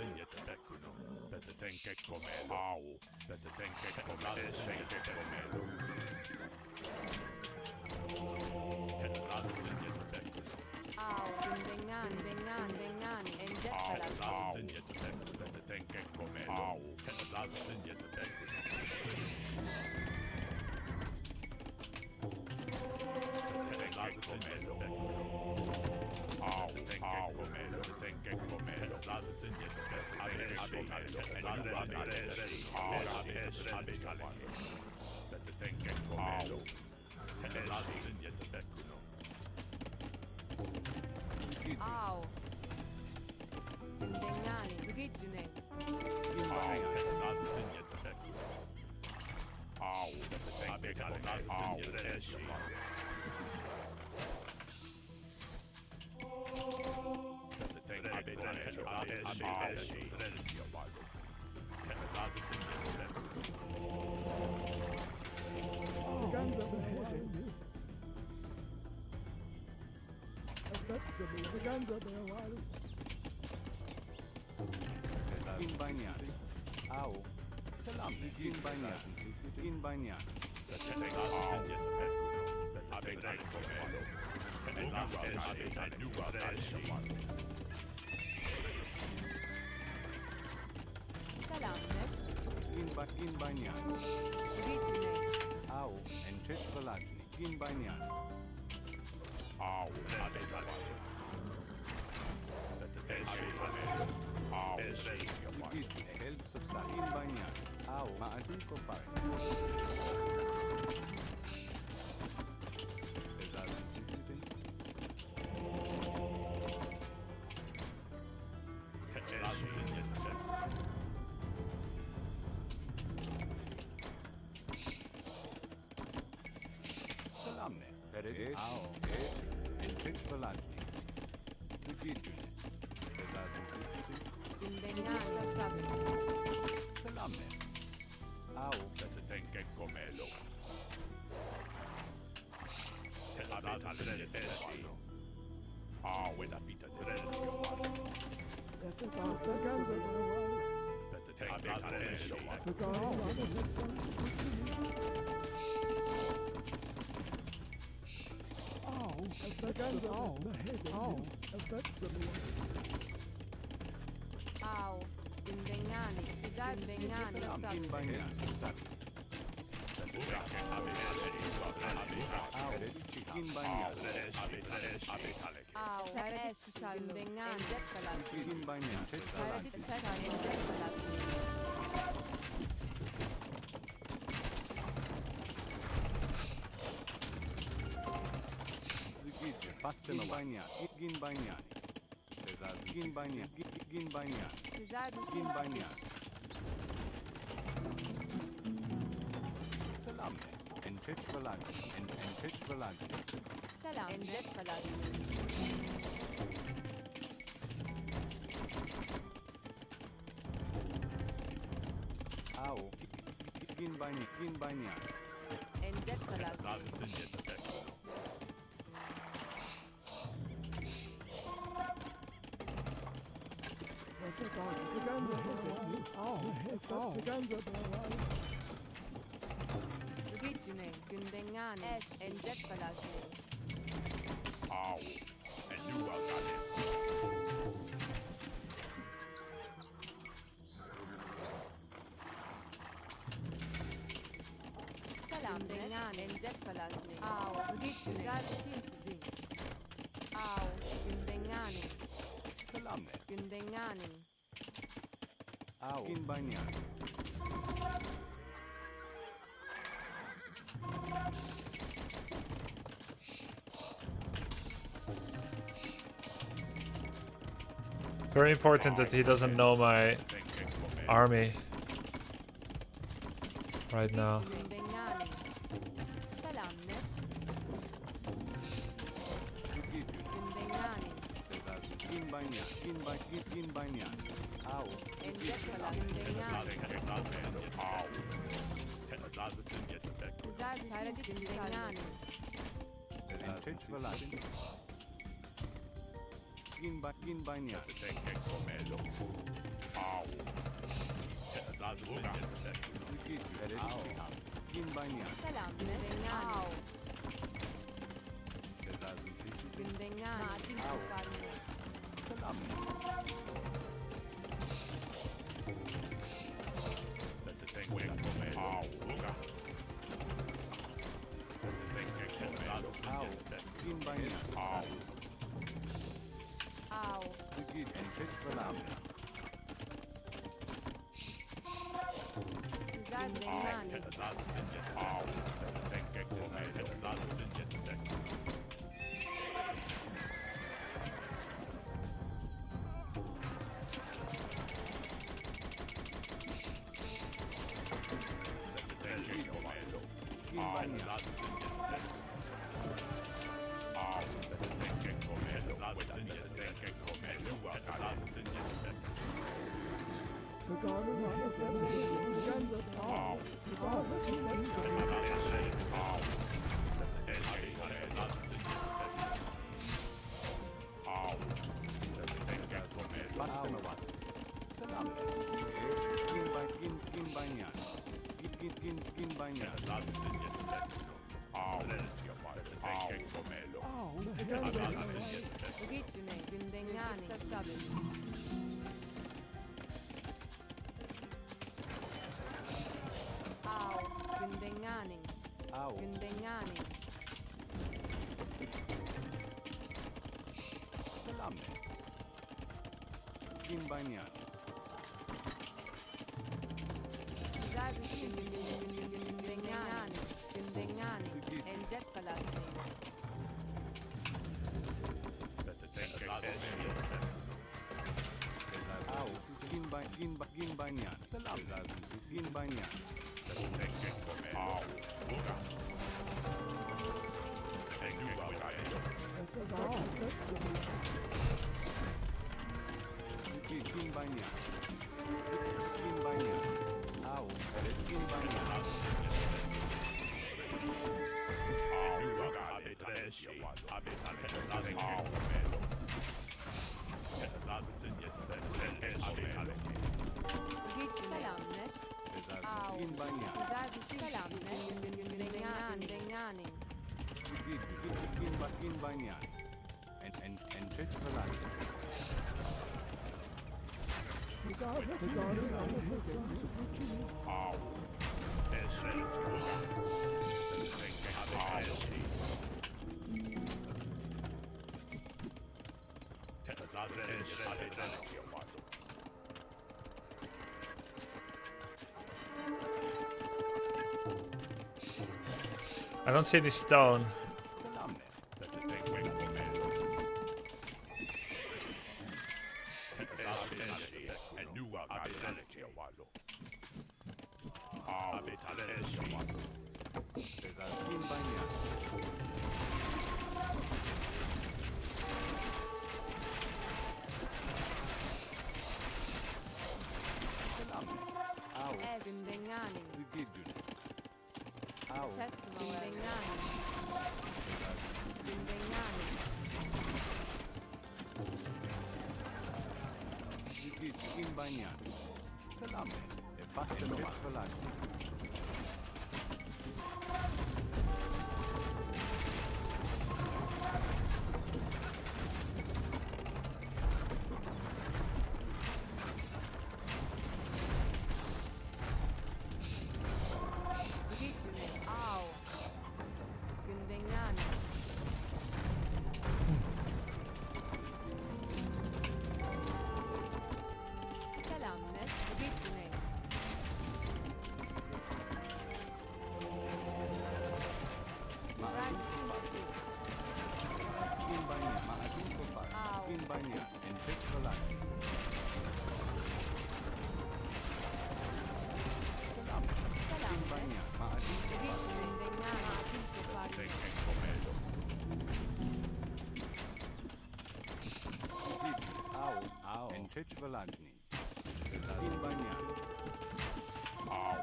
Gündengani. Gündengani. Endet falazning. Au. Gündengani. Zgidjune. Gin banyan. Au. Selamne. Gin banyan. Gin banyan. Selamneş. Gin banyan. Zgidjune. Au, entet velagni, gin bainiani. Au, abitale. Au, Gigi, help subside, gin bainiani. Au, maadiko fare. Pesasen sisitin. Salamne, peredit. Au, entet velagni. Gigi, pesasen sisitin. Inventario sabe. Salamne. Au, tenke komelo. Abitale testi. Au, ed abitale testi. Au, indegnani, indegnani, gin bainiani subside. Au, gin bainiani. Au, teres indegnani, Gin bainiani. Gigi, fatsema bainiani. Gin bainiani. Pesasen gin bainiani. Gin bainiani. Gin bainiani. Salamne. Entet velagni. Entet velagni. Selam, endet falan. Au, gin bainiani. Endet falan. Gicine, gündengani, endet falan. Au, and you are goddamn. Selam, gündengani, endet falan. Au, gicine, zarşin sicin. Au, gündengani, Salamne. gündengani. Au, gin bainiani. Very important that he doesn't know my army right now. Gündengani. Selam, ne? Gündengani, Pesasen gin bainiani. Gin bainiani. Au, endet falan. Gündengani. Güzel, teredit, gündengani. entet velagni. Gin bainiani. Gigi, peredit. Gin bainiani. Selam, gündengani. Au, Pesasen sisitin. gündengani. Matin kurtarmıyor. Salamne. Au, gin bainiani. Au, Gigi, entet velagni. güzel, gündengani. Gin bainiani. Fatsema wat. Salamne. Gin bainiani. Gin bainiani. Gicine, gündengani. Sabe. Au, gündengani. Au. Gündengani. Salamne. Gin banyan. Gündengani. Gündengani. Enjet falasning. Au. Gin banyan. Salam. Gin banyan. Gin banyan. Gin banyan. Au. Gin banyan. Selamlar. Au. Gin banyan. Güzel bir şey. Selamlar. Gündengani. Gin banyan. And check the light. I don't see any stone. Gin banyan. Au. Gündengani. Gidun. Au. Gündengani. Gündengani. Gin banyan. Salam. Facciano mascolare. Au. Gündengani. Selamlar. Gündengani. Güzel bir şey istiyor. Gin banyan. Maatin ko pa. Au. Gin banyan. And check the light. Salam. Gin Selamlar. banyan. Maatin ko pa. Gündengani. Akıl toparlıyor. Au. Au. And check the light. Gin banyan. Au.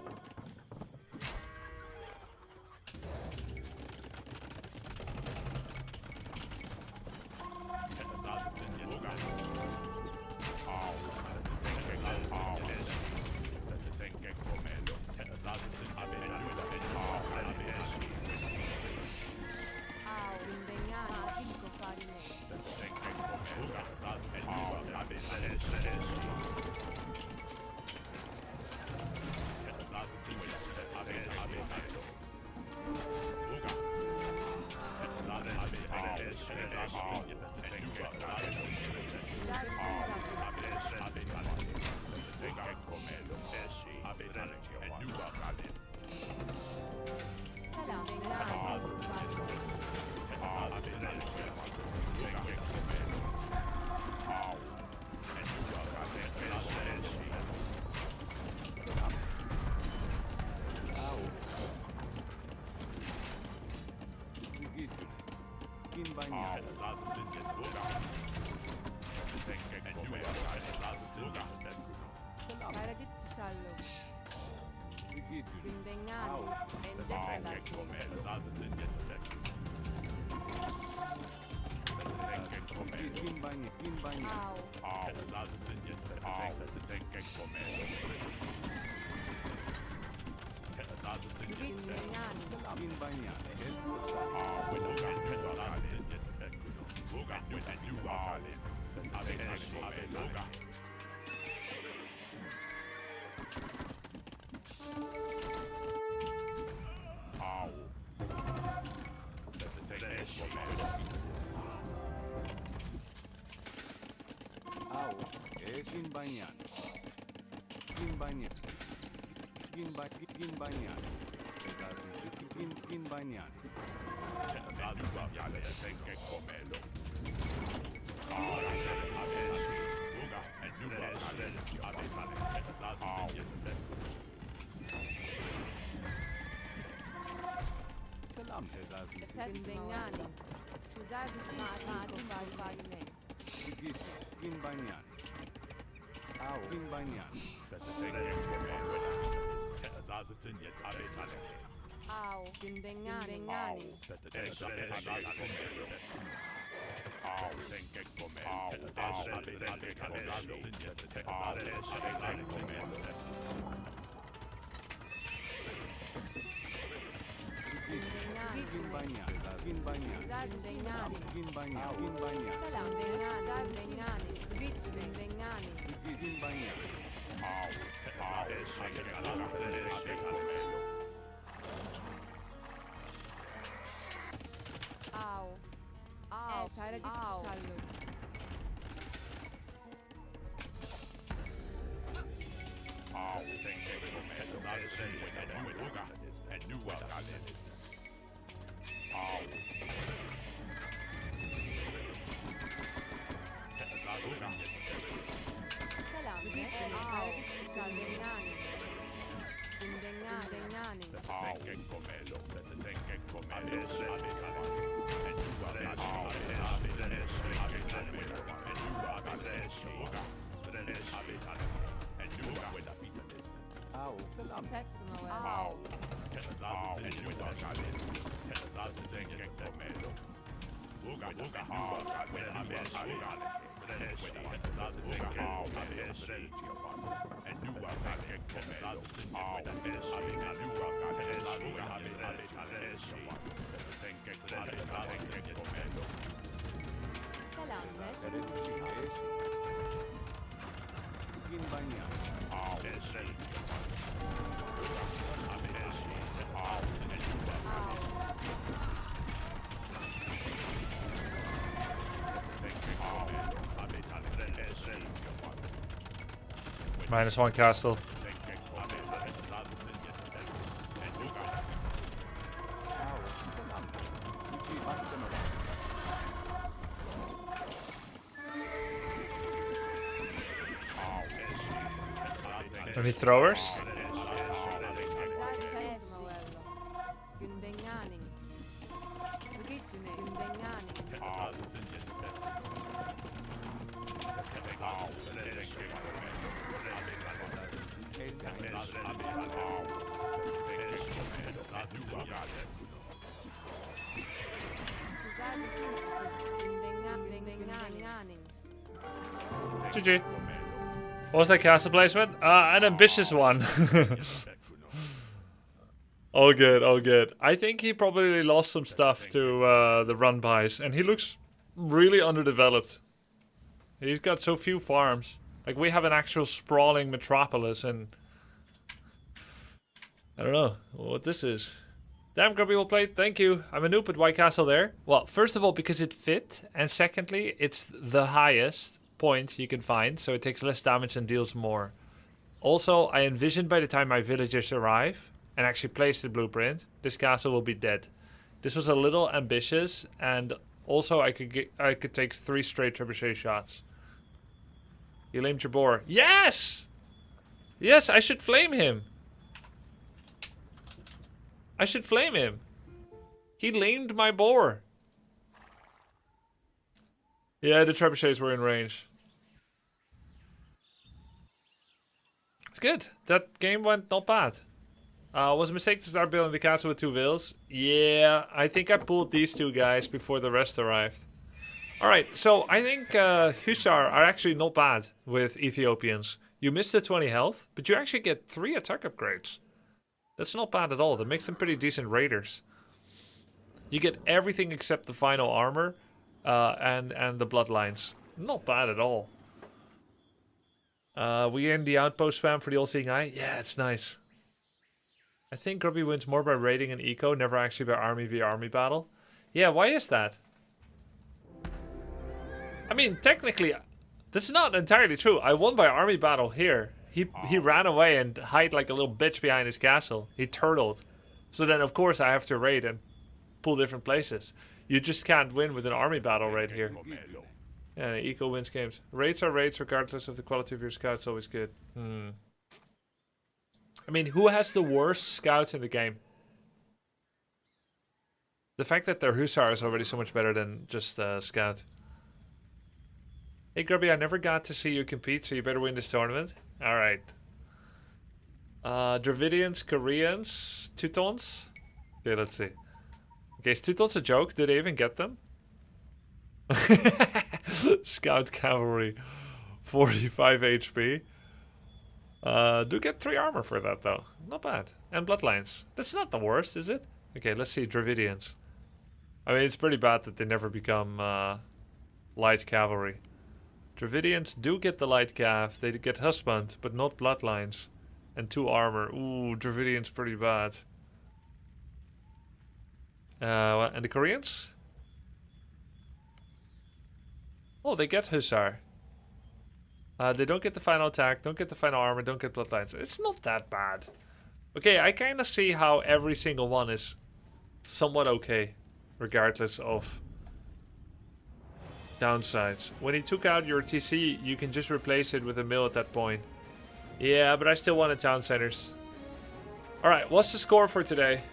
Gündengani. Akıl toparlıyor. Güzel bir şey yapıyor. Selam. Au. Gin banyan. Hareket çısallo. Gündengani. Au. Enjet falasning. Gin banyan. Gin banyan. Au. Gündengani. Gin banyan. Ginbaniani. Ginbaniani. Ginbaniani. Ginbaniani. Ginbaniani. Ginbaniani. Ow. Ginbaniani. -1 castle. Any throwers? GG. What was that castle placement? An ambitious one. All good, all good. I think he probably lost some stuff to the run-bys, and he looks really underdeveloped. He's got so few farms. Like, we have an actual sprawling metropolis, and I don't know what this is. Damn, Grubby well played. Thank you. I'm a noob at White Castle there. Well, first of all, because it fit, and secondly, it's the highest point you can find, so it takes less damage and deals more. Also, I envisioned by the time my villagers arrive and actually place the blueprint, this castle will be dead. This was a little ambitious, and also I could take 3 straight trebuchet shots. You lamed your boar. Yes! Yes, I should flame him. I should flame him. He lamed my boar. Yeah, the trebuchets were in range. It's good. That game went not bad. Was a mistake to start building the castle with 2 vills. Yeah, I think I pulled these 2 guys before the rest arrived. Alright, so I think Hussar are actually not bad with Ethiopians. You miss the 20 health, but you actually get 3 attack upgrades. That's not bad at all. That makes them pretty decent raiders. You get everything except the final armor and the bloodlines. Not bad at all. We in the outpost spam for the all-seeing eye? Yeah, it's nice. I think Grubby wins more by raiding and eco, never actually by army via army battle. Yeah, why is that? I mean, technically, this is not entirely true. I won by army battle here. he ran away and hid like a little bitch behind his castle. He turtled. So then, of course, I have to raid and pull different places. You just can't win with an army battle right here. Yeah, eco wins games. Raids are raids regardless of the quality of your scouts. Always good. I mean, who has the worst scouts in the game? The fact that their Hussar is already so much better than just Scout. Hey Grubby, I never got to see you compete, so you better win this tournament. Alright. Dravidians, Koreans, Teutons? Okay, let's see. Okay, is Teutons a joke? Did they even get them? Scout Cavalry. 45 HP. Do get 3 armor for that though. Not bad. And Bloodlines. That's not the worst, is it? Okay, let's see. Dravidians. I mean, it's pretty bad that they never become light cavalry. Dravidians do get the light cav. They get husband, but not bloodlines. And 2 armor. Ooh, Dravidians pretty bad. And the Koreans? Oh, they get hussar. They don't get the final attack, don't get the final armor, don't get bloodlines. It's not that bad. Okay, I kind of see how every single one is somewhat okay. Regardless of downsides. When he took out your TC, you can just replace it with a mill at that point. Yeah, but I still wanted town centers. Alright, what's the score for today?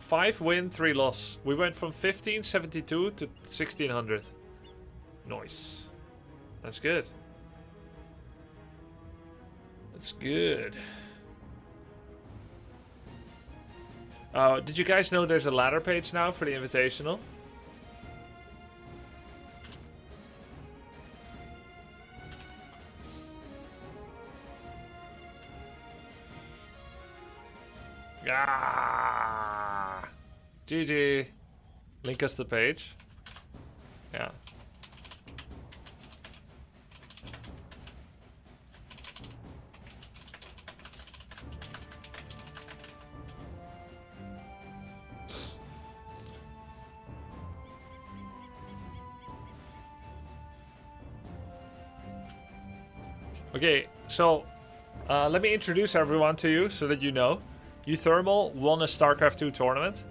5 win, 3 loss. We went from 1572 to 1600. Nice. That's good. That's good. Did you guys know there's a ladder page now for the invitational? Ah! GG. Link us the page. Yeah. Okay, so let me introduce everyone to you so that you know. Euthermal won a StarCraft 2 tournament.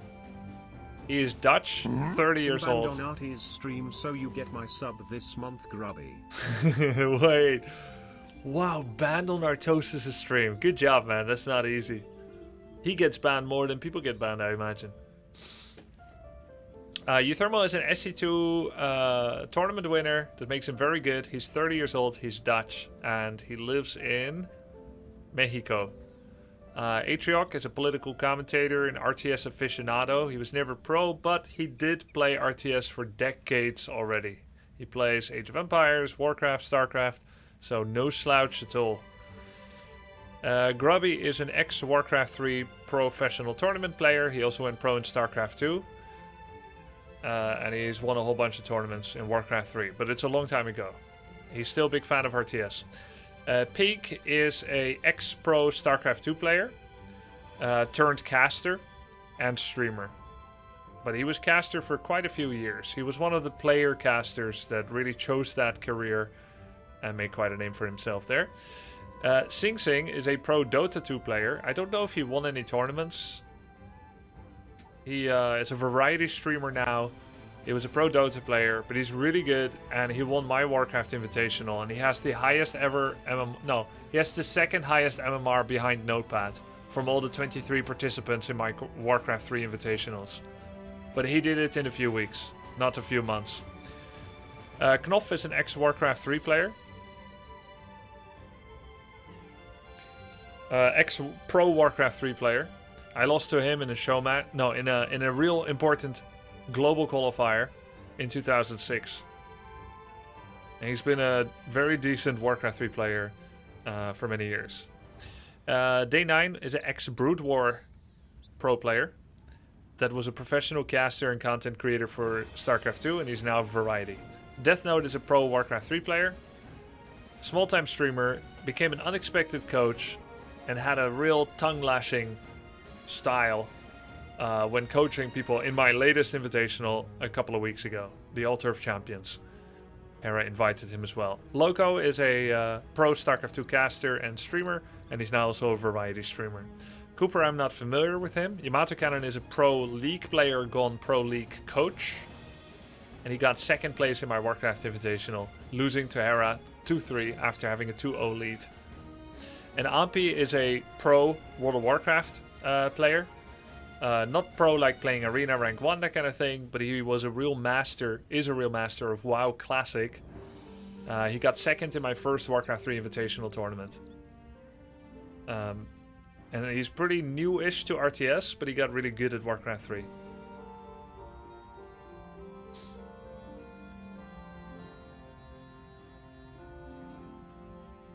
He is Dutch, 30 years old. Banned on Artie's stream, so you get my sub this month, Grubby. Wait. Wow, banned on Artosis' stream. Good job, man. That's not easy. He gets banned more than people get banned, I imagine. Euthermal is an SC2 tournament winner that makes him very good. He's 30 years old, he's Dutch, and he lives in Mexico. Atrioc is a political commentator and RTS aficionado. He was never pro, but he did play RTS for decades already. He plays Age of Empires, Warcraft, Starcraft, so no slouch at all. Grubby is an ex-Warcraft 3 professional tournament player. He also went pro in Starcraft 2. And he's won a whole bunch of tournaments in Warcraft 3, but it's a long time ago. He's still a big fan of RTS. Peak is a ex-pro StarCraft 2 player, turned caster and streamer. But he was caster for quite a few years. He was one of the player casters that really chose that career and made quite a name for himself there. Sing Sing is a pro Dota 2 player. I don't know if he won any tournaments. He is a variety streamer now. He was a pro Dota player, but he's really good, and he won my Warcraft Invitational, and he has the highest ever he has the second highest MMR behind Notepad from all the 23 participants in my Warcraft 3 Invitationals. But he did it in a few weeks, not a few months. Knopf is an ex-Warcraft 3 player. Ex-pro Warcraft 3 player. I lost to him in a show match. No, in a real important global qualifier in 2006. And he's been a very decent Warcraft 3 player for many years. Day 9 is an ex-Brood War pro player that was a professional caster and content creator for StarCraft 2, and he's now Variety. Death Note is a pro Warcraft 3 player, small-time streamer, became an unexpected coach, and had a real tongue-lashing style when coaching people in my latest invitational a couple of weeks ago, the Altar of Champions. Hera invited him as well. Loco is a pro StarCraft 2 caster and streamer, and he's now also a variety streamer. Cooper, I'm not familiar with him. Yamato Cannon is a pro League player gone pro League coach. And he got second place in my Warcraft Invitational, losing to Hera 2-3 after having a 2-0 lead. And Ampi is a pro World of Warcraft player. Not pro like playing Arena Rank 1, that kind of thing, but he was a real master, is a real master of WoW Classic. He got second in my first Warcraft 3 Invitational tournament. And he's pretty new-ish to RTS, but he got really good at Warcraft 3.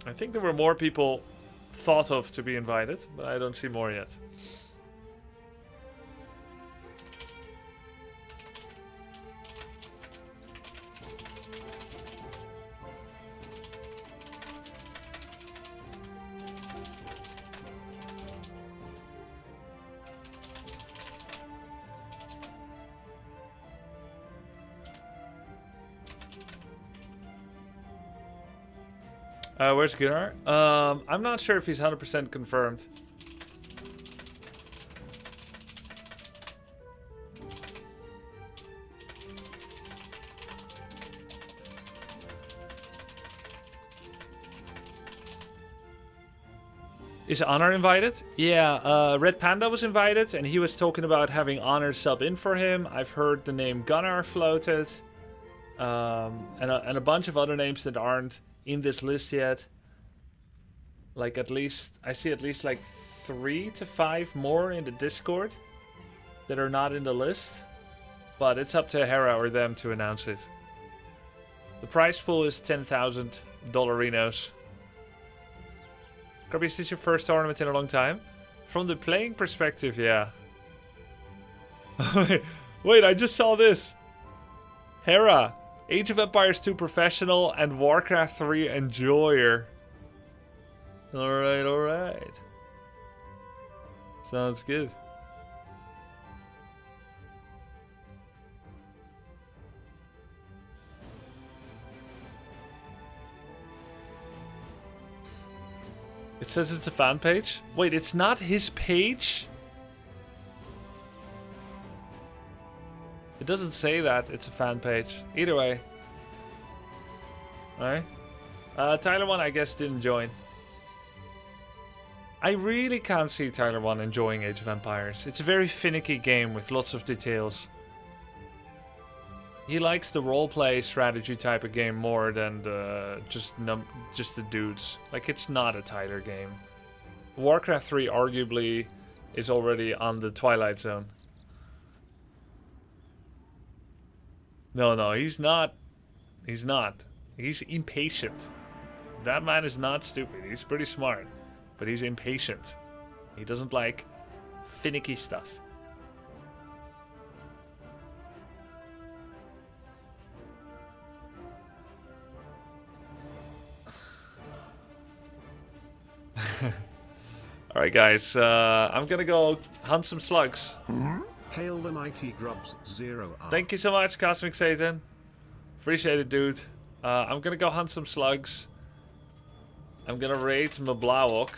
I think there were more people thought of to be invited, but I don't see more yet. Where's Gunnar? I'm not sure if he's 100% confirmed. Is Honor invited? Yeah, Red Panda was invited, and he was talking about having Honor sub in for him. I've heard the name Gunnar floated, and a bunch of other names that aren't in this list yet. Like I see at least like 3 to 5 more in the Discord that are not in the list. But it's up to Hera or them to announce it. The prize pool is $10,000 dollarinos. Grubby, is this your first tournament in a long time? From the playing perspective, yeah. Wait, I just saw this. Hera, Age of Empires 2 professional and Warcraft 3 enjoyer. Alright, alright. Sounds good. It says it's a fan page. Wait, it's not his page? It doesn't say that it's a fan page. Either way. Alright. Tyler 1, I guess, didn't join. I really can't see Tyler 1 enjoying Age of Empires. It's a very finicky game with lots of details. He likes the roleplay strategy type of game more than just the dudes. Like, it's not a Tyler game. Warcraft 3 arguably is already on the Twilight Zone. No, he's not. He's not. He's impatient. That man is not stupid. He's pretty smart. But he's impatient. He doesn't like finicky stuff. Alright guys, I'm gonna go hunt some slugs. Hail the mighty Grubs 0 R. Thank you so much, Cosmic Satan. Appreciate it, dude. I'm gonna go hunt some slugs. I'm gonna raid Mablawok.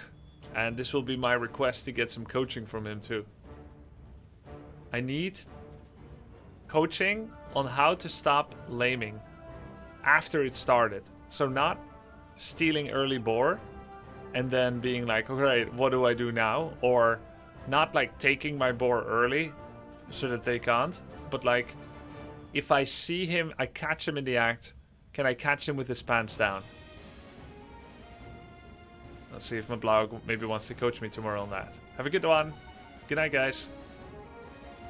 And this will be my request to get some coaching from him too. I need coaching on how to stop laming after it started. So not stealing early boar and then being like, okay, what do I do now? Or not like taking my boar early so that they can't. But like, if I see him, I catch him in the act, can I catch him with his pants down? Let's see if my blog maybe wants to coach me tomorrow on that. Have a good one. Good night, guys.